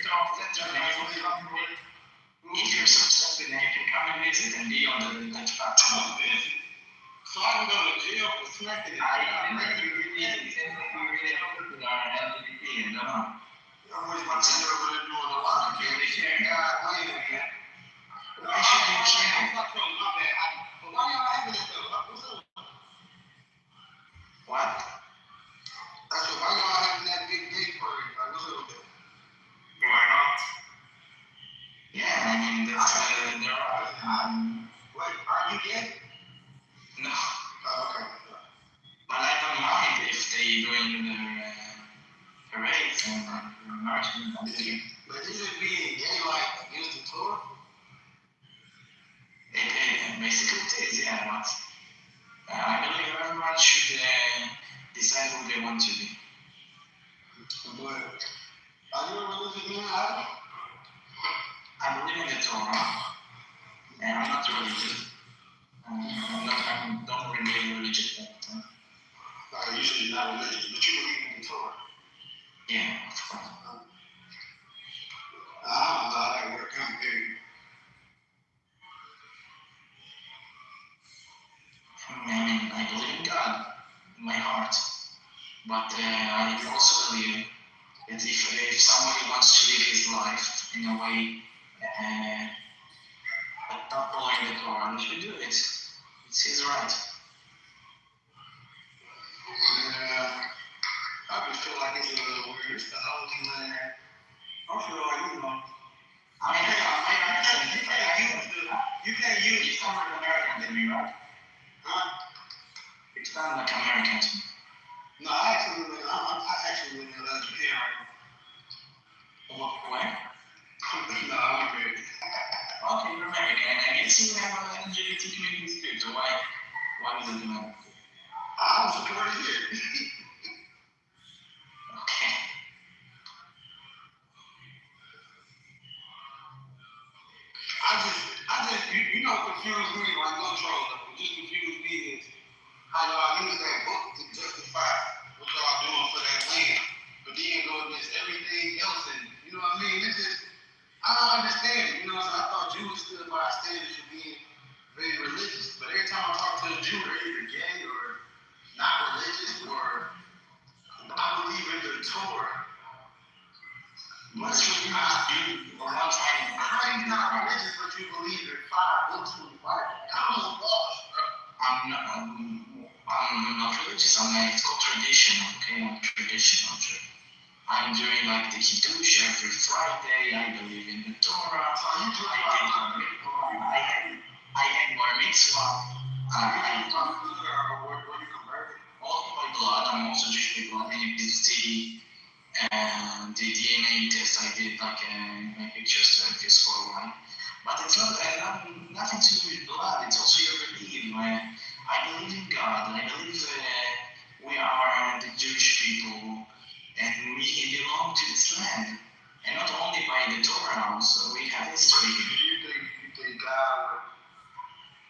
If you're so accepted, you can come and visit and be on the platform. So I can go to jail for smacking it. I really hope that our LGBT and I'm really about to over there doing a lot of they can't God win again. Why should you check? I'm not trolling, my bad. But why y'all having it though? What's up? What? I said, why y'all having that big gay party? Like, what's up with that? Why not? Yeah, I mean, there are. Wait, are you gay? No. Oh, okay. But I don't mind if they doing their parades and marching. But is it being gay like against the Torah? Basically it is, yeah. But I believe everyone should decide who they want to be. But are you a religious man? I believe in the Torah, and I'm not religious. I don't remain religious all the time. You said you're not religious, but you believe in the Torah. Yeah, of course. I don't know how that works. I'm very. I believe in God in my heart, but I also believe that if somebody wants to live his life in a way not following the Torah, he should do it. It's his right. I just feel like it's a little weird. It's the Holy Land. I feel like, You can't use it for American to me, right? Huh? It's not like American to me. No, I actually live in Japan right now. When? No, I'm American. Okay, you're American. And I guess you have an LGBT community too, so why does it matter? I was support it here. Okay. I just, you know, confuse me, like no troll. What just confuse me is how y'all use that book to justify what y'all doing for that land, but then go against everything else, and you know what I mean? It's just, I don't understand it. You know what I'm saying? I thought Jews stood by standards for being very religious, but every time I talk to a Jew, they're either gay or not religious, or I believe in the Torah. What's religious? How you not religious, but you believe in 5 books from the Bible? I'm lost, bro. I'm not religious. It's called tradition. Okay, I'm traditional. I'm doing like the Kitover every Friday. I believe in the Torah. I had bar mitzvah. All by blood. I'm also Jewish people. I'm in PhD. And the DNA test I did, like my pictures like this for a while. But it's not nothing to do with blood. It's also your belief. I believe in God. I believe we are the Jewish people, and we belong to this land. And not only by the Torah, also we have history.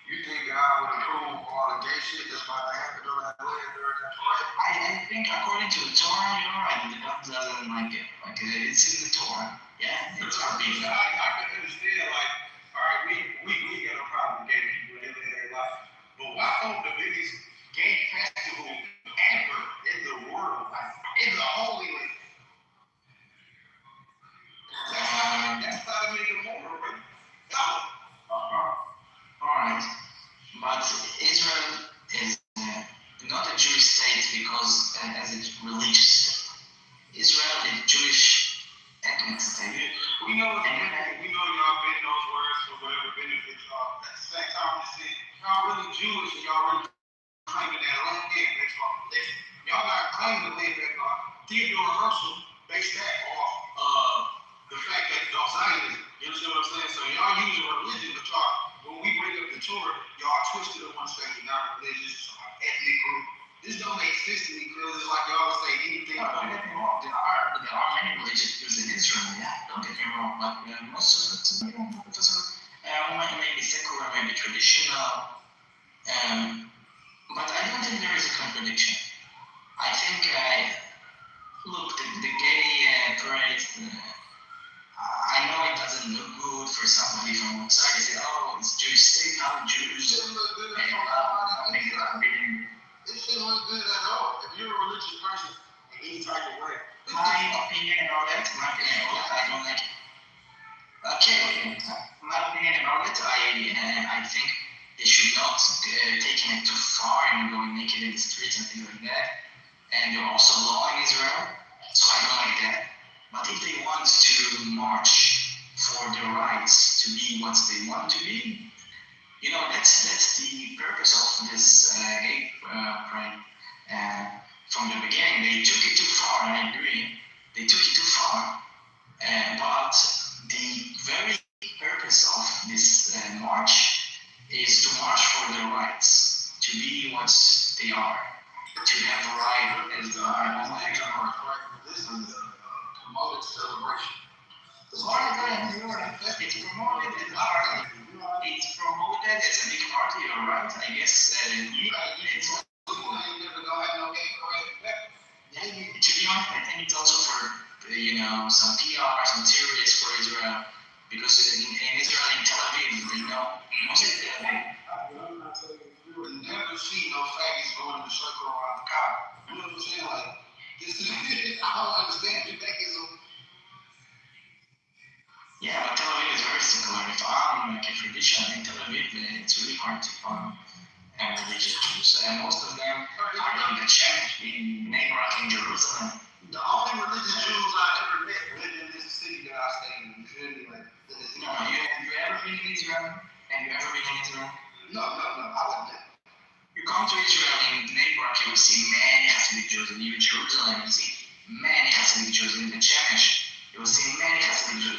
You think God would approve all the gay shit that's about to happen on that land during that parade. I think according to the Torah, you're right. The God doesn't like it. Like it's in the Torah. Yeah, it's forbidden. I can understand, like, all right, we got a problem with gay people in their life, but why don't the biggest gay festival ever in the world, like in the Holy Land? That's not a nigga more, bro. Alright, but Israel is not a Jewish state because as a religious state. Israel is a Jewish ethnic state. We know y'all bend those words for whatever benefits y'all. At the same time, we say y'all really Jewish and y'all really claiming that land based off religion. Y'all not claiming the land based off Theodore Herzl based that off the fact that y'all Zionism. You understand what I'm saying? So y'all using religion, but y'all, when we bring up the Torah, y'all twisted it one stage, not religious, ethnic group. This don't make sense to me because it's like y'all would say anything. No, don't get me wrong. There are many religious groups in Israel. Yeah, don't get me wrong. But most of it, maybe secular, maybe traditional. But I don't think there is a contradiction. I think, look, the gay parade. I know it doesn't look good for somebody from outside. They say, "Oh, it's Jewish state, how Jews." It shouldn't look good at all. If you're a religious person in any type of way. My opinion and all that, I don't like it. Okay, my opinion and all that, I think they should not taking it too far and going naked in the streets and things like that. And they're also law in Israel, so I don't like that. But if they want to march for their rights to be what they want to be, that's the purpose of this gay parade. From the beginning, they took it too far, and I agree. They took it too far. But the very purpose of this march is to march for their rights, to be what they are, to have a right as This is a promoted celebration. It's promoted as a big party, all right? I guess it's. To be honest, I think it's also for some PR, some theories for Israel, because in Israel, in Tel Aviv, most of Tel Aviv. You would never see no faggots going in a circle around the car. You know what I'm saying? Like, I don't understand Judaism. Yeah, but Tel Aviv is very secular. If I'm like a tradition in Tel Aviv, it's really hard to find religious Jews. And most of them are in the church, in Bnei in Jerusalem. The only religious Jews I ever met lived in this city that I stayed in. You feel me? Like, have you ever been in Israel? Have you ever been in Israel? No, I wouldn't. You come to Israel in Bnei Brak, you will see many Hasidic Jews. In Jerusalem, you see many Hasidic Jews. In the Shemesh, you will see many Hasidic Jews.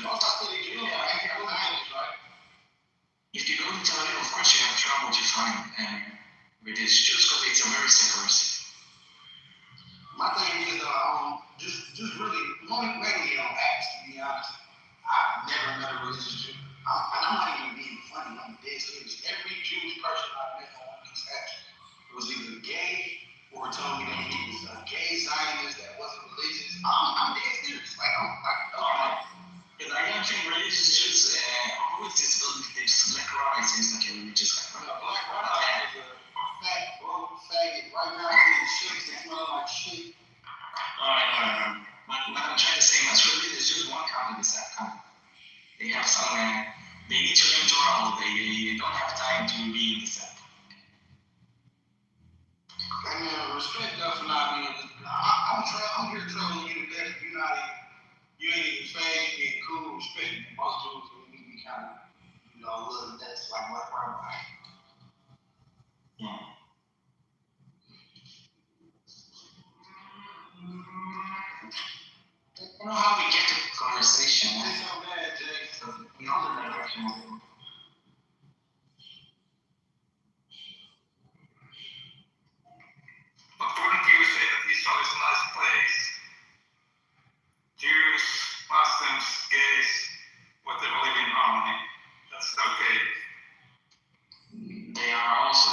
If you go to Tel Aviv, of course you have trouble to find with these Jews because it's a very secular city. My thing is, just really, mainly acts, to be honest. I've never met a religious Jew. And I'm not even being funny, I'm dead serious. Every Jewish person I met on these apps was either gay or told me that he was a gay Zionist that wasn't religious. I'm dead serious. Because I don't think religious Jews, always this black rice is like a religious guy. Black rice is a fat, broke faggot right now in shit that smell like shit. Alright. What I'm trying to say, most religious Jews won't come to this app. They have some, they need to learn Torah all day. They don't have time to be in this app. I mean, respect us for not being. I'm here telling you that you ain't even faggot, being cool, respect. Most Jews will be kind of, a little that's like what right. Yeah. You know how we get to conversation? It's so bad, Jay. Another direction. According to you, Israel is a nice place. Jews, Muslims, gays, whatever live in harmony. That's okay. There are also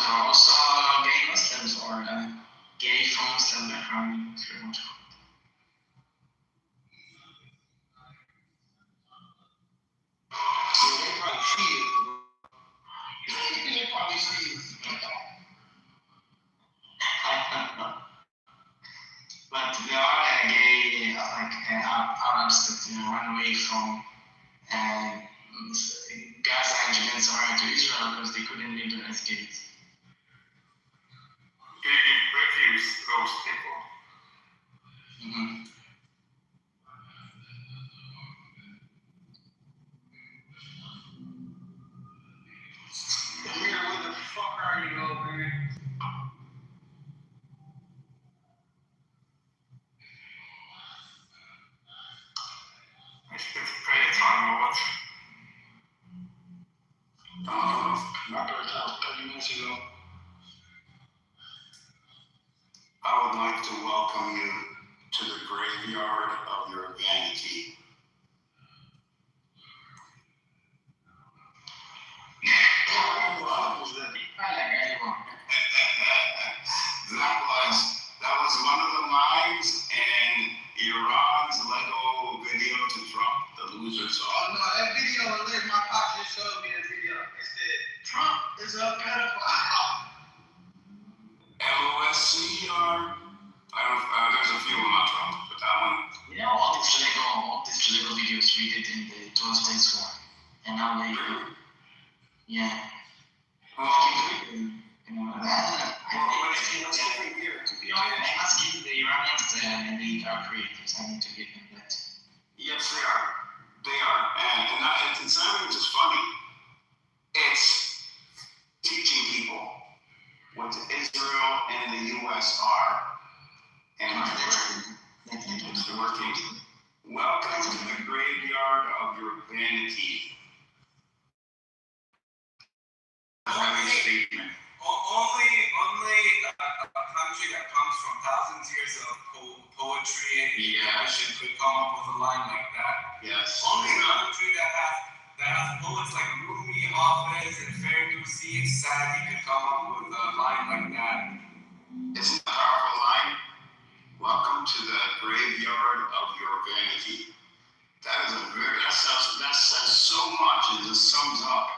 Arabs that ran away from Gaza and Judea to Israel because they couldn't leave their escapes. Refuse those people. Mm-hmm. Amir, what the fuck are you, man? It's pretty time out. My birthday was 30 minutes ago. I would like to welcome you to the graveyard of your vanity. That was one of the lines in Iran's Lego video to Trump, the loser song. Oh no, that video, my pocket showed me the video. It said, Trump is a pedophile. LOSCR. There's a few of them on Trump, but that one. All these Lego videos we did in the 12 States War. And now they yeah. They must give the Iranians and the creators. I need to give them that. Yes, they are. They are. And it's not even just funny. It's teaching people what Israel and the U.S. are. And it's working. Welcome to the graveyard of your vanity. Statement. Only a country that comes from thousands of years of poetry and tradition could come up with a line like that. Yes. Only a country that has poets like Rumi, Hafiz, and Ferdowsi and Sadi could come up with a line like that. Isn't that a powerful line? Welcome to the graveyard of your vanity. That says so much. It just sums up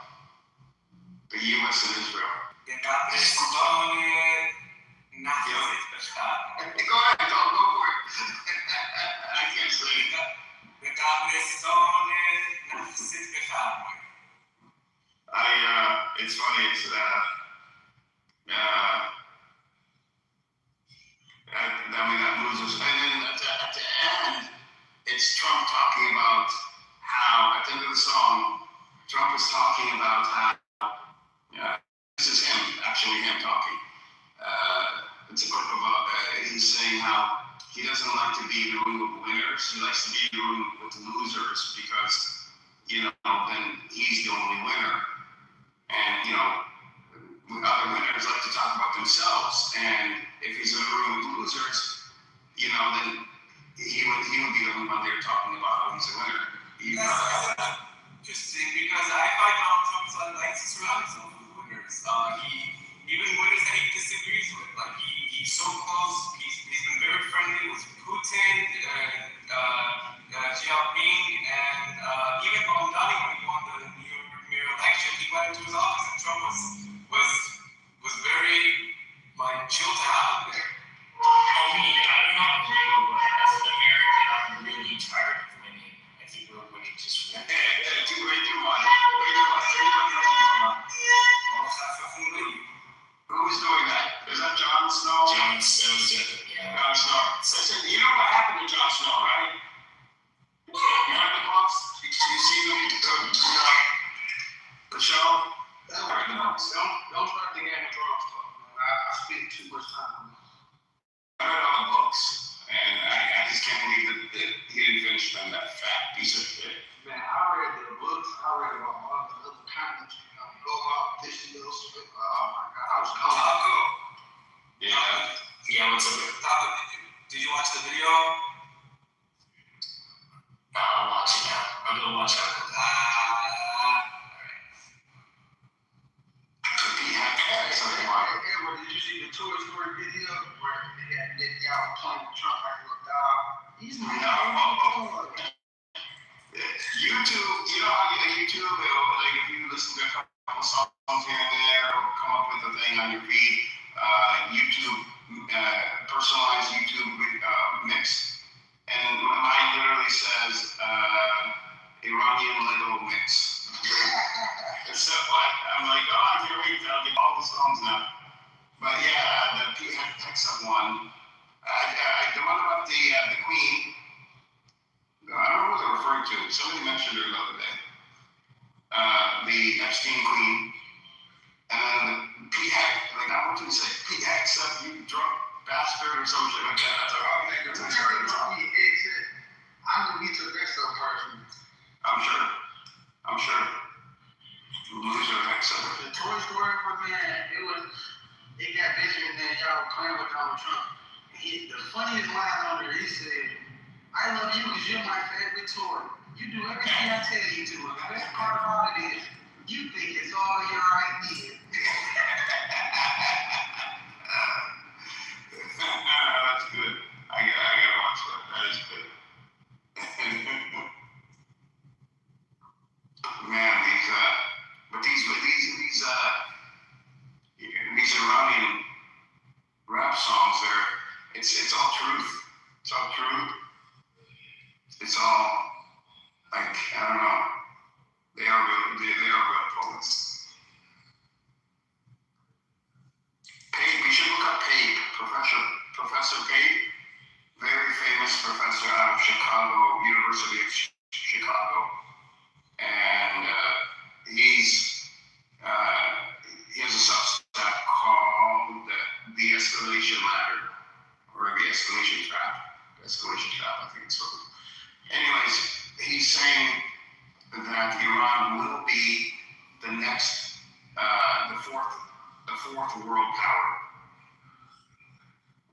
the U.S. and Israel. Go ahead, go for it. I can't say it. It's funny, that loses. And then at the end, it's Trump talking about how, at the end of the song, Trump is talking about how, this is him talking. It's a clip of, he's saying how he doesn't like to be in the room with winners. He likes to be in the room with losers because, then he's the only winner. And, other winners like to talk about themselves. And if he's in a room with losers, then he would be the only one there talking about how he's a winner. Interesting, because I find Donald Trump likes to surround himself with winners. Even winners that he disagrees with. Like he's so close. He's been very friendly with Putin, Xi Jinping, and even Bongani when he won the New York mayor election, he went into his office and Trump was very chill to have him there. I don't know if you, as an American, I'm really tired of winning. I think we're winning just one. Who's doing that? Is that Jon Snow? Jon Snow's doing it, yeah. Jon Snow. So, you know what happened to Jon Snow, right? You read the books? You see the show? Don't start the Game of Thrones talk, man. I spent too much time on it. I read all the books, and I just can't believe that he didn't finish them, that fat piece of shit. Man, I read the books. I read about all the other continents. Go out, this and those. Oh my God, I was gone. Yeah, what's up? Did you watch the video? I'll watch it now. I'm gonna watch it. Did you see the Toy Story video where they had y'all playing with Trump like a little dog? He's not. YouTube, you know how YouTube, if you listen to a couple songs here and there, or come up with a thing on your feed, YouTube, personalized YouTube mix. And mine literally says Iranian Lego mix. So I'm like, oh, I can't wait to get all the songs now. But yeah, the Hexa one. The one about the Queen. I don't know what they're referring to. Somebody mentioned her the other day. The Epstein Queen. And then the Pete Hex, like, I want you to say, Pete Hexa, you drunk bastard, or some shit like that. That's how I'm making it. I'm gonna get to the next person. I'm sure. Loser Hexa. The Toy Story was, man, it got Benjamin Netanyahu playing with Donald Trump. The funniest line on there, he said, I love you because you're my favorite toy. You do everything I tell you to. And the best part about it is, you think it's all your idea. That's good. I gotta watch that. That is good. Man, these Iranian rap songs, it's all truth. It's all truth. It's all, like, I don't know. They are real poets. Pape, we should look up Pape, Professor Pape, very famous professor out of Chicago, University of Chicago. And he has a substack called The Escalation Ladder, or The Escalation Trap. I think it's called. Anyways, he's saying that Iran will be the next, the fourth world power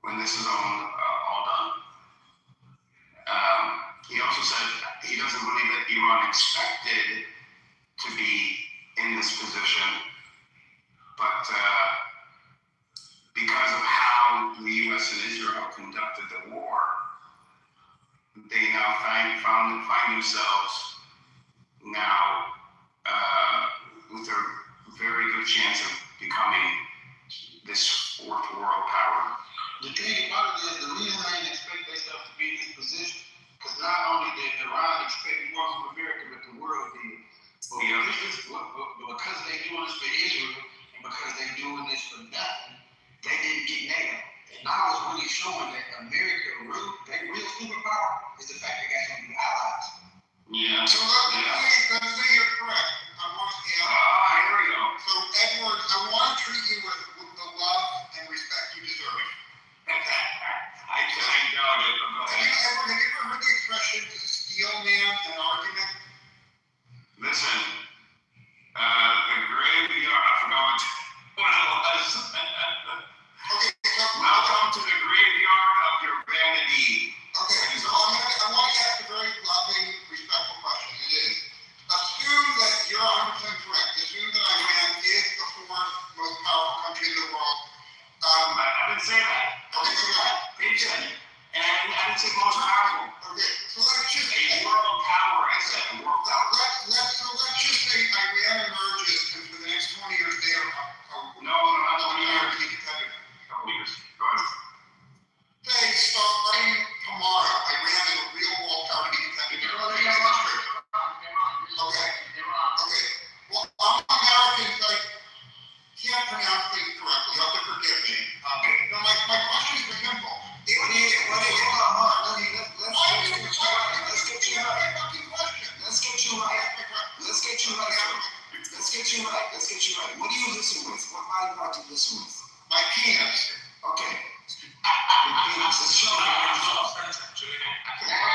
when this is all done. He also said he doesn't believe that Iran expected to be in this position, but because of how the U.S. and Israel conducted the war, they now find themselves now with a very good chance of becoming this fourth world power. The thing about it is, the reason I didn't expect themselves to be in this position, because not only did Iran expect more from America, but the world did. But because they doing this for Israel, and because they doing this for nothing, they didn't get nailed. And now it's really showing that America, their real superpower is the fact they got so many allies. Yeah. So let's say you're correct. I want to add. Here we go. So Edward, I want to treat you with the love and respect you deserve. I doubt it. Edward, have you ever heard the expression to steel man an argument? Listen, the graveyard, I forgot what it was. Okay, so welcome to the graveyard of your vanity. Okay, so I want to ask a very loving, respectful question. It is, assume that you're 100% correct. Assume that Iran is the fourth most powerful country in the world. I didn't say that. Okay, so that. They said it. And I didn't say most powerful. Okay, so let's just say world power. I said a world power. Let's just say Iran emerges, and for the next 20 years they are not 20 years. Independent. Couple years. Go ahead. Say, starting tomorrow, Iran is a real world power to be independent. Okay. Well, I'm American, so I can't pronounce things correctly. You have to forgive me. Now, my question is simple. Let's get you right. What do you listen with? What body part do you listen with? My penis. Okay. Your penis. Let's show you. What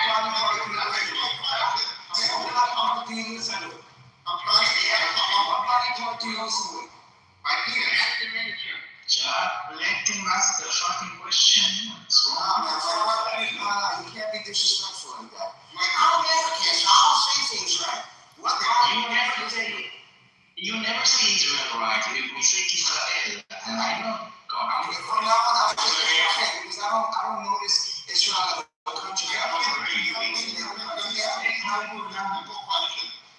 body part do you listen with? What body part do you listen with? What body part do you listen with? My penis. Let him ask the fucking question. You can't be disrespectful like that. I'm American, so I don't say things right. You never say Israel right. You say Israel. And I know. From now on, I'll say Israel because I don't notice Israel as a country.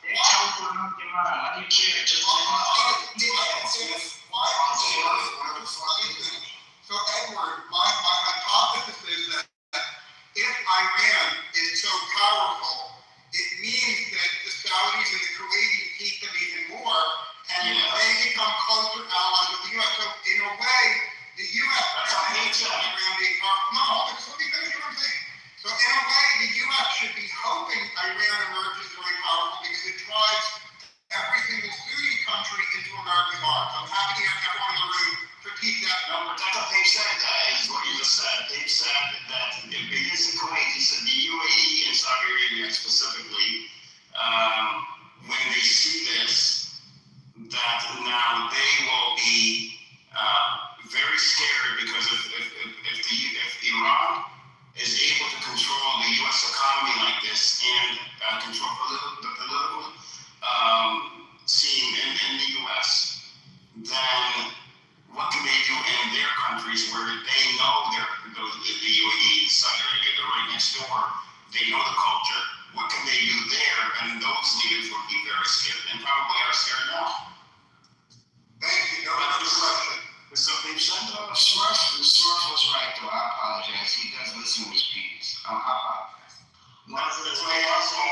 They tell why do you care? Just So Edward, my hypothesis is that if Iran very scared because if Iran is able to control the U.S. economy like this and control the political scene in the U.S., then what can they do in their countries where they know the UAE, Saudi Arabia, they're right next door, they know the culture. What can they do there? And those leaders would be very scared, and probably are scared now. Thank you. No other question. Mr. Gibson? Smurf was right, though. I apologize. He does listen with peace. I apologize. That's what I asked you.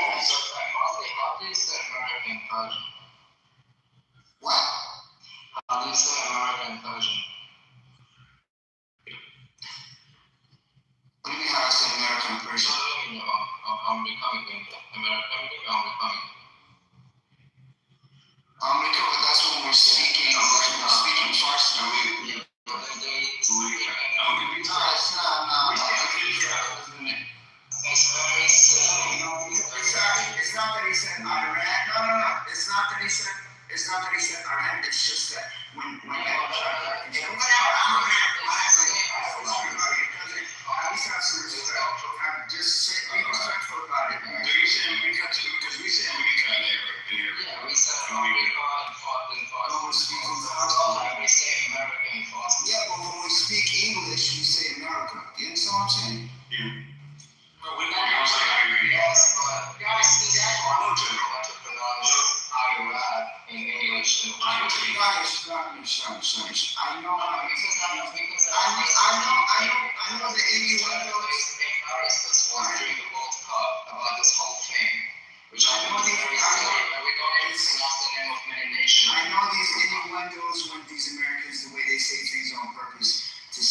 How do you say American Persian? What? How do you say American Persian? What do you mean how I say American Persian? I'm becoming American. I'm becoming. That's when we're speaking Farsi. It's not that he said Iran. No. It's not that he said Iran. It's just that when just be respectful about it. Do you say America too? Because we say America in here. Yeah, we say America in Farsi. We say America in Farsi. Yeah, but when we speak English, we say America. You understand what I'm saying? Yeah. Well, we don't say Iran. Yes, but guys, this is one to pronounce Iraq in English. Guys, I know the innuendos. Embarrassed us during the World Cup about this whole thing, which I know very silly, but we don't even pronounce the name of many nations. I know these innuendos when these Americans, the way they say things on purpose to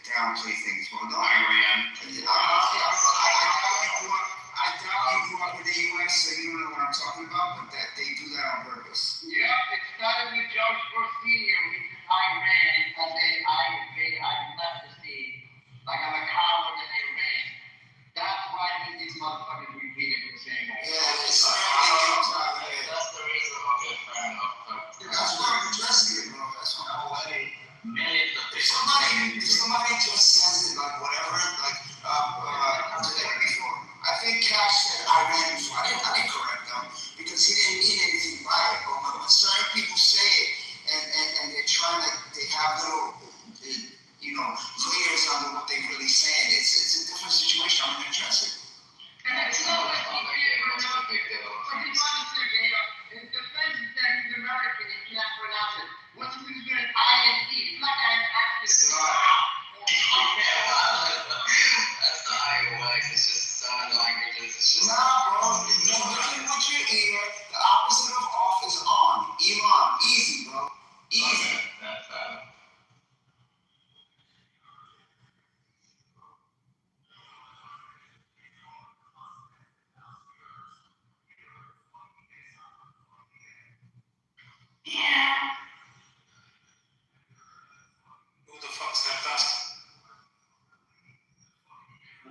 downplay things. Well, no, Iran. I doubt you grew up in the U.S., so you don't know what I'm talking about, but that they do that on purpose. Yeah, it started with George Bush Sr., which Iran, and then I left the state. Like I'm a coward and I ran. That's why these motherfuckers repeated the same way. Yeah, that's the reason. Okay, fair enough. That's why I'm addressing it, bro. That's why I'm away. If somebody just says it like whatever, like I've said it before. I think Cash said Iran before. I didn't correct them because he didn't mean anything by it. But when certain people say it and they're trying to, they have little, layers under what they're really saying. It's a different situation. I'm gonna address it. And it's not like he can't pronounce it. If the president said he's American, he can't pronounce it. What's he doing an INC? It's like an accident. That's not how it works. It's just sign languages. It's just. Nah, bro. Looking with your ear, the opposite of off is on. Elon. Easy, bro. Easy. That's Yeah. Who the fuck's that bastard?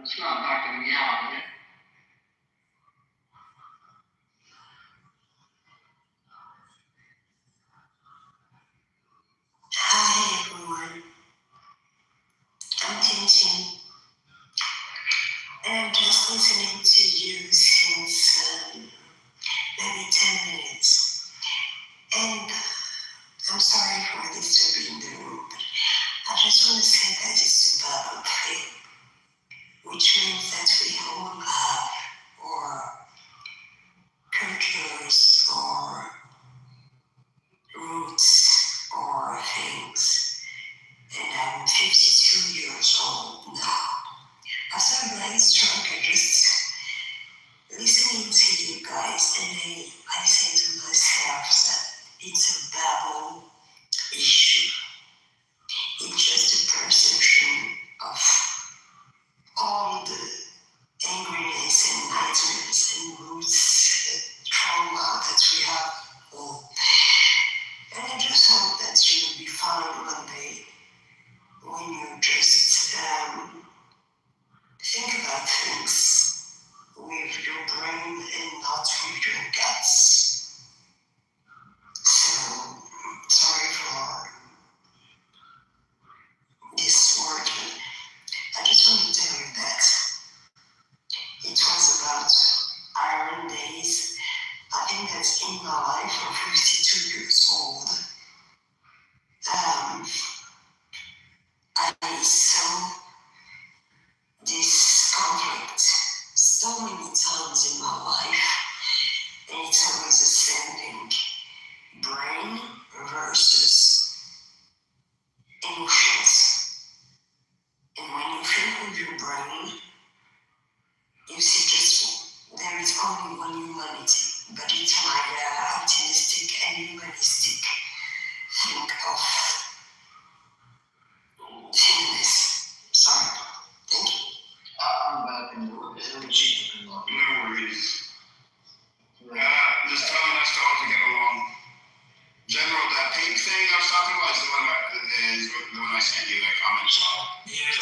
It's not knocking me out, yeah. Hi everyone, I'm Tintin, and I'm just listening to you since maybe 10 minutes, and I'm sorry for disturbing the room, but I just want to say that it's a verbal thing, which means that we all have or cultures or roots or things. And I'm 52 years old now. As I'm blind stroke, I just emotions. And when you think with your brain, you see just there is only one humanity, but it's my optimistic and humanistic think of feminist. Sorry. Thank you. No worries. Just telling us all to get along. General, that pink thing I was talking about is the one I sent you that comment. So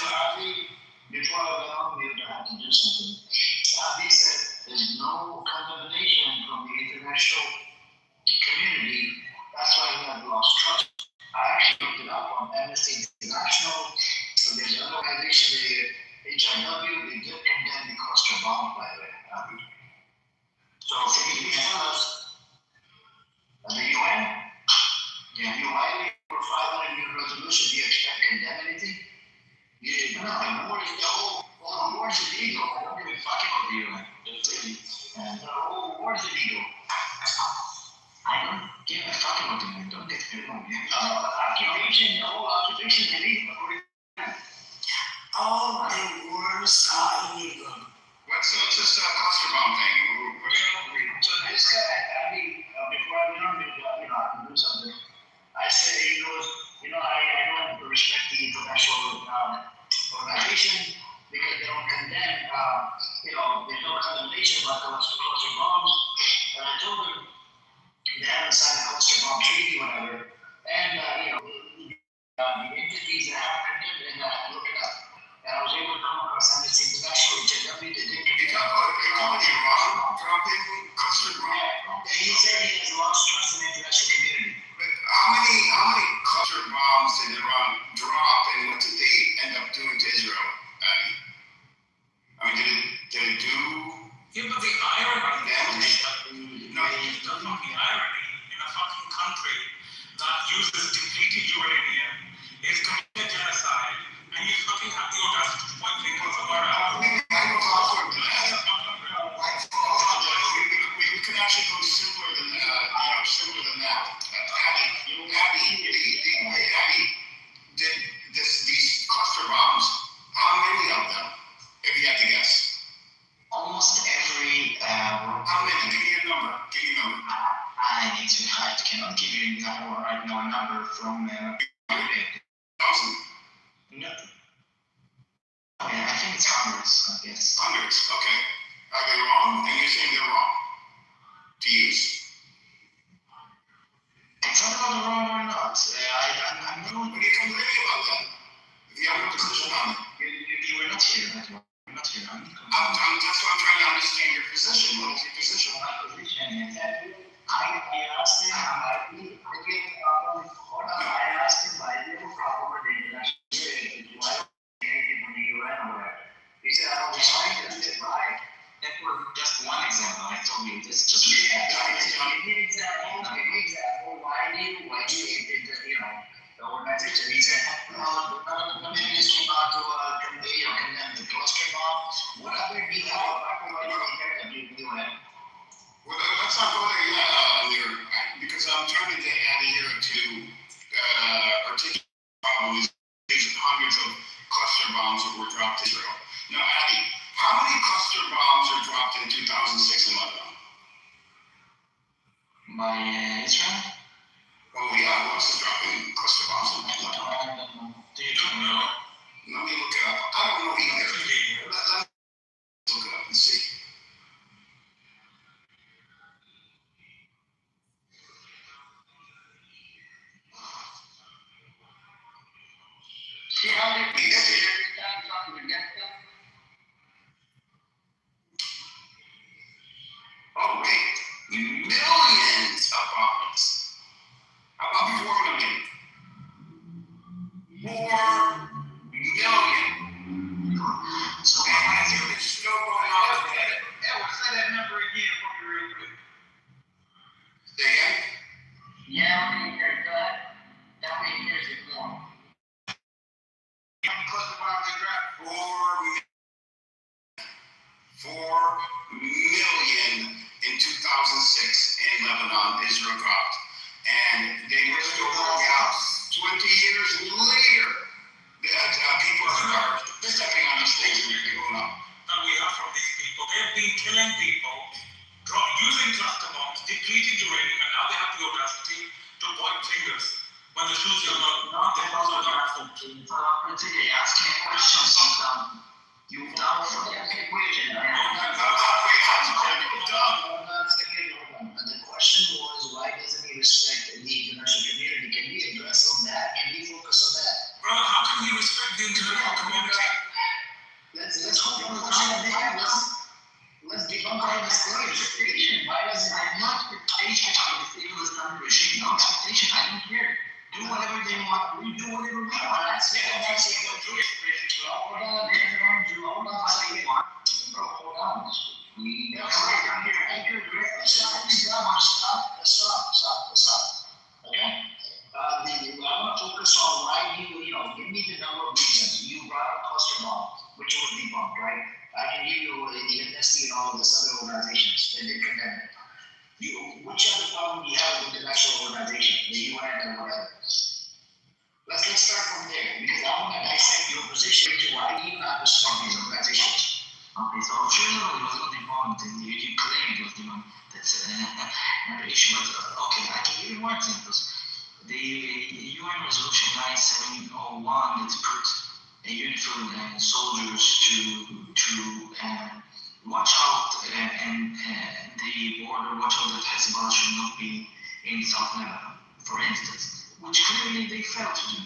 Avi, before I went on mute, I had to do something. Avi said there's no condemnation from the international community. That's why we have lost trust. I actually looked it up on Amnesty International. There's an organization, the HIW, they did condemn the cluster bomb, by the way. So can you please tell us, the UN? Yeah. You highly for 500 year resolution, do you expect to condemn anything? Yeah, no, the war is the war is illegal. I don't give a fuck about the UN. And the whole war is illegal. I don't give a fuck about the UN. Don't get me wrong. No, but occupation, the whole occupation is illegal. All the wars are illegal. What's this cluster bomb thing? So this guy, Abby, before I went on, I can do something. I said, he goes, I don't respect the international organization because they don't condemn, there's no condemnation about cluster bombs. And I told him they haven't signed a cluster bomb treaty, whatever. And, the entities that have condemned, and I had to look it up. And I was able to come across Amnesty International, which I definitely did. You talk about Iran dropping cluster bomb? Yeah, he said he has lost trust in the international community. But how many cluster bombs did Iran drop, and what did they end up doing to Israel? I mean, did it do? Yeah, but the irony damage? No, here's the fucking irony. In a fucking country that uses depleted uranium, is committing genocide, and you fucking have the audacity to point fingers somewhere else. We can actually go simpler than that. Abby, did these cluster bombs? How many of them? If you had to guess. Almost every. How many? Give me a number. I need to. I cannot give you right now a number from. 1,000. No. Yeah, I think it's hundreds. I guess. Hundreds. Okay. Are they wrong? And you're saying they're wrong to use? It's not about the wrong or not. I'm not. What are you complaining about then? If you have no position on it. You were not here. You're not here. That's why I'm trying to understand your position. What is your position? My position is that I asked him, I asked him, why do you have a problem with the international community? Why don't you get anything from the UN or whatever? He said, I don't mind it. I said, right. That was just one example. I told you this just give me an example. Why do you hate the organization? He said, none of the communities came out to condemn the cluster bomb. Whatever you have, why don't you care that you UN? Well, let's not go there yet, because I'm trying to adhere to articulate the problem is these hundreds of cluster bombs that were dropped to Israel. Now, Abby, how many cluster bombs were dropped in 2006 in Lebanon? By Israel? Oh, yeah, who else is dropping cluster bombs in Lebanon? You don't know? Let me look it up. I don't know either. Let me look it up and see. See how they every time something against them? Oh, wait. Millions of bombs. How about 4 million? 4 million. So and there's still going on today. Yeah, say that number again for me real quick. Say again? Yeah, how many years? How many years is more? How many cluster bombs they dropped? 4 million in 2006 in Lebanon, Israel dropped. And they were still going out 20 years later asking a question sometimes. You down for the equation. The question was, why doesn't he respect the international community? Can we address on that? Can we focus on that? Bro, how can he respect the international community? Let's go on the question. Let's debunk our expectation. Why doesn't I'm not expectation of the evil Islamic regime? No expectation. I don't care. Do whatever they want. We do whatever we want. That's it. That's it. Hold on. Hold on. Hold on. Stop. Okay? I want to focus on why give me the number of reasons. You brought up cluster bomb, which was debunked, right? I can give you the amnesty and all of this other organizations that they condemn it. Which other problem do you have with international organization, the UN and whatever? Let's start from there, because I want to dissect your position to why do you not respect these organizations. Okay, so generally it was not debunked, and you claim it was debunked. That's another issue. But okay, I can give you more examples. The UN Resolution 9701 that put uniformed soldiers to watch out and the border, watch out that Hezbollah should not be in South Lebanon, for instance, which clearly they failed to do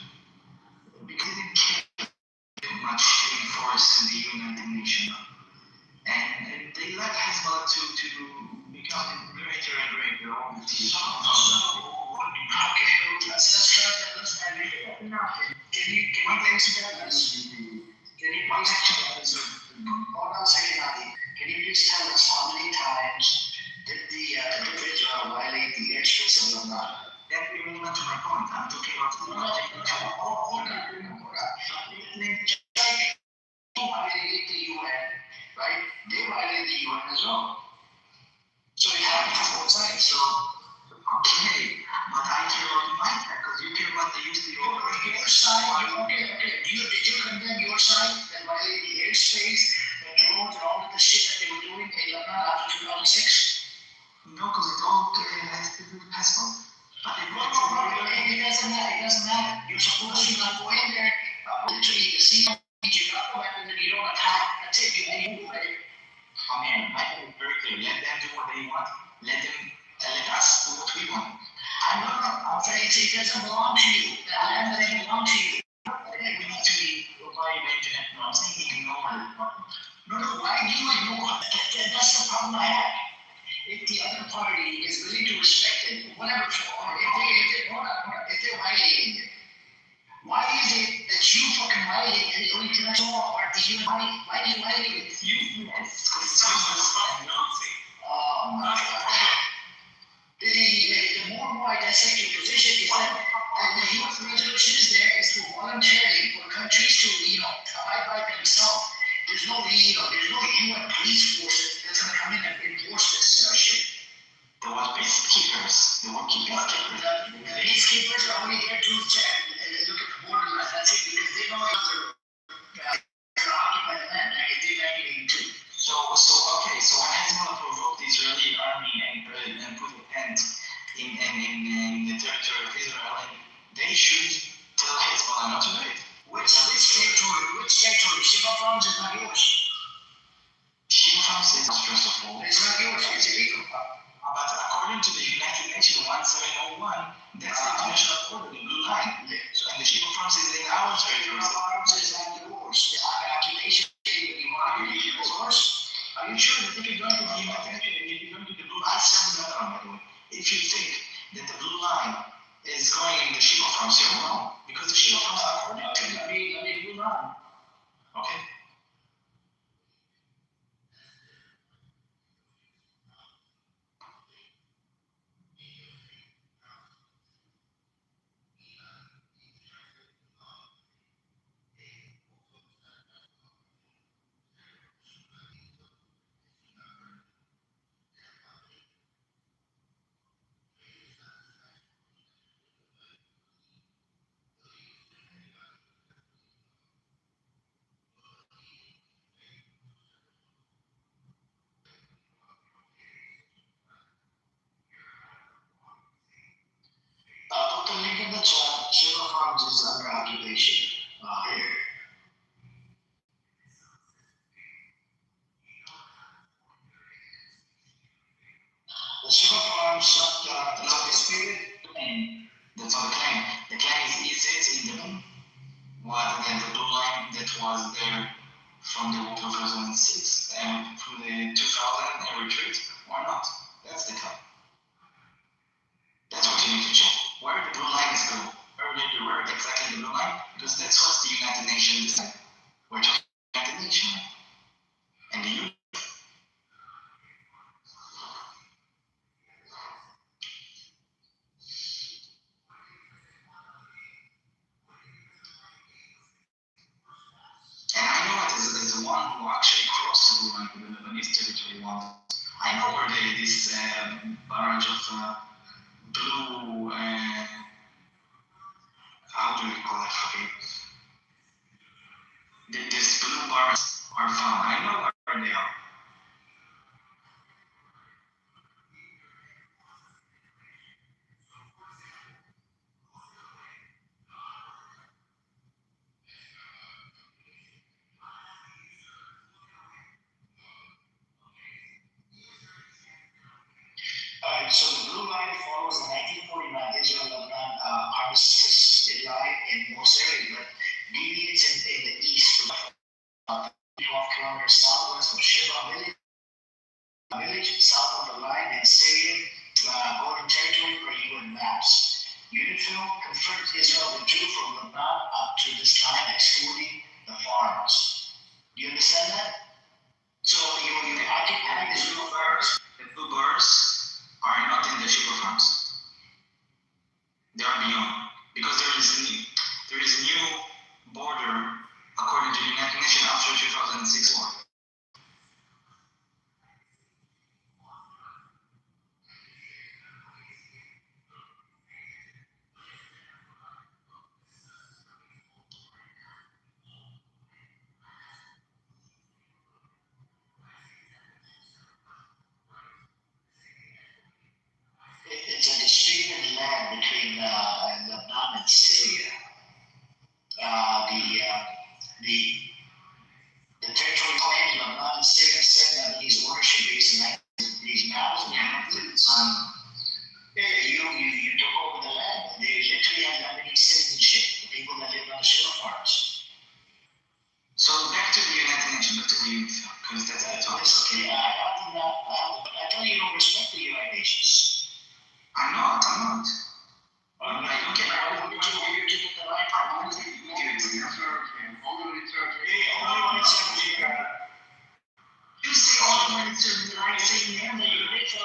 because they didn't care much to enforce the United Nations. And they let Hezbollah to become greater and greater all the time. Let's try that. Let's try it. Can you hold on a second, Adi. Can you please tell us how many times did the Israel violate the airspace of Lebanon? That brings me to my point. I'm talking about Hold on. They violated the UN, right? They violated the UN as well. So it happened to both sides. So, okay, but I care about my side because you care about the use of your side. Okay. Did you condemn your side that violated the airspace, the drones, and all of the shit that they were doing in Lebanon after 2006? No, because it all has to do with Hezbollah. It doesn't matter. You're supposed to not go in there, literally, the sea, you got the weapon, and you don't attack. That's it. You move it. I mean, I think it's very clear. Let them do what they want. Let us do what we want. I'm saying it doesn't belong to you. The land doesn't belong to you. We need to be applying the internet. No, I'm saying ignore it. No, why do you ignore it? That's the problem I have. If the other party is willing to respect it, whatever, or if they're violating it, why is it that you fucking violate the international law or the UN? Why do you violate it? Oh my God. The more I dissect your position is that the UN resolution is there is to voluntarily for countries to abide by themselves. There's no UN police force that's gonna come in and enforce this shit. There were peacekeepers. The peacekeepers are only there to check and look at the borderline. That's it, because they know they're occupy the land like they did in 1982. So when Hezbollah provoked the Israeli army and put an end in the territory of Israel, they should tell Hezbollah not to do it. Which territory? Shiva Farms is not yours. Shiva Farms is not, first of all. It's not yours. It's illegal. But according to the United Nations 1701, that's the international order, the blue line. So, and the Shiva Farms is in our territory. Shiva Farms is not yours. It's an occupation. You want to use it as yours? Are you sure that they can go to the United Nations and if you go to the blue line? If you think that the blue line is going in the Shiva Farms, you're wrong. Because the Shiva Farms are according to the blue line. Okay. was there from the 2006 and from the 2000 retreat, or not? That's the cut. That's what you need to check. Where the blue line is going. Where exactly the blue line? Because that's what the United Nations decide. We're talking about the United Nations. And the UN. And I know it is the one who actually crossed the blue line to the Lebanese territory once. I know where this barrage of blue, how do we call it? Okay. These blue bars are found. I know where they are. Alright, so the blue line follows the 1949 Israel-Lebanon armistice line in most areas, but deviates in the east, 12 kilometers southwest of Sheba village, south of the line in Syrian Golden Territory per UN maps. UNIFIL confirms Israel withdrew from Lebanon up to this line, excluding the farms. Do you understand that? So you occupy the blue bars. The blue bars are not in the Sheba farms. They are beyond, because there is a new border according to the United Nations after 2006 war. It's a disputed land between Lebanon and Syria. The territory claims Lebanon and Syria said that these ownership based on these maps and you took over the land. They literally had Lebanese citizenship, the people that lived on the sugar farms. So back to the United Nations, back to the UNIFIL, because that's the topic. Okay, I tell you don't respect the United Nations. I'm not. Okay, I want you to get the right. I want you to give it to you. Only when it's You say all when it's like saying the UNIFIL, which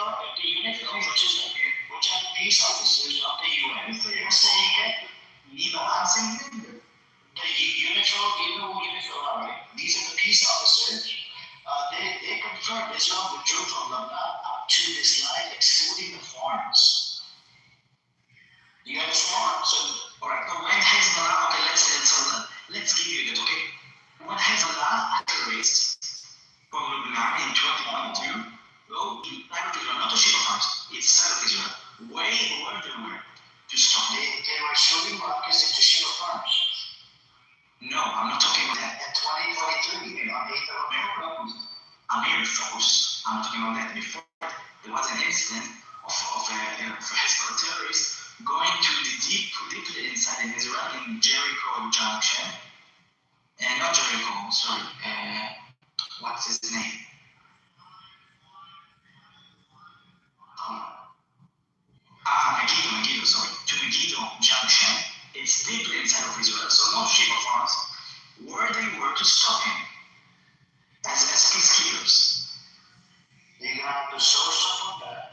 are peace officers of the UN, they're saying it. I'm saying it. The UNIFIL, you know who UNIFIL are, right? These are the peace officers. They confirmed Israel withdrew from Lebanon up to this line, excluding the farms. You understand? So, alright, but when Hezbollah, okay, let's give you that, okay? When Hezbollah terrorists from Lebanon in 2022 go to private Israel, not to Sheba farms, it's south of Israel. Where they were to stop they were shooting rockets into Sheba farms. No, I'm not talking about that. In 2023, on 8th of November. Amir, focus. I'm not talking about that. Before, there was an incident of Hezbollah terrorists going to the deeply inside in Israel in Jericho Junction. Not Jericho, sorry. What's his name? Megiddo, sorry. To Megiddo Junction. It's deeply inside of Israel. So no Sheba farms where they were to stop him as peacekeepers. You're going to have to show stuff on that.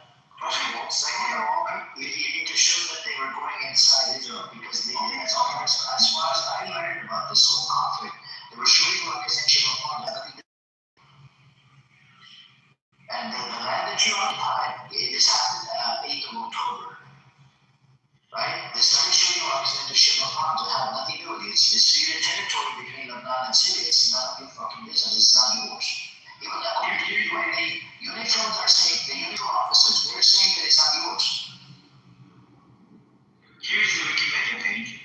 Second of all, you need to show that they were going inside Israel because they did. As far as I learned about this whole conflict, they were shooting rockets in Sheba farms. And the land that you occupied, this happened 8th of October. Right? They started shooting rockets into Sheba farms. It had nothing to do with it. It's disputed territory between Lebanon and Syria. It's not your fucking business. It's not yours. Even the UNIFIL are saying, the UNIFIL officers, they're saying that it's not yours. Here's the Wikipedia page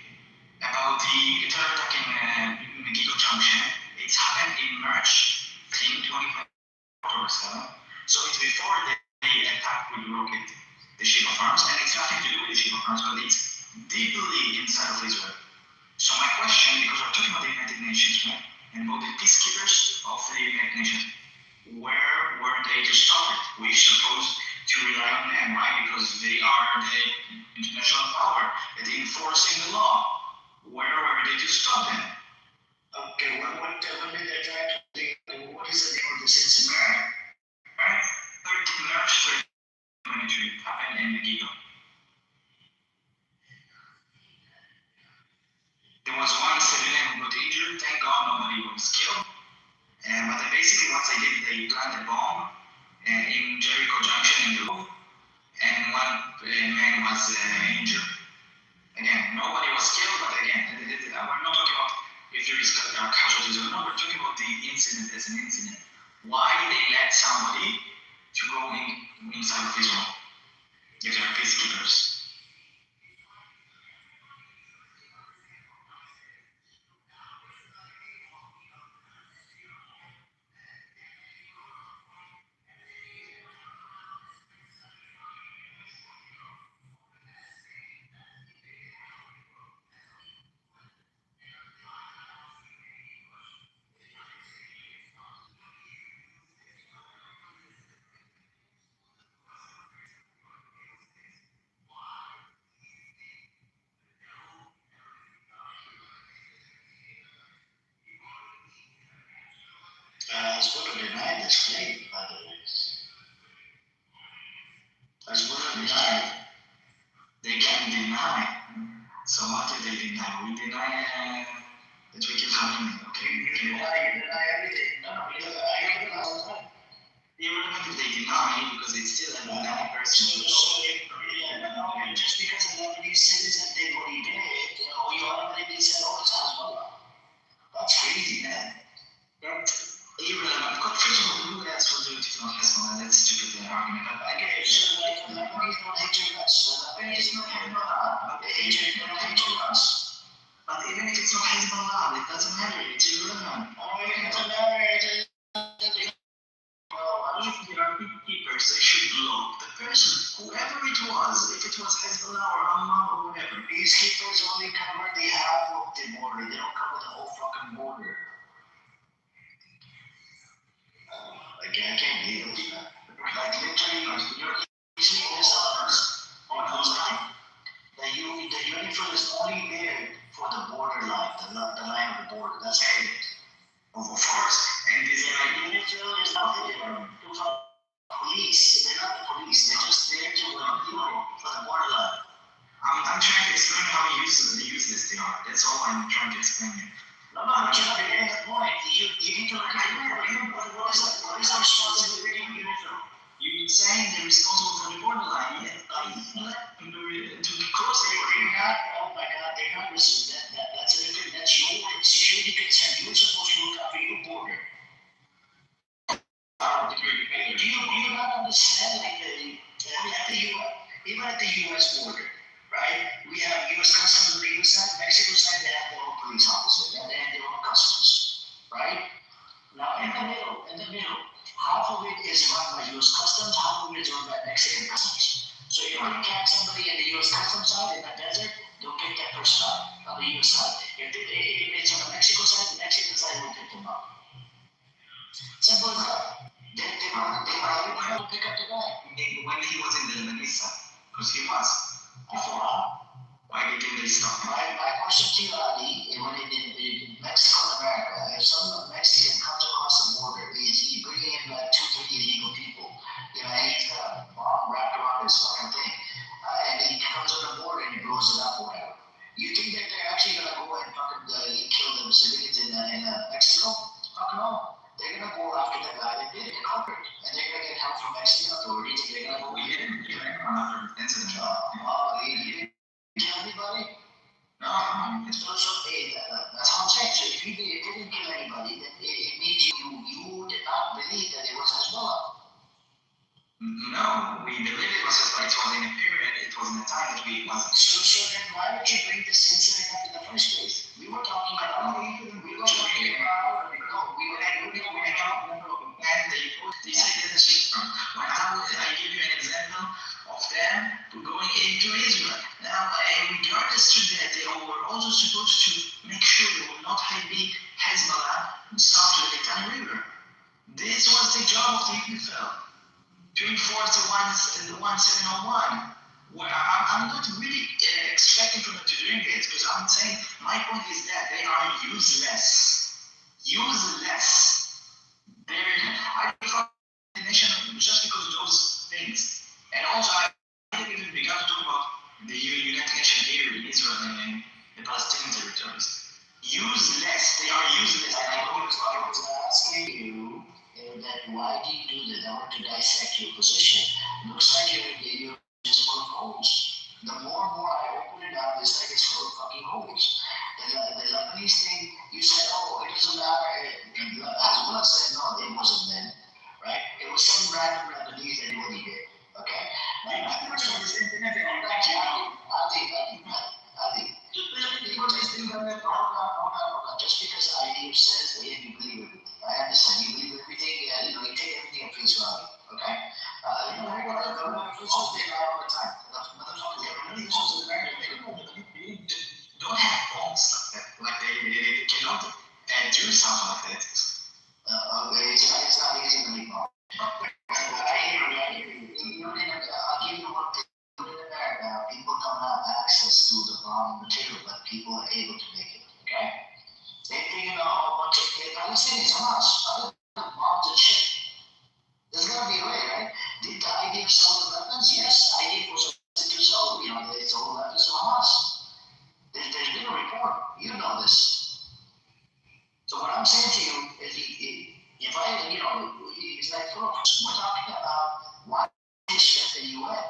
about the terror attack in Megiddo Junction. It's happened in March 2020, October 7. So it's before they attacked with rocket the Sheba farms, and it's nothing to do with the Sheba farms, but it's deeply inside of Israel. So my question, because we're talking about the United Nations, right? and voted peacekeepers of the United Nations. Where were they to stop it? We're supposed to rely on them, right? Because they are the international power that is enforcing the law. Where were they to stop them? Okay, when did they try to, what is the name of this incident? Right? March 2022 happened in Megiddo. There was one civilian who got injured. Thank God nobody was killed. But basically what they did, they planted a bomb in Jericho Junction in the road, and one man was injured. Again, nobody was killed, but again, we're not talking about if there is casualties or not. We're talking about the incident as an incident. Why they let somebody to go inside of Israel if they're peacekeepers? Hezbollah denied this claim, by the way. Hezbollah denied. They can deny. So what did they deny? We deny that we kill Khamini. Okay, You deny everything. No, I deny all the time. Irrelevant if they deny, because it's still a denied person. Just because a Lebanese citizen did what he did, you automatically said, oh, it's Hezbollah. That's crazy, man. That's irrelevant. First of all, who asked for the not Hezbollah? That's stupid argument. Okay, so like the Lebanese don't hate your guts. The Lebanese don't hate Hezbollah. They hate your guts. But even if it's not Hezbollah, it doesn't matter. It's irrelevant. Oh, it doesn't matter. If there are peacekeepers, they should block the person, whoever it was, if it was Hezbollah or Hamas or whatever. Peacekeepers only cover the half of the border. They don't cover the whole fucking border. I can't deal with that. Like literally, you're easily dishonest on whose line. The uniform is only there for the border line, the line of the border. That's it. Of course. And this uniform is not there to police. They're not the police. They're just there to for the border line. I'm trying to explain how useless they are. That's all I'm trying to explain here. No, you're not getting the point. You need to what is our responsibility in uniform? You're saying they're responsible for the borderline, yet to cross the border. Oh my God, they're not listening. That's your security concern. You're supposed to look after your border. Do you not understand? Like even at the U.S. border, right? We have U.S. Customs on the U.S. side, Mexico side. They have their own police officers and they have their own customs, right? Now in the middle, half of it is run by U.S. Customs, half of it is run by Mexican Customs. So you want to catch somebody in the U.S. Customs side in the desert, they'll pick that person up on the U.S. side. If it's on the Mexico side, the Mexican side will pick them up. Simple as that. They will pick up the guy. When he was in the Lebanese side, because he was. Why didn't they stop him? My question to you, Ali, when in Mexico and America, if some Mexican comes across the border, he's bringing in like 2-3 illegal people, and he's got a bomb wrapped around his fucking thing, and he comes on the border and he blows it up or whatever. You think that they're actually gonna go and fucking kill the civilians in Mexico? Fuck no. They're gonna go after the guy that did it, culprit, and they're gonna get help from Mexican authorities. And they're gonna go. We didn't another incident. He didn't kill anybody. No, that's how I'm saying. So if he didn't kill anybody, then it means you did not believe that it was Hezbollah. No, we believe it was Hezbollah. It was in a period. It was in a time that we wasn't. So then why would you bring this incident up in the first place? We were talking about. And they say that the system. When I give you an example of them going into Israel. Now, regardless to that, they were also supposed to make sure there will not be Hezbollah 1701. Well, I'm not really expecting from them to doing it, because I'm saying my point is that they are useless. Useless. I prefer the nation just because of those things. And also, I didn't even begin to talk about the United Nations here in Israel and the Palestinian territories. Useless. They are useless. I was asking you that why do you do that? I want to dissect your position. It looks like you're just full of holes. The more and more I open it up, it's like it's full of fucking holes. The Lebanese thing, you said, oh, it doesn't matter. Hezbollah said, no, it wasn't then, right? It was some random Lebanese that really did, okay? Just because IDF says they didn't believe everything. I understand. You believe everything, you take everything at face value, okay? We're going to go all the time. Don't have bombs like that. Like they cannot do something like that. It's not easy to make bombs. I'll give you one thing. In America, people don't have access to the bomb material, but people are able to make it, okay? Same thing in a whole bunch of Palestinians, Hamas, other bombs and shit. There's gotta be a way, right? Did the IDF sell the weapons? Yes, IDF was to sell, they sold weapons to Hamas. There's been a report. You know this. So what I'm saying to you is, if I, it's like, look, we're talking about why they shut the UN,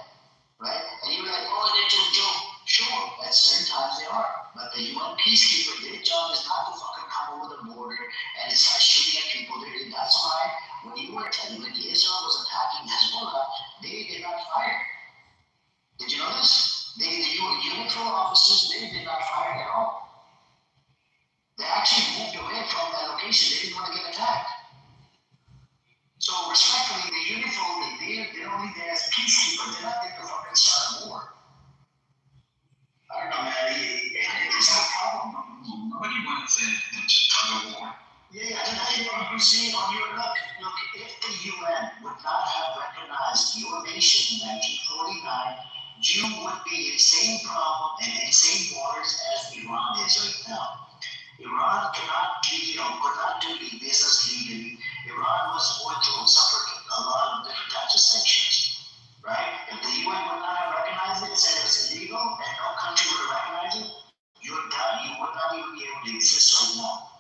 right? And you're like, oh, they're just joke. Sure, at certain times they are. But the UN peacekeeper, their job is not to fucking come over the border and start shooting at people. That's why when Israel was attacking Hezbollah, they did not fire. Did you know this? The UNIFIL officers, they did not fire at all. They actually moved away from that location. They didn't want to get attacked. So respectfully, the UNIFIL, they're only there as peacekeepers. They're not there to fucking start a war. I don't know, man. It's a problem. Nobody wants to start a war. Yeah, you see on your look, if the UN would not have recognized your nation in 1949, you would be in the same problem and in the same waters as Iran is right now. Iran could not do the business legally. Iran was going to suffer a lot of different types of sanctions, right? If the UN would not have recognized it, said it was illegal, and no country would have recognized it, you're done. You would not even be able to exist right now.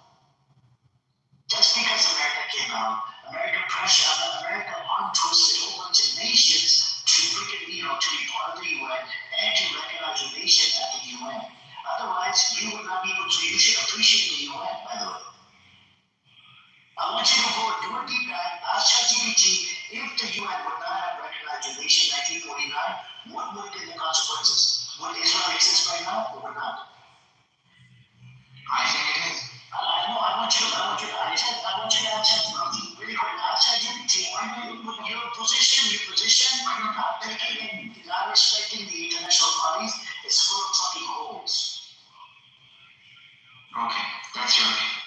Just because America came out, America arm twisted a whole bunch of nations to freaking, to be part of the UN and to recognize your nation at the UN. Otherwise, you would not be able to. You should appreciate the UN, by the way. I want you to go do a deep dive. Ask ChatGPT, if the UN would not have recognized your nation in 1949, what would have been the consequences? Would Israel exist right now or would not? I think it is. I know. I want you to answer really quick. Ask ChatGPT, your position, not taking, not respecting the international bodies, is full of fucking holes. Okay, that's your opinion.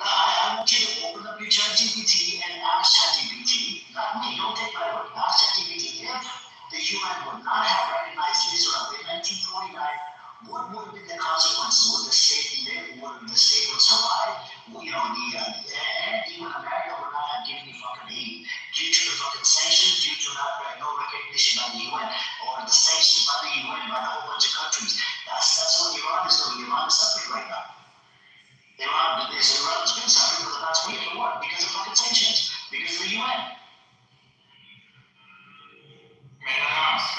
Now, I want you to open up your ChatGPT and ask ChatGPT, not me, don't take my word, ask ChatGPT, if the UN would not have recognized Israel in 1949, what would have been the consequences? Would the state live? Would the state survive? And even America would not have given you fucking aid due to the fucking sanctions, due to no recognition by the UN, or the sanctions by the UN by a whole bunch of countries. That's what Iran is doing. Iran is suffering right now. Iran has been suffering for the past week or what? Because of fucking sanctions. Because of the UN. May I ask?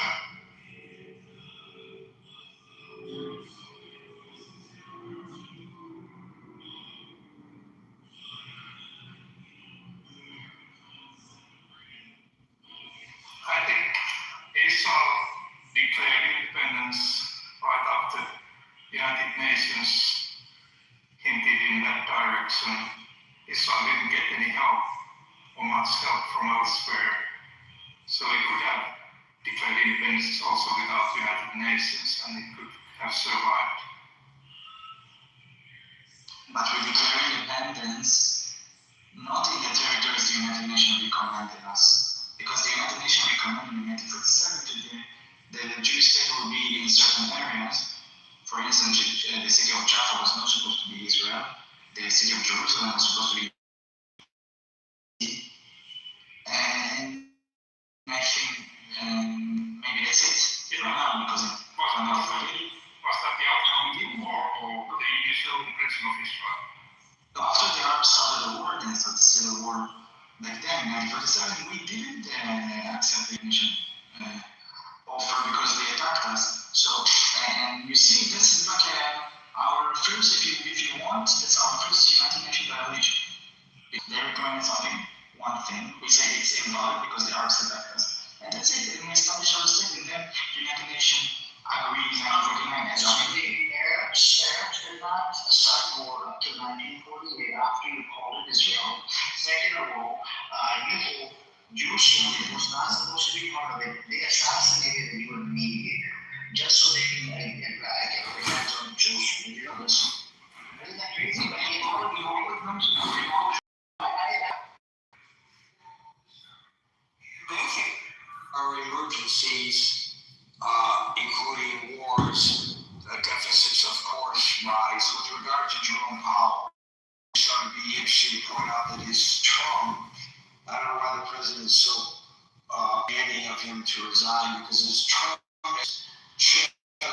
I think Israel declared independence right after the United Nations hinted in that direction. Israel didn't get any help or much help from elsewhere, so it could have declared independence also without the United Nations, and it could have survived. But we declare independence not in the territories of the United Nations because the Jewish state will be in certain areas. For instance, the city of Jaffa was not supposed to be Israel. The city of Jerusalem was supposed to be. And I think maybe that's it for now, because for now, Was that the outcome or the initial impression of Israel? after the Arabs started the war, they started the civil war back then, in 1947, we didn't accept the initial offer because they attacked us. So, and you see, this is like our first, if you want, that's our first United Nations violation. They recommend something, one thing, we say it's invalid because the Arabs attacked us. And that's it, and we established our state, and then the United Nations agreed in 1949 as well. The Arabs did not start war until 1948 after you called it Israel. Second of all, Jewish unit was not supposed to be part of it. They assassinated the UN mediator just so they can get their hands on the Jewish unit. You know this? Isn't that crazy? But he always comes to Our emergencies, including wars,